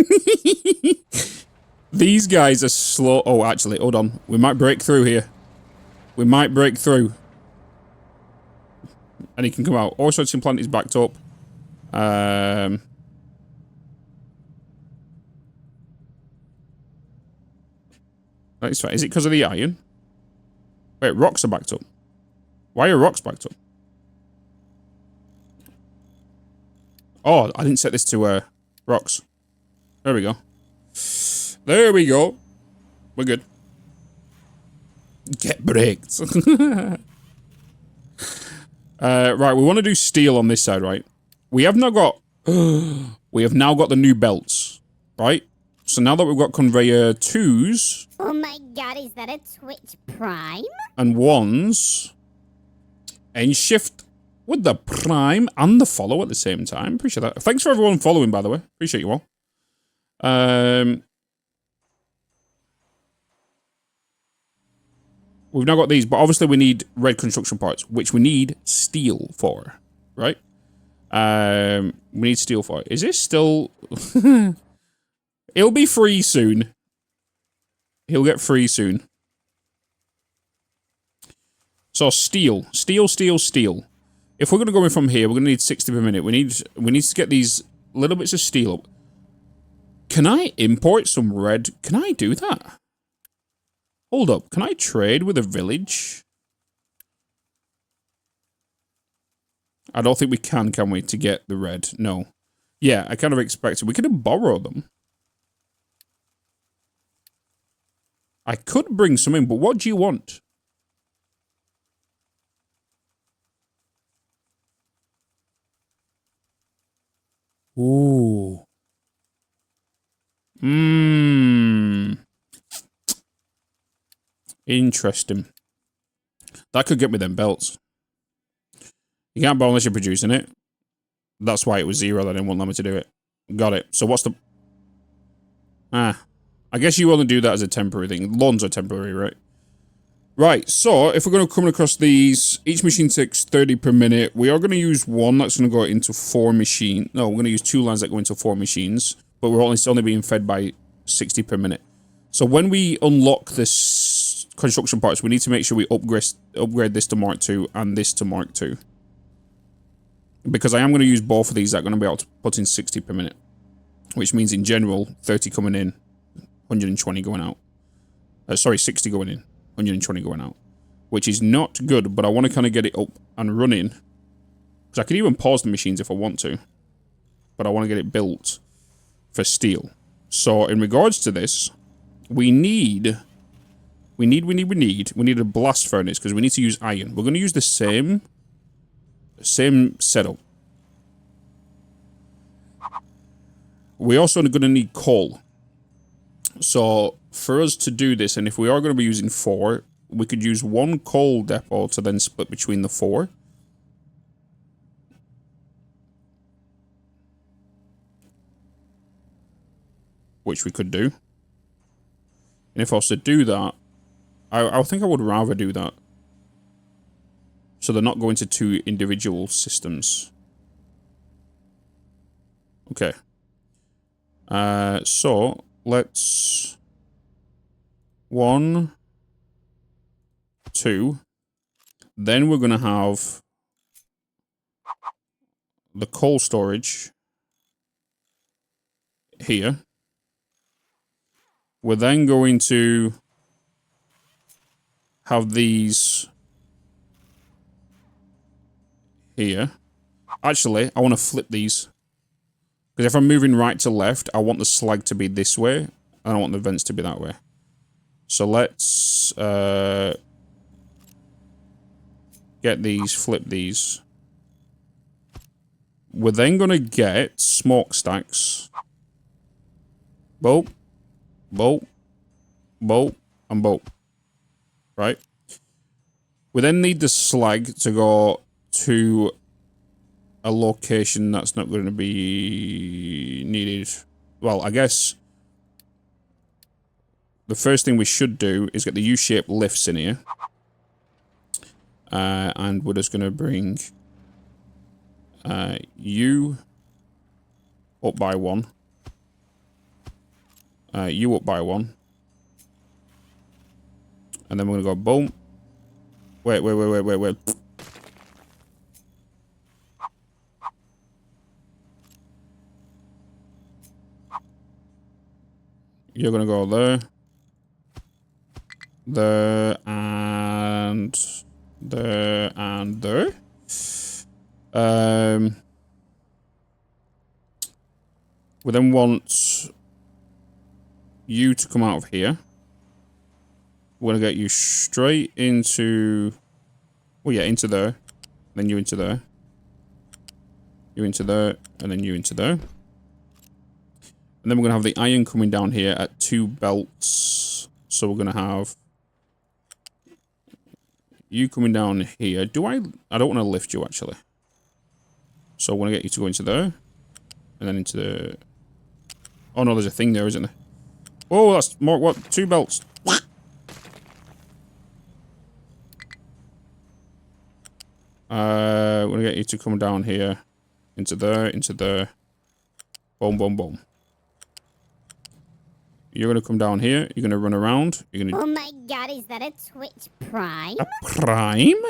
These guys are slow. Oh, actually, hold on. We might break through here. We might break through. And he can come out. Also, it's implant is backed up. That's fine. Is it because of the iron? Wait, rocks are backed up. Why are rocks backed up? Oh, I didn't set this to rocks. There we go. There we go. We're good. Get braked. Right, we want to do steel on this side, right? We have now got... we have now got the new belts, right? So now that we've got conveyor 2s... Oh my god, is that a Twitch Prime? And 1s... And shift with the prime and the follow at the same time. Appreciate that. Thanks for everyone following, by the way. Appreciate you all. We've now got these, but obviously we need red construction parts, which we need steel for, right? We need steel for it. Is this still... It'll be free soon. He'll get free soon. So steel. Steel. If we're going to go in from here, we're going to need 60 per minute. We need to get these little bits of steel up. Can I import some red? Can I do that? Hold up. Can I trade with a village? I don't think we can we, to get the red? No. Yeah, I kind of expected. We could borrow them. I could bring some in, but what do you want? Ooh. Interesting. That could get me them belts. You can't buy unless you're producing it. That's why it was 0. They didn't want me to do it. Got it. So what's the... I guess you only do that as a temporary thing. Loans are temporary, right? Right, so if we're going to come across these, each machine takes 30 per minute. We are going to use one that's going to go into 4 machines. No, we're going to use 2 lines that go into 4 machines. But we're only being fed by 60 per minute. So when we unlock this construction parts, we need to make sure we upgrade this to Mark II and this to Mark II. Because I am going to use both of these that are going to be able to put in 60 per minute. Which means in general, 30 coming in, 120 going out. Sorry, 60 going in, 120 going out. Which is not good, but I want to kind of get it up and running. Because I can even pause the machines if I want to. But I want to get it built for steel. So in regards to this, we need a blast furnace because we need to use iron. We're going to use the same setup. We're also going to need coal. So for us to do this, and if we are going to be using 4, we could use 1 coal depot to then split between the 4. Which we could do. And if I was to do that, I think I would rather do that. So they're not going to 2 individual systems. Okay. So let's 1, 2. Then we're going to have the coal storage here. We're then going to have these here. Actually, I want to flip these. Because if I'm moving right to left, I want the slag to be this way. And I want the vents to be that way. So let's get these, flip these. We're then going to get smokestacks. Bolt, bolt, bolt, and bolt. Right? We then need the slag to go to a location that's not going to be needed. Well, I guess the first thing we should do is get the U-shaped lifts in here. And we're just going to bring you up by 1. You up by 1. And then we're going to go boom. Wait. You're going to go there. There and there and there. We then want you to come out of here. We're going to get you straight into... well, yeah, into there. Then you into there. You into there. And then you into there. And then we're going to have the iron coming down here at 2 belts. So we're going to have... you coming down here. I don't want to lift you, actually. So I want to get you to go into there. And then into the... oh, no, there's a thing there, isn't there? Oh, that's more... what? 2 belts. We're going to get you to come down here. Into there. Boom, boom, boom. You're going to come down here. You're going to run around. You're going to... oh my god, is that a Twitch Prime? a prime?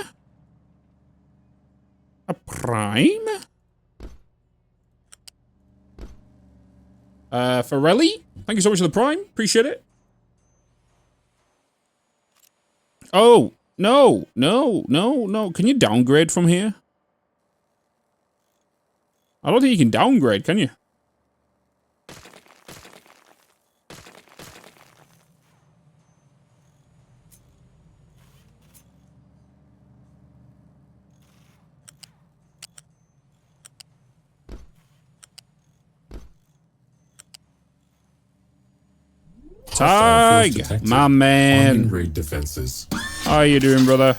A prime? Farelli, thank you so much for the prime. Appreciate it. Oh, no, no, no, no. Can you downgrade from here? I don't think you can downgrade, can you? Tig, my man. Raid defenses. How you doing, brother?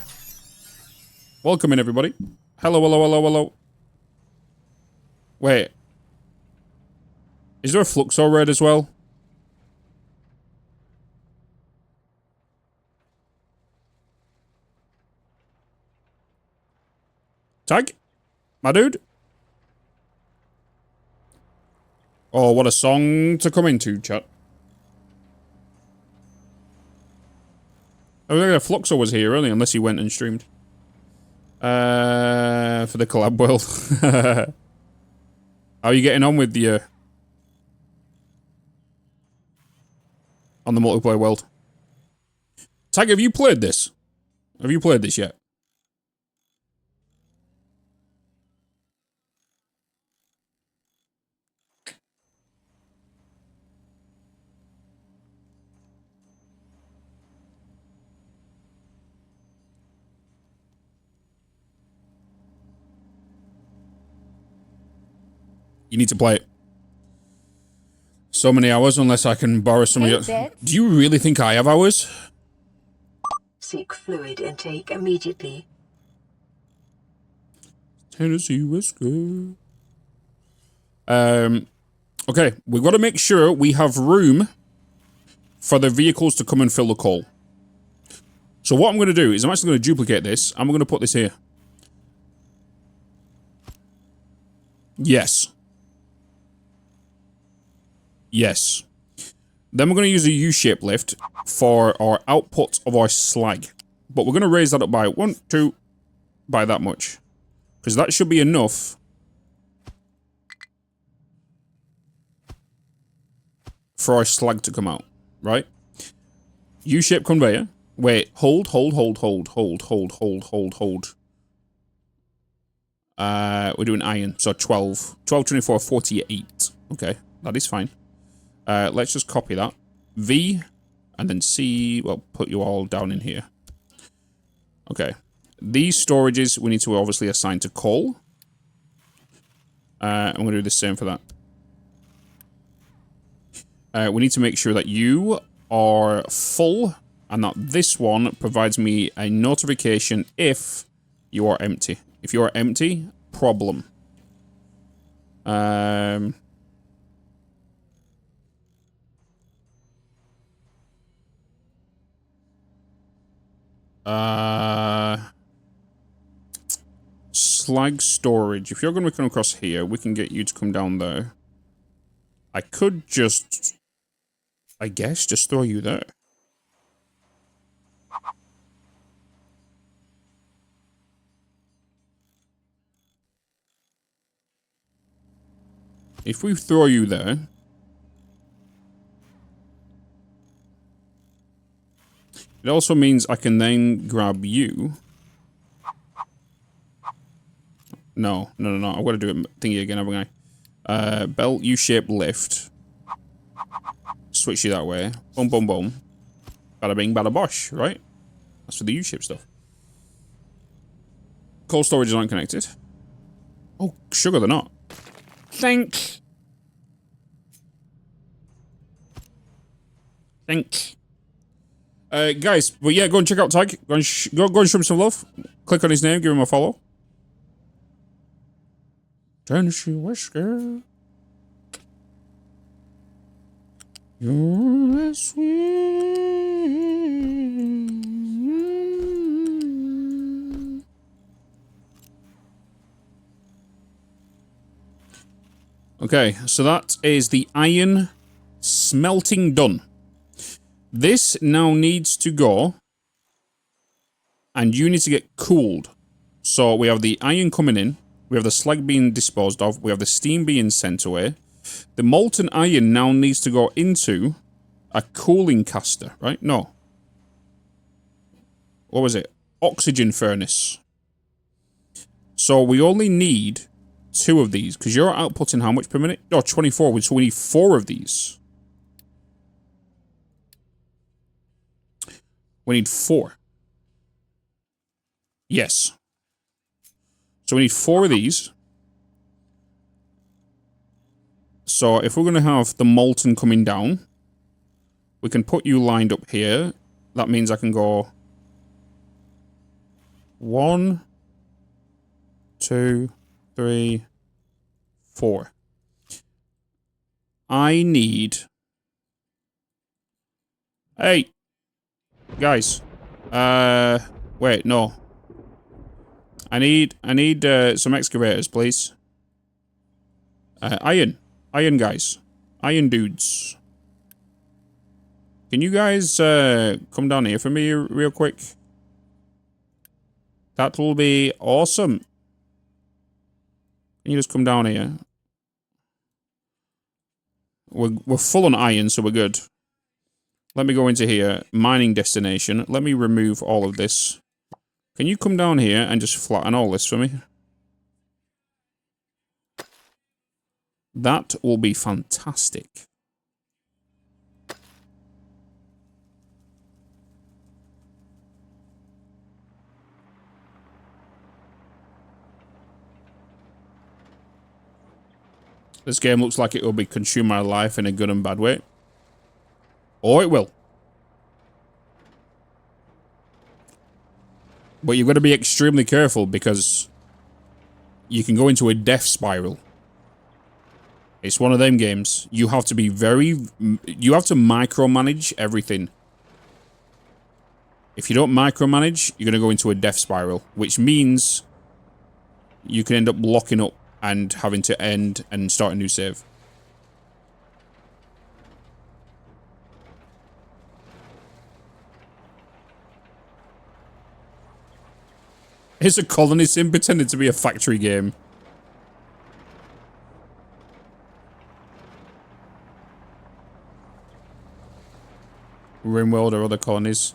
Welcome in, everybody. Hello, hello, hello, hello. Wait. Is there a Fluxor raid as well? Tag? My dude? Oh, what a song to come into, chat. I was like, Fluxor was here earlier, unless he went and streamed. For the collab world. How are you getting on with the, on the multiplayer world? Tag, have you played this? Have you played this yet? You need to play it. So many hours, unless I can borrow some of your... Do you really think I have hours? Seek fluid intake immediately. Tennessee whisker. Okay, we've got to make sure we have room for the vehicles to come and fill the call. So what I'm going to do is I'm actually going to duplicate this. I'm going to put this here. Yes. Yes. Then we're going to use a U-shaped lift for our output of our slag. But we're going to raise that up by by that much. Because that should be enough for our slag to come out, right? U-shaped conveyor. Wait, hold. We're doing iron, so 12. 12, 24, 48. Okay, that is fine. Let's just copy that. V, and then C, well, put you all down in here. Okay. These storages we need to obviously assign to coal. I'm going to do the same for that. We need to make sure that you are full, and that this one provides me a notification if you are empty. If you are empty, problem. Slag storage. If you're going to come across here, we can get you to come down there. I could just, I guess, just throw you there. If we throw you there, it also means I can then grab you. No. I've got to do it thingy again, haven't I? Belt U-shaped lift. Switch you that way. Boom, boom, boom. Bada bing, bada bosh, right? That's for the U-shaped stuff. Cold storage aren't connected. Oh, sugar, they're not. Thanks. Guys, but yeah, go and check out Tag. Go and show him some love. Click on his name, give him a follow. Tennessee whisker. You're sweet. Okay, so that is the iron smelting done. This now needs to go, and you need to get cooled. So we have the iron coming in, we have the slag being disposed of, we have the steam being sent away. The molten iron now needs to go into a cooling caster, right? No. what was it? Oxygen furnace. So we only need 2 of these, because you're outputting how much per minute? Oh, 24, so we need 4 of these. We need 4. Yes. So we need 4 of these. So if we're going to have the molten coming down, we can put you lined up here. That means I can go 1, 2, 3, 4. I need... Hey! Guys. Wait, no. I need some excavators, please. Iron, guys. Iron dudes. Can you guys come down here for me real quick? That will be awesome. Can you just come down here? We're full on iron, so we're good. Let me go into here. Mining destination. Let me remove all of this. Can you come down here and just flatten all this for me? That will be fantastic. This game looks like it will be consume my life in a good and bad way. Or it will. But you've got to be extremely careful because you can go into a death spiral. It's one of them games. You have to be you have to micromanage everything. If you don't micromanage, you're going to go into a death spiral, which means you can end up locking up and having to end and start a new save. It's a colony sim pretending to be a factory game. RimWorld or other colonies.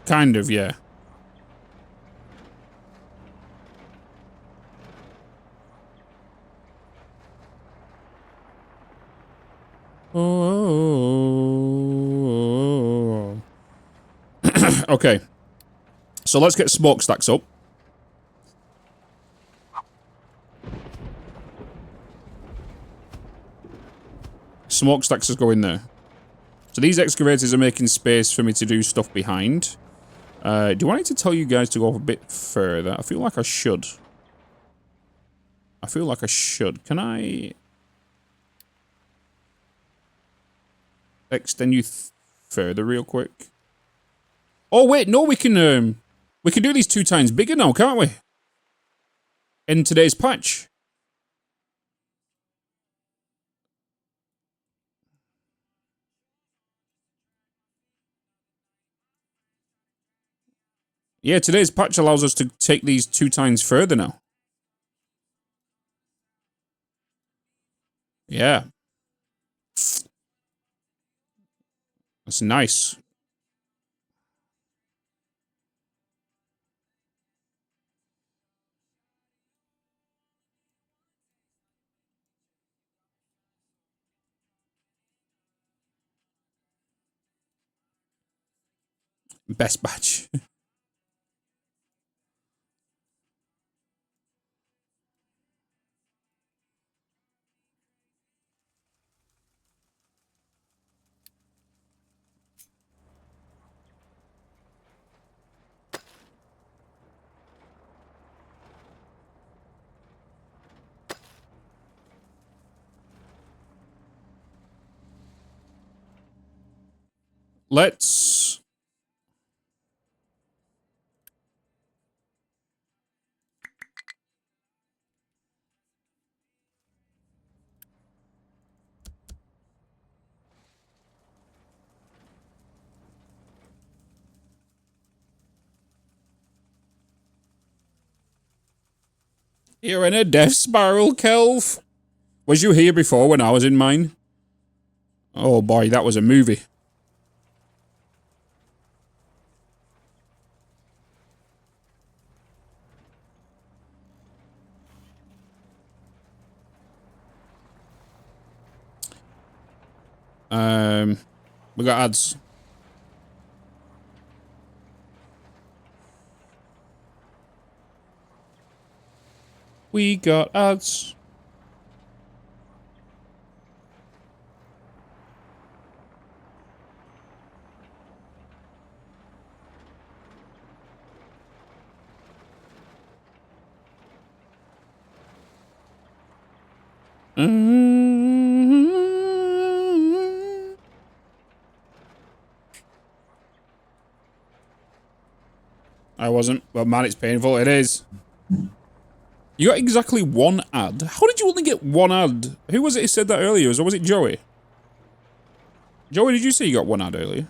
Kind of, yeah. Oh. Okay. So let's get smokestacks up. Smokestacks is going there. So these excavators are making space for me to do stuff behind. Do I need to tell you guys to go a bit further? I feel like I should. Can I extend you further real quick? Oh wait, no, we can do these 2 times bigger now, can't we? In today's patch. Yeah, today's patch allows us to take these 2 times further now. Yeah. That's nice. Best batch. Let's... You're in a death spiral, Kelv. Was you here before when I was in mine? Oh boy, that was a movie. We got ads. We got ads. I wasn't, but man, it's painful. It is. You got exactly one ad. How did you only get one ad? Who was it who said that earlier? Or was it Joey? Joey, did you say you got one ad earlier?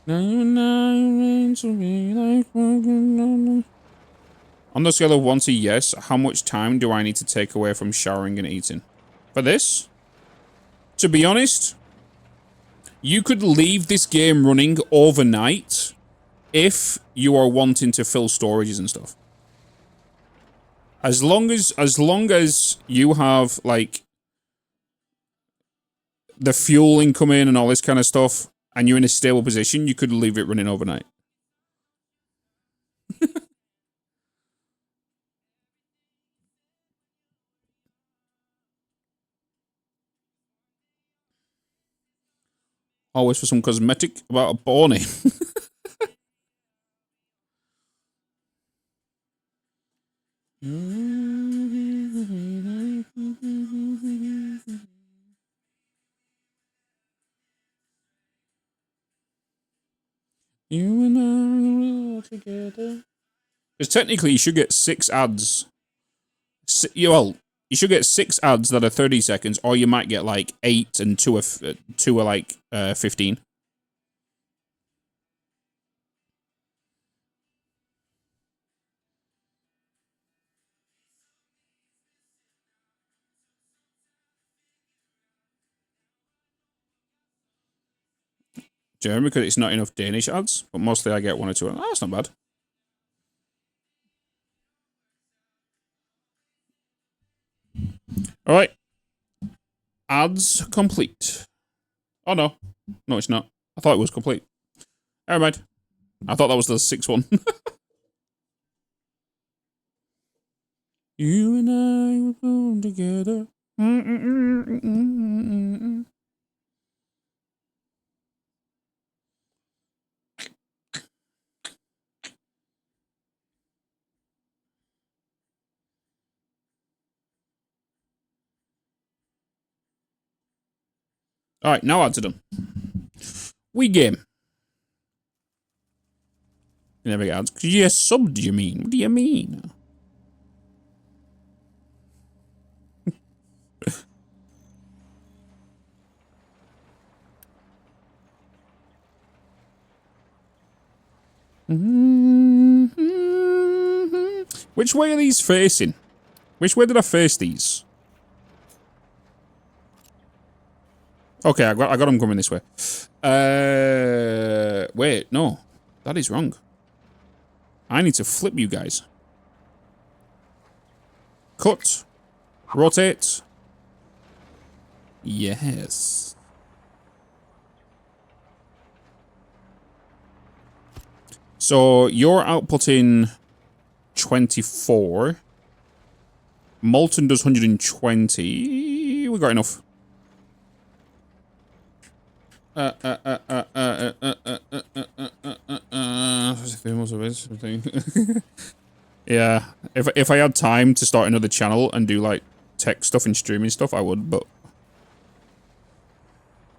On the scale of 1 to yes, how much time do I need to take away from showering and eating? For this? To be honest, you could leave this game running overnight if you are wanting to fill storages and stuff. As long as you have like the fuel incoming and all this kind of stuff, and you're in a stable position, you could leave it running overnight. Always for some cosmetic about a pony. You and I are together. Because technically, you should get 6 ads. Well, you should get 6 ads that are 30 seconds, or you might get like 8 and 2 are like 15. German because it's not enough Danish ads, but mostly I get 1 or 2. Oh, that's not bad. All right. Ads complete. Oh, no. No, it's not. I thought it was complete. Never mind. I thought that was the 6th one. You and I were born together. Alright, now ads are done. We game. You never get ads. Because you subbed, you mean? What do you mean? Which way are these facing? Which way did I face these? Okay, I got them coming this way. Wait, no. That is wrong. I need to flip you guys. Cut. Rotate. Yes. So you're outputting 24. Molten does 120. We got enough. Yeah, if I had time to start another channel and do like tech stuff and streaming stuff, I would, but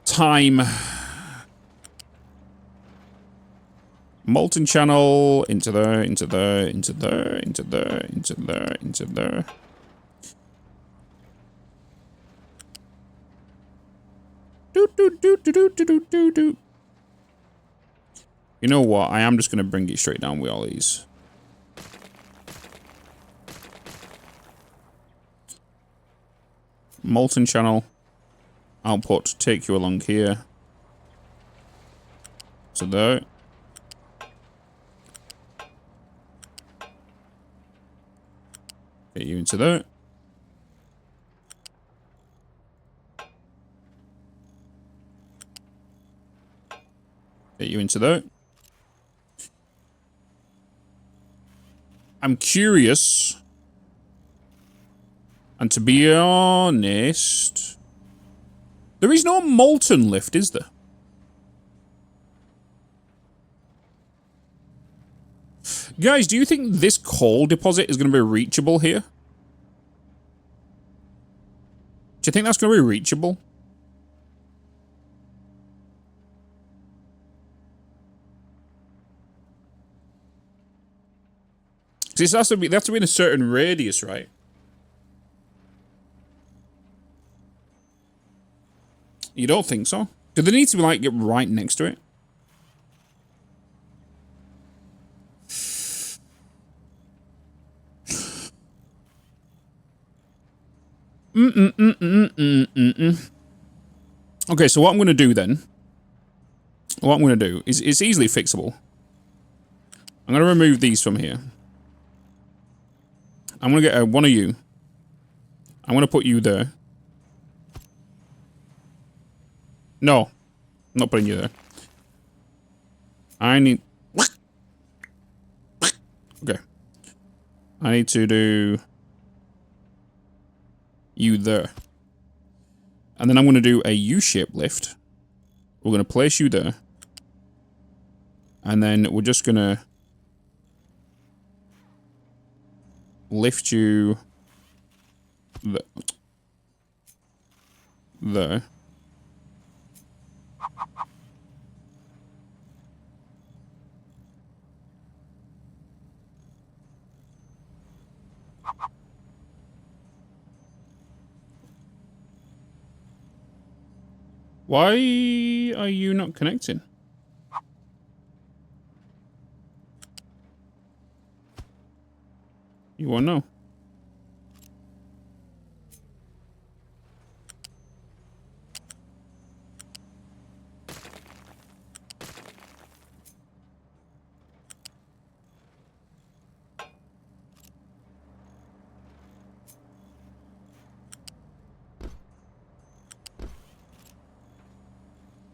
time. Molten channel into there, into there, into there, into there, into there, into there. You know what? I am just going to bring it straight down with all these. Molten channel. Output. Take you along here. So there. Get you into there. Get you into there. I'm curious. And to be honest, there is no molten lift, is there? Guys, do you think this coal deposit is going to be reachable here? Do you think that's going to be reachable? This has to be, they have to be in a certain radius, right? You don't think so? Do they need to be like get right next to it? Okay, so what I'm going to do then, what I'm going to do is it's easily fixable. I'm going to remove these from here. I'm going to get one of you. I'm going to put you there. No, I'm not putting you there. I need... Okay. I need to do... you there. And then I'm going to do a U-shaped lift. We're going to place you there. And then we're just going to lift you there. Why are you not connecting? You wanna know?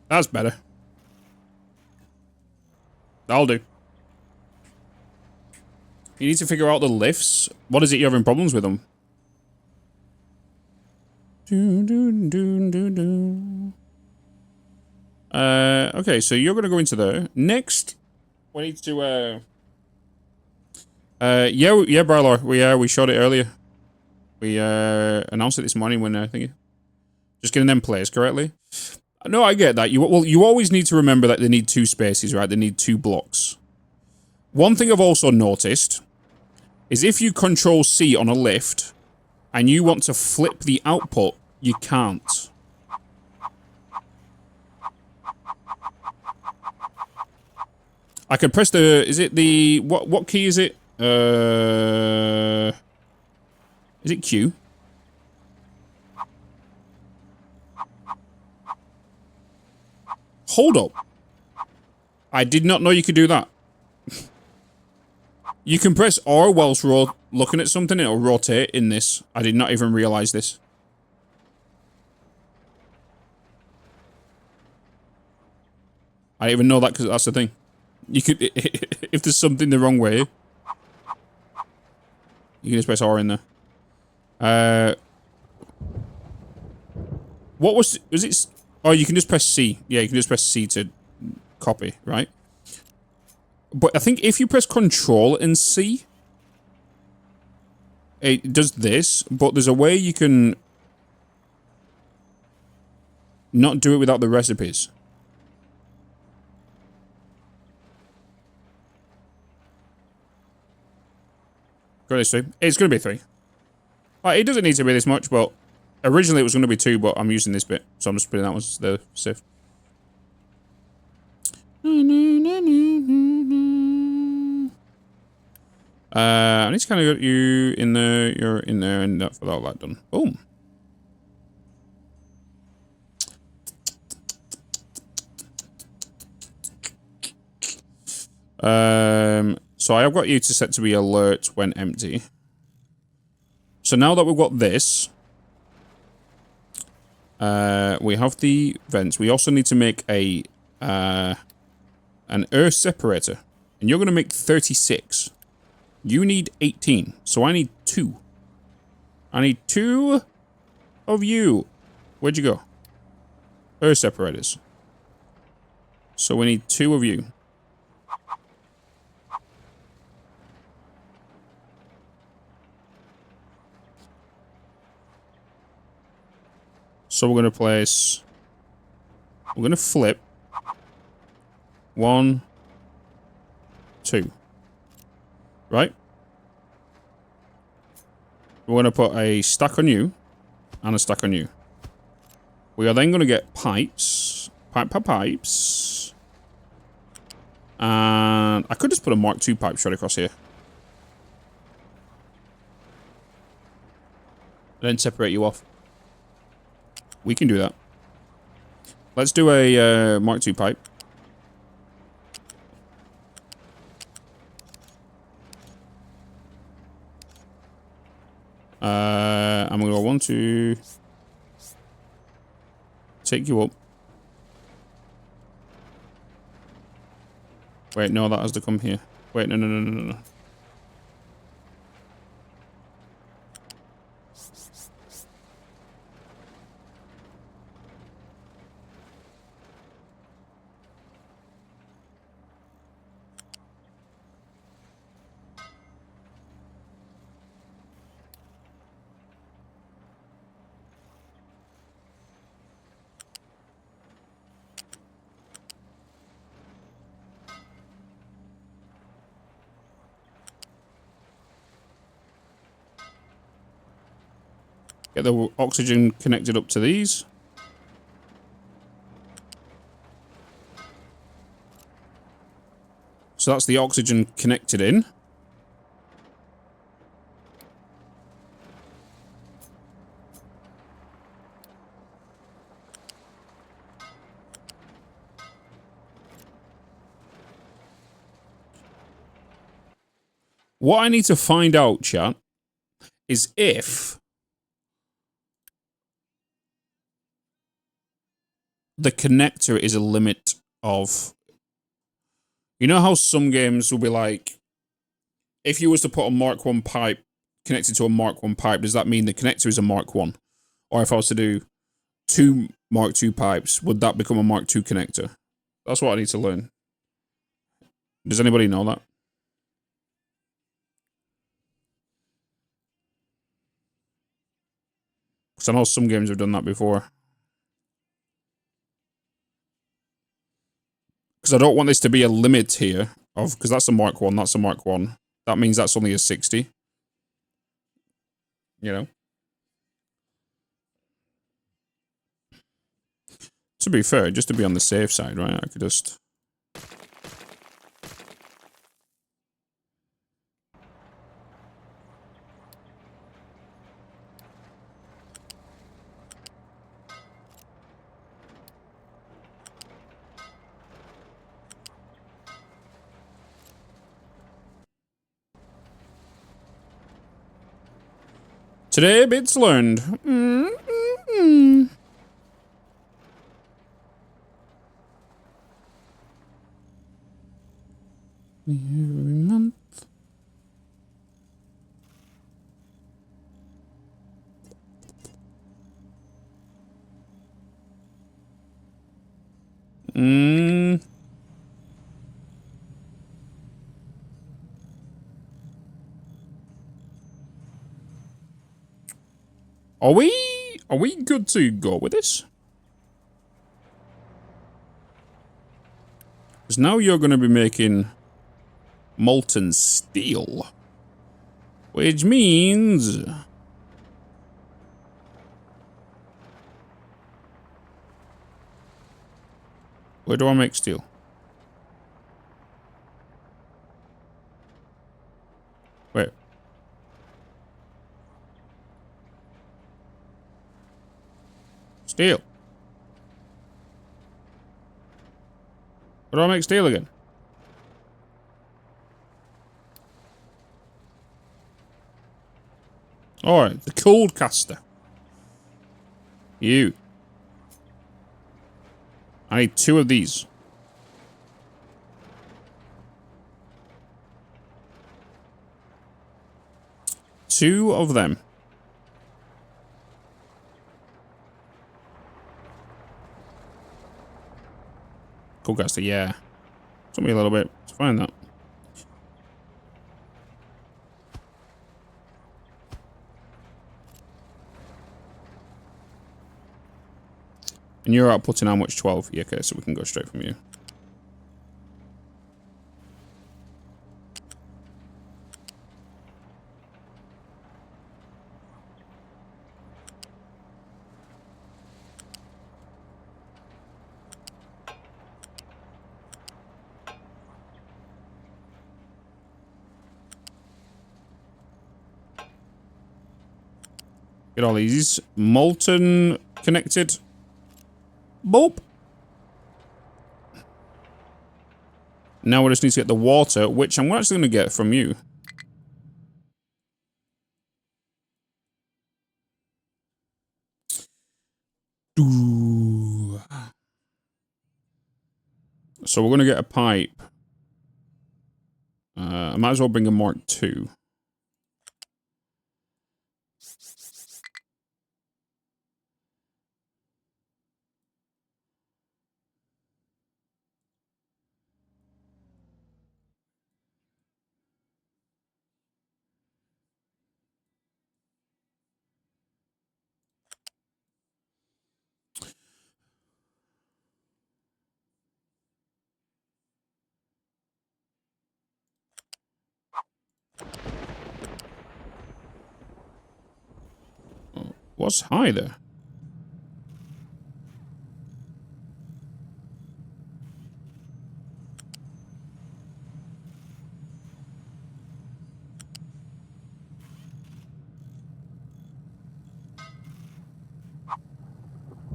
That's better. That'll do. You need to figure out the lifts. What is it you're having problems with them? Okay, so you're gonna go into there. Next, we need to yeah, Brylar, we shot it earlier. We announced it this morning when I think just getting them placed correctly. No, I get that. You always need to remember that they need two spaces, right? They need two blocks. One thing I've also noticed is if you control C on a lift and you want to flip the output, you can't. I can press the, is it the, what key is it? Is it Q? Hold up. I did not know you could do that. You can press R whilst looking at something, it'll rotate in this. I did not even realize this. I didn't even know that because that's the thing. You could, if there's something the wrong way, you can just press R in there. What was it? Oh, you can just press C. Yeah, you can just press C to copy, right? But I think if you press Control and C, it does this, but there's a way you can not do it without the recipes. Got this 3. It's going to be 3. Like, it doesn't need to be this much, but originally it was going to be 2, but I'm using this bit, so I'm just putting that one as the sift. I need to kind of get you in there, you're in there, and that's all that done. Boom. So I've got you to set to be alert when empty. So now that we've got this, we have the vents. We also need to make a an earth separator. And you're going to make 36. You need 18. So I need 2. I need 2 of you. Where'd you go? Earth separators. So we need 2 of you. So we're going to place... We're going to flip. 1, 2. Right? We're going to put a stack on you. And a stack on you. We are then going to get pipes. Pipes. And I could just put a Mark II pipe straight across here. And then separate you off. We can do that. Let's do a Mark II pipe. I'm going to go 1, 2... Take you up. Wait, no, that has to come here. Wait, no. Get the oxygen connected up to these. So that's the oxygen connected in. What I need to find out, chat, is if the connector is a limit of... You know how some games will be like, if you was to put a Mark 1 pipe connected to a Mark 1 pipe, does that mean the connector is a Mark 1? Or if I was to do 2 Mark 2 pipes, would that become a Mark 2 connector? That's what I need to learn. Does anybody know that? Because I know some games have done that before. Because I don't want this to be a limit here of, because that's a Mark 1, that's a Mark 1. That means that's only a 60. You know? To be fair, just to be on the safe side, right? I could just... Today, Bitz learned. Every month. Are we good to go with this? Because now you're going to be making molten steel. Which means... Where do I make steel? Where? Steel. Where do I make steel again? Alright, the cold caster. You. I need 2 of these. 2 of them. Cool, Gaster, yeah. Took me a little bit to find that. And you're outputting how much? 12? Yeah, okay, so we can go straight from you. Get all these molten connected. Boop. Now we just need to get the water, which I'm actually going to get from you. Ooh. So we're going to get a pipe. I might as well bring a Mark II. What's high there?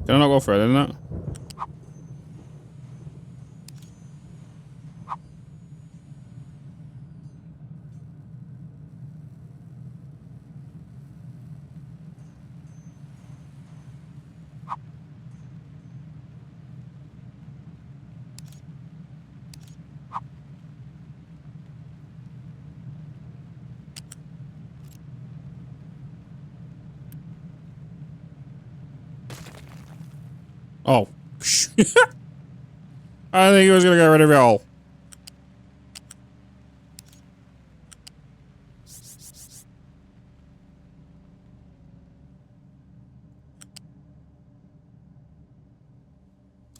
Can I not go further than that? Oh. I think he was gonna get rid of it all.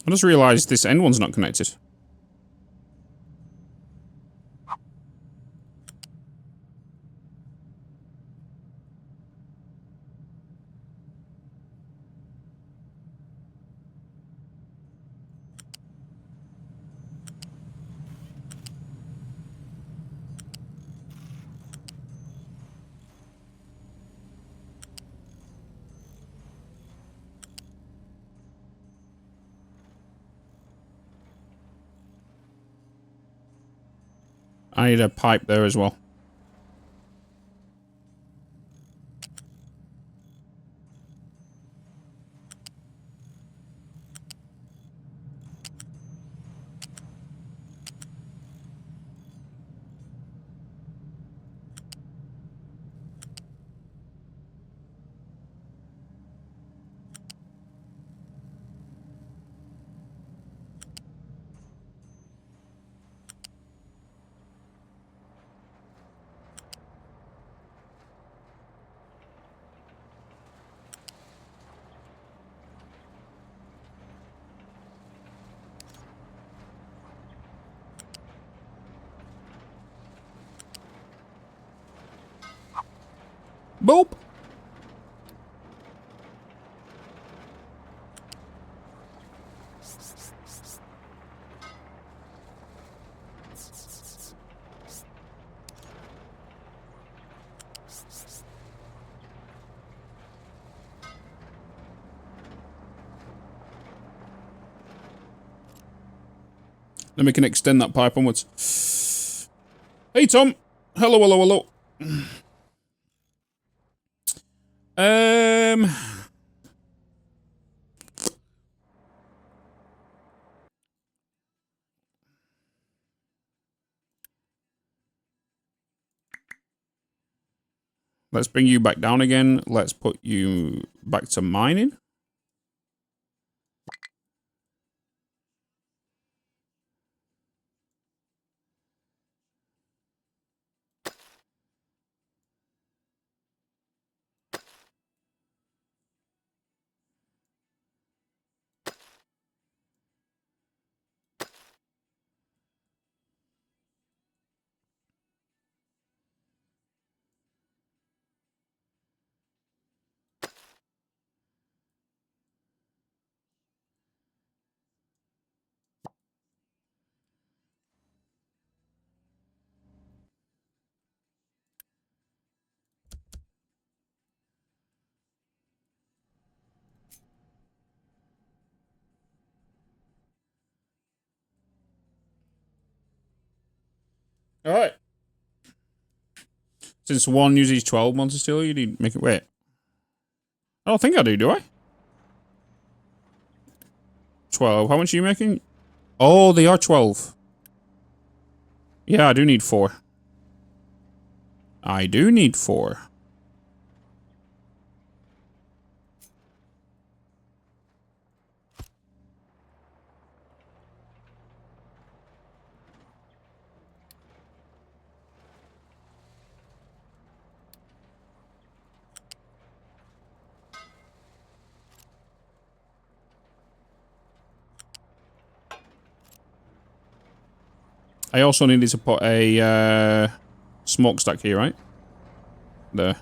I just realized this end one's not connected. I need a pipe there as well. Boop. Then we can extend that pipe onwards. Hey, Tom. Hello, hello, hello. Let's bring you back down again. Let's put you back to mining. All right. Since one uses 12 months of steel, you need to make it wait. I don't think I do I? 12. How much are you making? Oh, they are 12. Yeah, I do need 4. I do need 4. I also needed to put a smokestack here, right? There.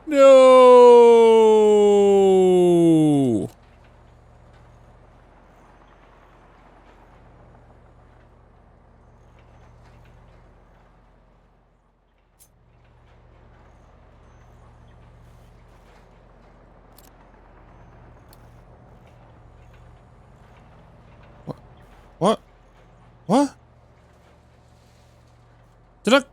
No! What? What? Did I?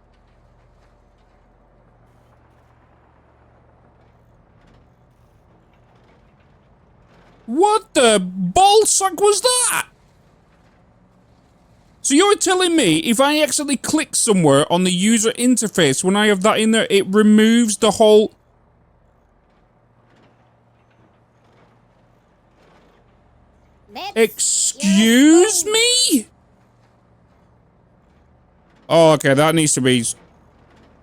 What the ballsack was that? So you're telling me if I accidentally click somewhere on the user interface when I have that in there, it removes the whole... Bitz, Excuse me? Oh, okay, that needs to be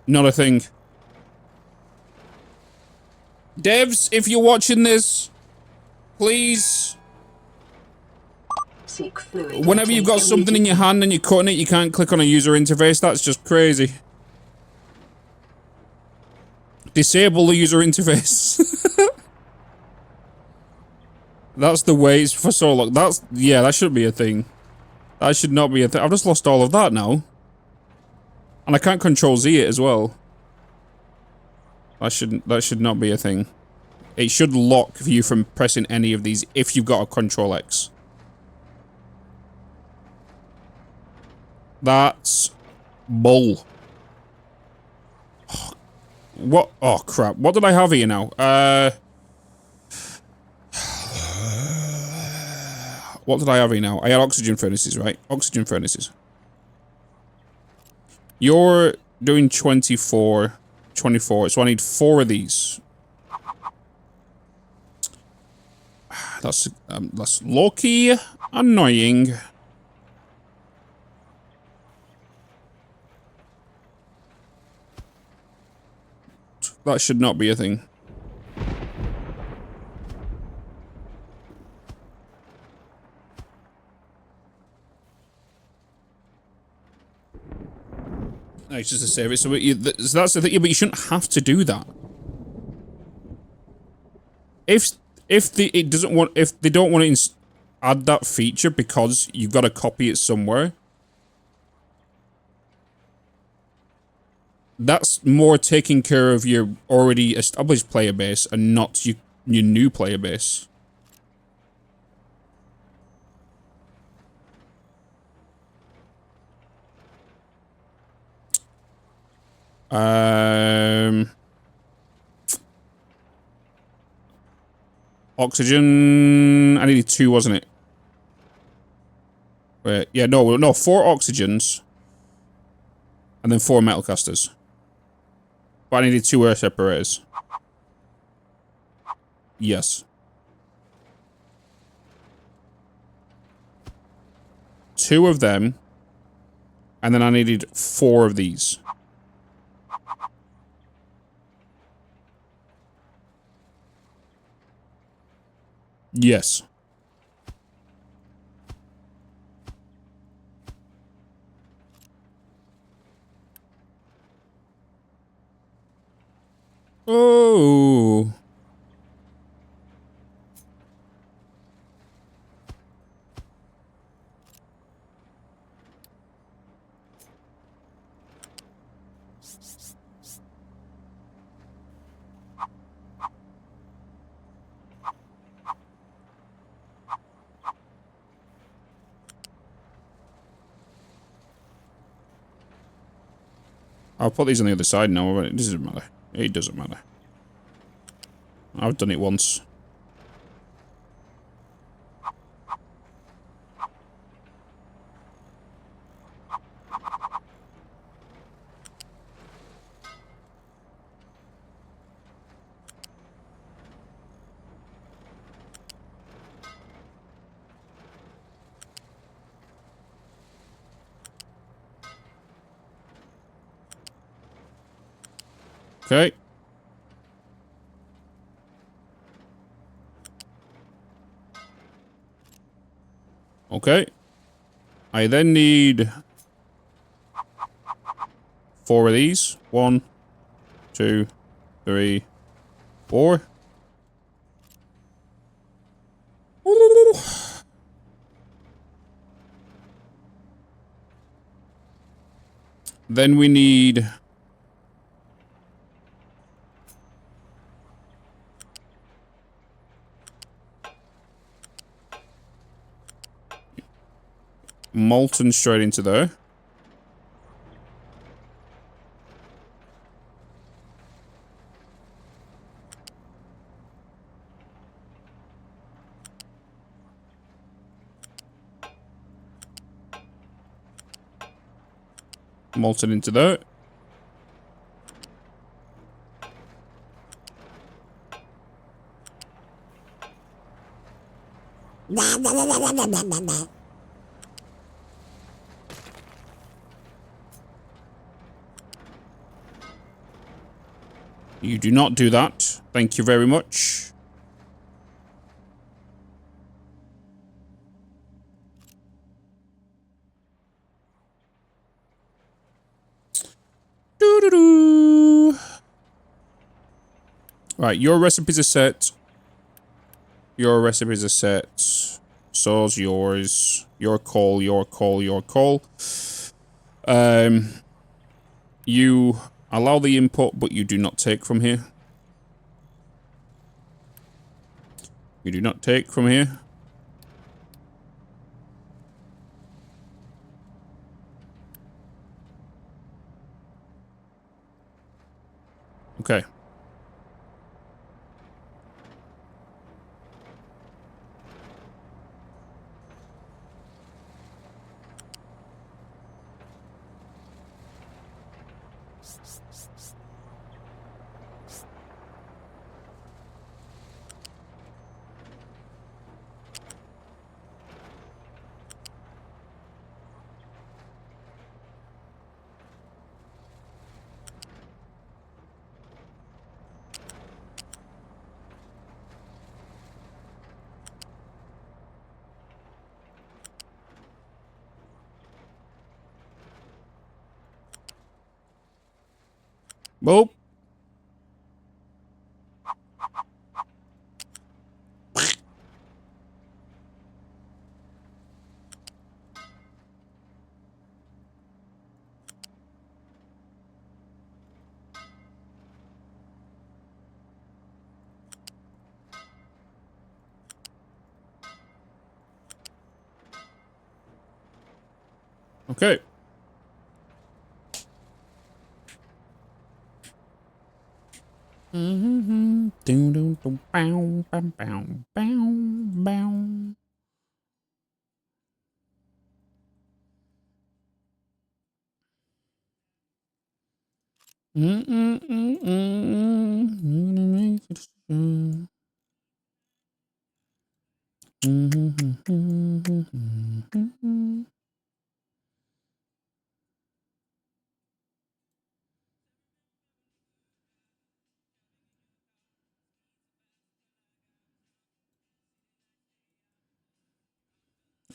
not a thing. Devs, if you're watching this, please... Seek fluid Whenever you've got intake something in your hand and you're cutting it, you can't click on a user interface. That's just crazy. Disable the user interface. That's the way it's for so long. That's... Yeah, that should be a thing. That should not be a thing. I've just lost all of that now. And I can't control Z it as well. That should not be a thing. It should lock you from pressing any of these if you've got a Control X. That's bull. What? Oh crap! What did I have here now? What did I have here now? I had oxygen furnaces, right? Oxygen furnaces. You're doing 24, so I need 4 of these. That's low-key annoying. That should not be a thing. No, it's just a service. So that's the thing. Yeah, but you shouldn't have to do that. If they don't want to add that feature because you've got to copy it somewhere, that's more taking care of your already established player base and not your new player base. Oxygen. I needed 2, wasn't it? Wait, yeah, no, 4 oxygens. And then 4 metal casters. But I needed 2 air separators. Yes. 2 of them. And then I needed 4 of these. Yes. Oh. I'll put these on the other side now, but it doesn't matter. It doesn't matter. I've done it once. Okay. Okay. I then need 4 of these. 1, 2, 3, 4. Then we need molten straight into there. Molten into there. You do not do that. Thank you very much. Doo-doo-doo. Right, your recipes are set. Your recipes are set. So's yours. Your call, your call, your call. You allow the input, but you do not take from here. You do not take from here. Okay. Well. Okay. All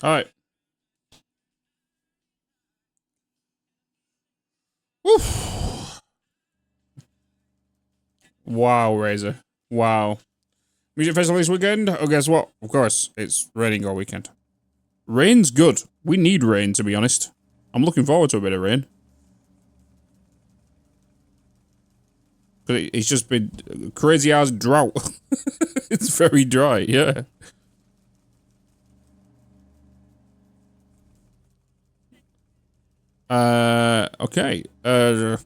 right. Woof. Wow, Razor. Wow. Music festival this weekend? Oh, guess what? Of course, it's raining all weekend. Rain's good. We need rain, to be honest. I'm looking forward to a bit of rain. Because it's just been a crazy ass drought. It's very dry, yeah. Okay. I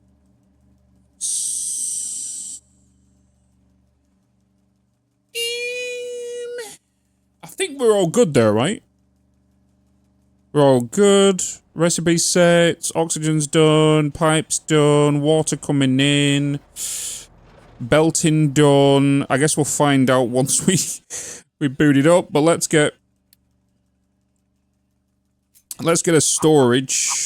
think we're all good there, right? We're all good. Recipe set. Oxygen's done. Pipes done. Water coming in. Belting done. I guess we'll find out once we boot it up. But let's get a storage.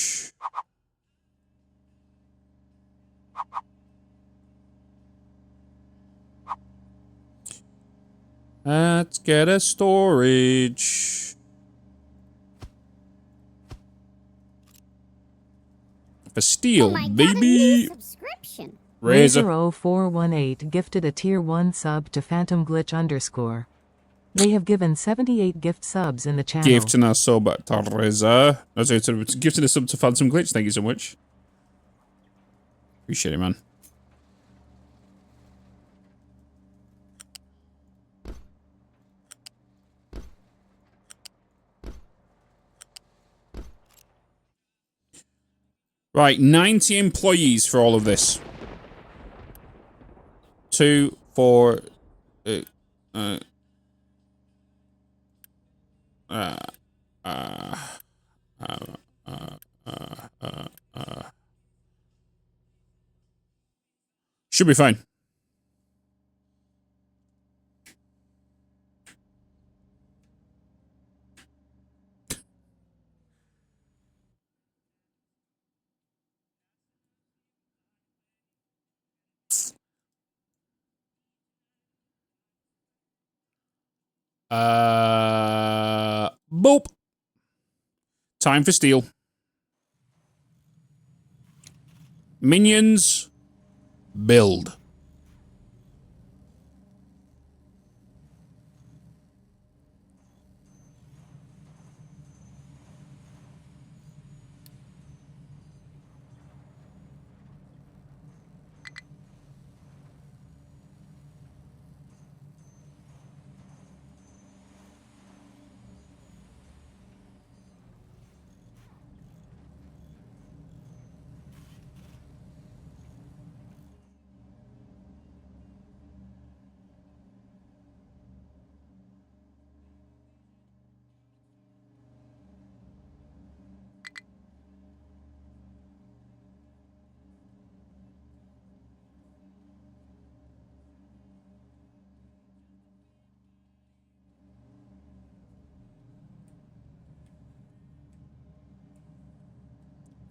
Let's get a storage. For steel, Oh my God, a baby. new subscription. Razor. Razor0418 gifted a tier 1 sub to Phantom Glitch _. They have given 78 gift subs in the channel. Gifting a sub to Razor. No, sorry, gifting a sub to Phantom Glitch. Thank you so much. Appreciate it, man. Right, 90 employees for all of this. 2, 4, should be fine. Boop. Time for steel. Minions, build.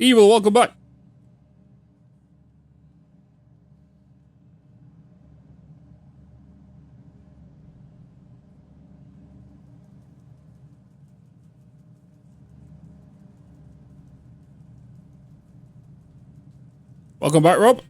Evil, welcome back. Welcome back, Rob.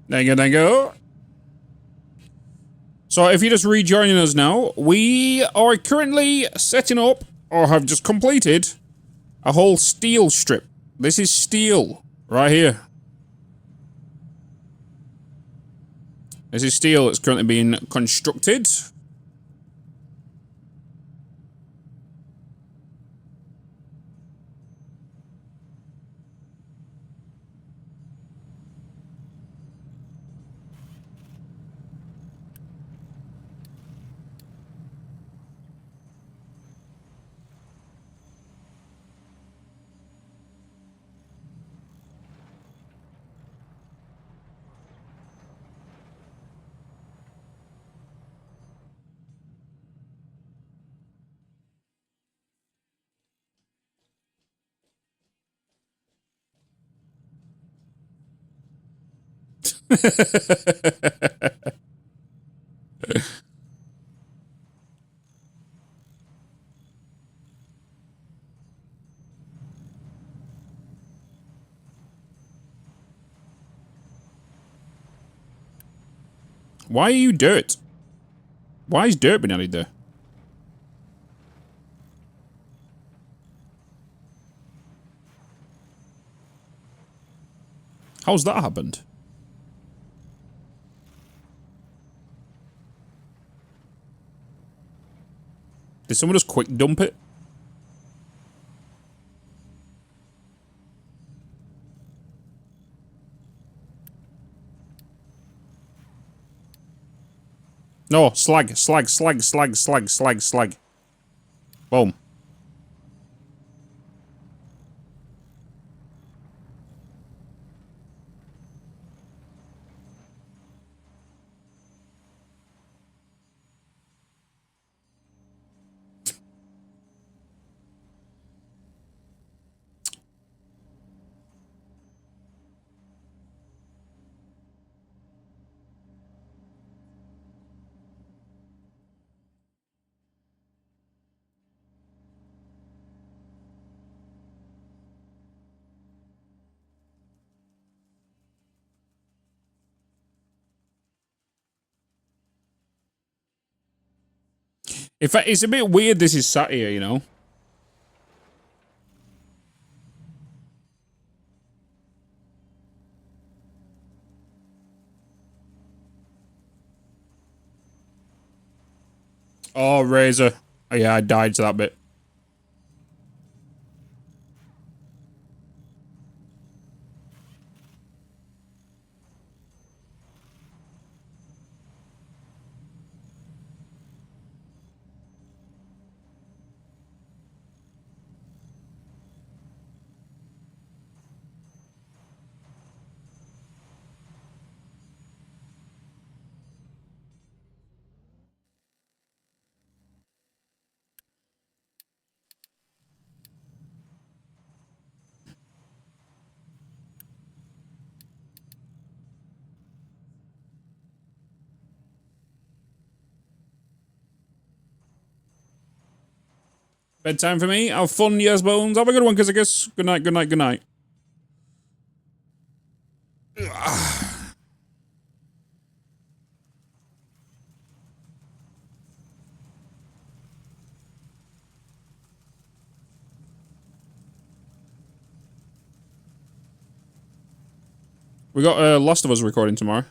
Thank you, thank you. So if you're just rejoining us now, we are currently setting up, or have just completed, a whole steel strip. This is steel, right here. This is steel that's currently being constructed. Why are you dirt? Why is dirt being added there? How's that happened? Did someone just quick dump it? No, slag. Boom. In fact, it's a bit weird this is sat here, you know? Oh, Razor. Oh, yeah, I died to that bit. Bedtime for me. Have fun, yes, Bones. Have a good one, Kizikis. Good night, good night, good night. We got Last of Us recording tomorrow.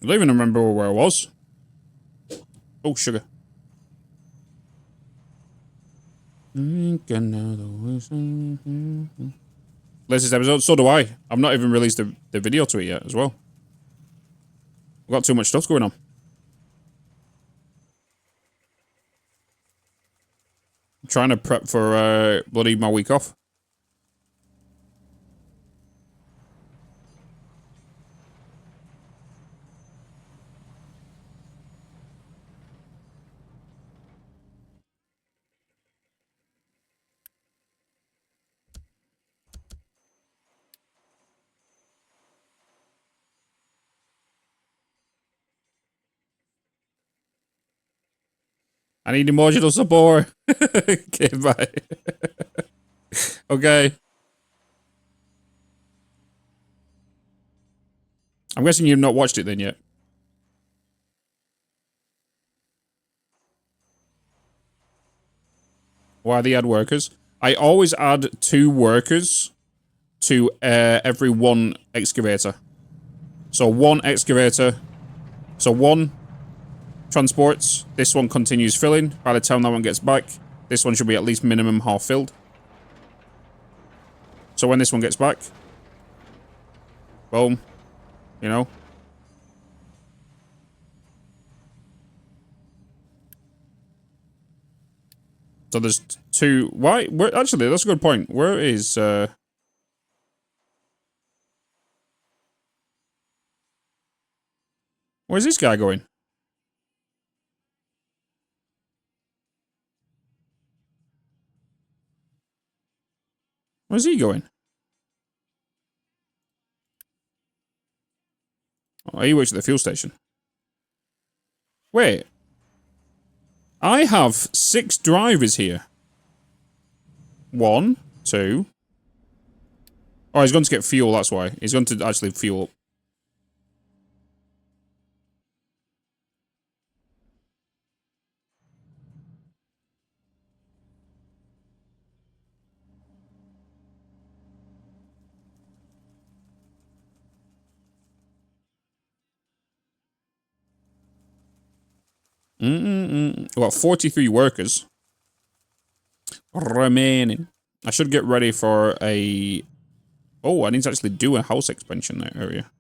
I don't even remember where I was. Oh, sugar. Latest episode, so do I. I've not even released the video to it yet as well. We've got too much stuff going on. I'm trying to prep for bloody my week off. I need emotional support. Okay, bye. Okay. I'm guessing you've not watched it then yet. Why they add workers? I always add 2 workers to every 1 excavator. So 1 excavator. So 1 transports. This one continues filling. By the time that one gets back, this one should be at least minimum half filled. So when this one gets back, boom, you know. So there's 2. Why? Where, actually, that's a good point. Where is where's this guy going? Where's he going? Oh, he works at the fuel station. Wait. I have 6 drivers here. 1, 2. Oh, he's going to get fuel, that's why. He's going to actually fuel up. Well, 43 workers remaining. I should get ready for a... Oh, I need to actually do a house expansion in that area.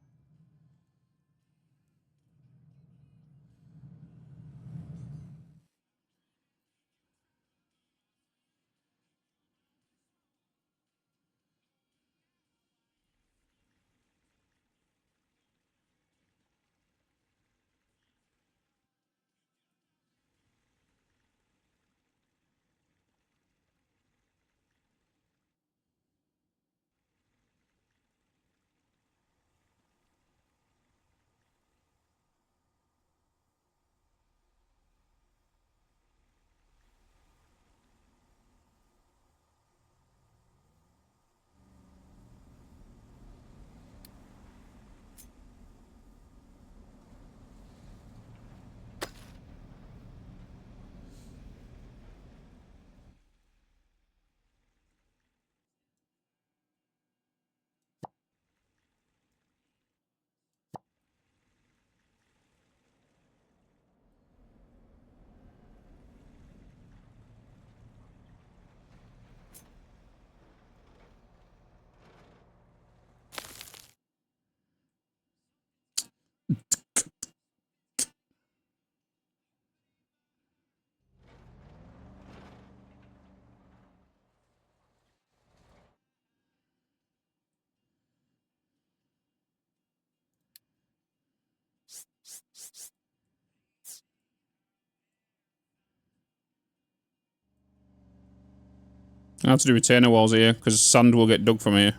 I have to do retainer walls here, because sand will get dug from here.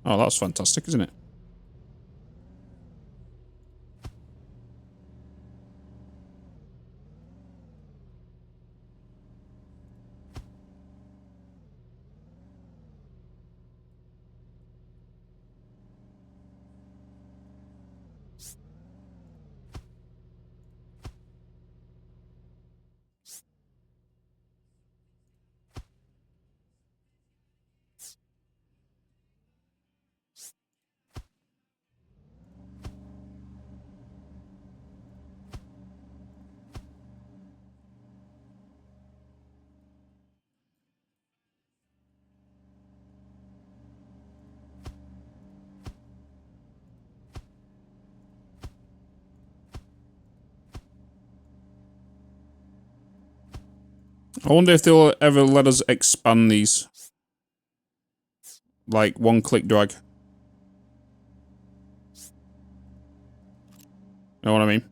Oh, that's fantastic, isn't it? I wonder if they'll ever let us expand these. Like, one-click drag. You know what I mean?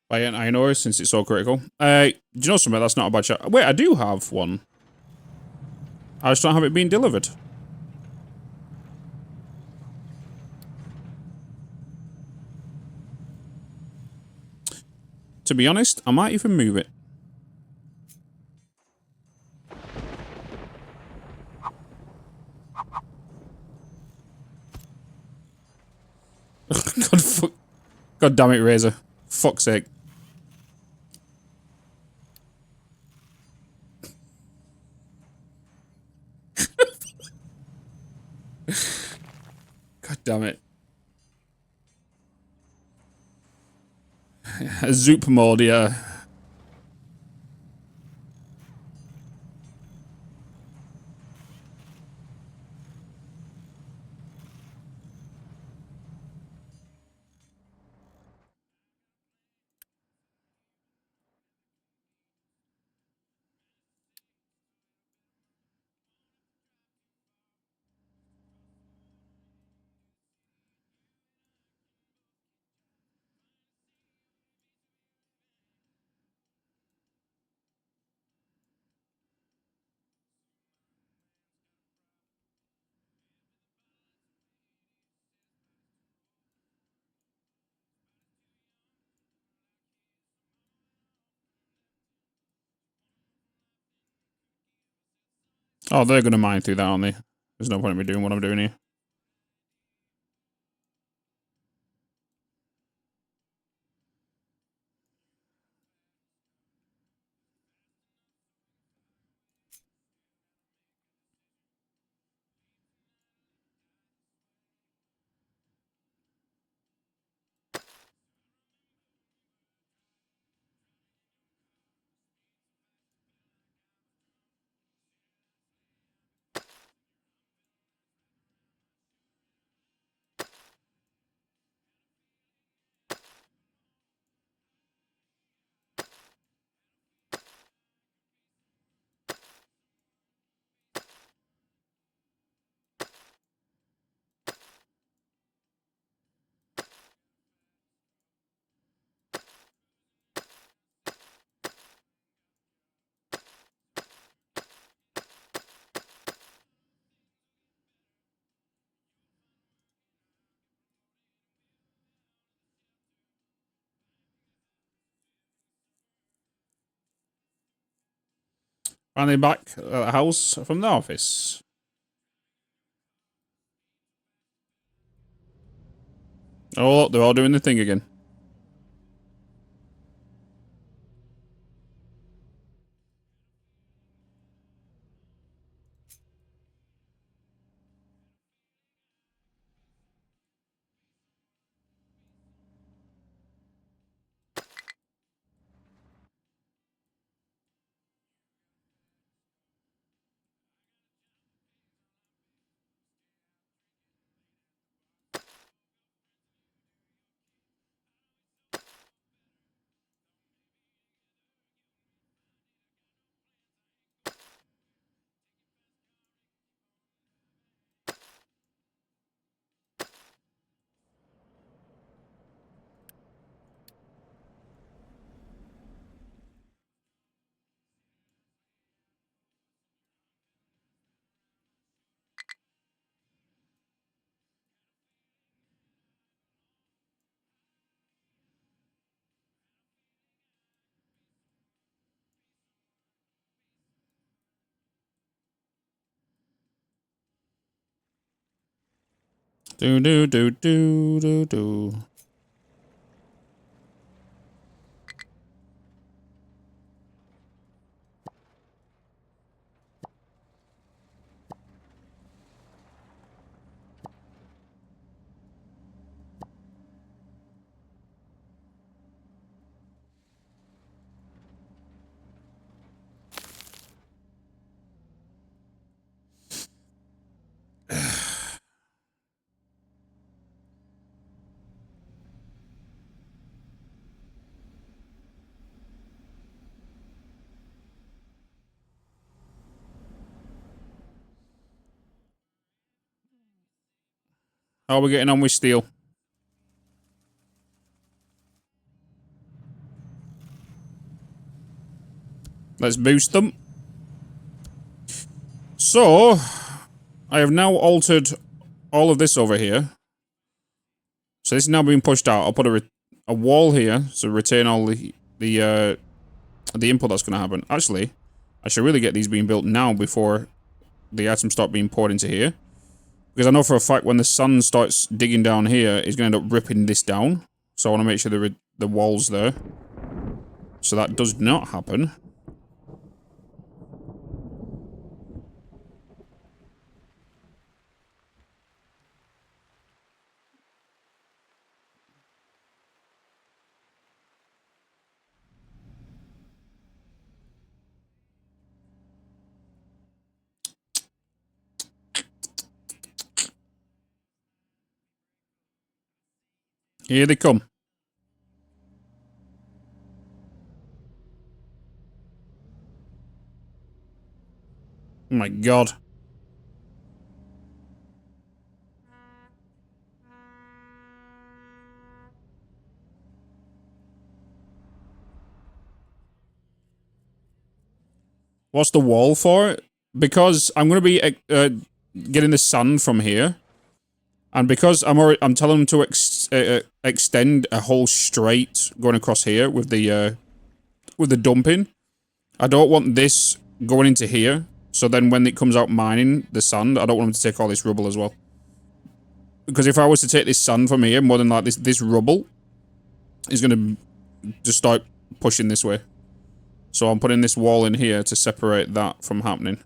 By an iron ore, since it's so critical. Do you know something? That's not a bad shot. Wait, I do have one. I just don't have it being delivered. To be honest, I might even move it. God, fuck. God damn it, Razor. Fuck's sake. God damn it. Zoop mode, yeah. Oh, they're going to mine through that, aren't they? There's no point in me doing what I'm doing here. Finally back at the house from the office. Oh, look, they're all doing the thing again. Do do do do do do. How are we getting on with steel? Let's boost them. So, I have now altered all of this over here. So this is now being pushed out. I'll put a wall here to retain all the input that's going to happen. Actually, I should really get these being built now before the items start being poured into here. Because I know for a fact when the sun starts digging down here, it's going to end up ripping this down. So I want to make sure the wall's there. So that does not happen. Here they come. Oh my god. What's the wall for? Because I'm going to be getting the sun from here. And because I'm telling them to extend a whole straight going across here with the dumping. I don't want this going into here. So So then when it comes out mining the sand, I don't want them to take all this rubble as well. Because if I was to take this sand from here, more than like this rubble is going to just start pushing this way. So I'm putting this wall in here to separate that from happening.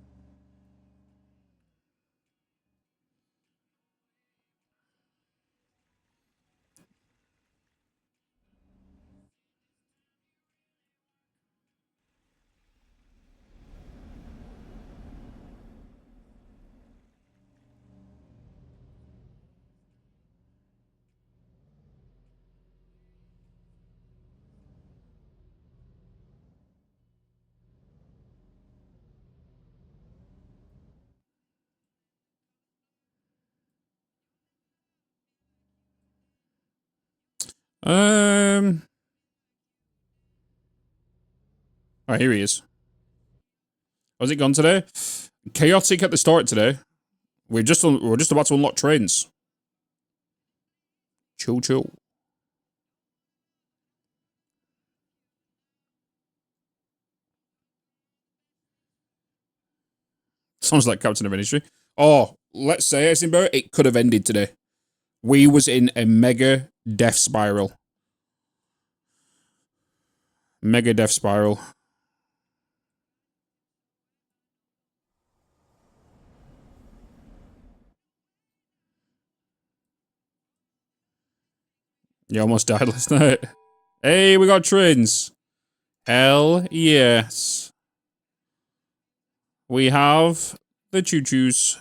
Oh, here he is. Was it gone today? Chaotic at the start today. We're just about to unlock trains. Chill, chill. Sounds like Captain of Industry. Oh, let's say, Edinburgh, it could have ended today. We was in a mega death spiral. Mega death spiral. You almost died last night. Hey, we got trains. Hell yes. We have the choo-choos.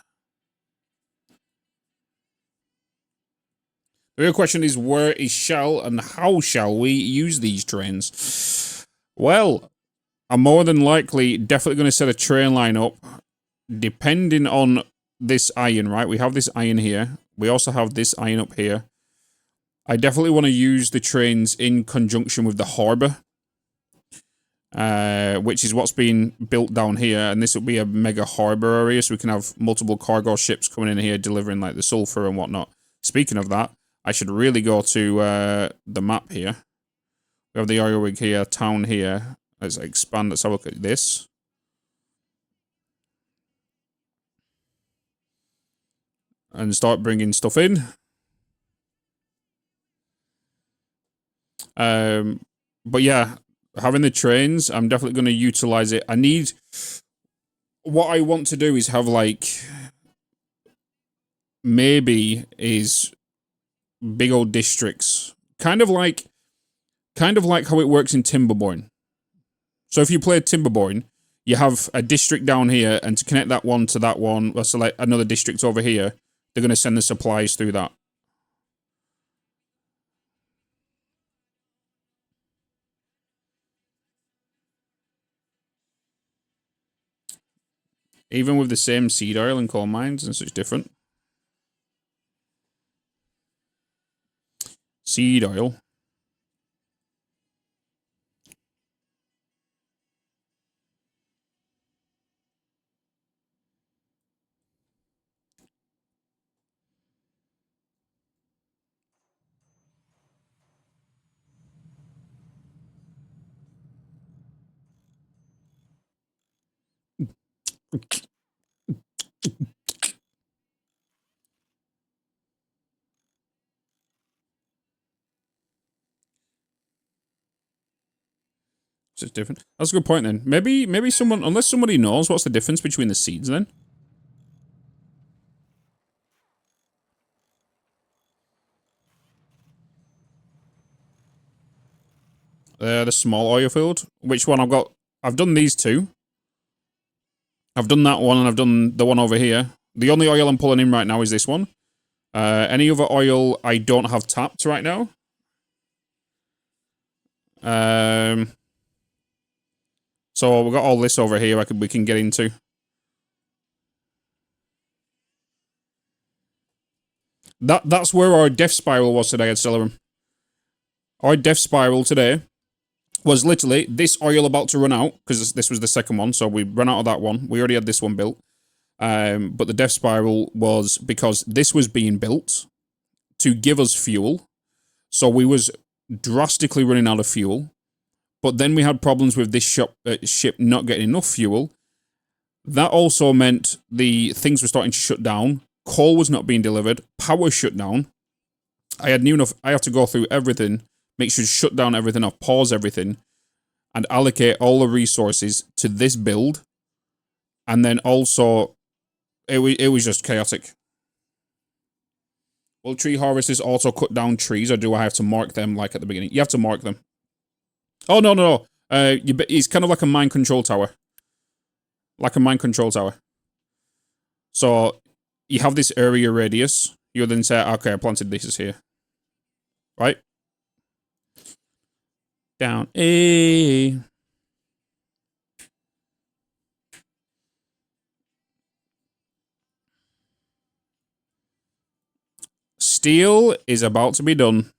The real question is, where is shall and how shall we use these trains? Well, I'm more than likely definitely going to set a train line up depending on this iron, right? We have this iron here. We also have this iron up here. I definitely want to use the trains in conjunction with the harbour, which is what's being built down here. And this will be a mega harbour area, so we can have multiple cargo ships coming in here delivering like the sulfur and whatnot. Speaking of that, I should really go to the map here. We have the oil rig here, town here. Let's expand. Let's have a look at this. And start bringing stuff in. But yeah, having the trains, I'm definitely going to utilize it. What I want to do is have like, maybe is big old districts. Kind of like how it works in Timberborn. So if you play Timberborn, you have a district down here, and to connect that one to that one, let's select another district over here, they're going to send the supplies through that. Even with the same seed oil and coal mines and such different. Seed oil. So it's different. That's a good point then. Maybe someone, unless somebody knows what's the difference between the seeds then. The small oil field. Which one I've got? I've done these two. I've done that one and I've done the one over here. The only oil I'm pulling in right now is this one. Any other oil I don't have tapped right now. So we've got all this over here we can get into. That's where our death spiral was today at Stellarum. Our death spiral today was literally this oil about to run out, because this was the second one, so we ran out of that one. We already had this one built. But the death spiral was because this was being built to give us fuel. So we was drastically running out of fuel. But then we had problems with this ship not getting enough fuel. That also meant the things were starting to shut down. Coal was not being delivered. Power shut down. I had to go through everything, make sure to shut down everything off, pause everything, and allocate all the resources to this build. And then also, it was just chaotic. Will tree harvesters also cut down trees, or do I have to mark them like at the beginning? You have to mark them. Oh, no. It's kind of like a mind control tower. Like a mind control tower. So, you have this area radius. You then say, okay, I planted this here. Right? Down A. Steel is about to be done.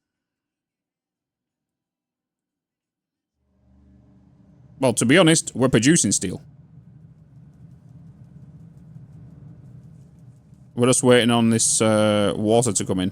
Well, to be honest, we're producing steel. We're just waiting on this water to come in.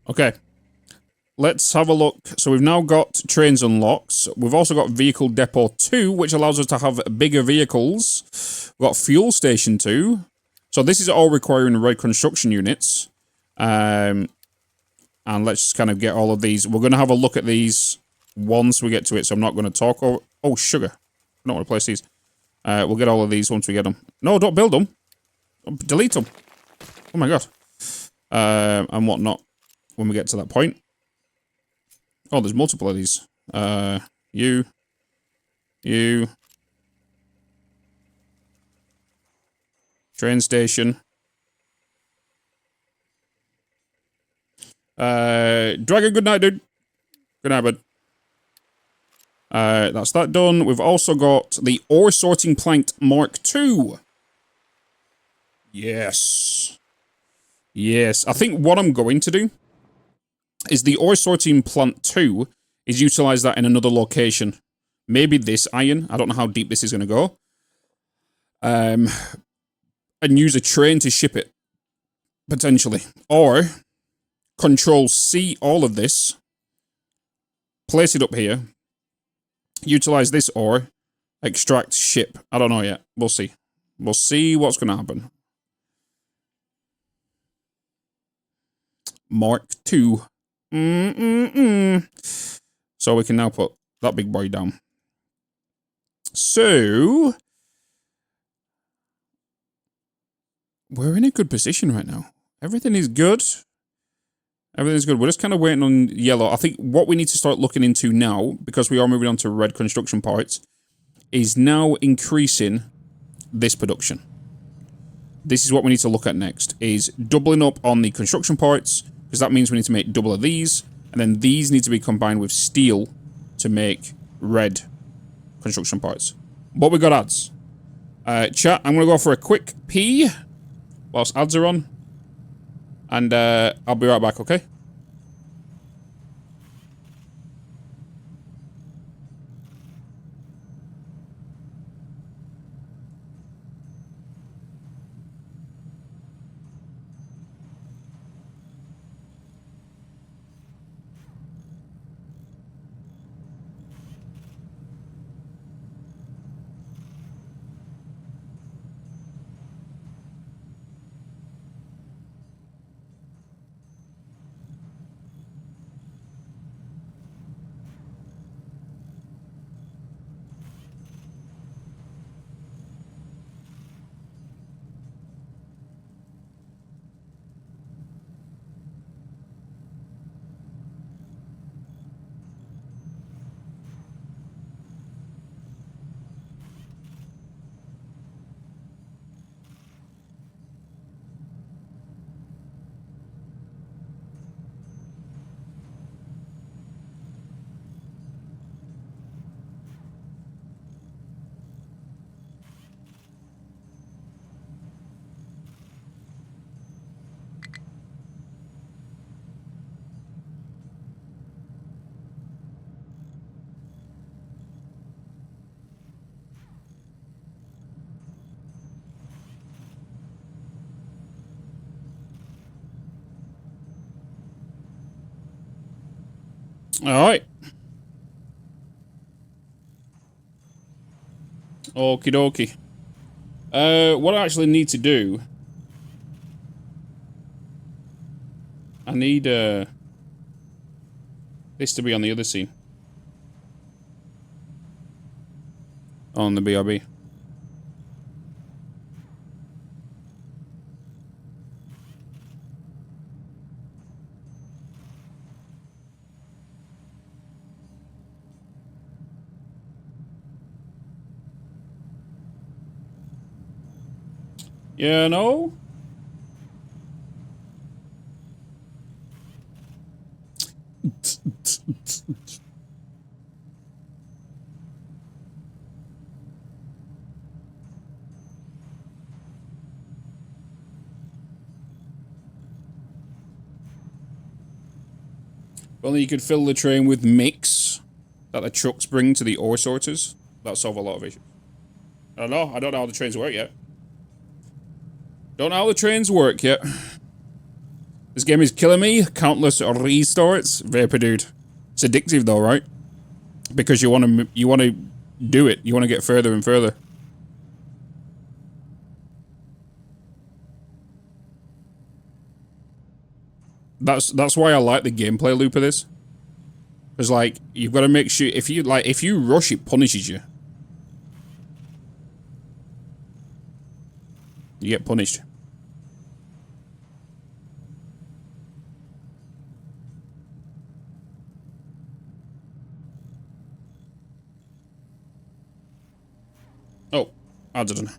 Okay. Let's have a look. So we've now got trains unlocks. We've also got vehicle depot 2, which allows us to have bigger vehicles. We've got fuel station 2. So this is all requiring red construction units. And let's just kind of get all of these. We're going to have a look at these once we get to it, so I'm not going to talk over... Oh, sugar. I don't want to place these. We'll get all of these once we get them. No, don't build them. Delete them. Oh my god. And whatnot when we get to that point. Oh, there's multiple of these. You. Train station. Dragon, good night, dude. Good night, bud. That's that done. We've also got the ore sorting plant Mark II. Yes. Yes. I think what I'm going to do is the ore sorting plant 2 is utilize that in another location. Maybe this iron. I don't know how deep this is going to go. And use a train to ship it. Potentially. Or Control C all of this. Place it up here. Utilize this ore. Extract, ship. I don't know yet. We'll see. We'll see what's going to happen. Mark II. So we can now put that big boy down. So we're in a good position right now. Everything is good. Everything's good. We're just kind of waiting on yellow. I think what we need to start looking into now, because we are moving on to red construction parts, is now increasing this production. This is what we need to look at next, is doubling up on the construction parts, because that means we need to make double of these, and then these need to be combined with steel to make red construction parts. What we got ads? Chat, I'm going to go for a quick pee whilst ads are on, and I'll be right back, okay? Alright. Okie dokie. What I actually need to do... I need, this to be on the other scene. On the BRB. Yeah, no? Only you could fill the train with mix that the trucks bring to the ore sorters. That'll solve a lot of issues. I don't know. I don't know how the trains work yet. Don't know how the trains work yet. This game is killing me. Countless restarts. Vapor, dude. It's addictive though, right? Because you want to do it. You want to get further and further. That's why I like the gameplay loop of this. Because like you've got to make sure if you rush, it punishes you. You get punished. Oh, I didn't.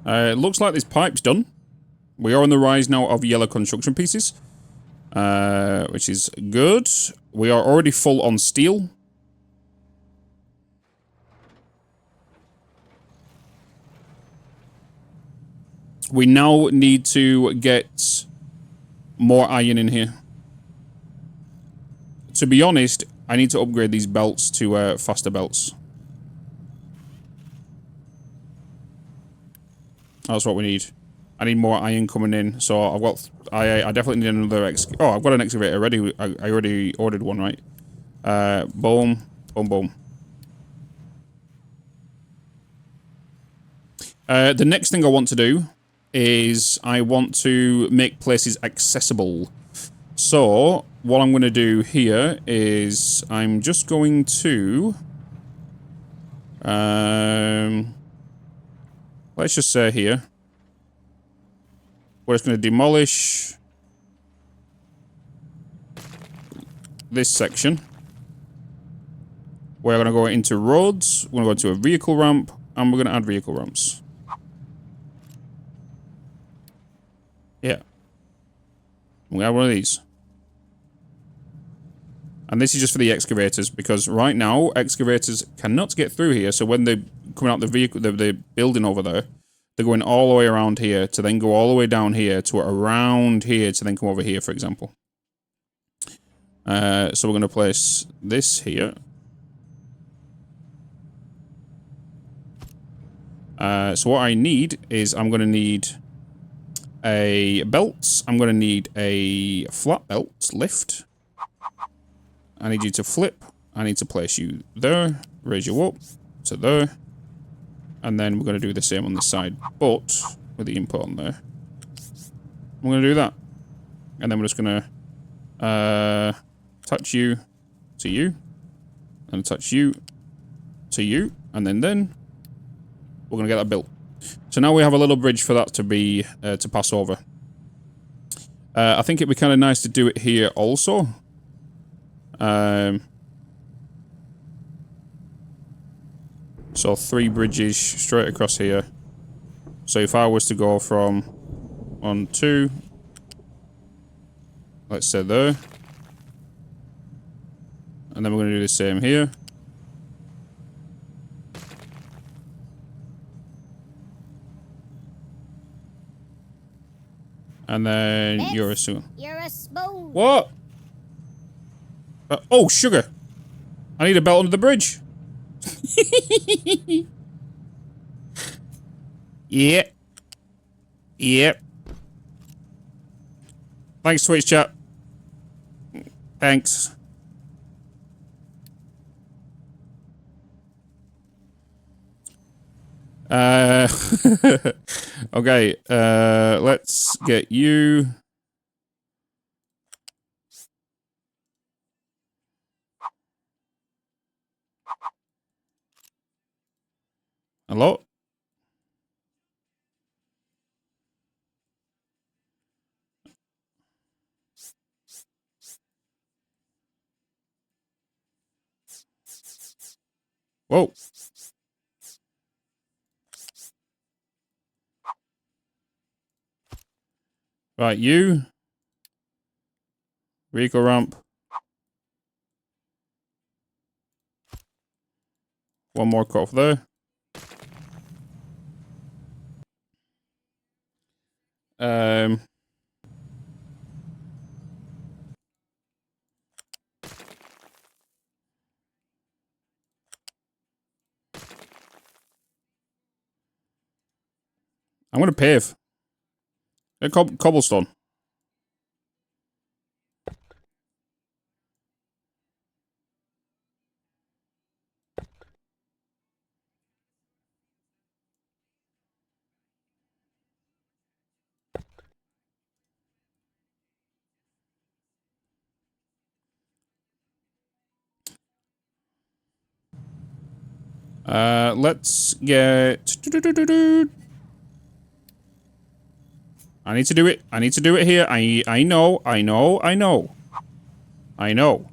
It looks like this pipe's done. We are on the rise now of yellow construction pieces, which is good. We are already full on steel. We now need to get more iron in here. To be honest, I need to upgrade these belts to faster belts. That's what we need. I need more iron coming in, so I've got. I definitely need another oh, I've got an excavator already. I already ordered one, right? Boom, boom, boom. The next thing I want to do is I want to make places accessible. So what I'm going to do here is I'm just going to let's just say here we're just going to demolish this section. We're going to go into roads, we're going to go into a vehicle ramp, and we're going to add vehicle ramps. Yeah. We have one of these. And this is just for the excavators, because right now, excavators cannot get through here, so when they're coming out the vehicle, the building over there, they're going all the way around here, to then go all the way down here, to around here, to then come over here, for example. So we're going to place this here. So what I need is, I'm going to need a belt. I'm going to need a flat belt lift. I need you to flip. I need to place you there. Raise you up to there. And then we're going to do the same on this side, but with the input on there. I'm going to do that. And then we're just going to touch you to you. And touch you to you. And then we're going to get that built. So now we have a little bridge for that to be, to pass over. I think it'd be kind of nice to do it here also. So 3 bridges straight across here. So if I was to go from 1, 2, let's say there. And then we're going to do the same here. And then Bitz, you're a spoon. You're a spoon. What? Oh, sugar. I need a belt under the bridge. Yeah. Yep. Thanks, Twitch chat. Thanks. Okay, let's get you. Hello? Whoa. Right, you. Rico ramp. One more cut off there. I'm gonna pave. Cobblestone. Let's get. I need to do it. I need to do it here. I know. I know. I know. I know.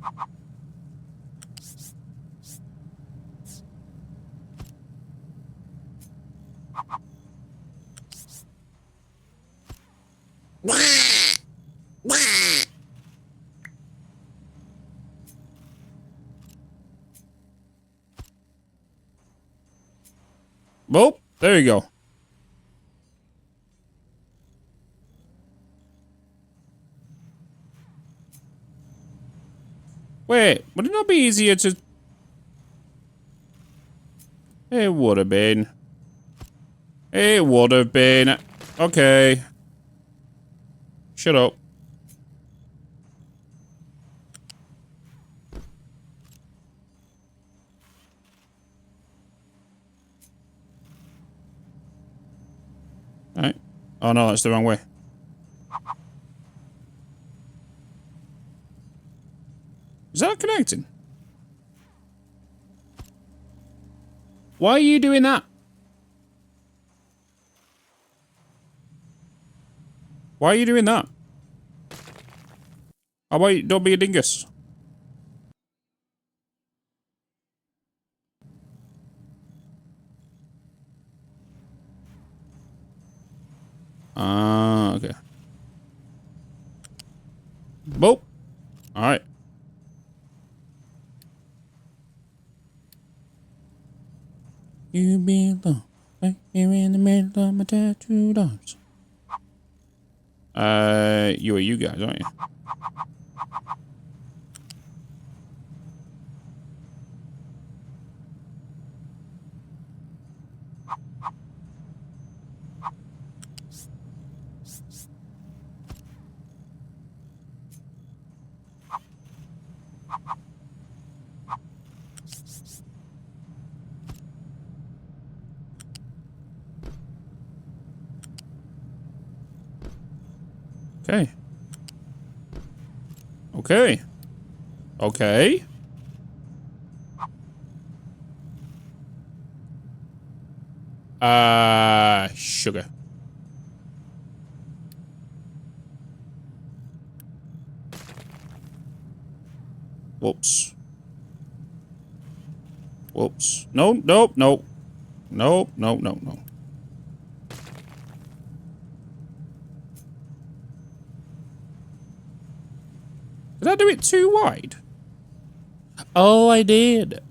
Well, there you go. Wait, would it not be easier to... It would have been. It would have been. Okay. Shut up. Alright. Oh no, that's the wrong way. Is that connecting? Why are you doing that? Why are you doing that? How about you don't be a dingus? Okay. Boop. Alright. You belong right here in the middle of my tattooed arms. You are you guys, aren't you? Okay. Okay. Okay. Sugar. Whoops. Whoops. No, nope, no. Nope, no, no, no. Did I do it too wide? Oh, I did.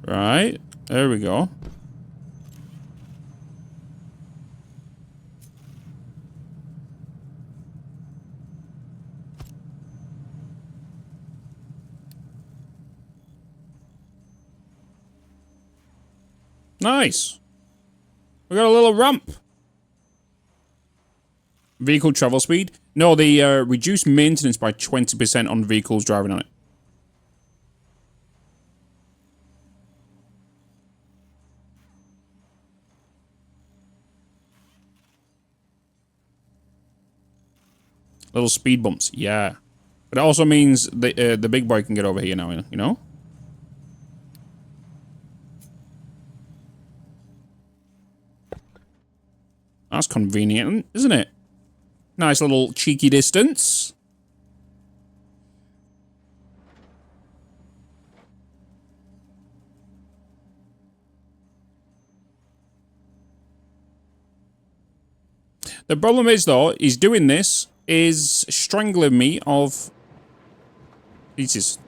Right. There we go. Nice. We got a little ramp. Vehicle travel speed. No, they reduce maintenance by 20% on vehicles driving on it. Little speed bumps, yeah. But it also means the big boy can get over here now, you know? That's convenient, isn't it? Nice little cheeky distance. The problem is, though, he's doing this is strangling me of pieces.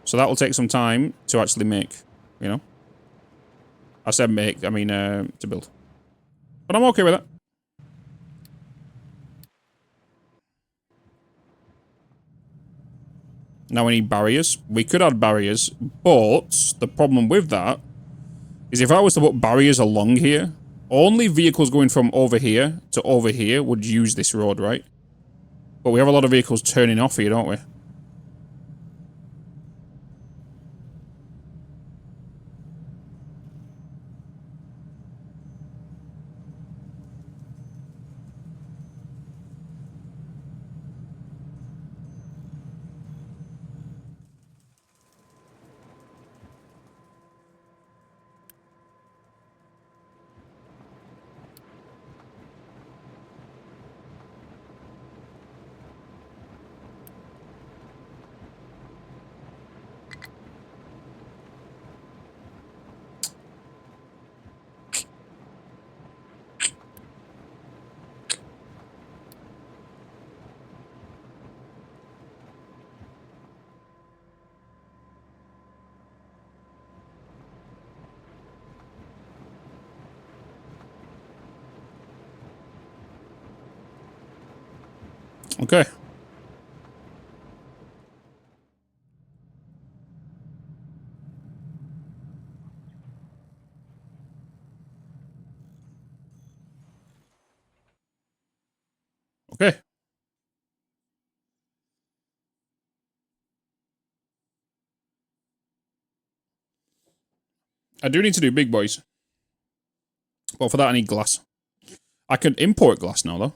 So that will take some time to actually make, you know? I said make, I mean to build. But I'm okay with that. Now we need barriers. We could add barriers, but the problem with that is if I was to put barriers along here, only vehicles going from over here to over here would use this road, right? But we have a lot of vehicles turning off here, don't we? Okay. Okay. I do need to do big boys. But for that I need glass. I can import glass now, though.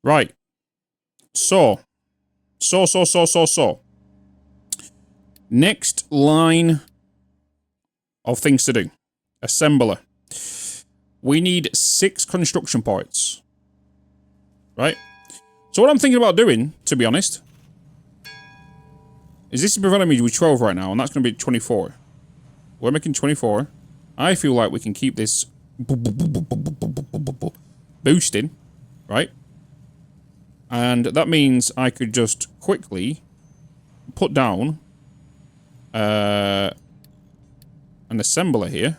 Right. So. Next line of things to do. Assembler. We need 6 construction parts. Right? So what I'm thinking about doing, to be honest, is this is preventing me with 12 right now, and that's going to be 24. We're making 24. I feel like we can keep this boosting, right? And that means I could just quickly put down an assembler here.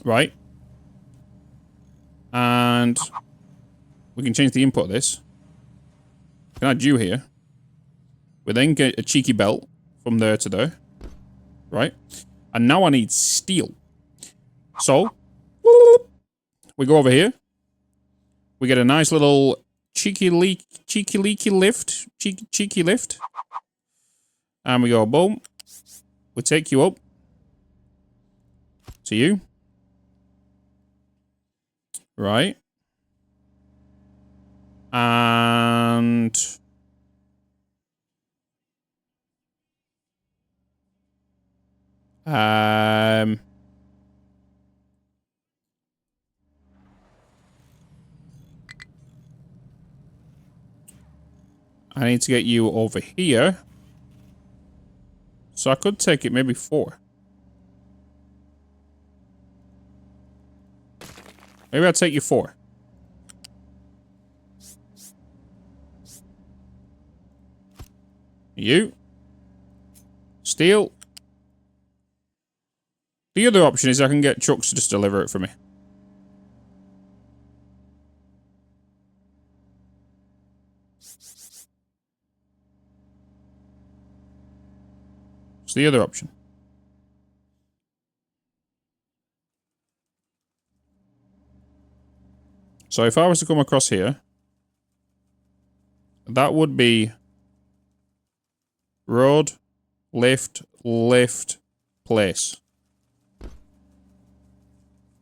Right? And we can change the input of this. We can add you here. We then get a cheeky belt from there to there. Right? And now I need steel. So, we go over here. We get a nice little cheeky lift. Cheeky lift. And we go, boom. We take you up. To you. Right. And I need to get you over here. So I could take it maybe 4. Maybe I'll take you 4. You. Steel. The other option is I can get trucks to just deliver it for me. It's the other option. So if I was to come across here, that would be road, lift, lift, place.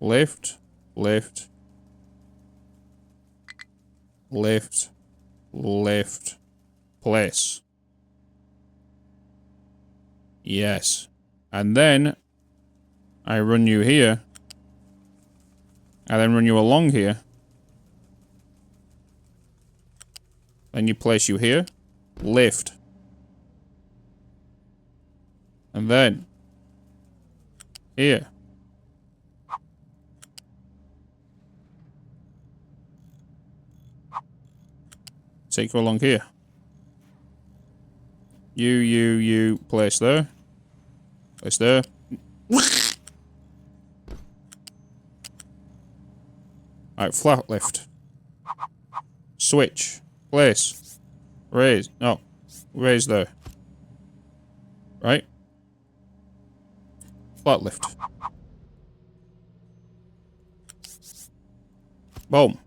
Lift, lift, lift, lift, place. Yes. And then I run you here. I then run you along here. Then you place you here. Lift. And then here. Take you along here. You, place there. Place there. Alright, flat lift. Switch. Place. Raise. No. Raise there. Right? Flat lift. Boom.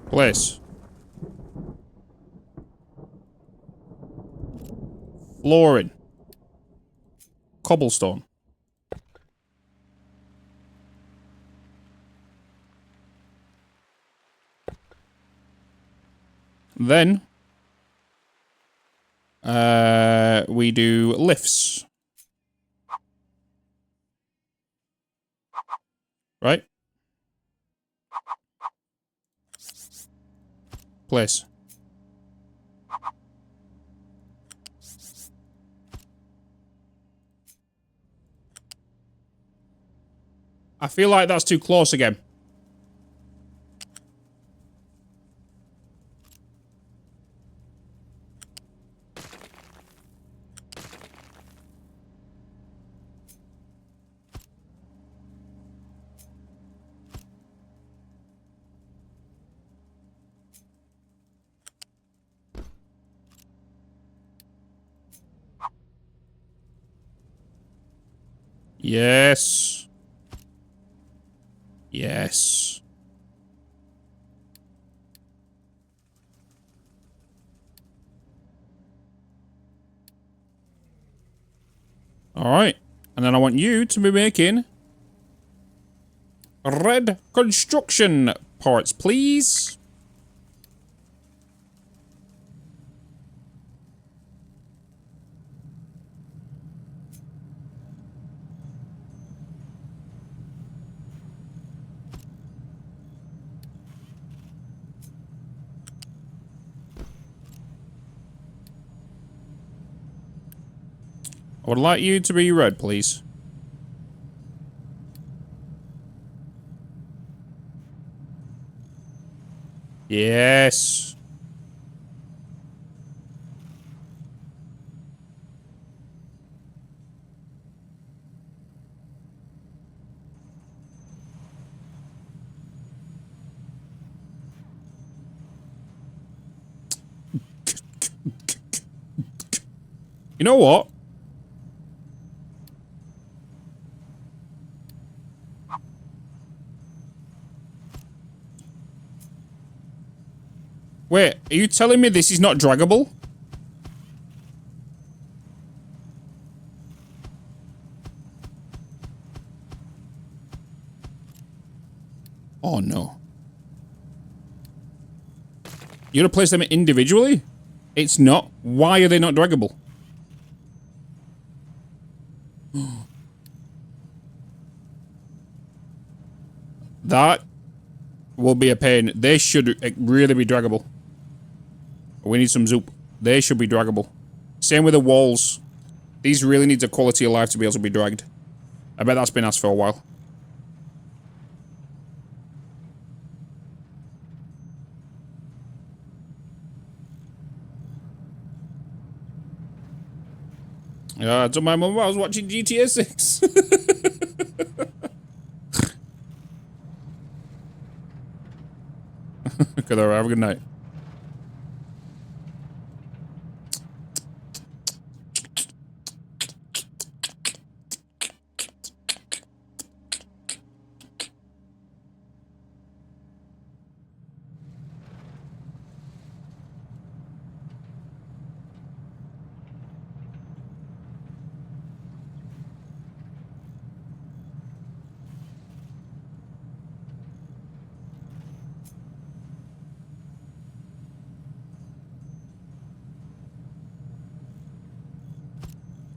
Place. Flooring. Cobblestone. Then we do lifts. Right? Place. I feel like that's too close again. Yes. Yes. Alright. And then I want you to be making red construction parts, please. I would like you to be red, please. Yes. You know what? Wait, are you telling me this is not draggable? Oh no. You gotta place them individually? It's not. Why are they not draggable? That will be a pain. They should really be draggable. We need some zoop. They should be draggable. Same with the walls. These really need a quality of life to be able to be dragged. I bet that's been asked for a while. Yeah, I told my mum I was watching GTA 6. Good, alright, have a good night.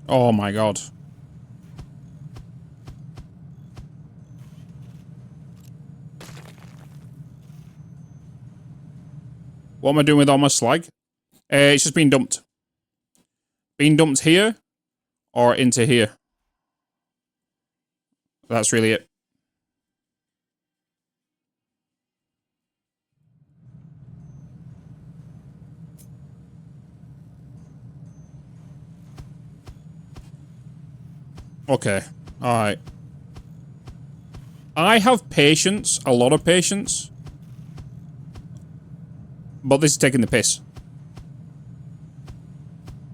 Oh my god. What am I doing with all my slag? It's just being dumped. Being dumped here or into here. That's really it. Okay. Alright. I have patience. A lot of patience. But this is taking the piss.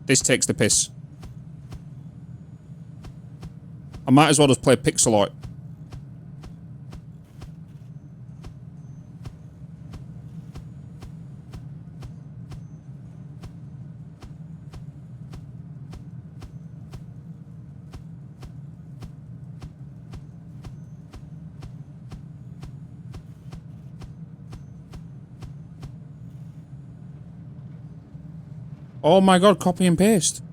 This takes the piss. I might as well just play pixel art. Oh my god, copy and paste.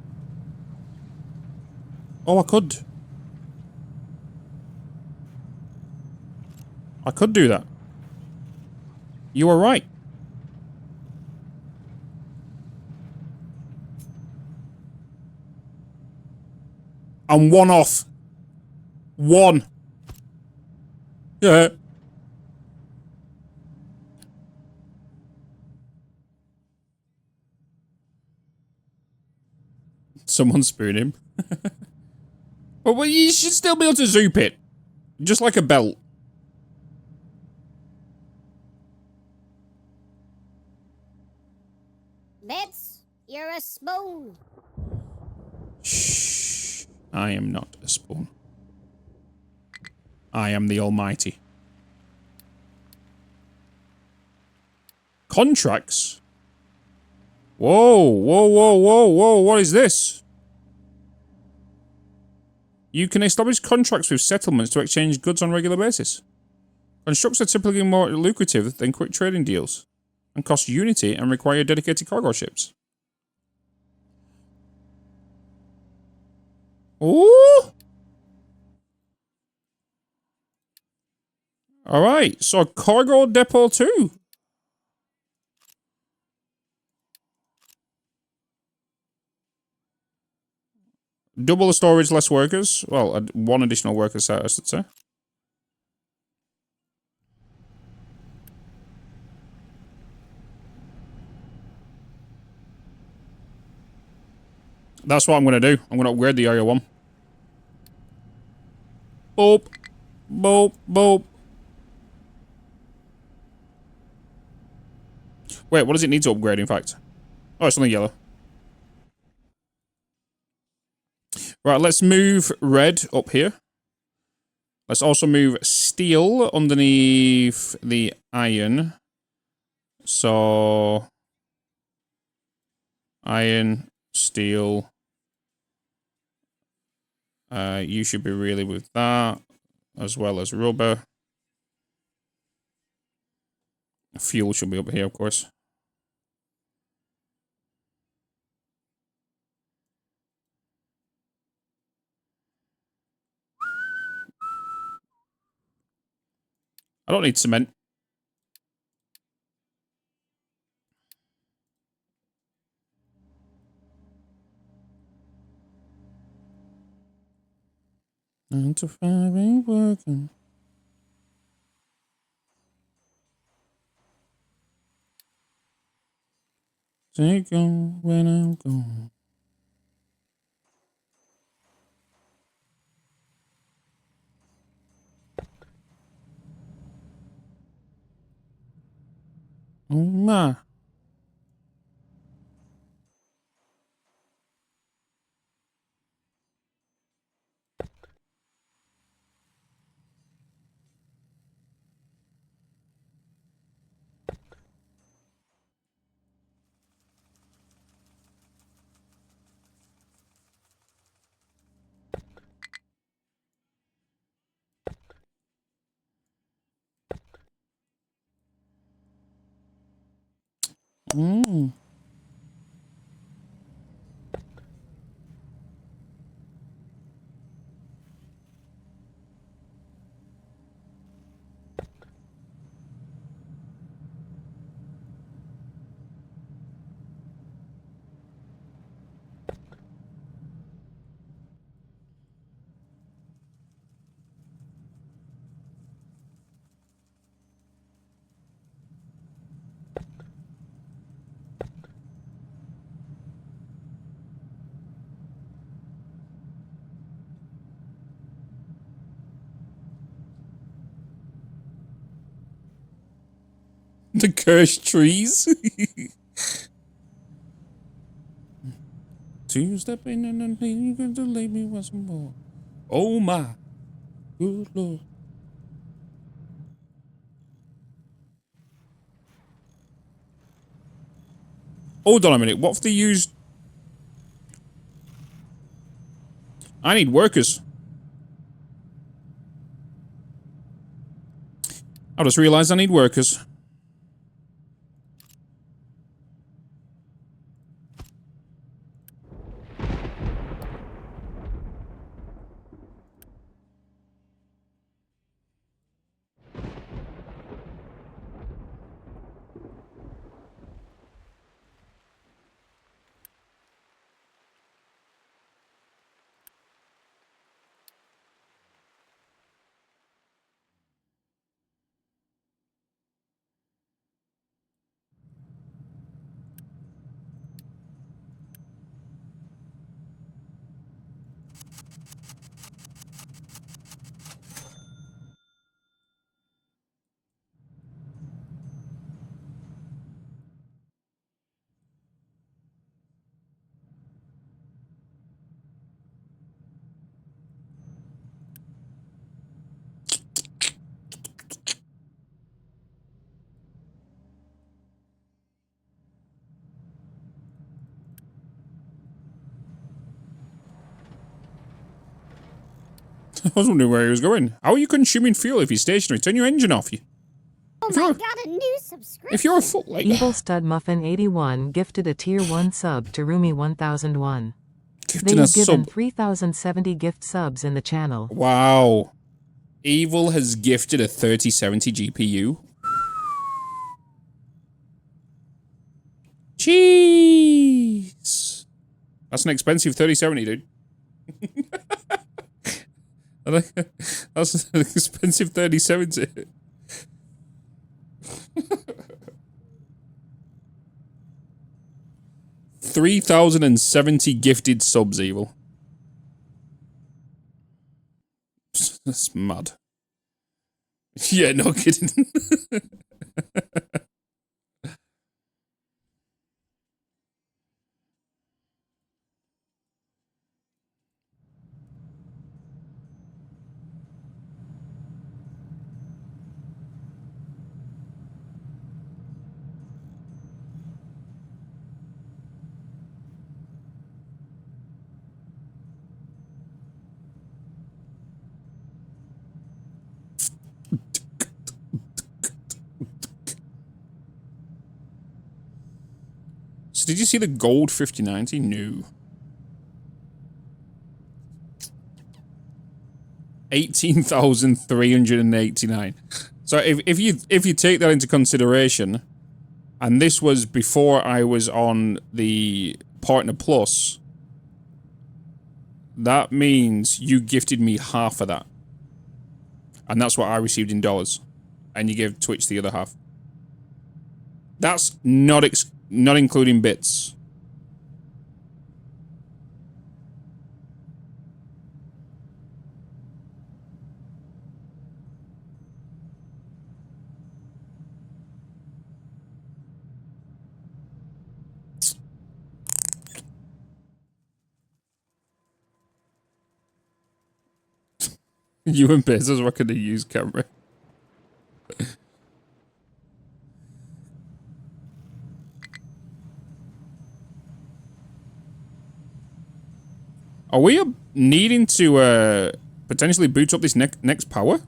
Oh, I could. I could do that. You were right. I'm one off. One. Yeah. Someone spoon him. Well, you should still be able to zoop it. Just like a belt. Bitz, you're a spoon. Shh. I am not a spoon. I am the Almighty. Contracts? Whoa, whoa, whoa, whoa, whoa, what is this? You can establish contracts with settlements to exchange goods on a regular basis. Constructs are typically more lucrative than quick trading deals, and cost unity and require dedicated cargo ships. Ooh! Alright, so cargo depot too. Double the storage, less workers. Well, one additional worker set, I should say. That's what I'm going to do. I'm going to upgrade the Area 1. Boop. Boop. Boop. Wait, what does it need to upgrade, in fact? Oh, it's only yellow. Right, let's move red up here. Let's also move steel underneath the iron. So... iron, steel... you should be really with that, as well as rubber. Fuel should be up here, of course. I don't need cement. Nine to 5 ain't working. Take on when I'm gone. Oh my. Mm. The cursed trees. Two step in and then you're going to leave me with some more. Oh my. Good Lord. Hold on a minute. What if they used... I need workers. I just realized I need workers. I was wondering where he was going. How are you consuming fuel if you're stationary? Turn your engine off. Oh my god, a new subscription! If you're a foot like Evil Stud Muffin 81 gifted a tier 1 sub to Rumi 1001. They have given 3070 gift subs in the channel. Wow. Evil has gifted a 3070 GPU. Jeez. That's an expensive 3070, dude. That's an expensive 3070. $3,070 gifted subs, Evil. That's mad. Yeah, no kidding. So did you see the gold 5090? No. 18,389. So if you take that into consideration, and this was before I was on the Partner Plus, that means you gifted me half of that. And that's what I received in dollars. And you gave Twitch the other half. That's not including bits. You and Bezos rocking a used camera. Are we needing to potentially boot up this next power?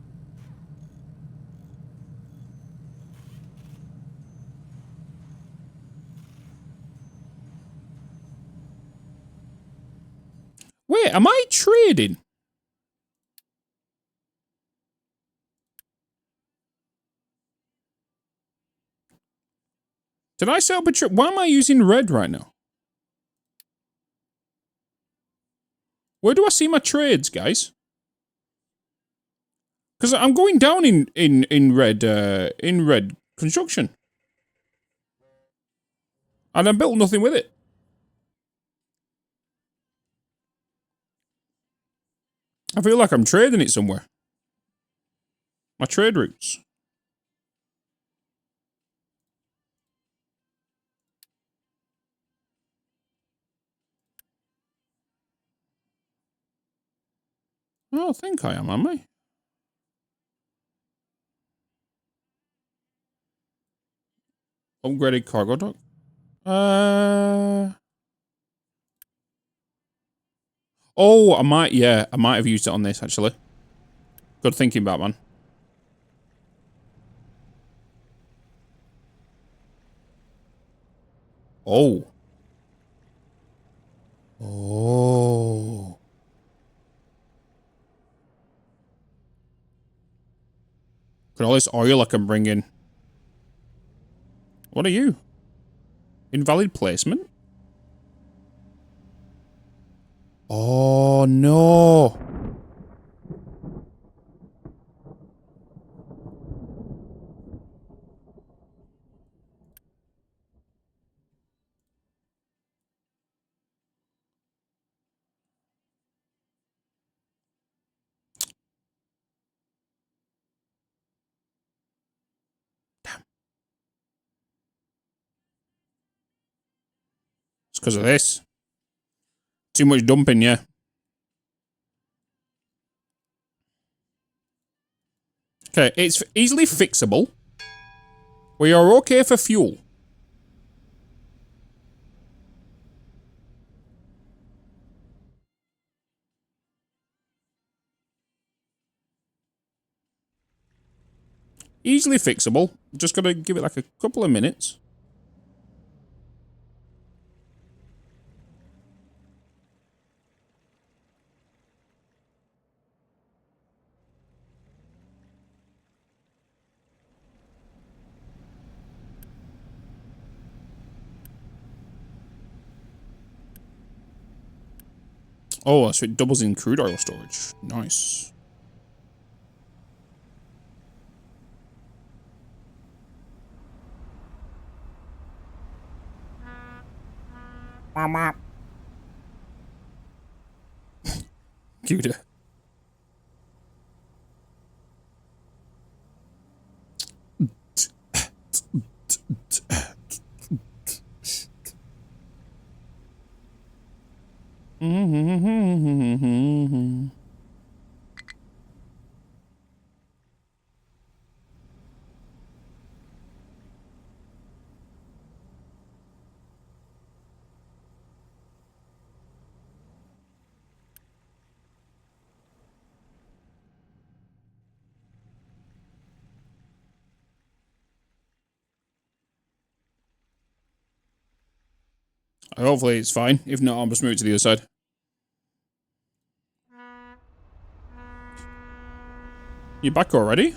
Wait, am I trading? Did I set up a trade? Why am I using red right now? Where do I see my trades, guys? Because I'm going down in red construction. And I built nothing with it. I feel like I'm trading it somewhere. My trade routes. I don't think I am I? Upgraded cargo dock. Oh, I might have used it on this, actually. Good thinking, Batman. Oh. Oh. Look at all this oil I can bring in. What are you? Invalid placement? Oh, no. Damn. It's because of this. Too much dumping, yeah. Okay, it's easily fixable. We are okay for fuel. Easily fixable. Just gotta give it like a couple of minutes. Oh, so it doubles in crude oil storage. Nice. Cuter. Hopefully it's fine. If not, I'll just move it to the other side. You back already?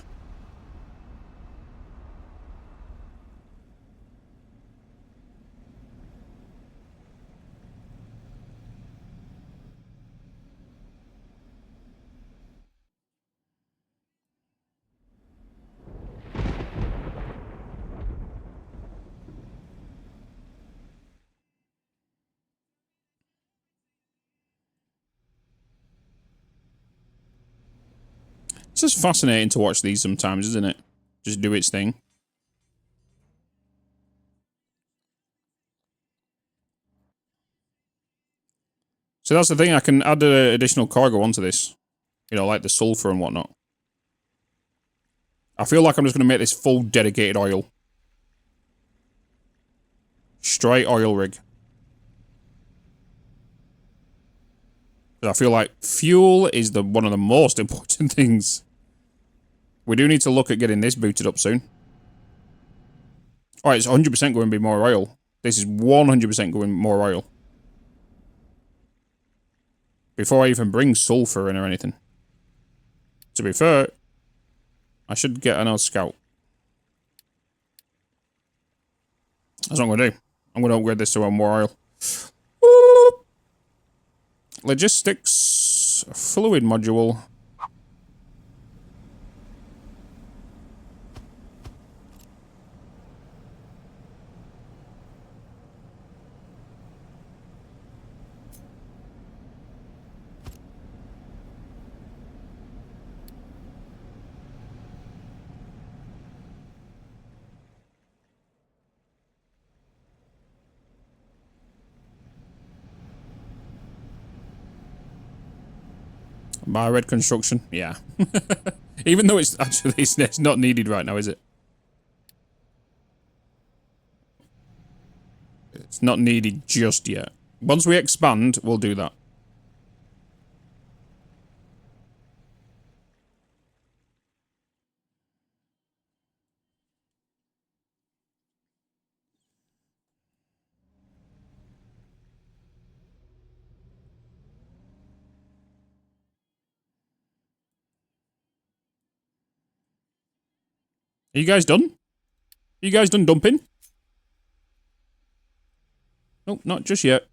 It's just fascinating to watch these sometimes, isn't it? Just do its thing. So that's the thing, I can add additional cargo onto this You know, like the sulfur and whatnot. I feel like I'm just going to make this full dedicated oil. Straight oil rig. I feel like fuel is one of the most important things. We do need to look at getting this booted up soon. Alright, it's 100% going to be more oil. This is 100% going more oil. Before I even bring sulfur in or anything. To be fair, I should get another scout. That's what I'm going to do. I'm going to upgrade this to more oil. Logistics. Fluid module. My red construction, yeah. Even though it's actually it's not needed right now, is it? It's not needed just yet. Once we expand, we'll do that. Are you guys done? Are you guys done dumping? Nope, not just yet.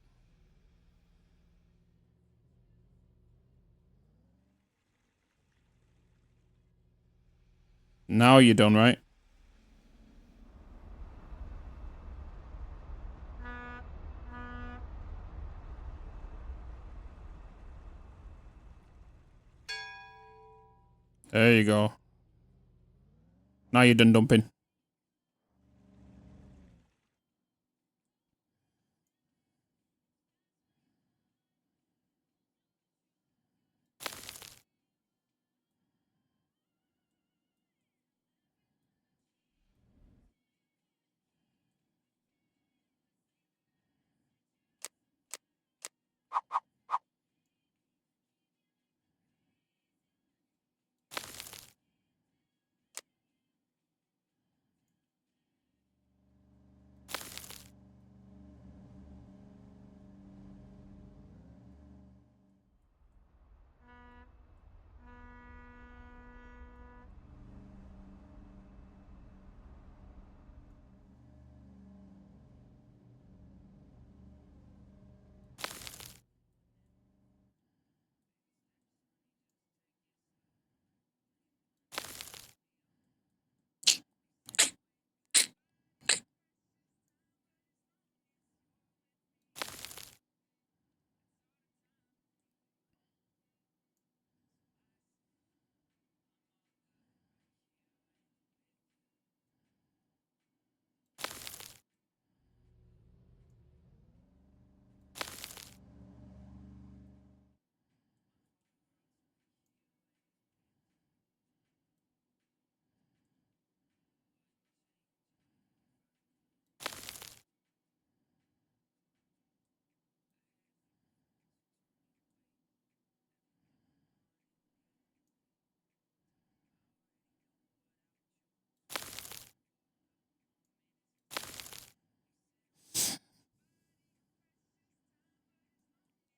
Now you're done, right? There you go. Now you're done dumping.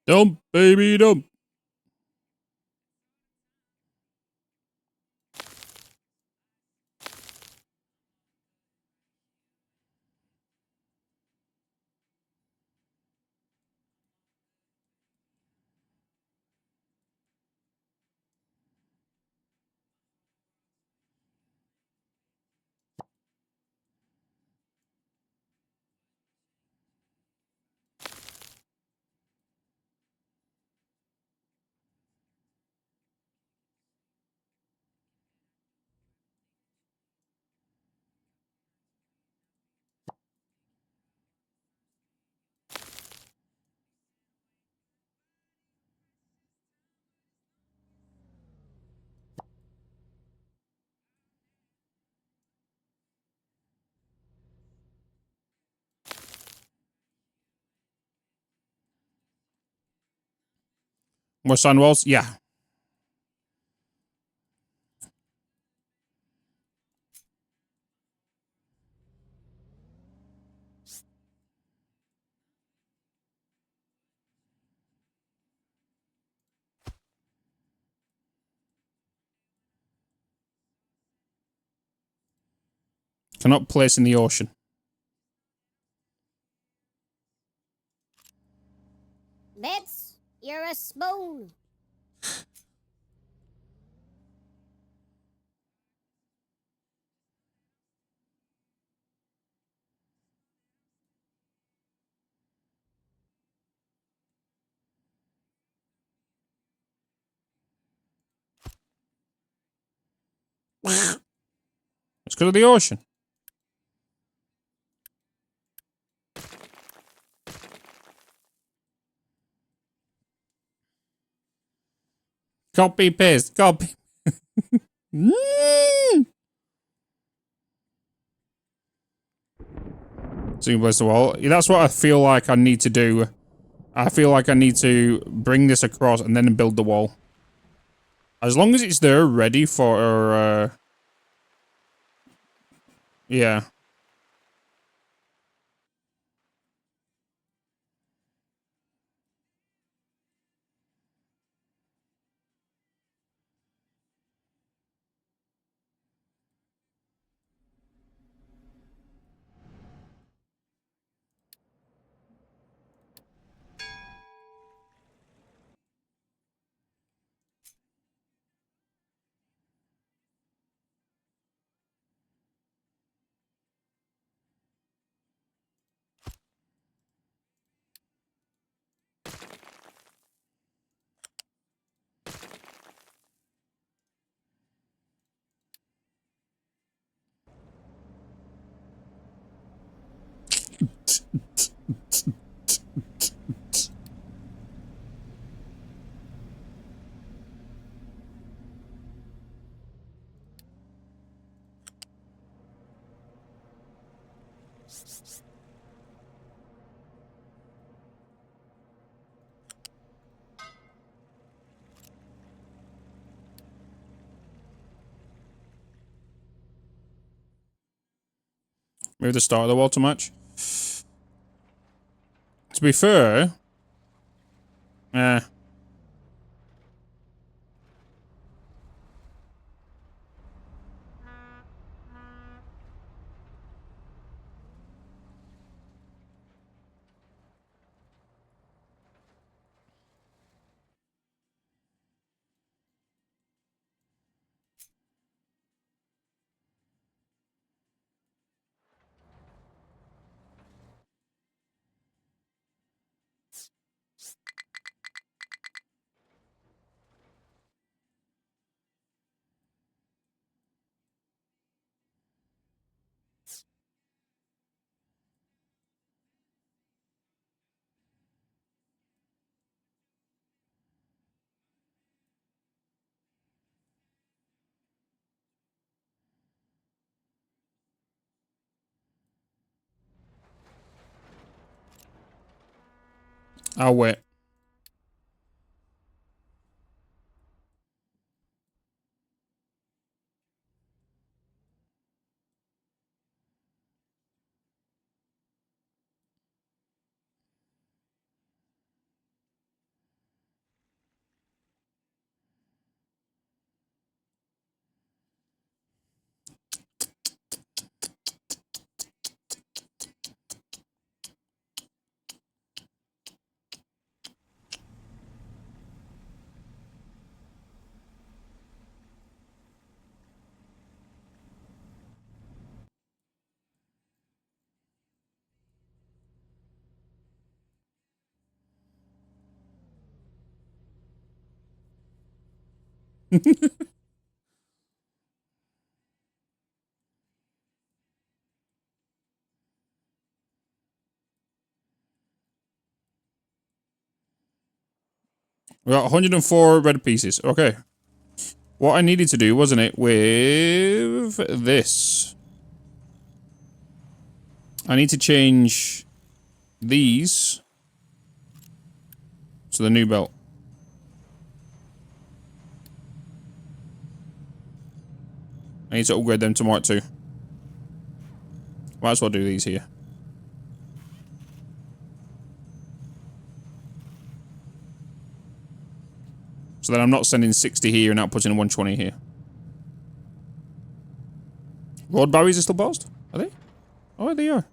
Dump, baby, dump. More sand walls? Yeah. Cannot place in the ocean. Bitz, you're a spoon. Let's go to the ocean. Copy paste. Copy. Single place the wall. Yeah, that's what I feel like I need to do. I feel like I need to bring this across and then build the wall. As long as it's there ready for yeah. Maybe the start of the wall too much. To be fair, I'll wait. We got 104 red pieces. Okay. What I needed to do, wasn't it, with this? I need to change these to the new belt. I need to upgrade them to Mark 2. Might as well do these here. So that I'm not sending 60 here and outputting 120 here. Road barriers are still paused? Are they? Oh, they are.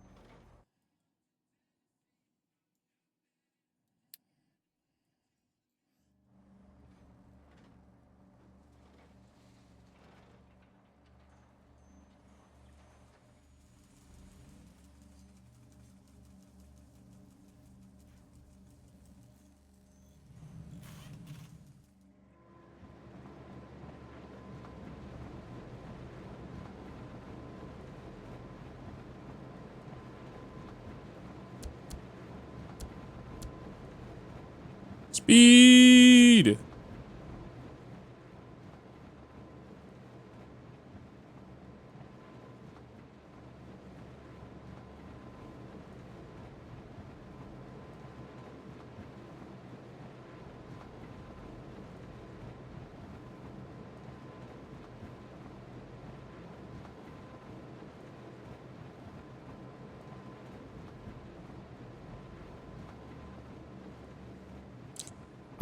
Speed!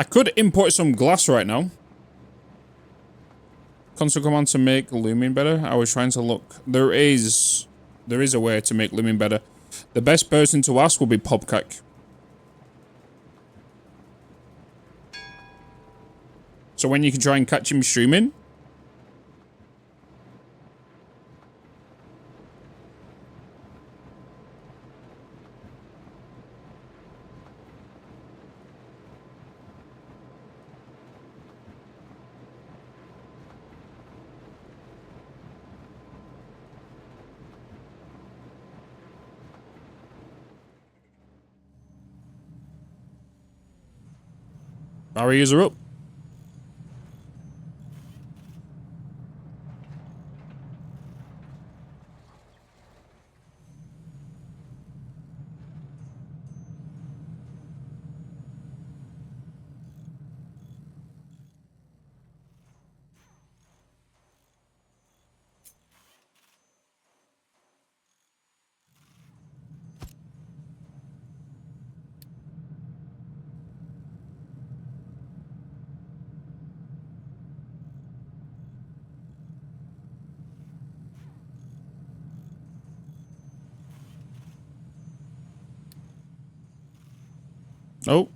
I could import some glass right now. Console command to make looming better. I was trying to look. There is a way to make looming better. The best person to ask will be Popcack. So when you can try and catch him streaming. Barriers are up. Oh.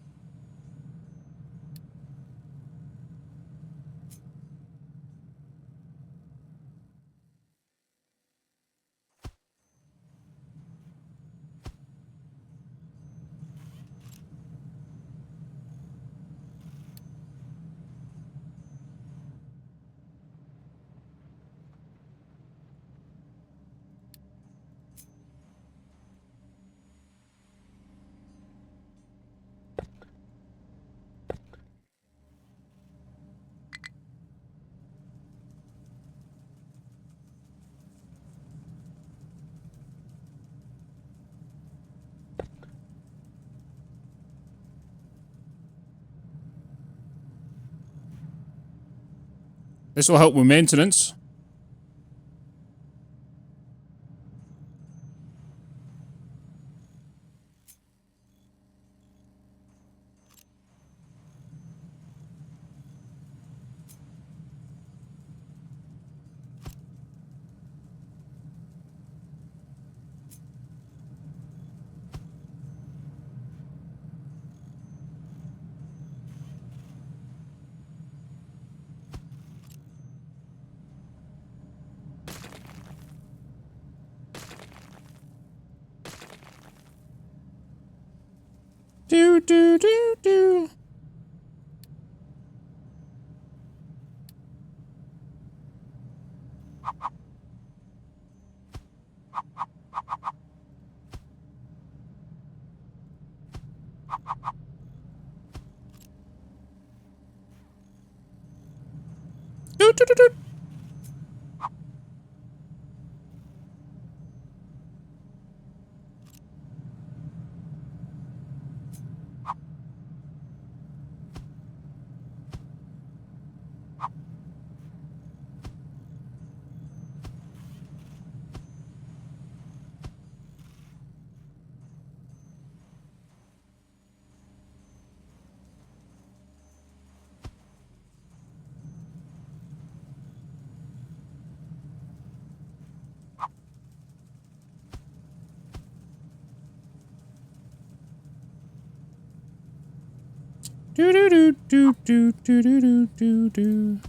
This will help with maintenance. Do do do do. Do do do do. Do do do do do do do do do.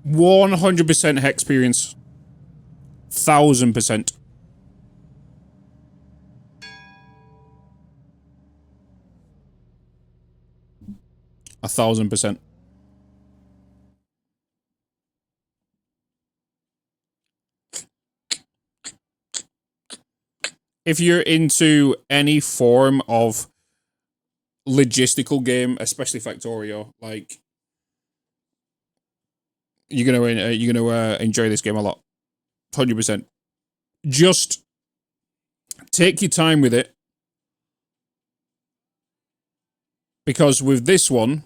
%100% experience. 1000%. A 1000%. If you're into any form of logistical game, especially Factorio, like you're gonna enjoy this game a lot. 100%. Just take your time with it, because with this one,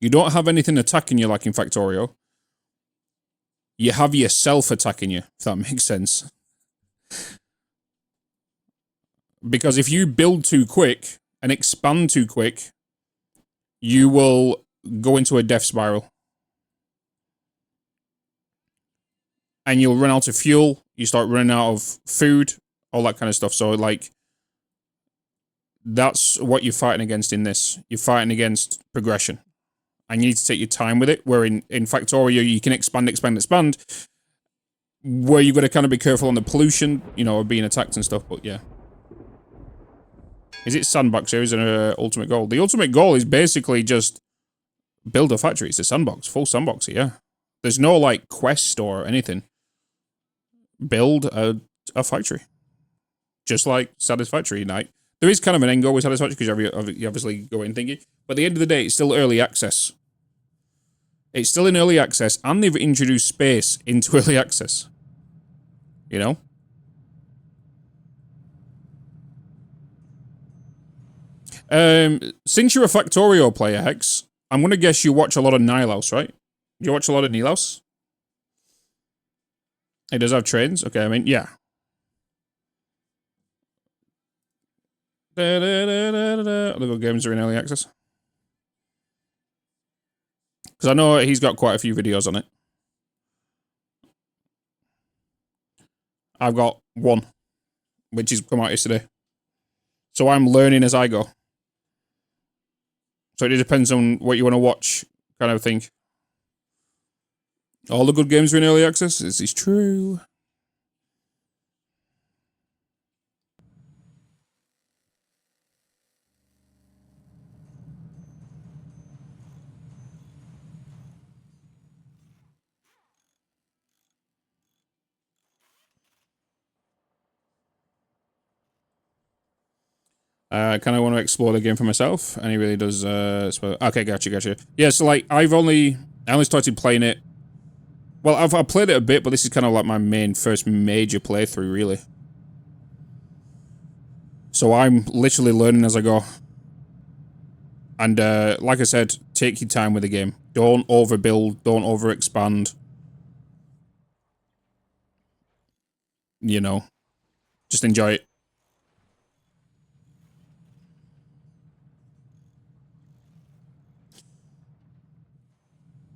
you don't have anything attacking you like in Factorio. You have yourself attacking you, if that makes sense. Because if you build too quick and expand too quick, you will go into a death spiral. And you'll run out of fuel, you start running out of food, all that kind of stuff. So, like, that's what you're fighting against in this. You're fighting against progression. And you need to take your time with it, where in Factorio, you can expand, where you've got to kind of be careful on the pollution, you know, of being attacked and stuff, but yeah. Is it sandbox here? Is it an ultimate goal? The ultimate goal is basically just build a factory. It's a sandbox, full sandbox here. Yeah. There's no, like, quest or anything. Build a factory. Just like Satisfactory Night. There is kind of an end goal with Satisfactory, because you obviously go in thinking. But at the end of the day, it's still early access. It's still in early access, and they've introduced space into early access. You know? Since you're a Factorio player, Hex, I'm going to guess you watch a lot of Nilaus, right? You watch a lot of Nilaus? It does have trains? Okay, I mean, yeah. The good games are in early access. Because I know he's got quite a few videos on it. I've got one, which has come out yesterday. So I'm learning as I go. So it depends on what you want to watch, kind of thing. All the good games are in early access. This is true. I kind of want to explore the game for myself, and he really does. Okay, gotcha. Yeah, so like I only started playing it. Well, I've played it a bit, but this is kind of like my first major playthrough, really. So I'm literally learning as I go. And like I said, take your time with the game. Don't overbuild. Don't overexpand. You know, just enjoy it.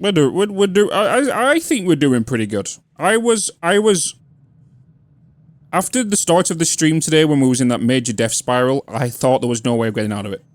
I think we're doing pretty good. I was after the start of the stream today, when we was in that major death spiral, I thought there was no way of getting out of it.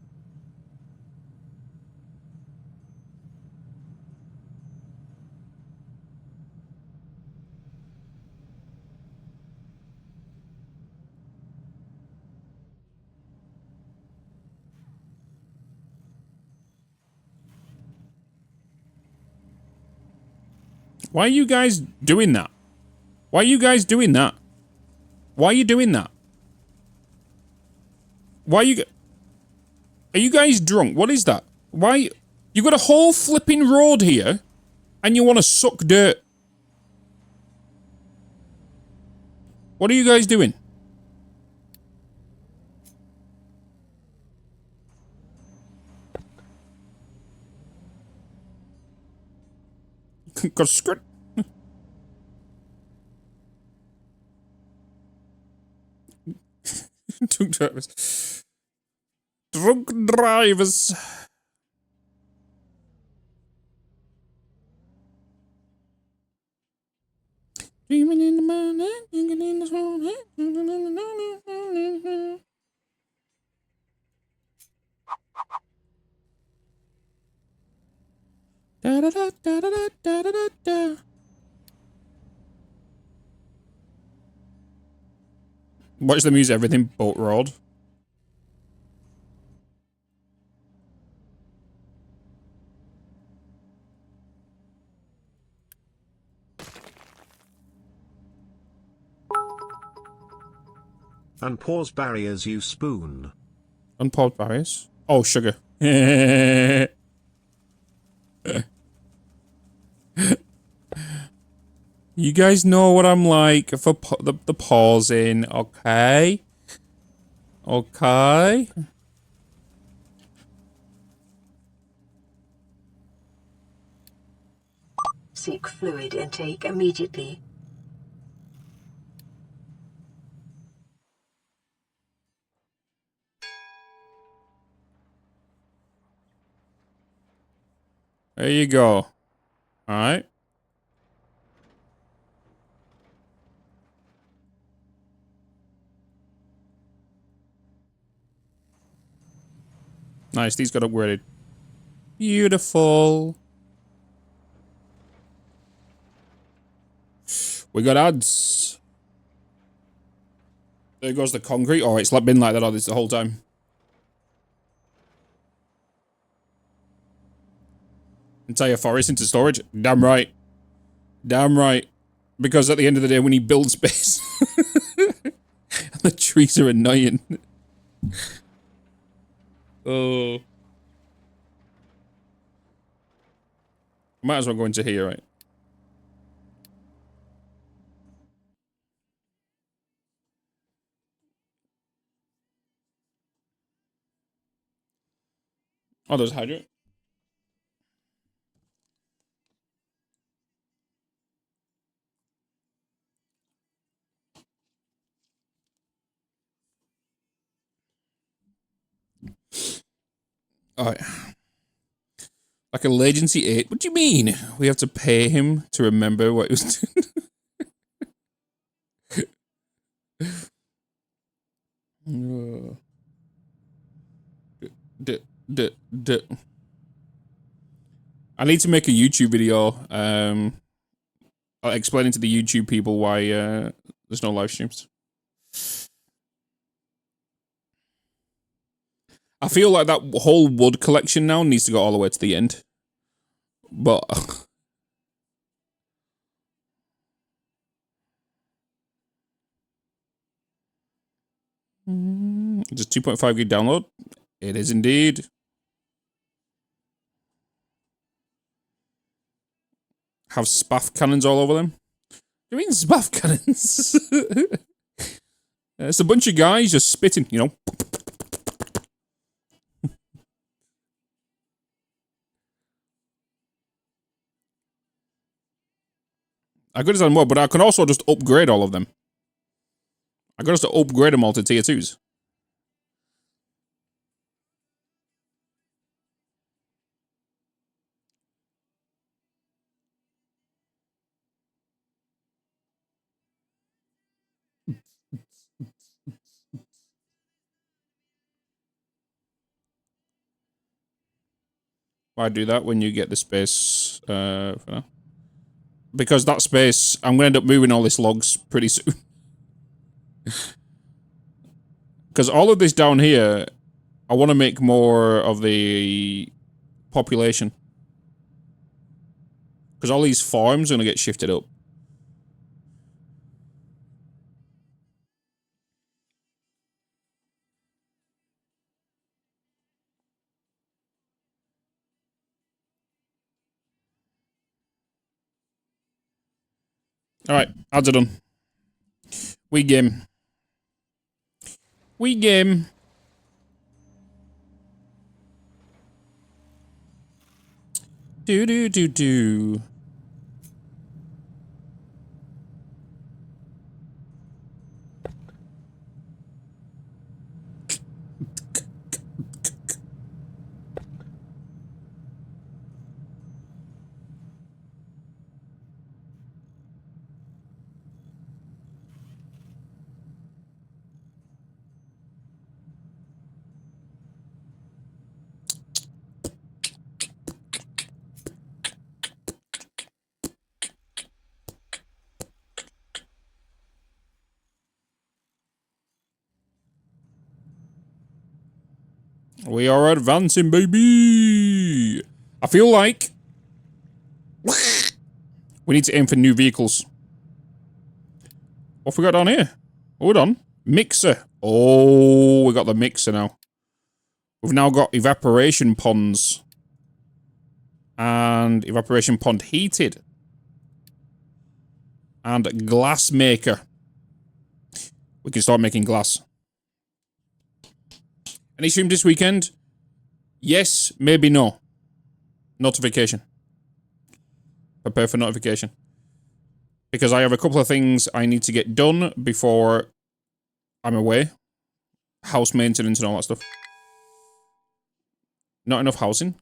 Why are you guys doing that? Why are you guys doing that? Why are you doing that? Why are you... Are you guys drunk? What is that? Why? You got a whole flipping road here, and you want to suck dirt. What are you guys doing? Got script. Drunk drivers. Drunk drivers. Dreaming in the morning, thinking in the morning. Da da da da da da da da. Watch them use everything but rod. Unpause barriers, you spoon. Unpause barriers. Oh, sugar. You guys know what I'm like for the pausing, okay? Okay. Seek fluid intake immediately. There you go. Alright. Nice, these got upgraded. Beautiful. We got ads. There goes the concrete. Oh, it's been like that all this the whole time. Entire forest into storage. Damn right. Damn right. Because at the end of the day, we need build space. And the trees are annoying. Oh. Might as well go into here, right? Oh, there's hydrant. Alright. Like a Legacy 8? What do you mean? We have to pay him to remember what he was doing? I need to make a YouTube video explaining to the YouTube people why there's no live streams. I feel like that whole wood collection now needs to go all the way to the end. But just 2.5 gig download. It is indeed. Have spaff cannons all over them. What do you mean spaff cannons? It's a bunch of guys just spitting, you know. I could have done more, but I can also just upgrade all of them. I got us to upgrade them all to tier 2s. Why do that when you get the space? Because that space, I'm going to end up moving all these logs pretty soon. Because all of this down here, I want to make more of the population. Because all these farms are going to get shifted up. Alright, ads are done. We game. We game. Do do do do. We are advancing, baby! I feel like we need to aim for new vehicles. What have we got down here? Hold on. Mixer. Oh, we got the mixer now. We've now got evaporation ponds. And evaporation pond heated. And glass maker. We can start making glass. Any stream this weekend? Yes, maybe no. Notification. Prepare for notification. Because I have a couple of things I need to get done before I'm away. House maintenance and all that stuff. Not enough housing.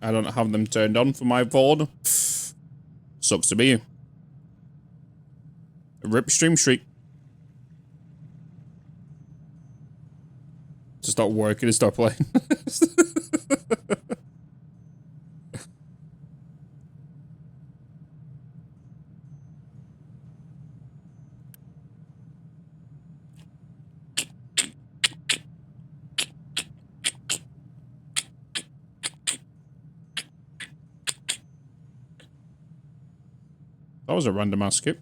I don't have them turned on for my board. Sucks to be you. Rip stream streak. To start working and start playing. That was a random ass skip.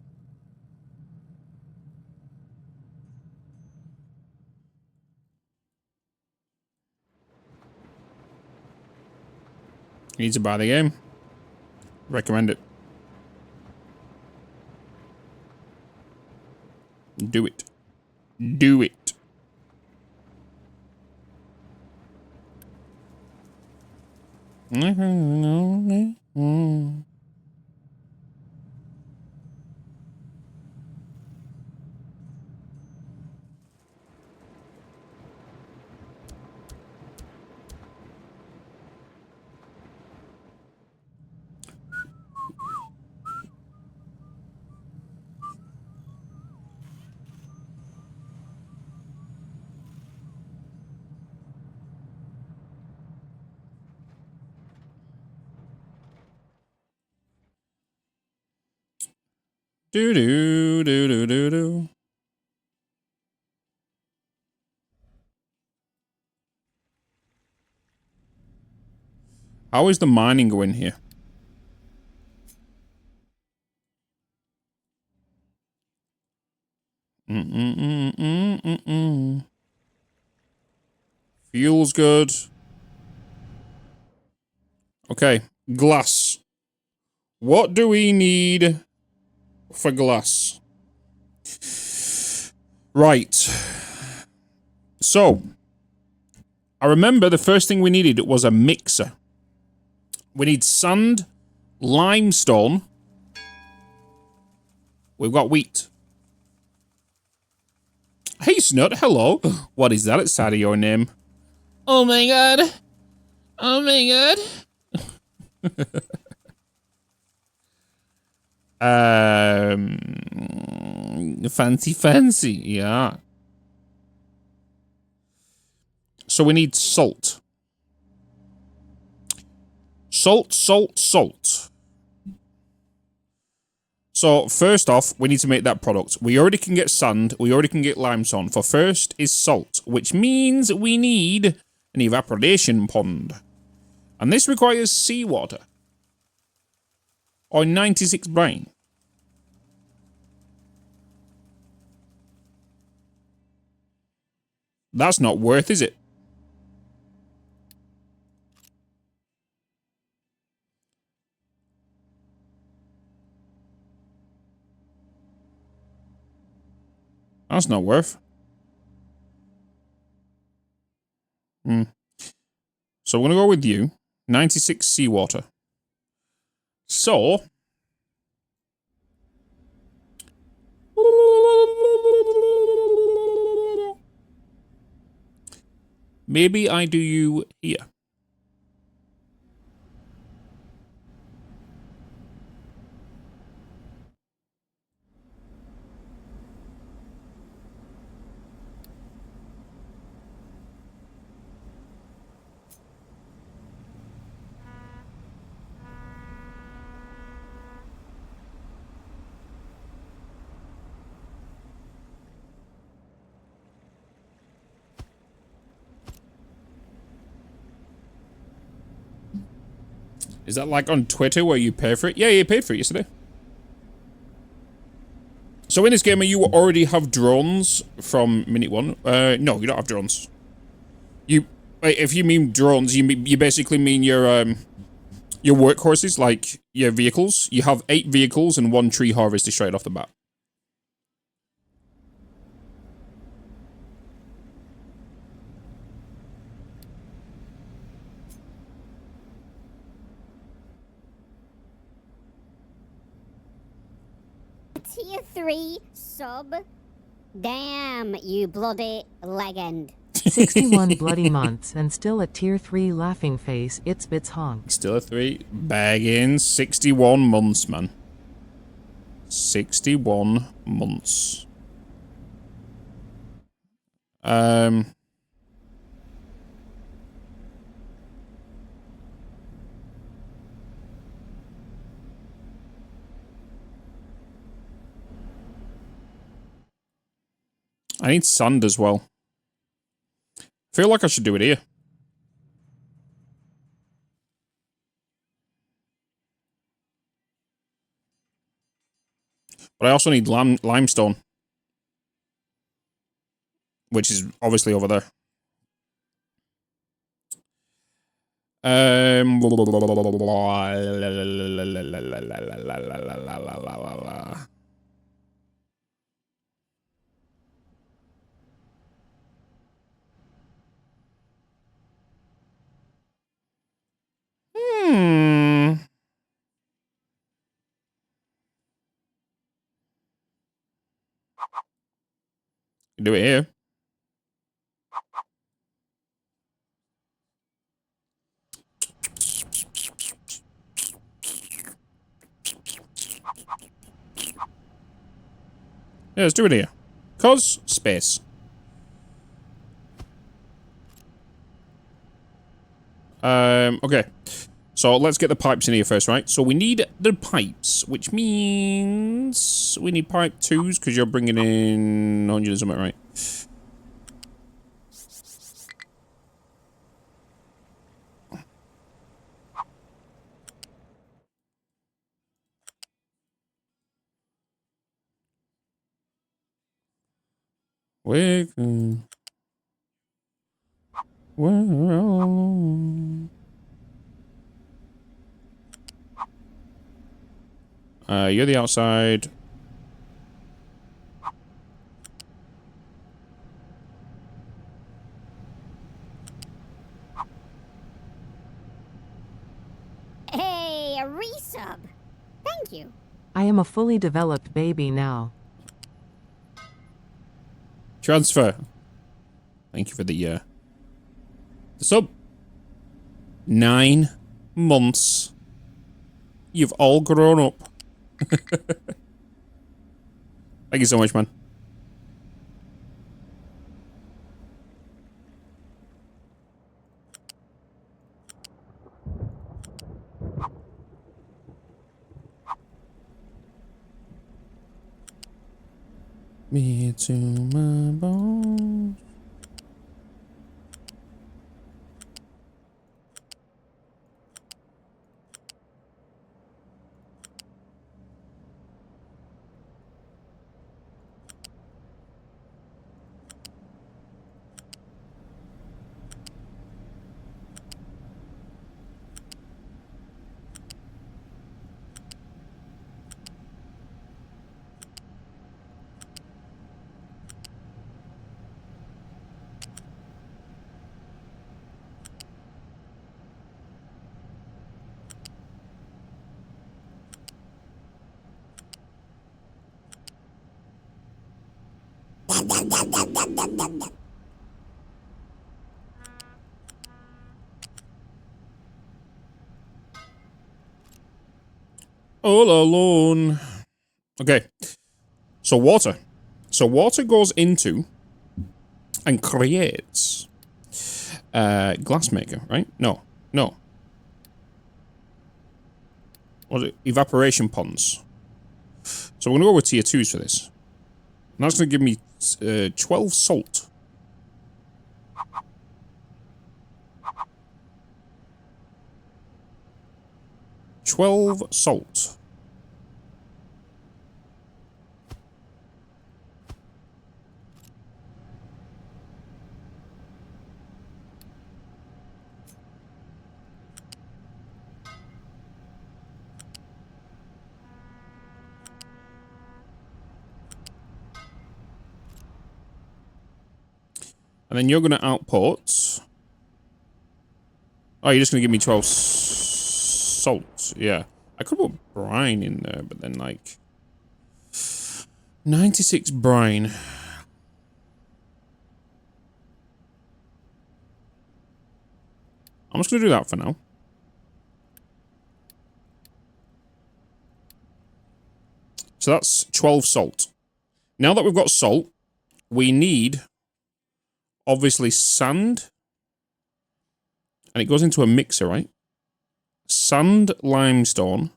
You need to buy the game. Recommend it. Do it. Do it. Do do do do do do. How is the mining going here? Feels good. Okay, glass. What do we need for glass? Right. So, I remember the first thing we needed was a mixer. We need sand, limestone. We've got wheat. Hey, Snut, hello. What is that outside of your name? Oh my god. Oh my god. Fancy, yeah. So we need salt. Salt. So first off, we need to make that product. We already can get sand. We already can get limestone. For first is salt, which means we need an evaporation pond. And this requires seawater. Or 96 brine. That's not worth, is it? That's not worth. So we're going to go with you. 96 seawater. So... maybe I do you here. Is that like on Twitter where you pay for it? Yeah, you paid for it yesterday. So in this game, you already have drones from minute one. No, you don't have drones. If you mean drones, you basically mean your workhorses, like your vehicles. You have 8 vehicles and 1 tree harvester straight off the bat. Tier 3 sub? Damn, you bloody legend. 61 bloody months and still a tier 3 laughing face. It's Bitz honk. Still a 3. Bagging 61 months, man. 61 months. I need sand as well. Feel like I should do it here. But I also need limestone. Which is obviously over there. Do it here. Yeah, let's do it here. Cause space. Okay. So let's get the pipes in here first, right? So we need the pipes, which means we need pipe 2s because you're bringing in 100 and something, right? You're the outside. Hey, a resub. Thank you. I am a fully developed baby now. Transfer. Thank you for the sub. 9 months. You've all grown up. Thank you so much, man. Me to my bones. All alone. Okay. So water. So water goes into and creates glass maker, right? No. No. What is it? Evaporation ponds. So we're going to go with tier 2s for this. And that's going to give me 12 salt. Salt. And then you're going to output... Oh, you're just going to give me 12 salt. Yeah. I could put brine in there, but then, like... 96 brine. I'm just going to do that for now. So that's 12 salt. Now that we've got salt, we need... obviously sand, and it goes into a mixer, right? Sand, limestone.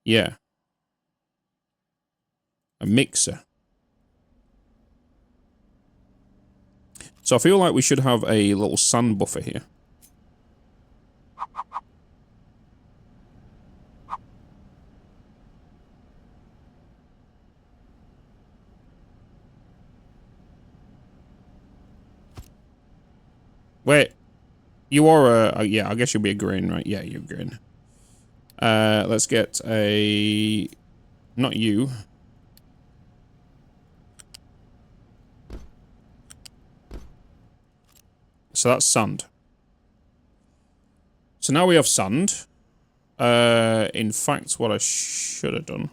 Yeah. A mixer. So I feel like we should have a little sand buffer here. Wait, you are a... yeah, I guess you'll be a grain, right? Yeah, you're grain. Let's get a... not you. So that's sand. So now we have sand. In fact, what I should have done...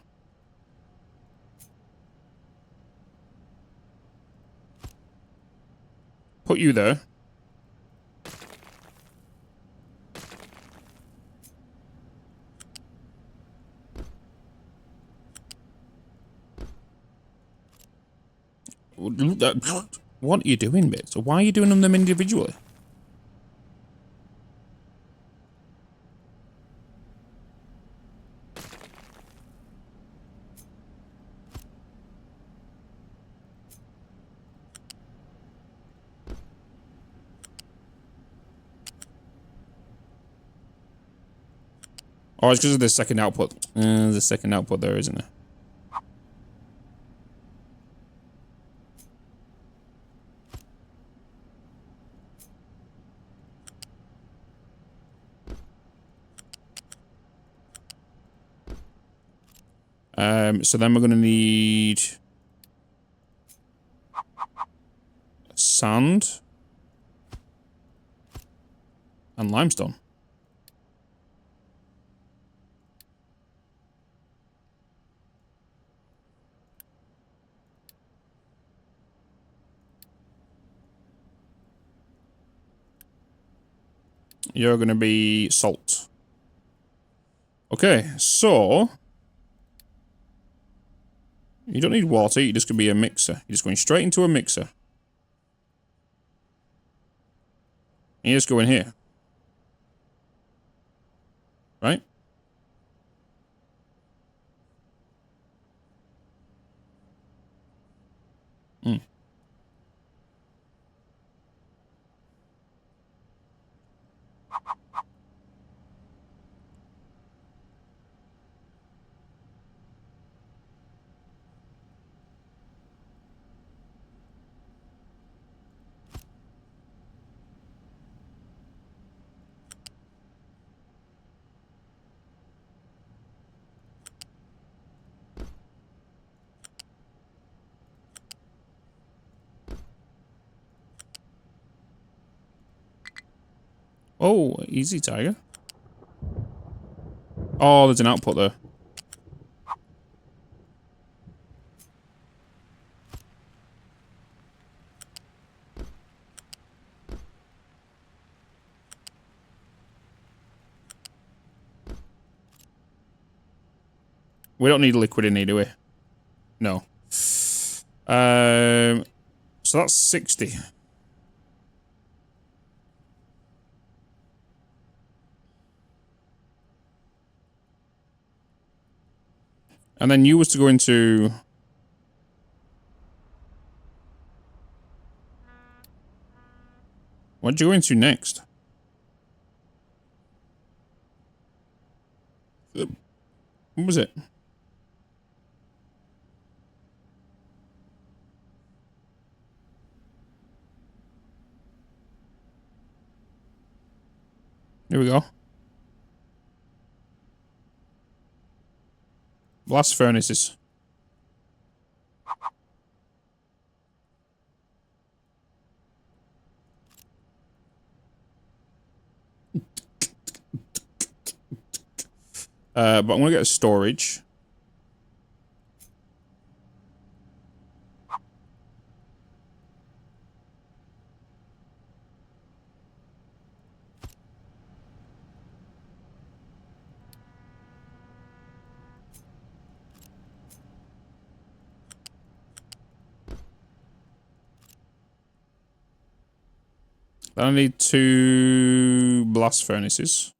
put you there. What are you doing, Bitz? Why are you doing them individually? Oh, it's because of the second output. The second output there, isn't it? So then we're going to need sand and limestone. You're going to be salt. Okay, so... You don't need water, you're just going to be a mixer. You're just going straight into a mixer. And you just go in here. Right? Hmm. Oh, easy, Tiger. Oh, there's an output there. We don't need liquid in here, do we? No. So that's 60. And then you was to go into... What'd you go into next? What was it? Here we go. Blast furnaces. But I'm gonna get a storage. I need 2 blast furnaces.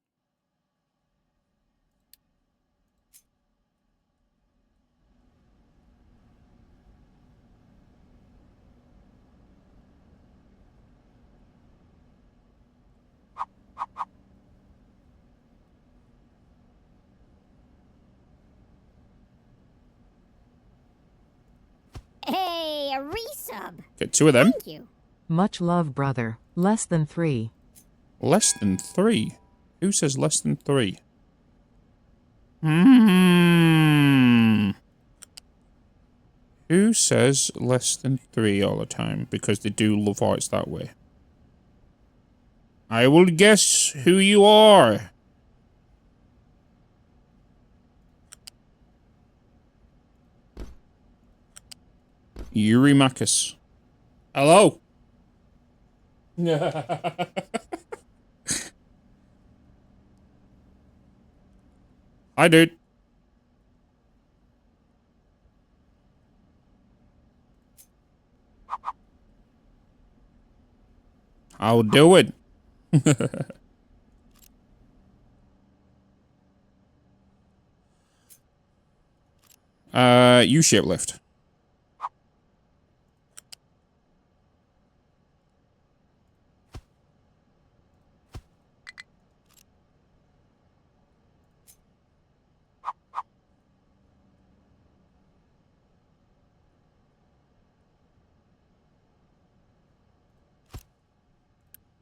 Hey, a resub. Get 2 of them. Thank you. Much love, brother. Less than 3. Less than 3? Who says less than 3? Hmm. Who says less than 3 all the time? Because they do love how it's that way. I will guess who you are. Yuri Makis. Hello. Hi, dude. I'll do it. U-shape lift.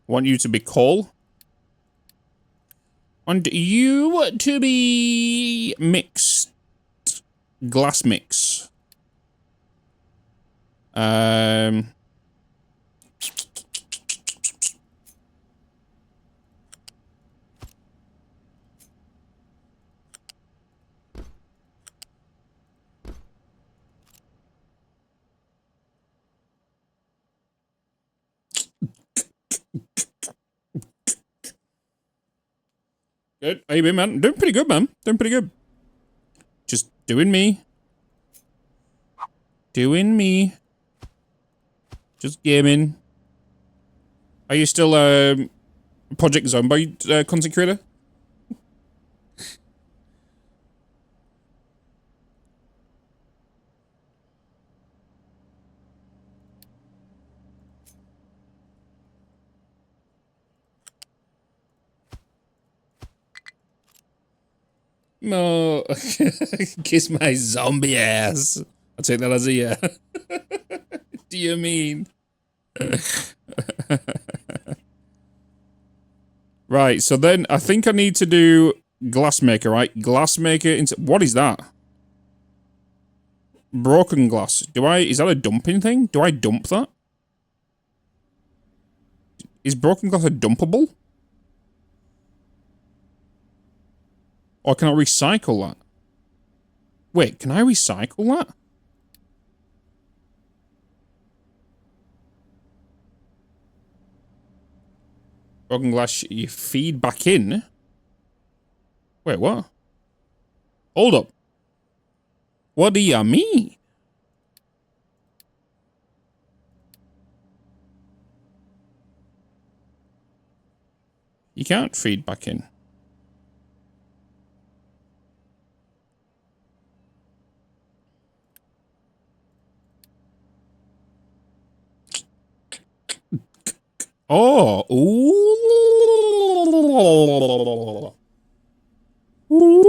Want you to be coal. Want you to be mixed. Glass mix. Good. How you been, man? Doing pretty good, man. Doing pretty good. Just doing me. Doing me. Just gaming. Are you still Project Zomboid content creator? No. Kiss my zombie ass. I'll take that as a yeah. Do you mean? Right, so then I think I need to do glassmaker, right? Glassmaker into what is that? Broken glass. Is that a dumping thing? Do I dump that? Is broken glass a dumpable? Or can I recycle that? Wait, can I recycle that? Broken glass, you feed back in? Wait, what? Hold up. What do you mean? You can't feed back in. Oh, ooh. Ooh.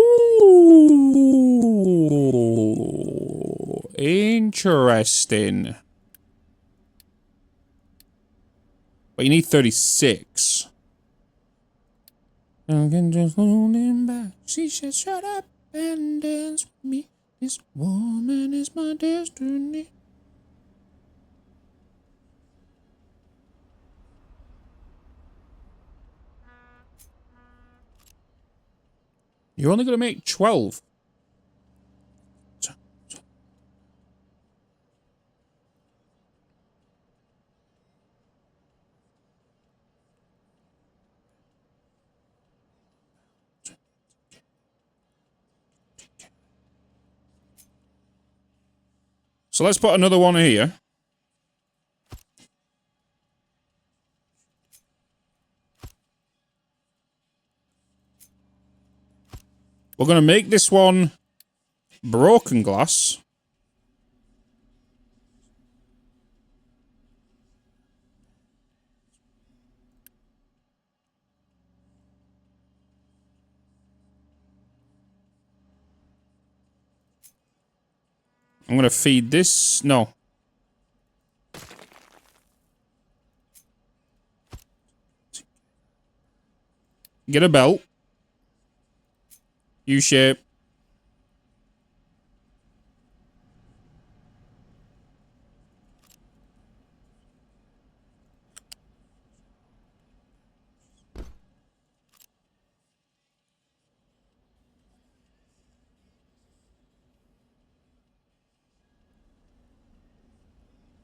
Interesting. But you need 36. I can just hold him back. She said, shut up and dance with me. This woman is my destiny. You're only going to make 12. So let's put another one here. We're going to make this one broken glass. I'm going to feed this. No. Get a belt. U-shape.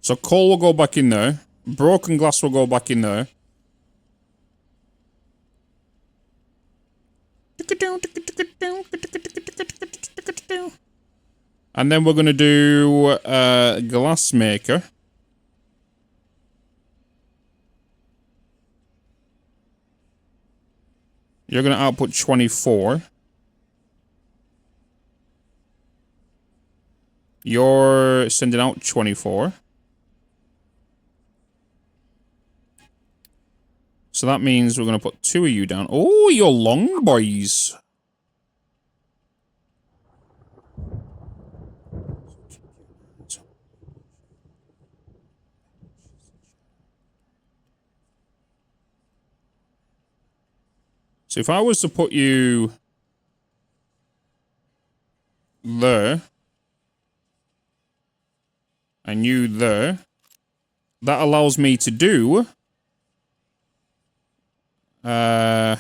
So coal will go back in there. Broken glass will go back in there. And then we're going to do glass maker. You're going to output 24. You're sending out 24. So that means we're going to put 2 of you down. Oh, you're long boys. So if I was to put you there and you there, that allows me to do no,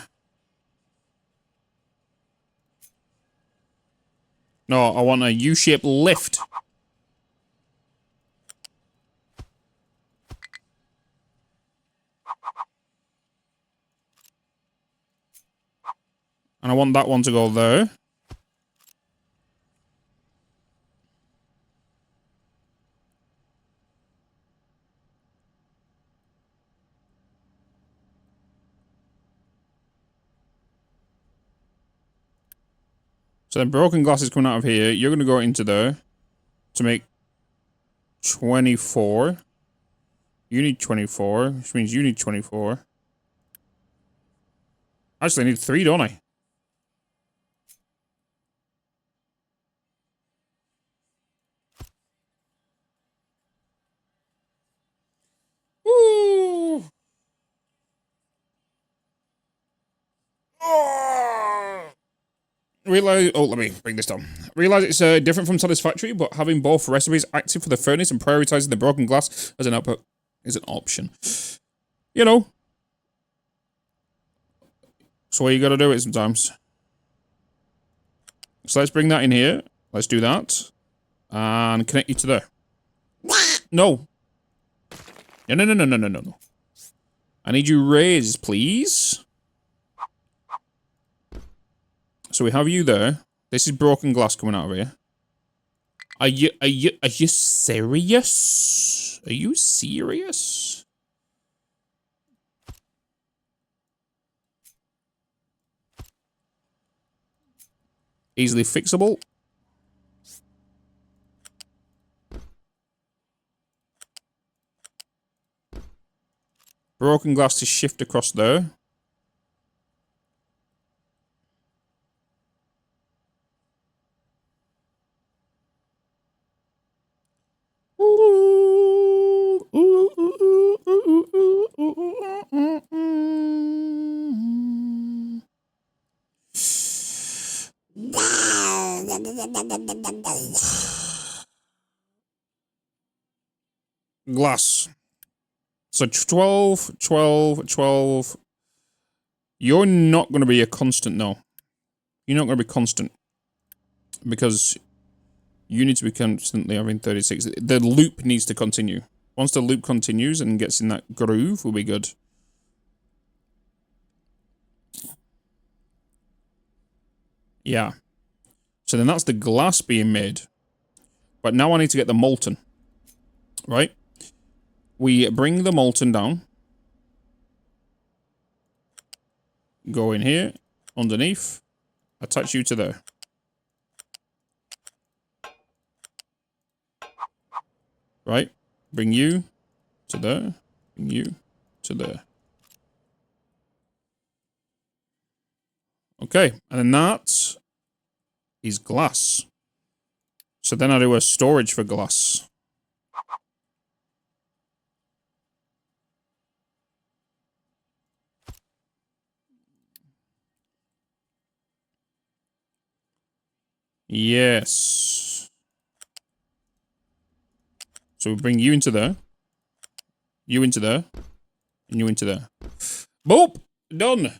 I want a U-shaped lift. And I want that one to go there. So then broken glass is coming out of here. You're going to go into there to make 24. You need 24, which means you need 24. Actually, I need 3, don't I? Woo! Realize, oh, let me bring this down. Realize it's different from Satisfactory, but having both recipes active for the furnace and prioritizing the broken glass as an output is an option. You know. So you gotta do it sometimes. So let's bring that in here. Let's do that. And connect you to there. No. No. I need you raised, please. So we have you there. This is broken glass coming out of here. Are you serious? Are you serious? Easily fixable. Broken glass to shift across there. Glass. So 12, 12, 12. You're not going to be a constant, no. You're not going to be constant. Because you need to be constantly having 36. The loop needs to continue. Once the loop continues and gets in that groove, we'll be good. Yeah. So then that's the glass being made. But now I need to get the molten. Right? We bring the molten down. Go in here, underneath. Attach you to there. Right? Bring you to there. Bring you to there. Okay, and then that is glass. So then I do a storage for glass. Yes. So we bring you into there. You into there. And you into there. Boop! Done.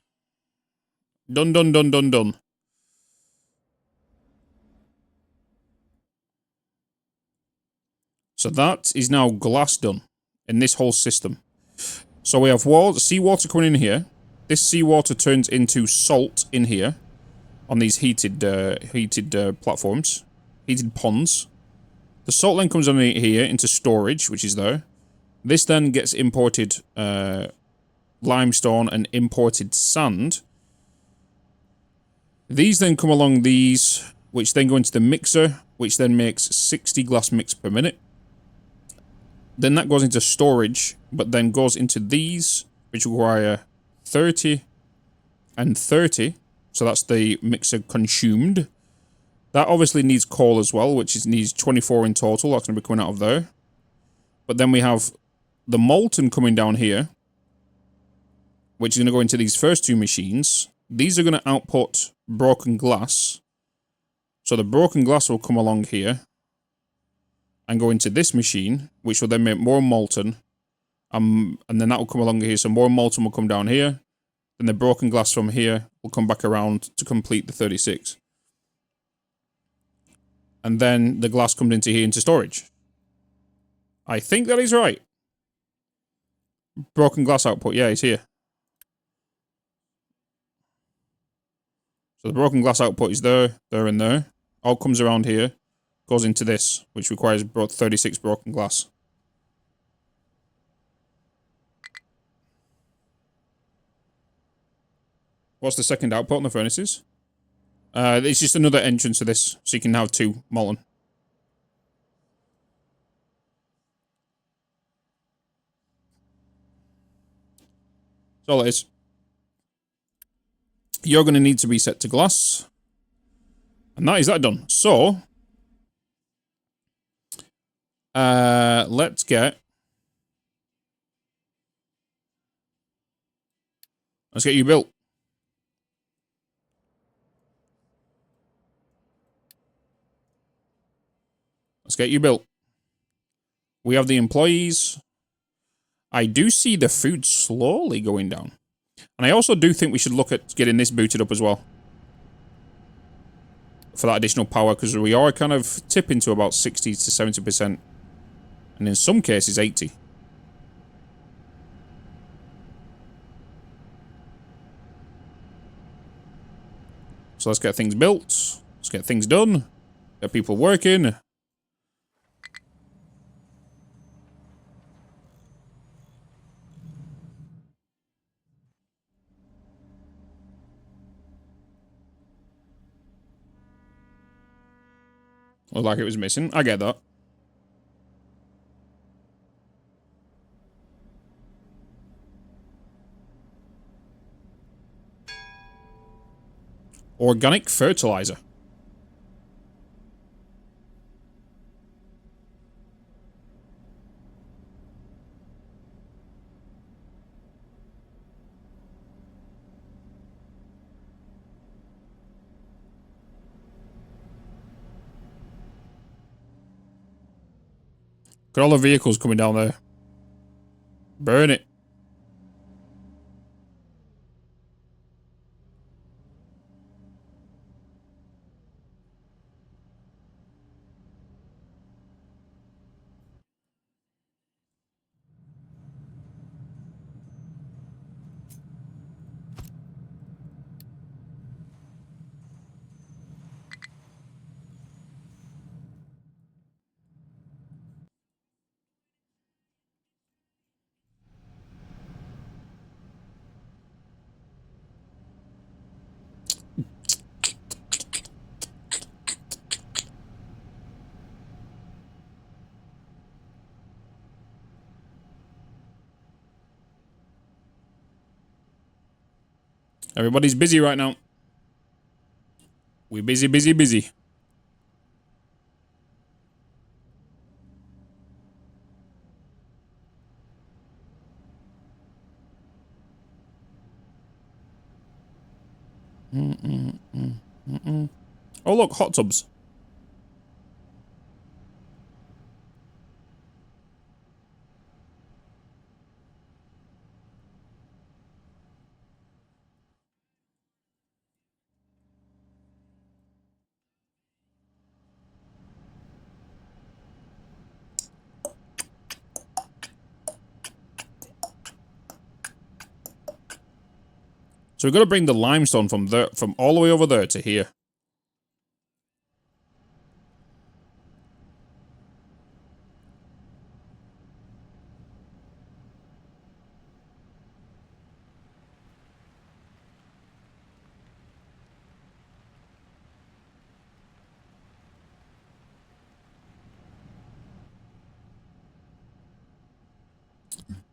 Done. So that is now glass done in this whole system. So we have seawater coming in here. This seawater turns into salt in here on these heated platforms, heated ponds. The salt then comes on here into storage, which is there. This then gets imported limestone and imported sand. These then come along these, which then go into the mixer, which then makes 60 glass mix per minute. Then that goes into storage, but then goes into these, which require 30 and 30. So that's the mixer consumed. That obviously needs coal as well, which needs 24 in total. That's going to be coming out of there. But then we have the molten coming down here, which is going to go into these first two machines. These are going to output broken glass. So the broken glass will come along here and go into this machine, which will then make more molten. And then that will come along here. So more molten will come down here. Then the broken glass from here will come back around to complete the 36. And then the glass comes into here into storage. I think that is right. Broken glass output, yeah, it's here. So the broken glass output is there, there, and there. All comes around here, goes into this, which requires 36 broken glass. What's the second output on the furnaces? It's just another entrance to this, so you can have 2 molten. That's all it is. You're going to need to be set to glass. And that is that done. So, let's get you built. Let's get you built. We have the employees. I do see the food slowly going down. And I also do think we should look at getting this booted up as well. For that additional power, because we are kind of tipping to about 60 to 70%. And in some cases, 80. So let's get things built. Let's get things done. Get people working. Looked like it was missing. I get that. Organic fertilizer. Look at all the vehicles coming down there. Burn it. Everybody's busy right now. We're busy, busy, busy. Oh, look, hot tubs. So we've got to bring the limestone from there, from all the way over there to here.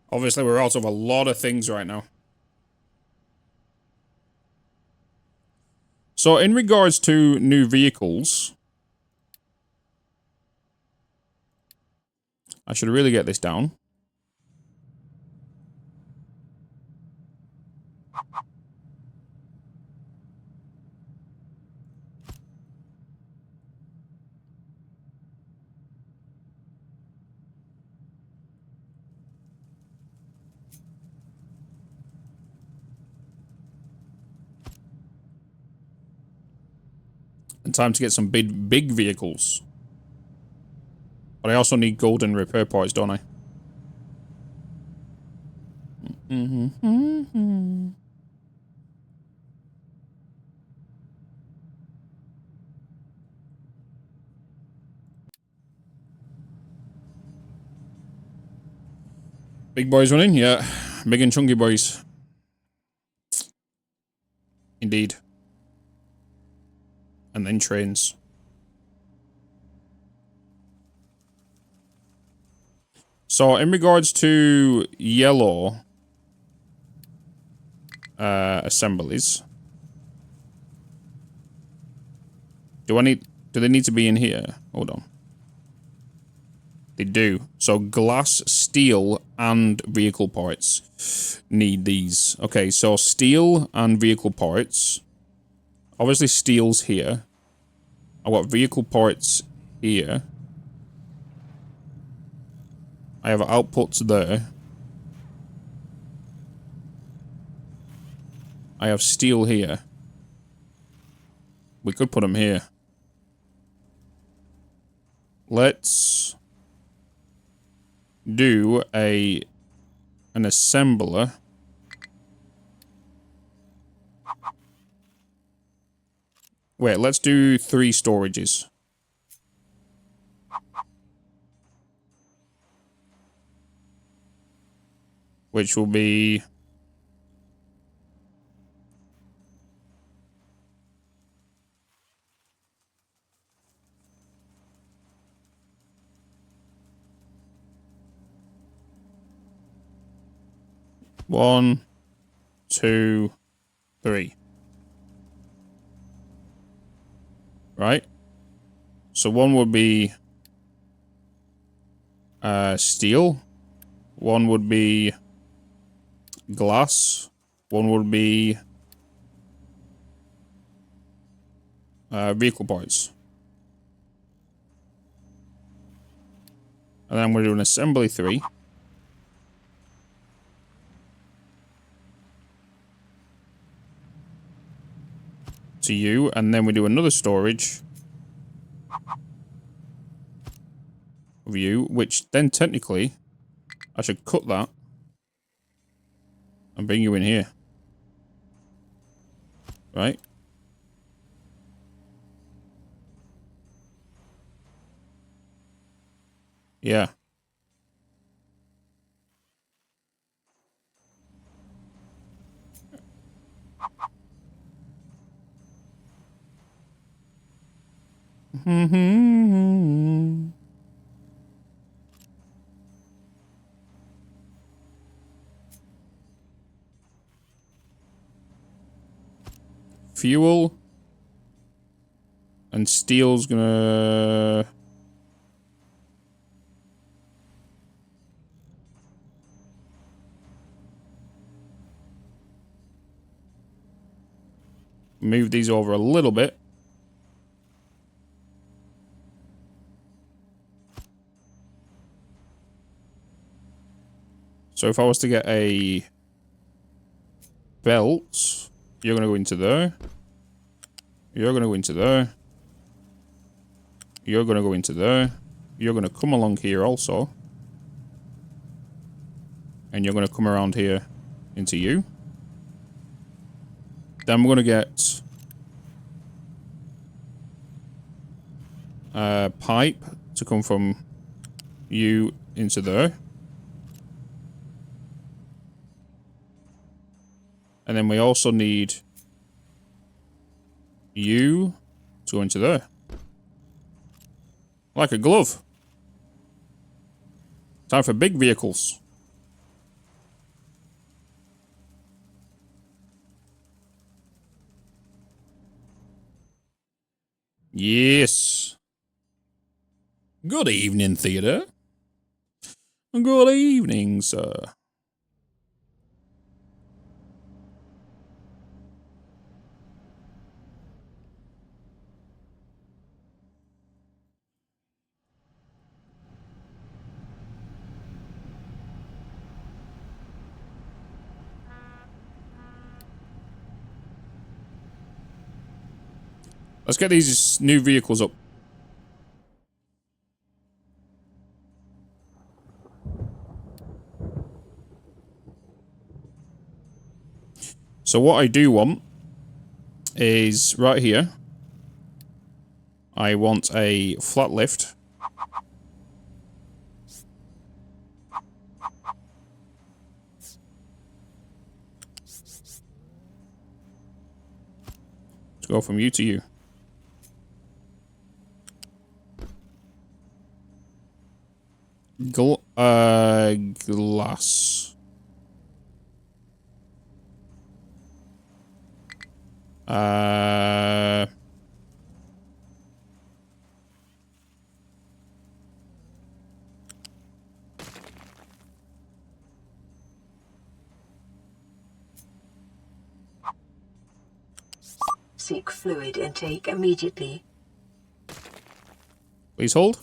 Obviously, we're out of a lot of things right now. So, in regards to new vehicles, I should really get this down. And time to get some big vehicles. But I also need golden repair parts, don't I? Big boys running? Yeah. Big and chunky boys. Indeed. And then trains. So, in regards to yellow assemblies, do they need to be in here? Hold on. They do. So, glass, steel, and vehicle parts need these. Okay, so steel and vehicle parts. Obviously, steel's here. I've got vehicle parts here. I have outputs there. I have steel here. We could put them here. Let's do an assembler. Wait, let's do 3 storages. Which will be... One, 2, 3. Right? So one would be steel. One would be glass. One would be vehicle parts. And then we're doing assembly 3. To you, and then we do another storage of you, which then technically I should cut that and bring you in here. Right? Yeah. Fuel and steel's gonna move these over a little bit. So if I was to get a belt, you're going to go into there. You're going to go into there. You're going to go into there. You're going to come along here also. And you're going to come around here into you. Then we're going to get a pipe to come from you into there. And then we also need you to go into there. Like a glove. Time for big vehicles. Yes. Good evening, theater. Good evening, sir. Let's get these new vehicles up. So what I do want is right here. I want a flat lift. Let's go from you to you. Glass. Seek fluid intake immediately. Please hold.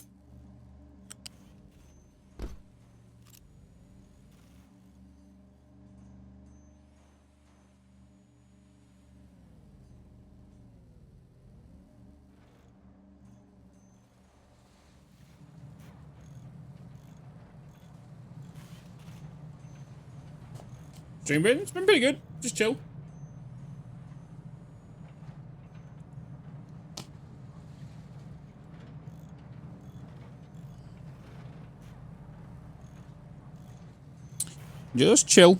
Stream been? It's been pretty good. Just chill. Just chill.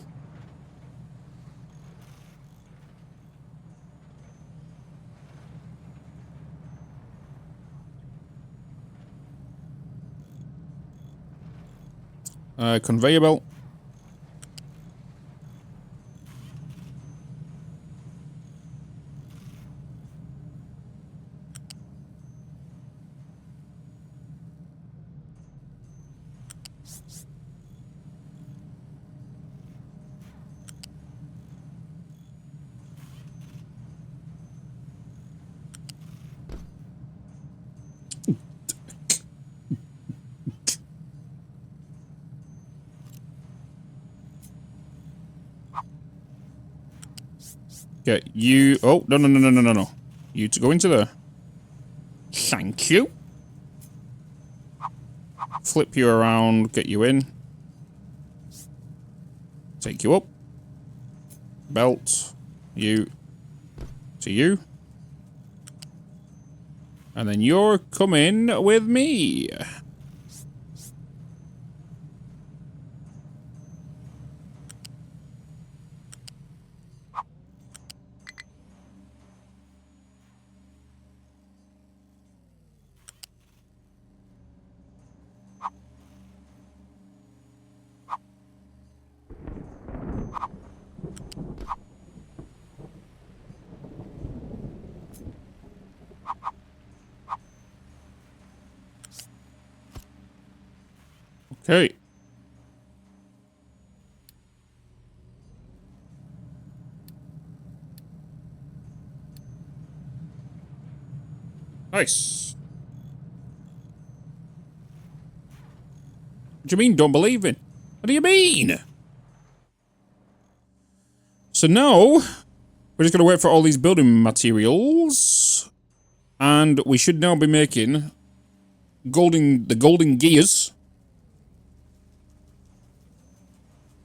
Conveyor belt. Get you. Oh, no. You to go into there. Thank you. Flip you around, get you in. Take you up. Belt. You. To you. And then you're coming with me. Okay. Nice. What do you mean, don't believe in? What do you mean? So now, we're just going to wait for all these building materials. And we should now be making the golden gears.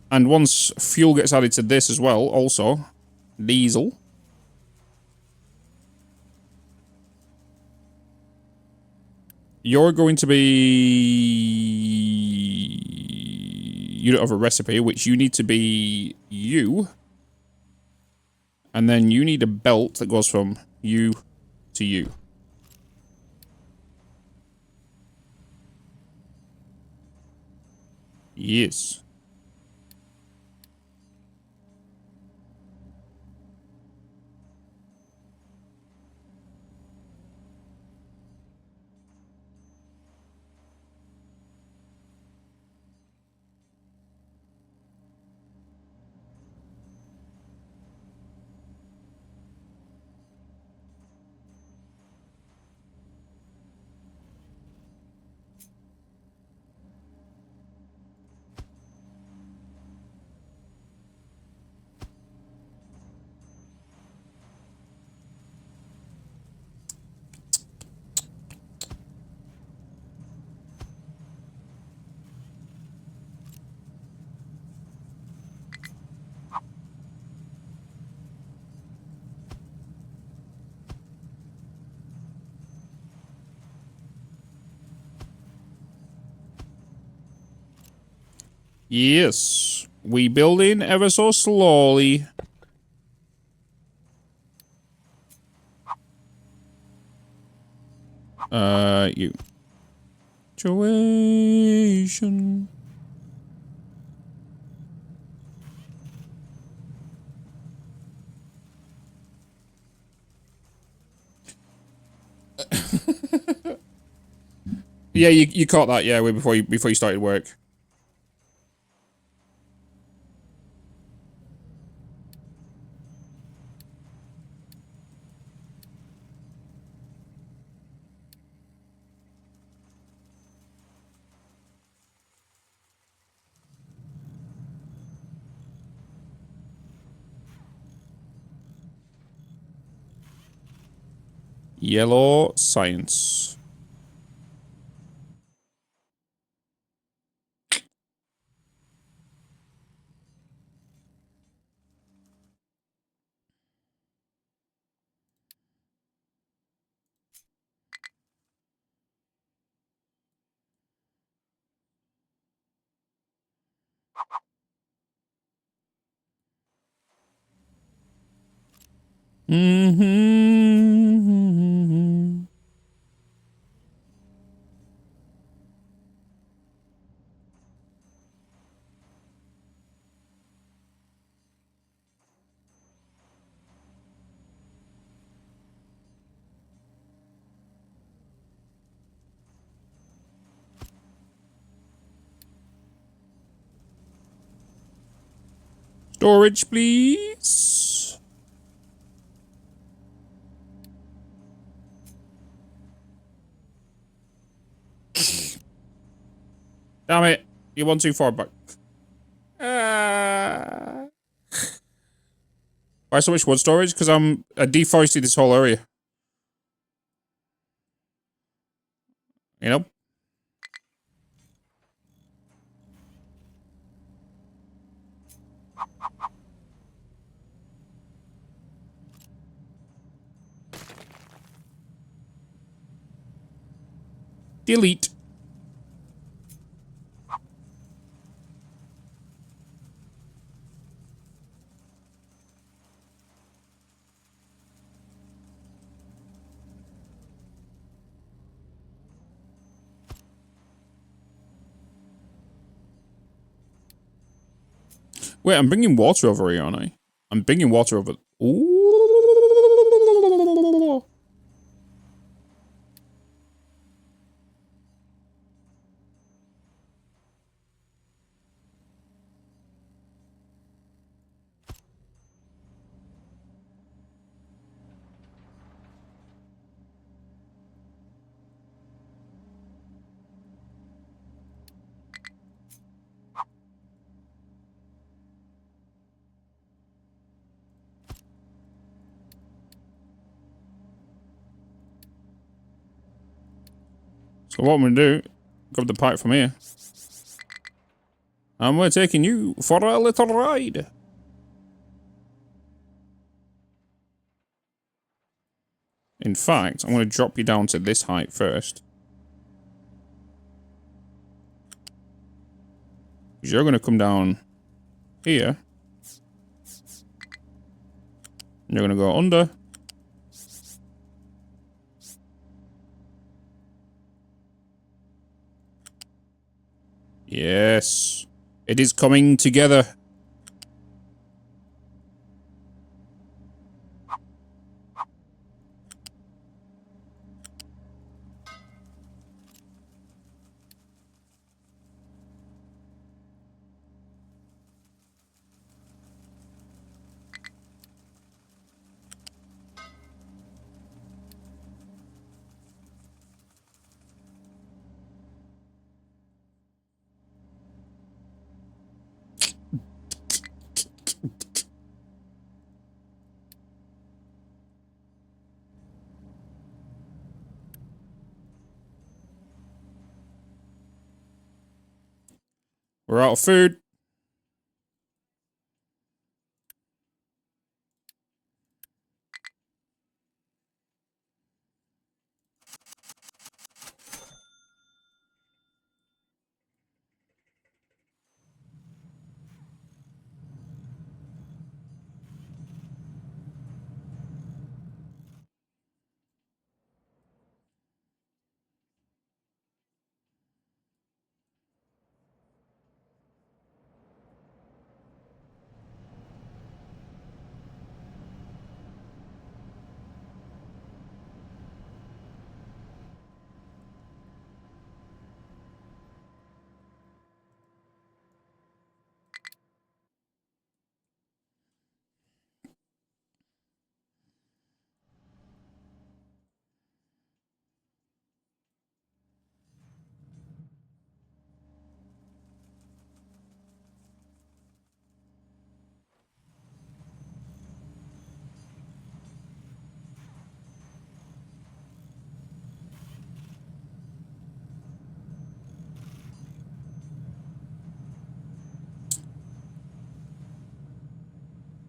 And once fuel gets added to this as well, also, diesel. You're going to be... You don't have a recipe, which you need to be you. And then you need a belt that goes from you to you. Yes. Yes. We build in ever so slowly. You. Situation. Yeah, you caught that, yeah, way before you started work. Yellow science. Mm-hmm. Storage, please. Damn it. You're one too far back. Why so much wood storage? Because I deforested this whole area. You know? Delete. Wait, I'm bringing water over here, aren't I? I'm bringing water over. Ooh. So what I'm going to do, grab the pipe from here. And we're taking you for a little ride. In fact, I'm going to drop you down to this height first. Because you're going to come down here. And you're going to go under. Yes. It is coming together. We're out of food.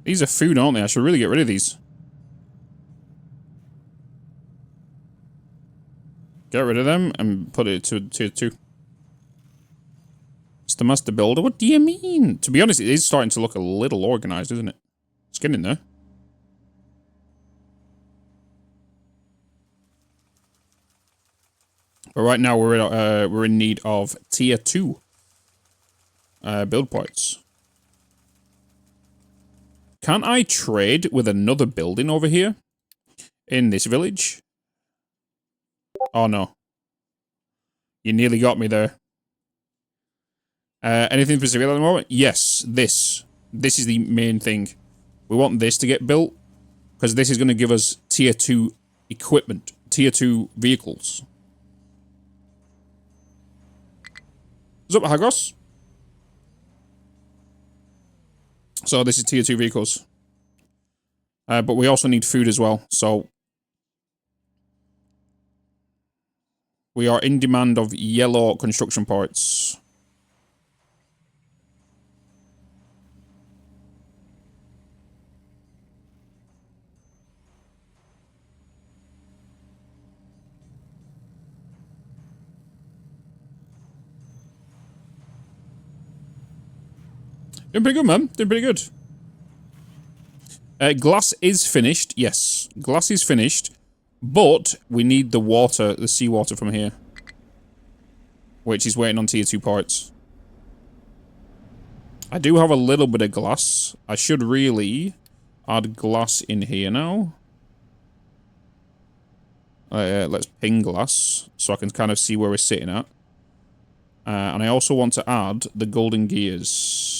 These are food, aren't they? I should really get rid of these. Get rid of them and put it to tier 2. It's the master builder. What do you mean? To be honest, it is starting to look a little organized, isn't it? It's getting there. But right now we're in need of tier 2 build parts. Can I trade with another building over here in this village? Oh no. You nearly got me there. Anything specific at the moment? Yes, this. This is the main thing. We want this to get built, because this is going to give us tier 2 equipment, tier 2 vehicles. What's up, Hagos? So this is tier 2 vehicles. But we also need food as well, so we are in demand of yellow construction parts. Doing pretty good, man. Doing pretty good. Glass is finished. Yes, glass is finished. But we need the water, the seawater from here. Which is waiting on tier 2 parts. I do have a little bit of glass. I should really add glass in here now. Let's ping glass, so I can kind of see where we're sitting at. And I also want to add the golden gears.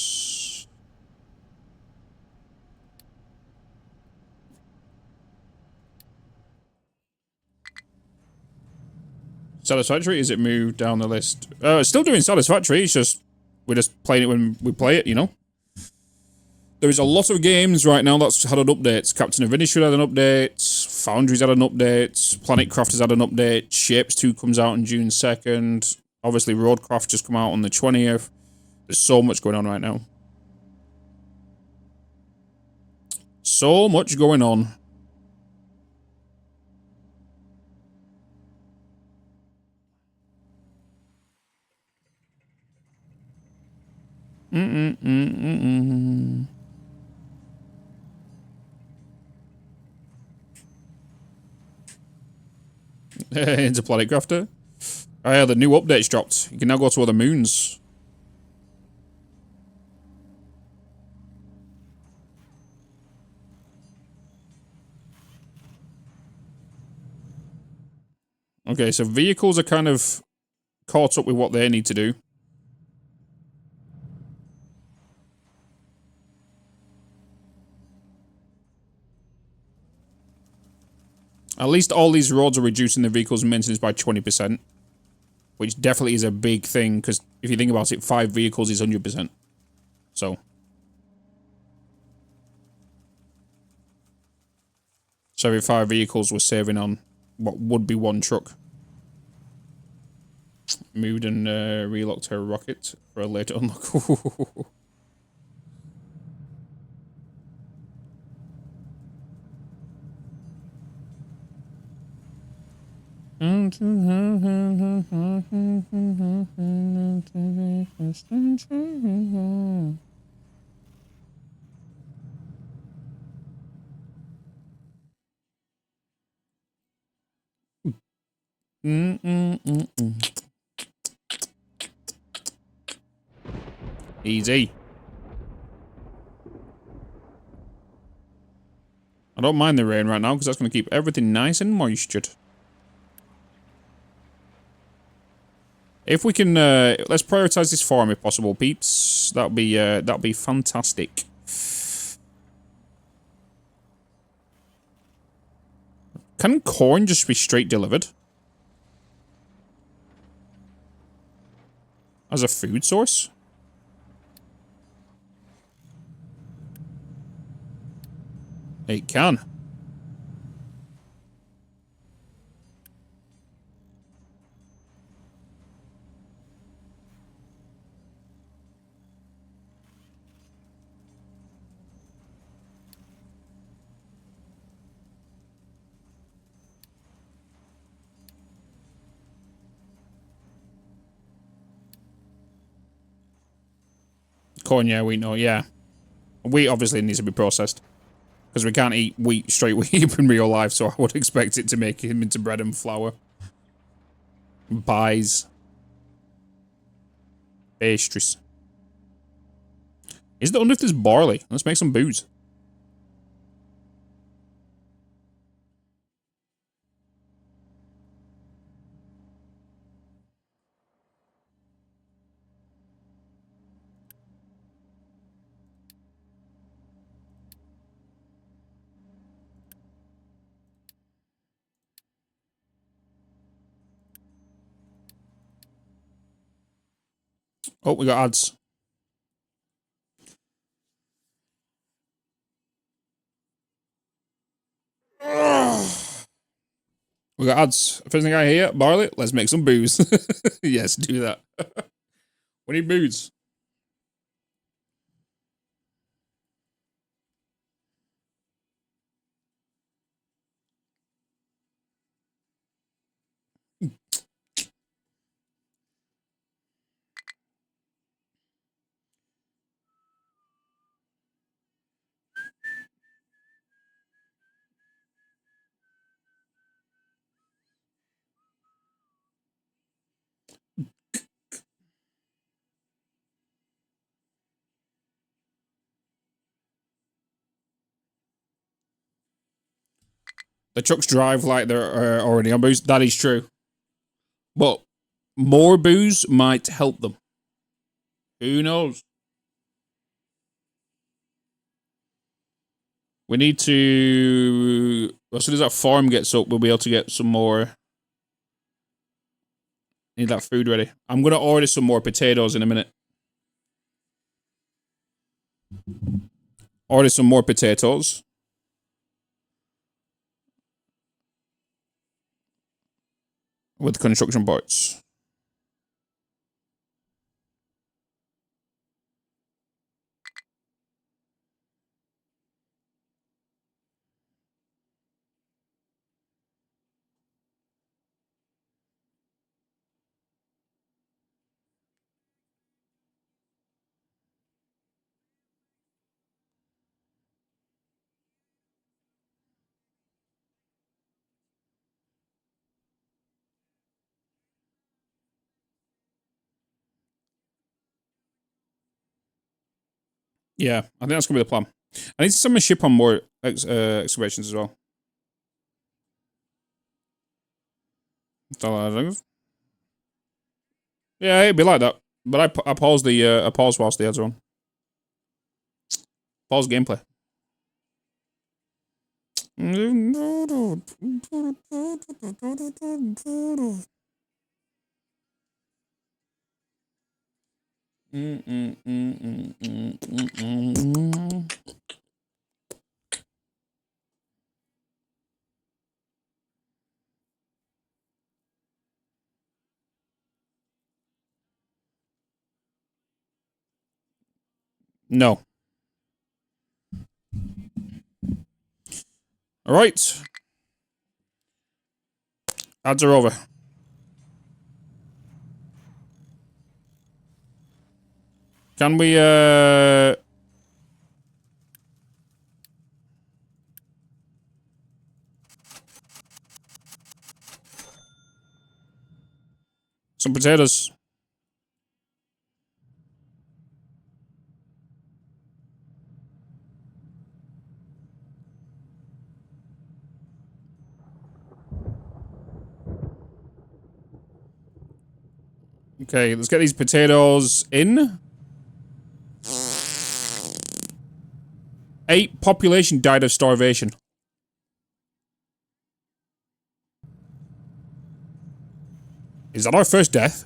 Satisfactory? Is it moved down the list? It's still doing satisfactory. It's just we're just playing it when we play it, you know. There is a lot of games right now that's had an update. Captain of Industry had an update. Foundry's had an update. Planet Craft has had an update. Shapes 2 comes out on June 2nd. Obviously, Roadcraft just come out on the 20th. There's so much going on right now. So much going on. Into Planet Crafter. Oh yeah, the new update's dropped. You can now go to other moons. Okay, so vehicles are kind of caught up with what they need to do. At least all these roads are reducing the vehicles' maintenance by 20%. Which definitely is a big thing, because if you think about it, 5 vehicles is 100%. So. So every 5 vehicles we're saving on what would be 1 truck. Moved and relocked her rocket for a later unlock. Easy. I don't mind the rain right now because that's going to keep everything nice and moistured. If we can, let's prioritize this farm if possible, peeps. That'd be fantastic. Can corn just be straight delivered? As a food source? It can. corn, yeah, wheat, no, yeah. Wheat obviously needs to be processed. Because we can't eat wheat, straight wheat in real life, so I would expect it to make him into bread and flour. Pies. Pastries. Is it under if there's barley? Let's make some booze. Oh, we got ads. We got ads. First thing I hear, barley, let's make some booze. Yes, do that. We need booze. The trucks drive like they're already on booze. That is true. But more booze might help them. Who knows? We need to... As soon as that farm gets up, we'll be able to get some more... Need that food ready. I'm going to order some more potatoes in a minute. Order some more potatoes. With construction parts. Yeah, I think that's going to be the plan. I need to send my ship on more excavations as well. Yeah, it'd be like that. But I pause the I pause whilst the ads are on. Pause gameplay. No. All right. Ads are over. Can we, some potatoes. Okay, let's get these potatoes in. 8 population died of starvation. Is that our first death?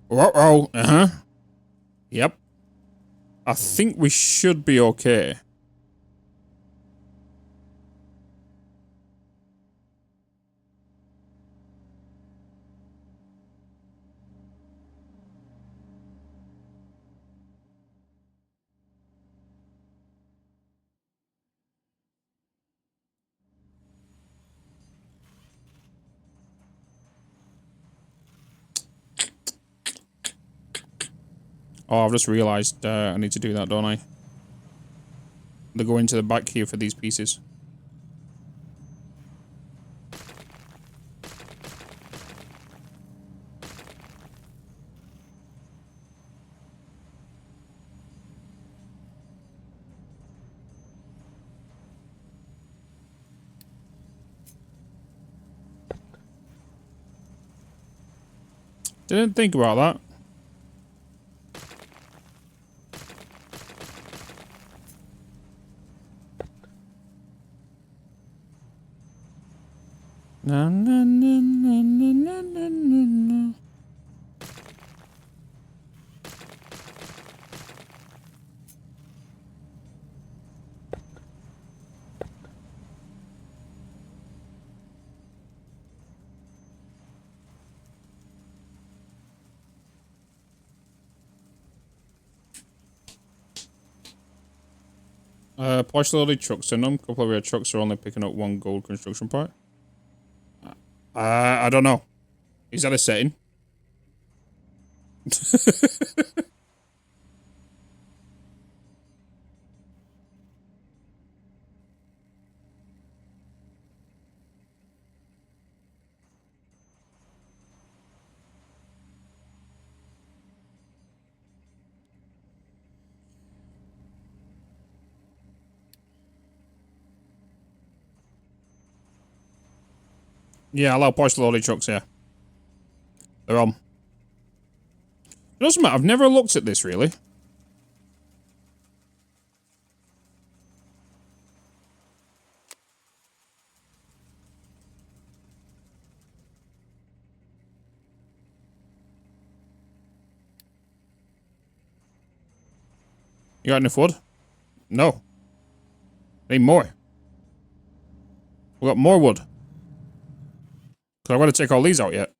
Uh-oh. Uh-huh. Yep. I think we should be okay. Oh, I've just realised I need to do that, don't I? They go into the back here for these pieces. Didn't think about that. Na na na na na na na na. Partially loaded trucks in them. A couple of red trucks are only picking up one gold construction part. I don't know. Is that a setting? Yeah, allow partially loaded trucks, yeah. They're on. It doesn't matter, I've never looked at this, really. You got enough wood? No. Need more. We got more wood. Because I've got to take all these out yet.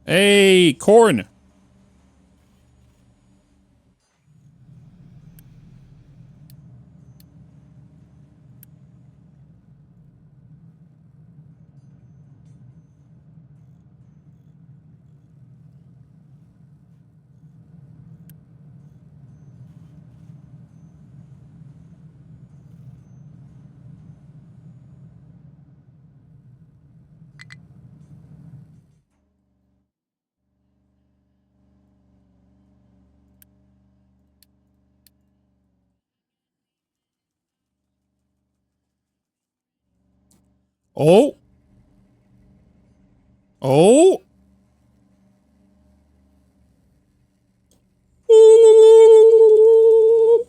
Hey, corn. Oh. Oh. Ooh.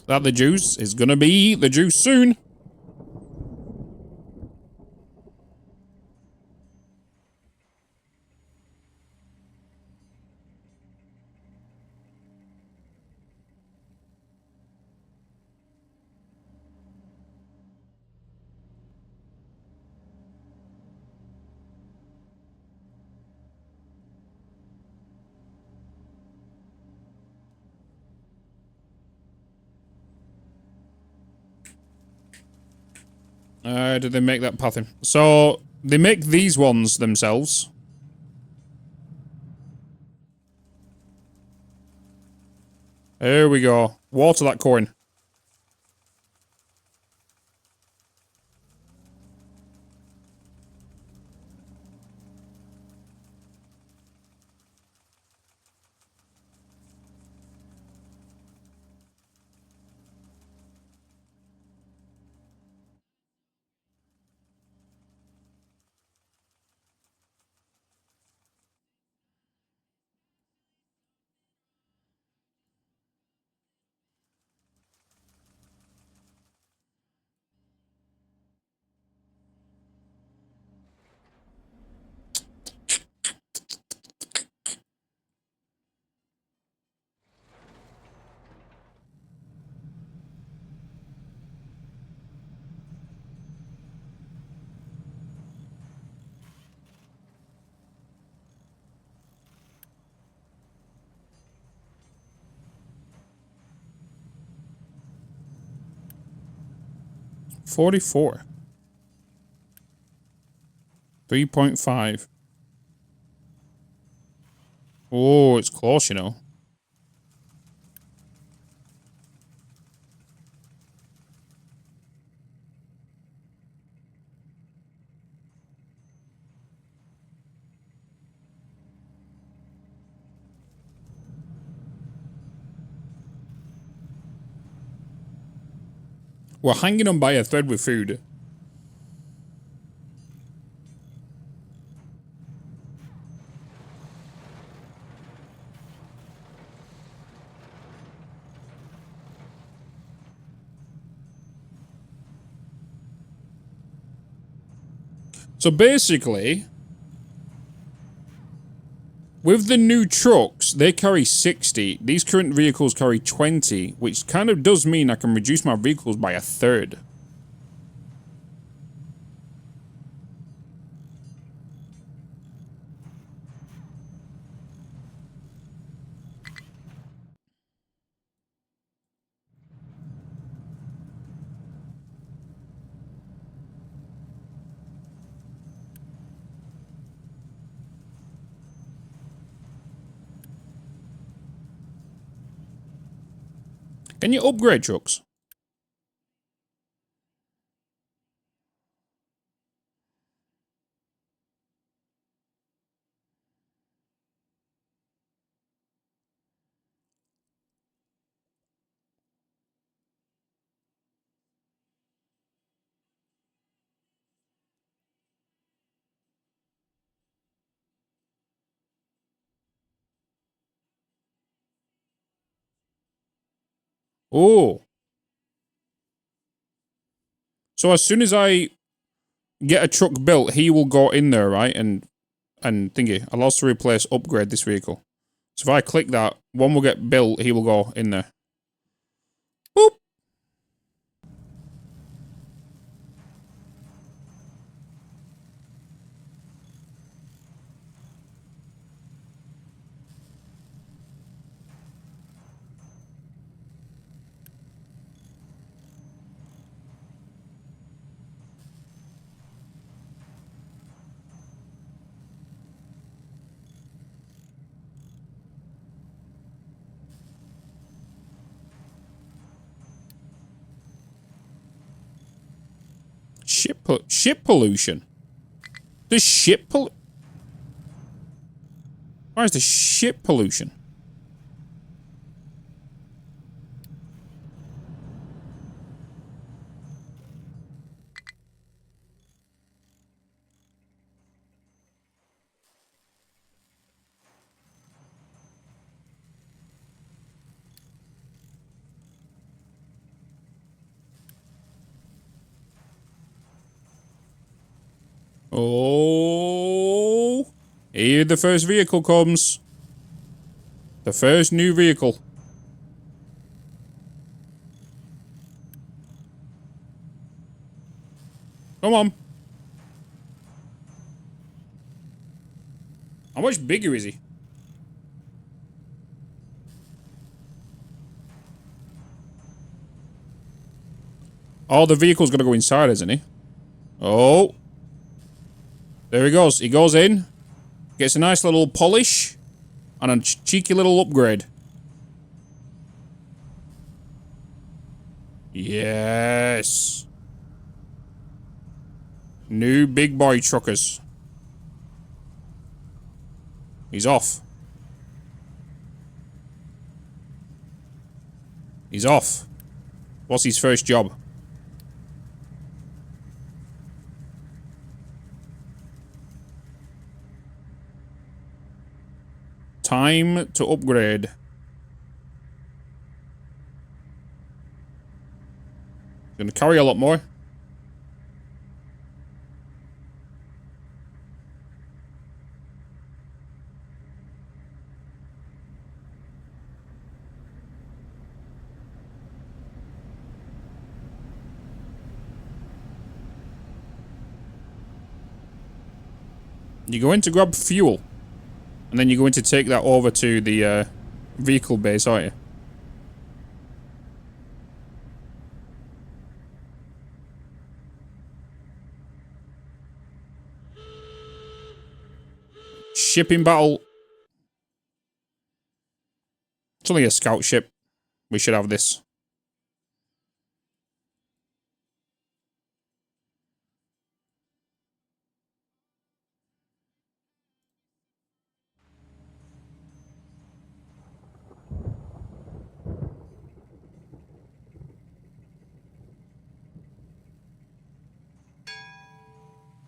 That the juice is gonna be the juice soon. Did they make that pathing? So, they make these ones themselves. There we go. Water that corn. 44. 3.5. Oh, it's close, you know. We're hanging on by a thread with food. So basically, with the new trucks, they carry 60. These current vehicles carry 20, which kind of does mean I can reduce my vehicles by a third. Can you upgrade trucks? Oh. So as soon as I get a truck built, he will go in there, right? And thingy, allows to replace, upgrade this vehicle. So if I click that, one will get built, he will go in there. Boop. Ship pollution. The ship pol. Why is the ship pollution? Oh, here the first vehicle comes. The first new vehicle. Come on. How much bigger is he? Oh, the vehicle's gonna go inside, isn't he? Oh. There he goes. He goes in. Gets a nice little polish. And a cheeky little upgrade. Yes. New big boy truckers. He's off. He's off. What's his first job? Time to upgrade. Gonna carry a lot more. You go in to grab fuel. And then you're going to take that over to the vehicle base, aren't you? shipping battle. It's only a scout ship. We should have this.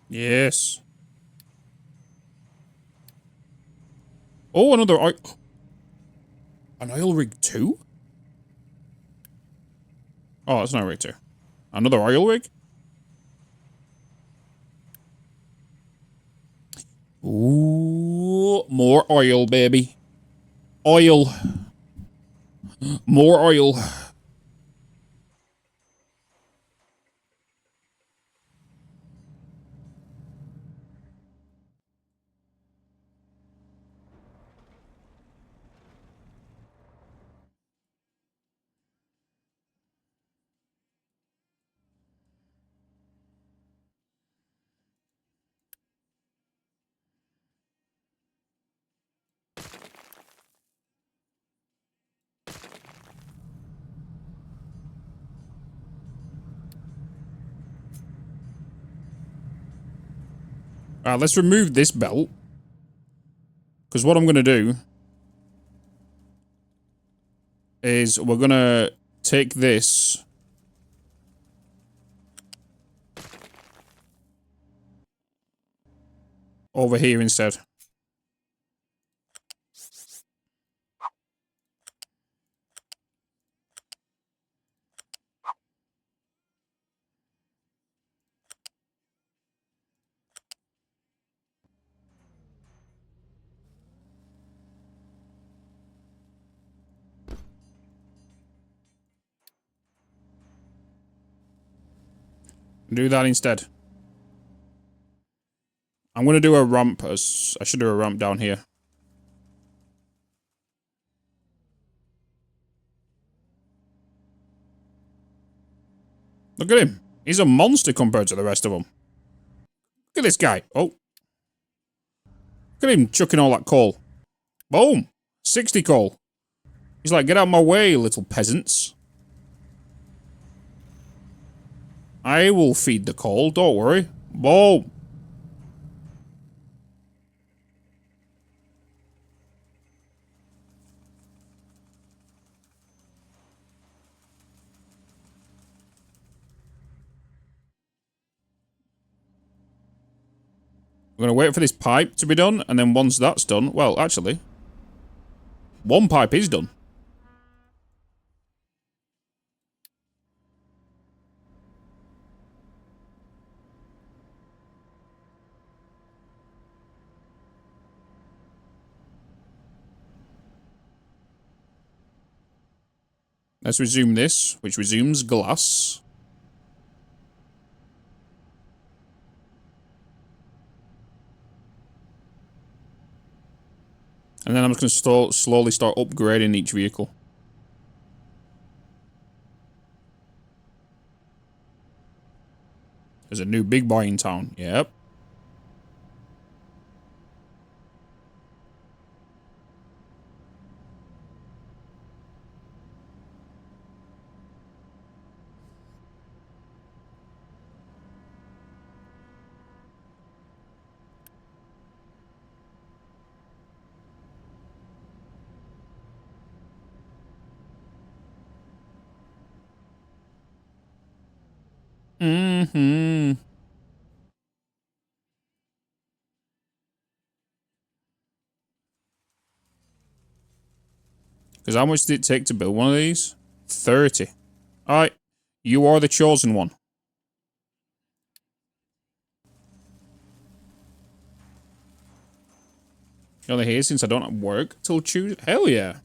Yes. Oh, another oil. An oil rig 2? Oh, that's not rig 2. Another oil rig? Ooh, more oil, baby. Oil. More oil. Let's remove this belt. Because what I'm going to do is we're going to take this over here instead. Do that instead. I'm going to do a ramp. I should do a ramp down here. Look at him. He's a monster compared to the rest of them. Look at this guy. Oh. Look at him chucking all that coal. Boom. 60 coal. He's like, get out of my way, little peasants. I will feed the coal, don't worry. Boom. We're going to wait for this pipe to be done, and then once that's done... Well, actually... One pipe is done. Let's resume this, which resumes glass. And then I'm just going to slowly start upgrading each vehicle. There's a new big boy in town. Yep. Mm-hmm. Because how much did it take to build one of these? 30. Alright. You are the chosen one. You're only here since I don't work till Tuesday? Hell yeah.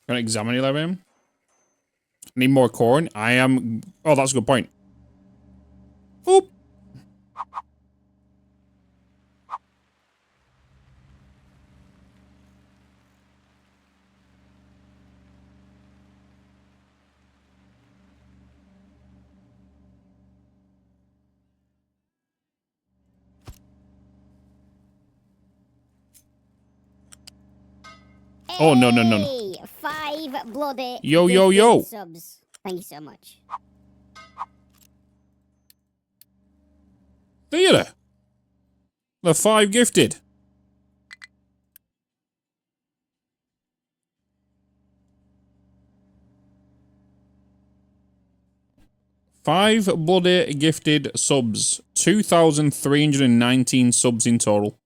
Can I examine 11? Need more corn. I am... Oh, that's a good point. Oop. Oh, no, no, no, no. Hey, 5 bloody Yo, yo, gifted yo. subs. Thank you so much. Theater. The 5 gifted. Five bloody gifted subs. 2,319 subs in total.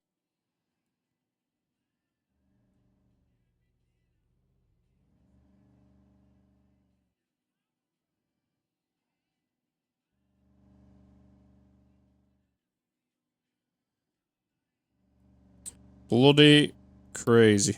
Bloody crazy.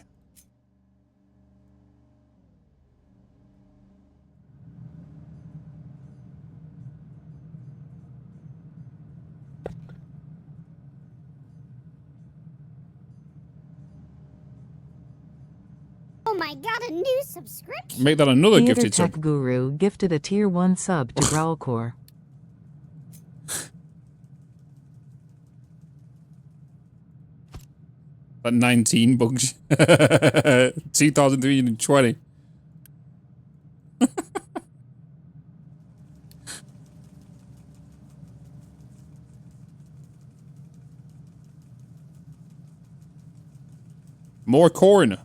Oh my god, a new subscription. Make that another Theater gifted Tech sub. Guru gifted a tier 1 sub to Growlcore. At 19 bucks. 2,320. More corn.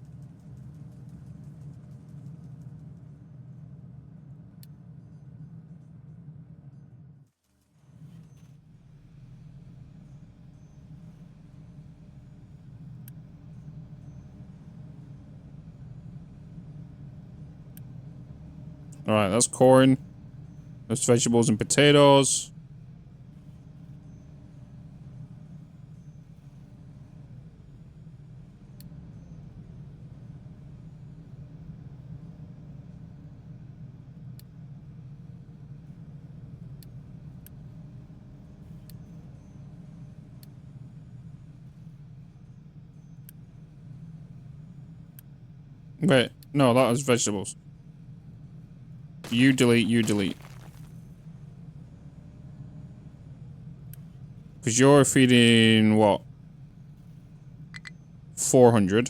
Alright, that's corn. That's vegetables and potatoes. Wait, no, that was vegetables. You delete, you delete. Because you're feeding, what? 400.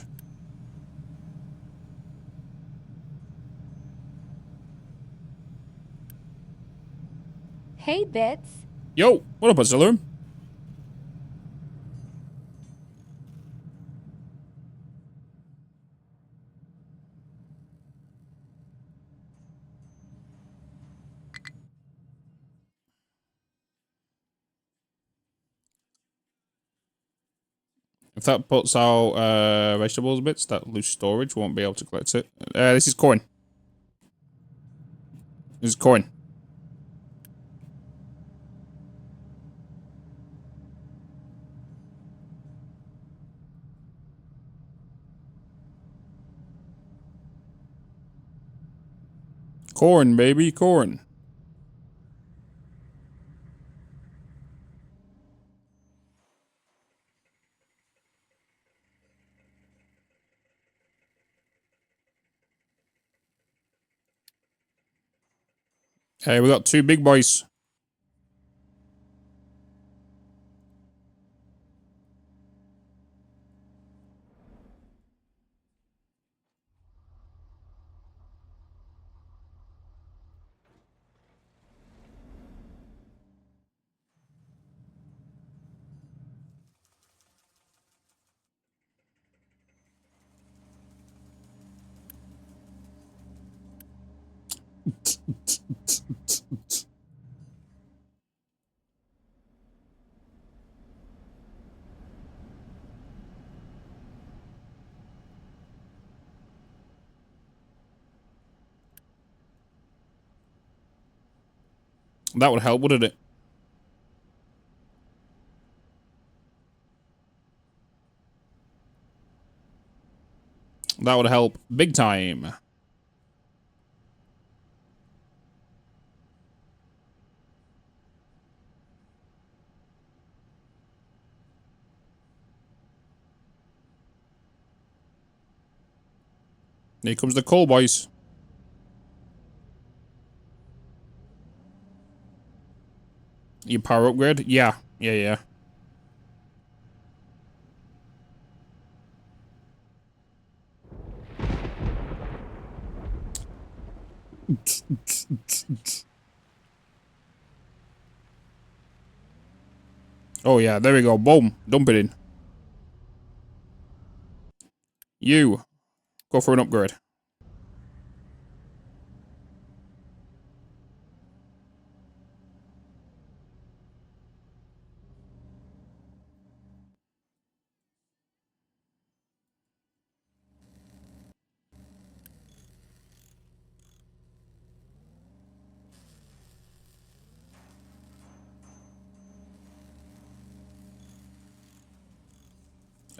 Hey, Bitz. Yo, what up, Azilum? If that puts out vegetables bits, that loose storage won't be able to collect it. This is corn. This is corn. Corn, baby, corn. Hey, we got 2 big boys. That would help, wouldn't it? That would help big time. Here comes the call, boys. Your power upgrade? Yeah. Yeah. Oh yeah, there we go. Boom. Dump it in. You. Go for an upgrade.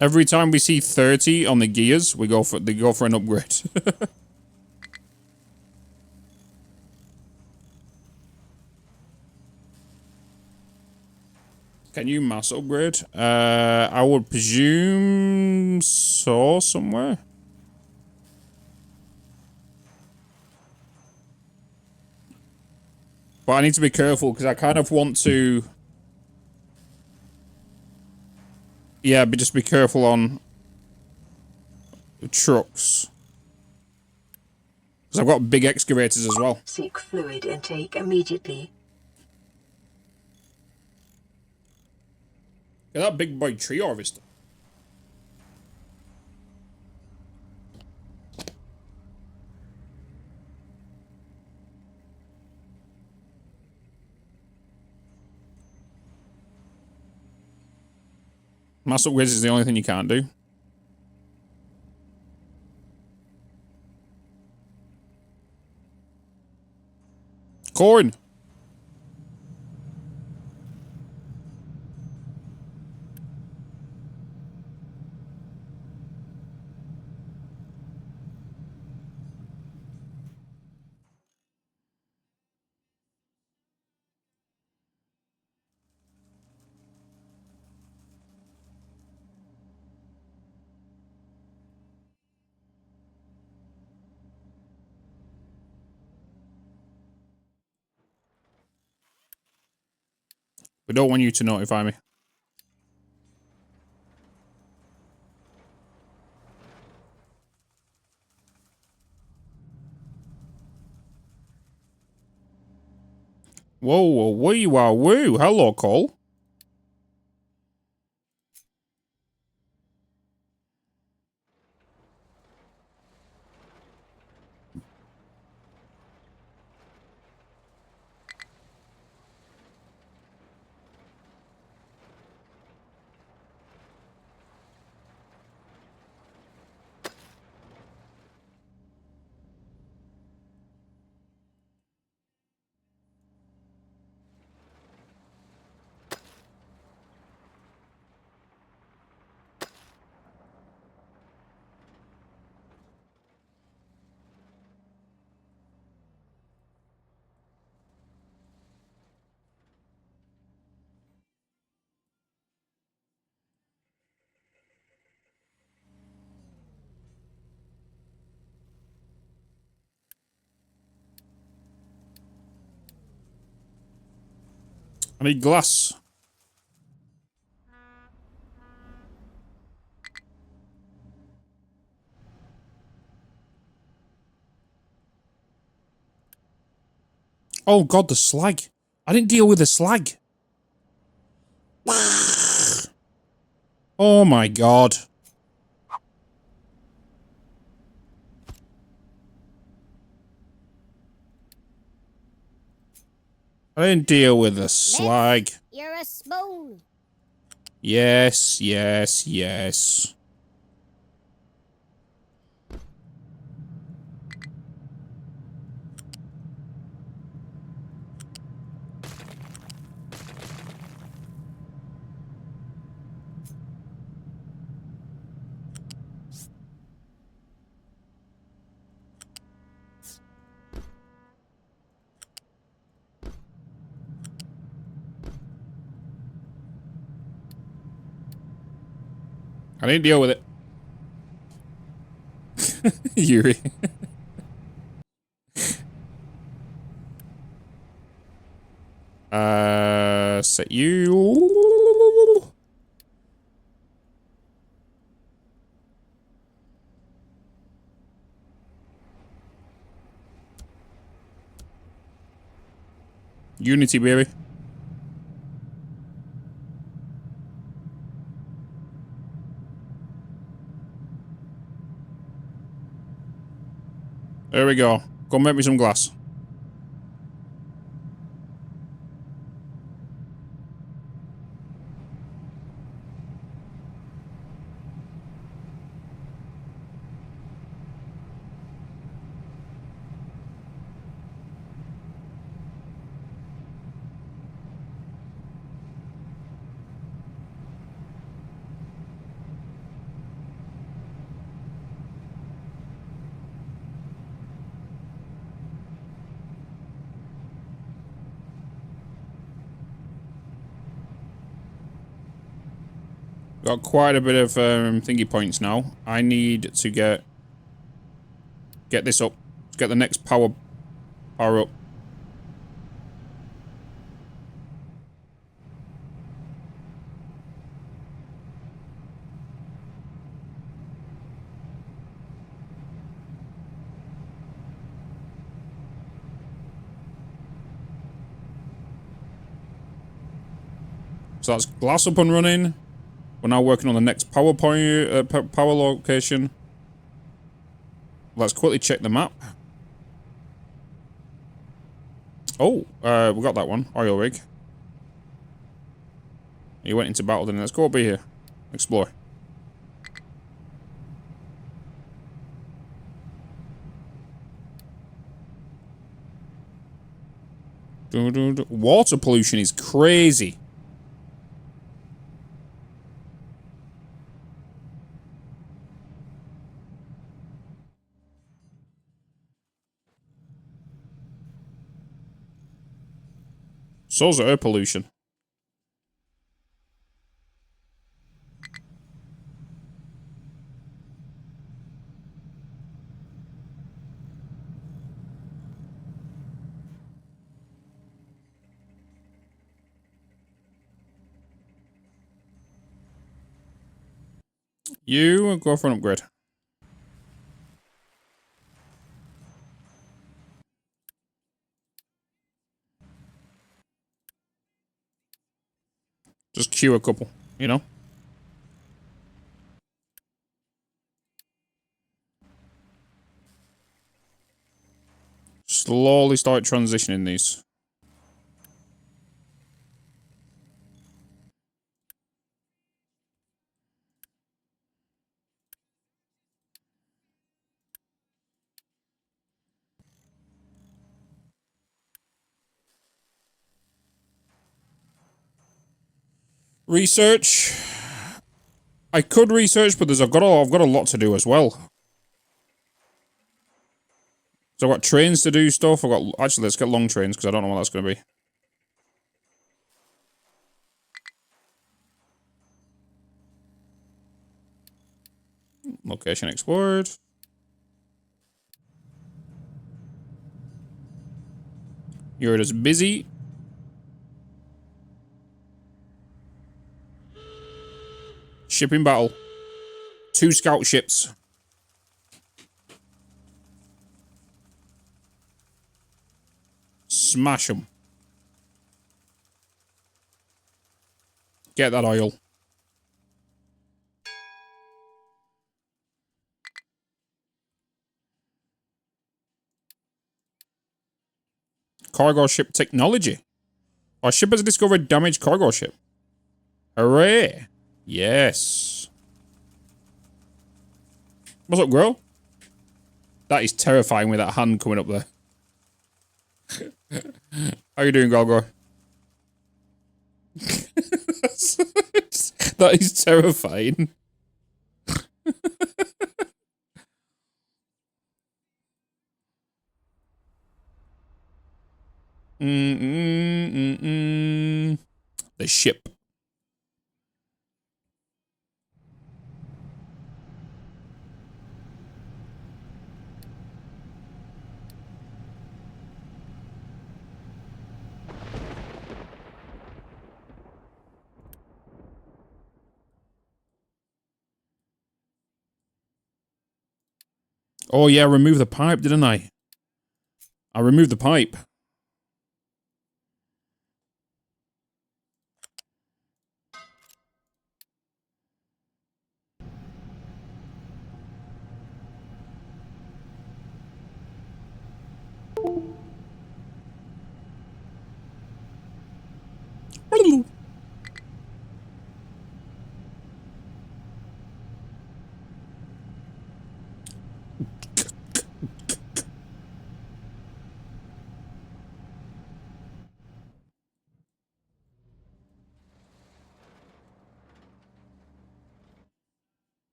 Every time we see 30 on the gears, they go for an upgrade. Can you mass upgrade? I would presume so somewhere. But I need to be careful because I kind of want to. Yeah, but just be careful on the trucks. Because I've got big excavators as well. Seek fluid intake immediately. Look at that big boy tree harvester. Mass upgrades is the only thing you can't do. Corn! We don't want you to notify me. Whoa, whoa, wee, wow, woo. Hello, Cole. I need glass. Oh god, the slag. I didn't deal with the slag. Oh my god. I didn't deal with the slag. You're a spoon. Yes, yes, yes. I didn't deal with it. Yuri. Set you. Unity, baby. There we go. Go make me some glass. Got quite a bit of thingy points now. I need to get this up. Let's get the next power up. So that's glass up and running. We're now working on the next power point, power location. Let's quickly check the map. Oh, we got that one. Oil rig. You went into battle, then let's go over here. Explore. Water pollution is crazy. So's air pollution. You go for an upgrade. Just queue a couple, you know? Slowly start transitioning these. Research. I could research, but I've got a lot to do as well. So I've got trains to do stuff. Actually, let's get long trains because I don't know what that's going to be. Location explored. You're just busy. Shipping battle. 2 scout ships. Smash them. Get that oil. Cargo ship technology. Our ship has discovered damaged cargo ship. Hooray! Yes. What's up, girl? That is terrifying with that hand coming up there. How you doing, Golgor? That is terrifying. The ship. Oh yeah, I removed the pipe, didn't I? I removed the pipe.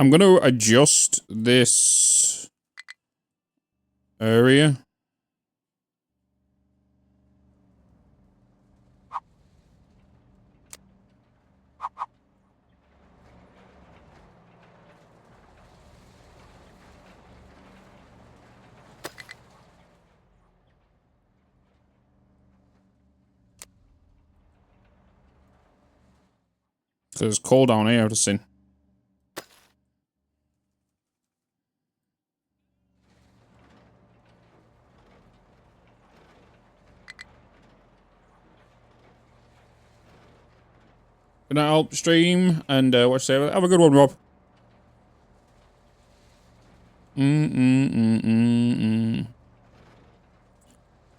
I'm going to adjust this area. Because it's cold down here, I've seen. Good night, help stream, and watch Sarah. Have a good one, Rob.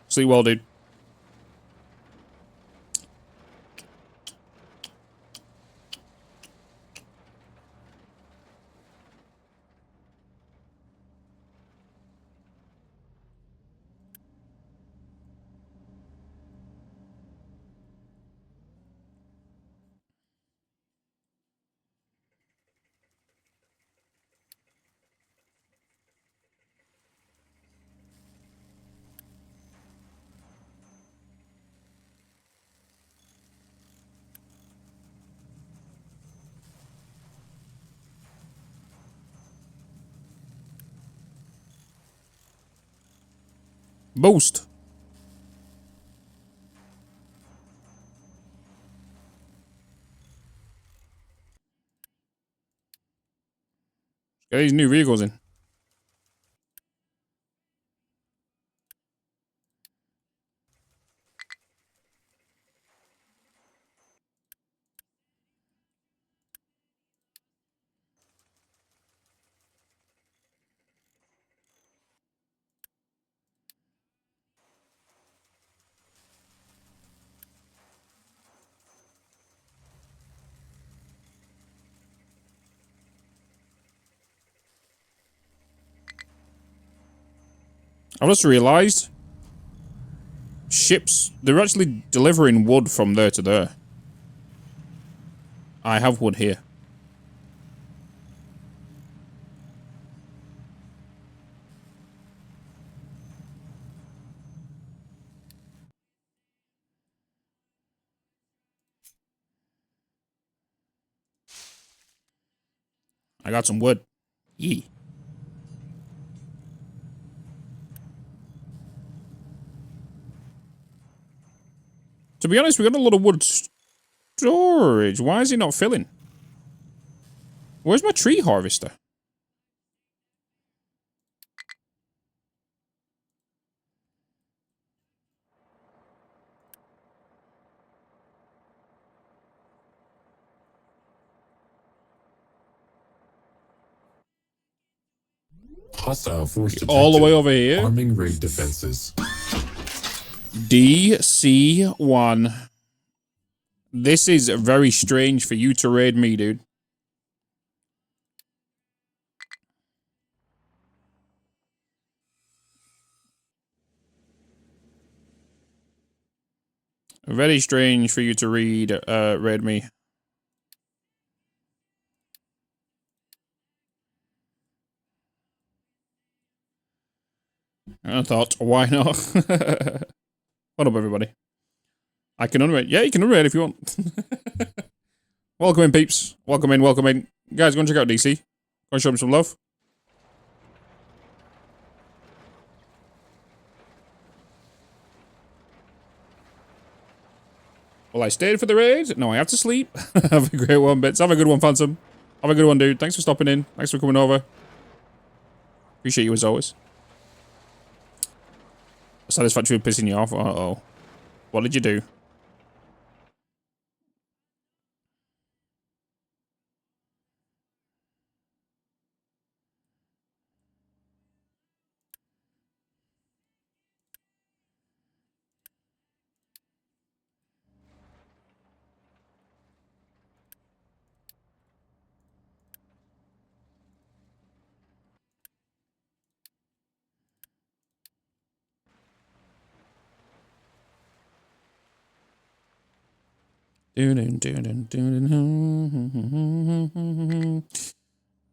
Sleep well, dude. Boost. Get these new vehicles in. I've just realised ships, they're actually delivering wood from there to there. I have wood here. I got some wood. Yee. To be honest, we got a lot of wood storage. Why is it not filling? Where's my tree harvester? Hostile force detected. All the way over here. Arming rig defenses. DC1. This is very strange for you to raid me, dude. Very strange for you to raid me. I thought, why not? What up, everybody? I can unraid. Yeah, you can unraid if you want. Welcome in, peeps. Welcome in, welcome in. Guys, go and check out DC. Go and show them some love. Well, I stayed for the raid. No, I have to sleep. Have a great one, Bitz. Have a good one, Phantom. Have a good one, dude. Thanks for stopping in. Thanks for coming over. Appreciate you as always. Satisfactory pissing you off. Uh-oh. What did you do?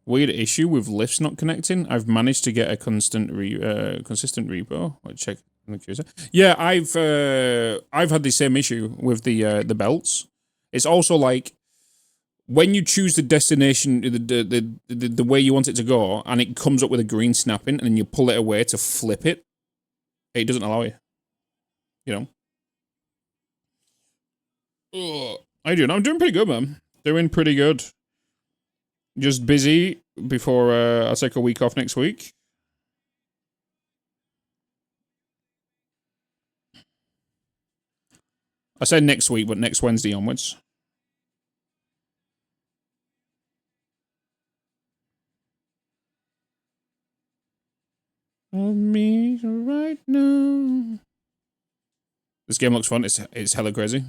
Weird issue with lifts not connecting. I've managed to get a consistent repo. I'll check in the queue. Yeah, I've had the same issue with the belts. It's also like when you choose the destination, the way you want it to go, and it comes up with a green snapping, and then you pull it away to flip it, it doesn't allow you. You know. How you doing? I'm doing pretty good, man. Doing pretty good. Just busy before I'll take a week off next week. I said next week, but next Wednesday onwards. Love me right now. This game looks fun. It's hella crazy.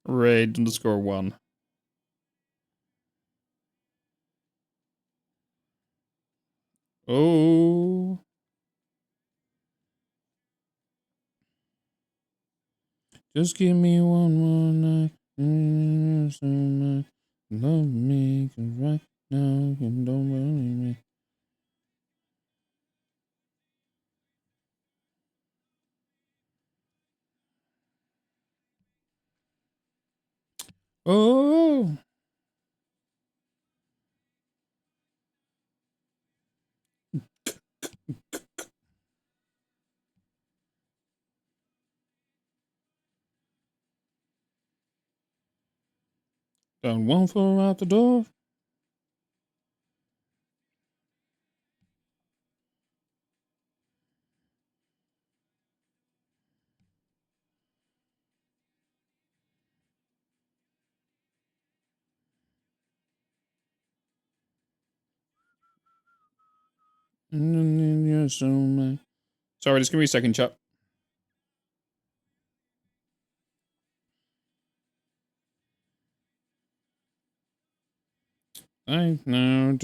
Raid_1. Oh. Just give me one more night. Love me right now. And don't worry me. Oh. Down one floor out the door. Sorry, just give me a second, chat. I know.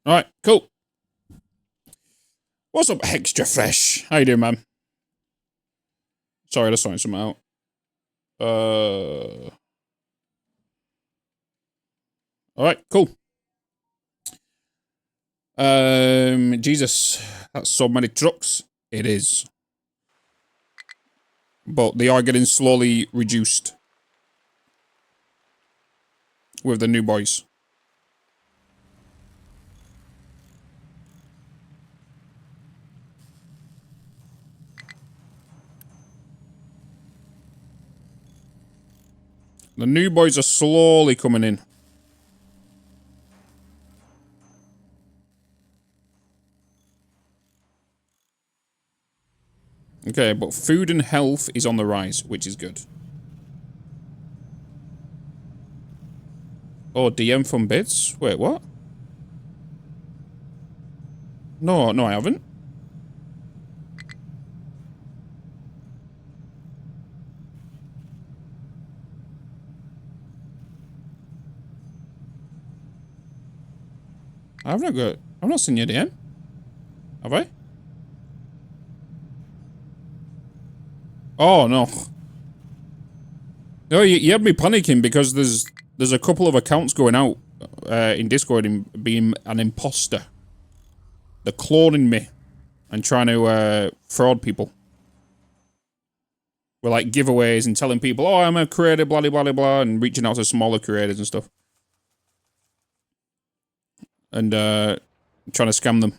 Alright, cool. What's up, Extra Fresh? How you doing, man? Sorry, let's sign something out. Alright, cool. Jesus, that's so many trucks. It is. But they are getting slowly reduced. With the new boys. The new boys are slowly coming in. Okay, but food and health is on the rise, which is good. Oh, DM from Bitz? Wait, what? No, I haven't. I've not seen your DM. Have I? Oh, no. No, you had me panicking because there's a couple of accounts going out in Discord and being an imposter. They're cloning me and trying to fraud people. With like giveaways and telling people, oh, I'm a creator, blah, blah, blah, blah, and reaching out to smaller creators and stuff. And trying to scam them.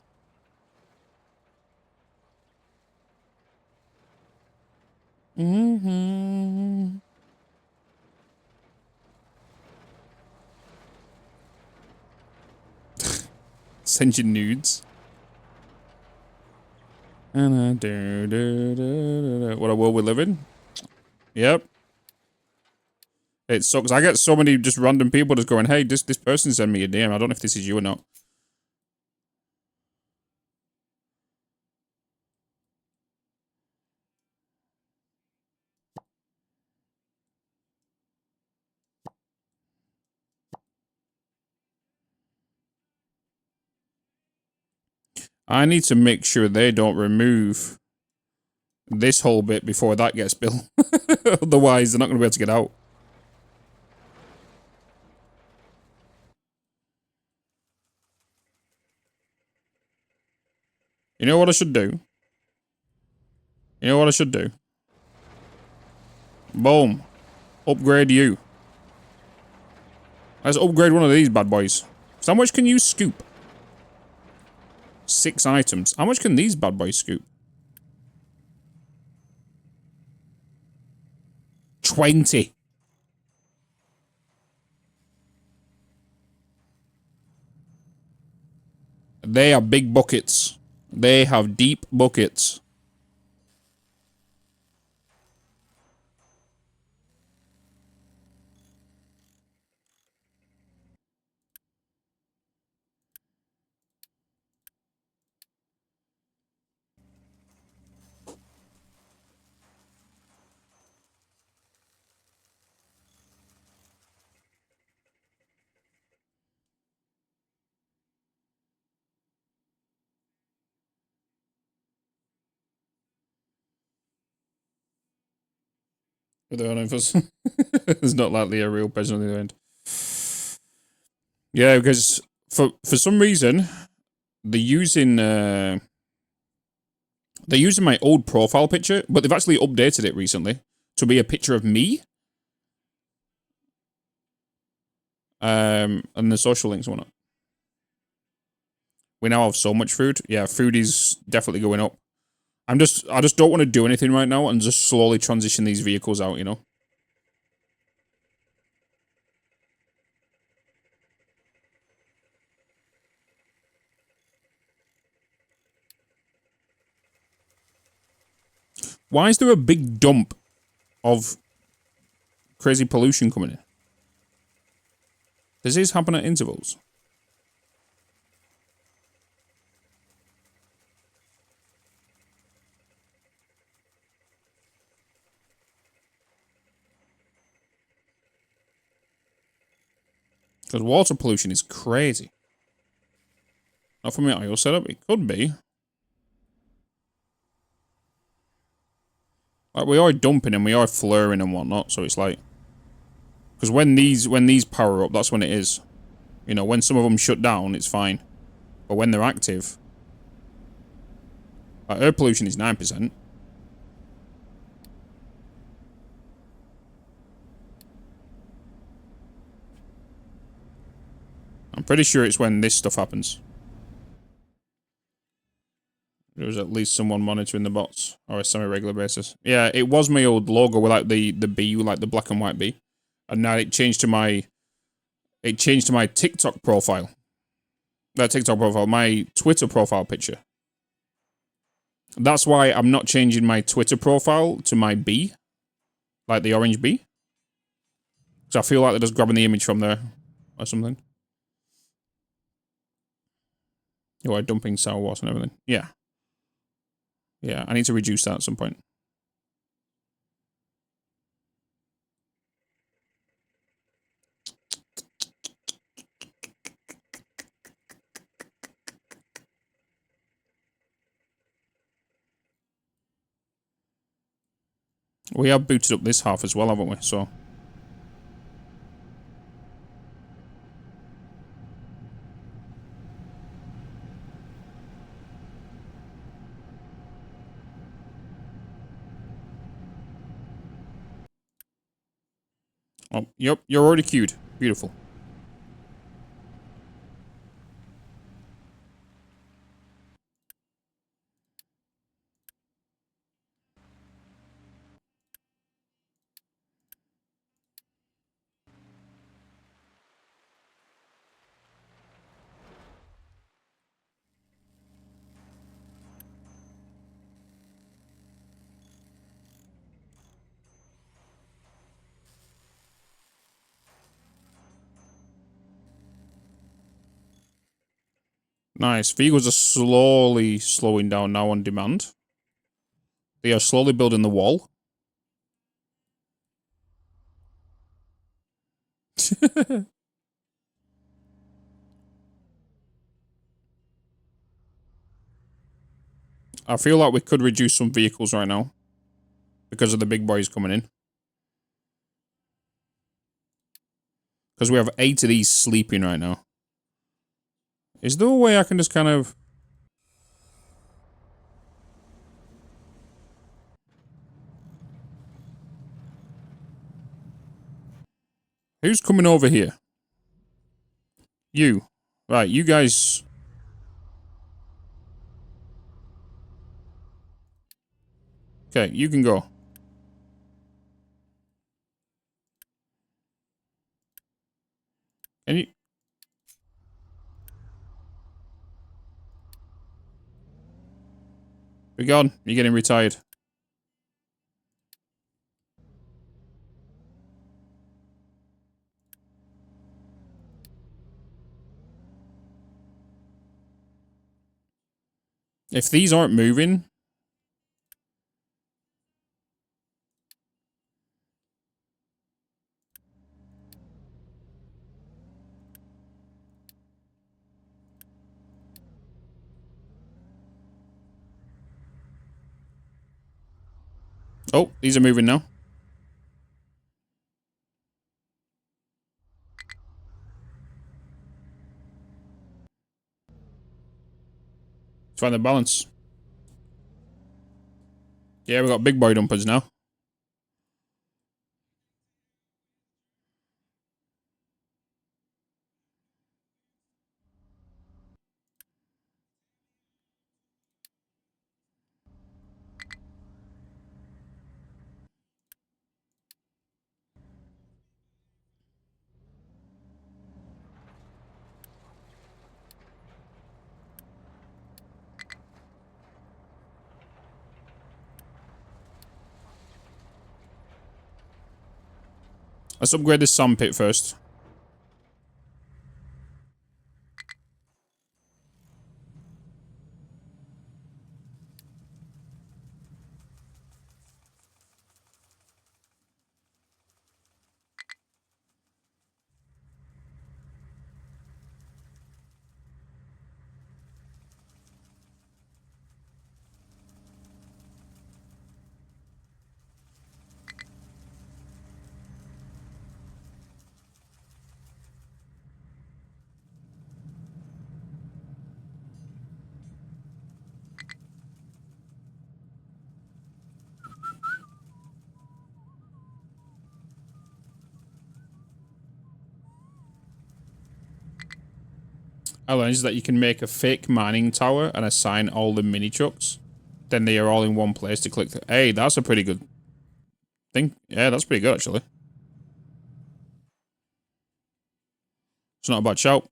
Send you nudes. What a world we live in. Yep. It sucks. I get so many just random people just going, hey, this person sent me a DM. I don't know if this is you or not. I need to make sure they don't remove this whole bit before that gets built. Otherwise, they're not going to be able to get out. You know what I should do? You know what I should do? Boom. Upgrade you. Let's upgrade one of these bad boys. So how much can you scoop? 6 items. How much can these bad boys scoop? 20. They are big buckets. They have deep buckets. It's not likely a real person on the other end. Yeah, because for some reason they're using my old profile picture, but they've actually updated it recently to be a picture of me. And the social links went up. We now have so much food. Yeah, food is definitely going up. I just don't want to do anything right now and just slowly transition these vehicles out, you know? Why is there a big dump of crazy pollution coming in? Does this happen at intervals? Because water pollution is crazy. Not from the IO setup. It could be. Like, we are dumping and we are flaring and whatnot, so it's like... Because when these power up, that's when it is. You know, when some of them shut down, it's fine. But when they're active... Like, air pollution is 9%. I'm pretty sure it's when this stuff happens. There's at least someone monitoring the bots on a semi-regular basis. Yeah, it was my old logo with like the bee, like the black and white bee. And now it changed to my TikTok profile. That TikTok profile, my Twitter profile picture. That's why I'm not changing my Twitter profile to my bee. Like the orange bee. Because I feel like they're just grabbing the image from there or something. You are dumping sour water and everything. Yeah. Yeah, I need to reduce that at some point. We have booted up this half as well, haven't we? So... Oh, yep, you're already queued. Beautiful. Nice. Vehicles are slowly slowing down now on demand. They are slowly building the wall. I feel like we could reduce some vehicles right now. Because of the big boys coming in. Because we have 8 of these sleeping right now. Is there a way I can just kind of... Who's coming over here? You. Right, you guys... Okay, you can go. Can you... Be gone. You're getting retired. If these aren't moving... Oh, these are moving now. Let's find the balance. Yeah, we got big boy dumpers now. Let's upgrade this sand pit first. I learned is that you can make a fake mining tower and assign all the mini trucks. Then they are all in one place to click. Hey, that's a pretty good thing. Yeah, that's pretty good, actually. It's not a bad shout.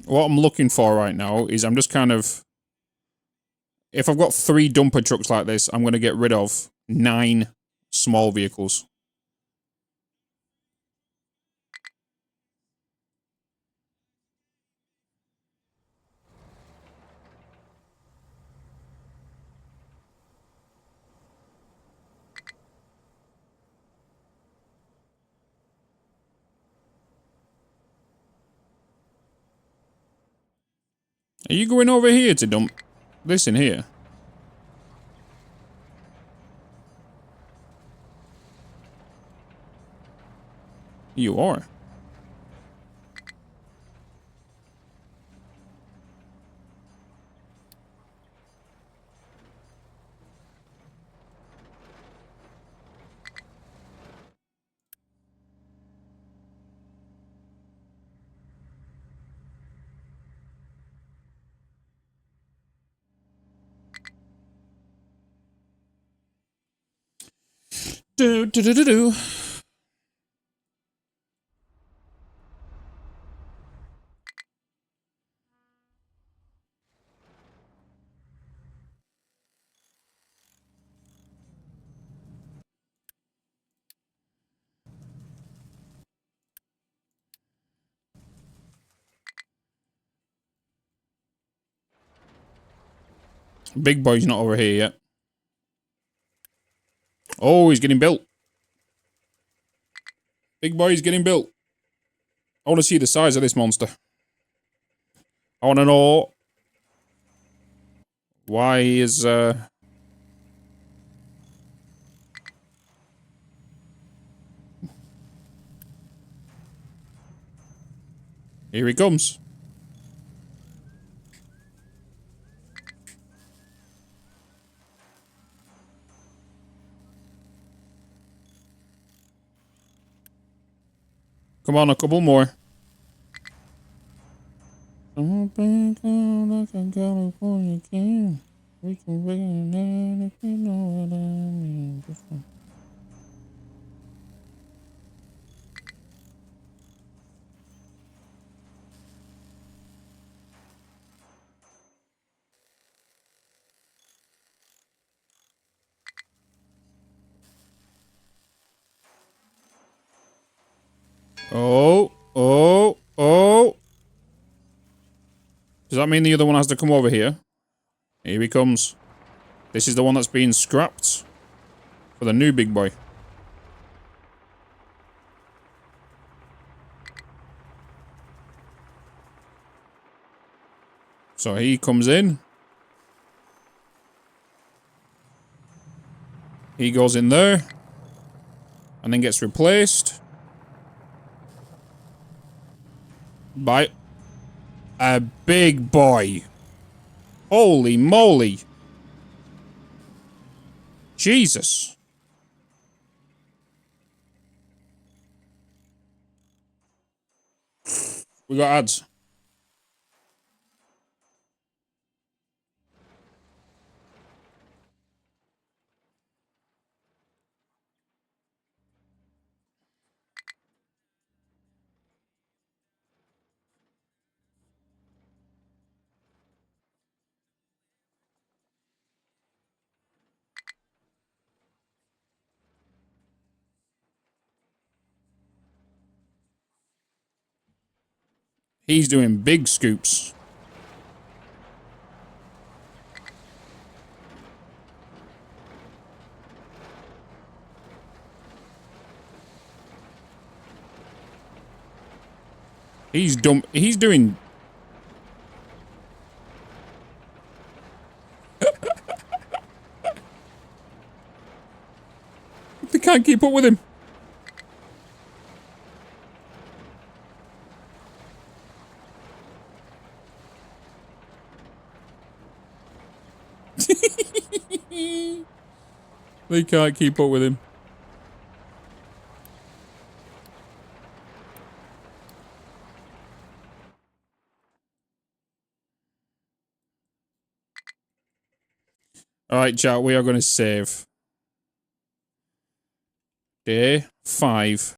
What I'm looking for right now is I'm just kind of... If I've got 3 dumper trucks like this, I'm going to get rid of 9 small vehicles. Are you going over here to dump this in here? You are. Do do do do do. Big boy's not over here yet. Oh, he's getting built. Big boy's getting built. I want to see the size of this monster. I want to know why is here he comes. Come on, a couple more. Oh, oh, oh. Does that mean the other one has to come over here? Here he comes. This is the one that's being scrapped for the new big boy. So he comes in. He goes in there. And then gets replaced by a big boy. Holy moly. Jesus. We got ads. He's doing big scoops. He's dumb. He's doing... They can't keep up with him. They can't keep up with him. Alright, chat, we are going to save. Day 5.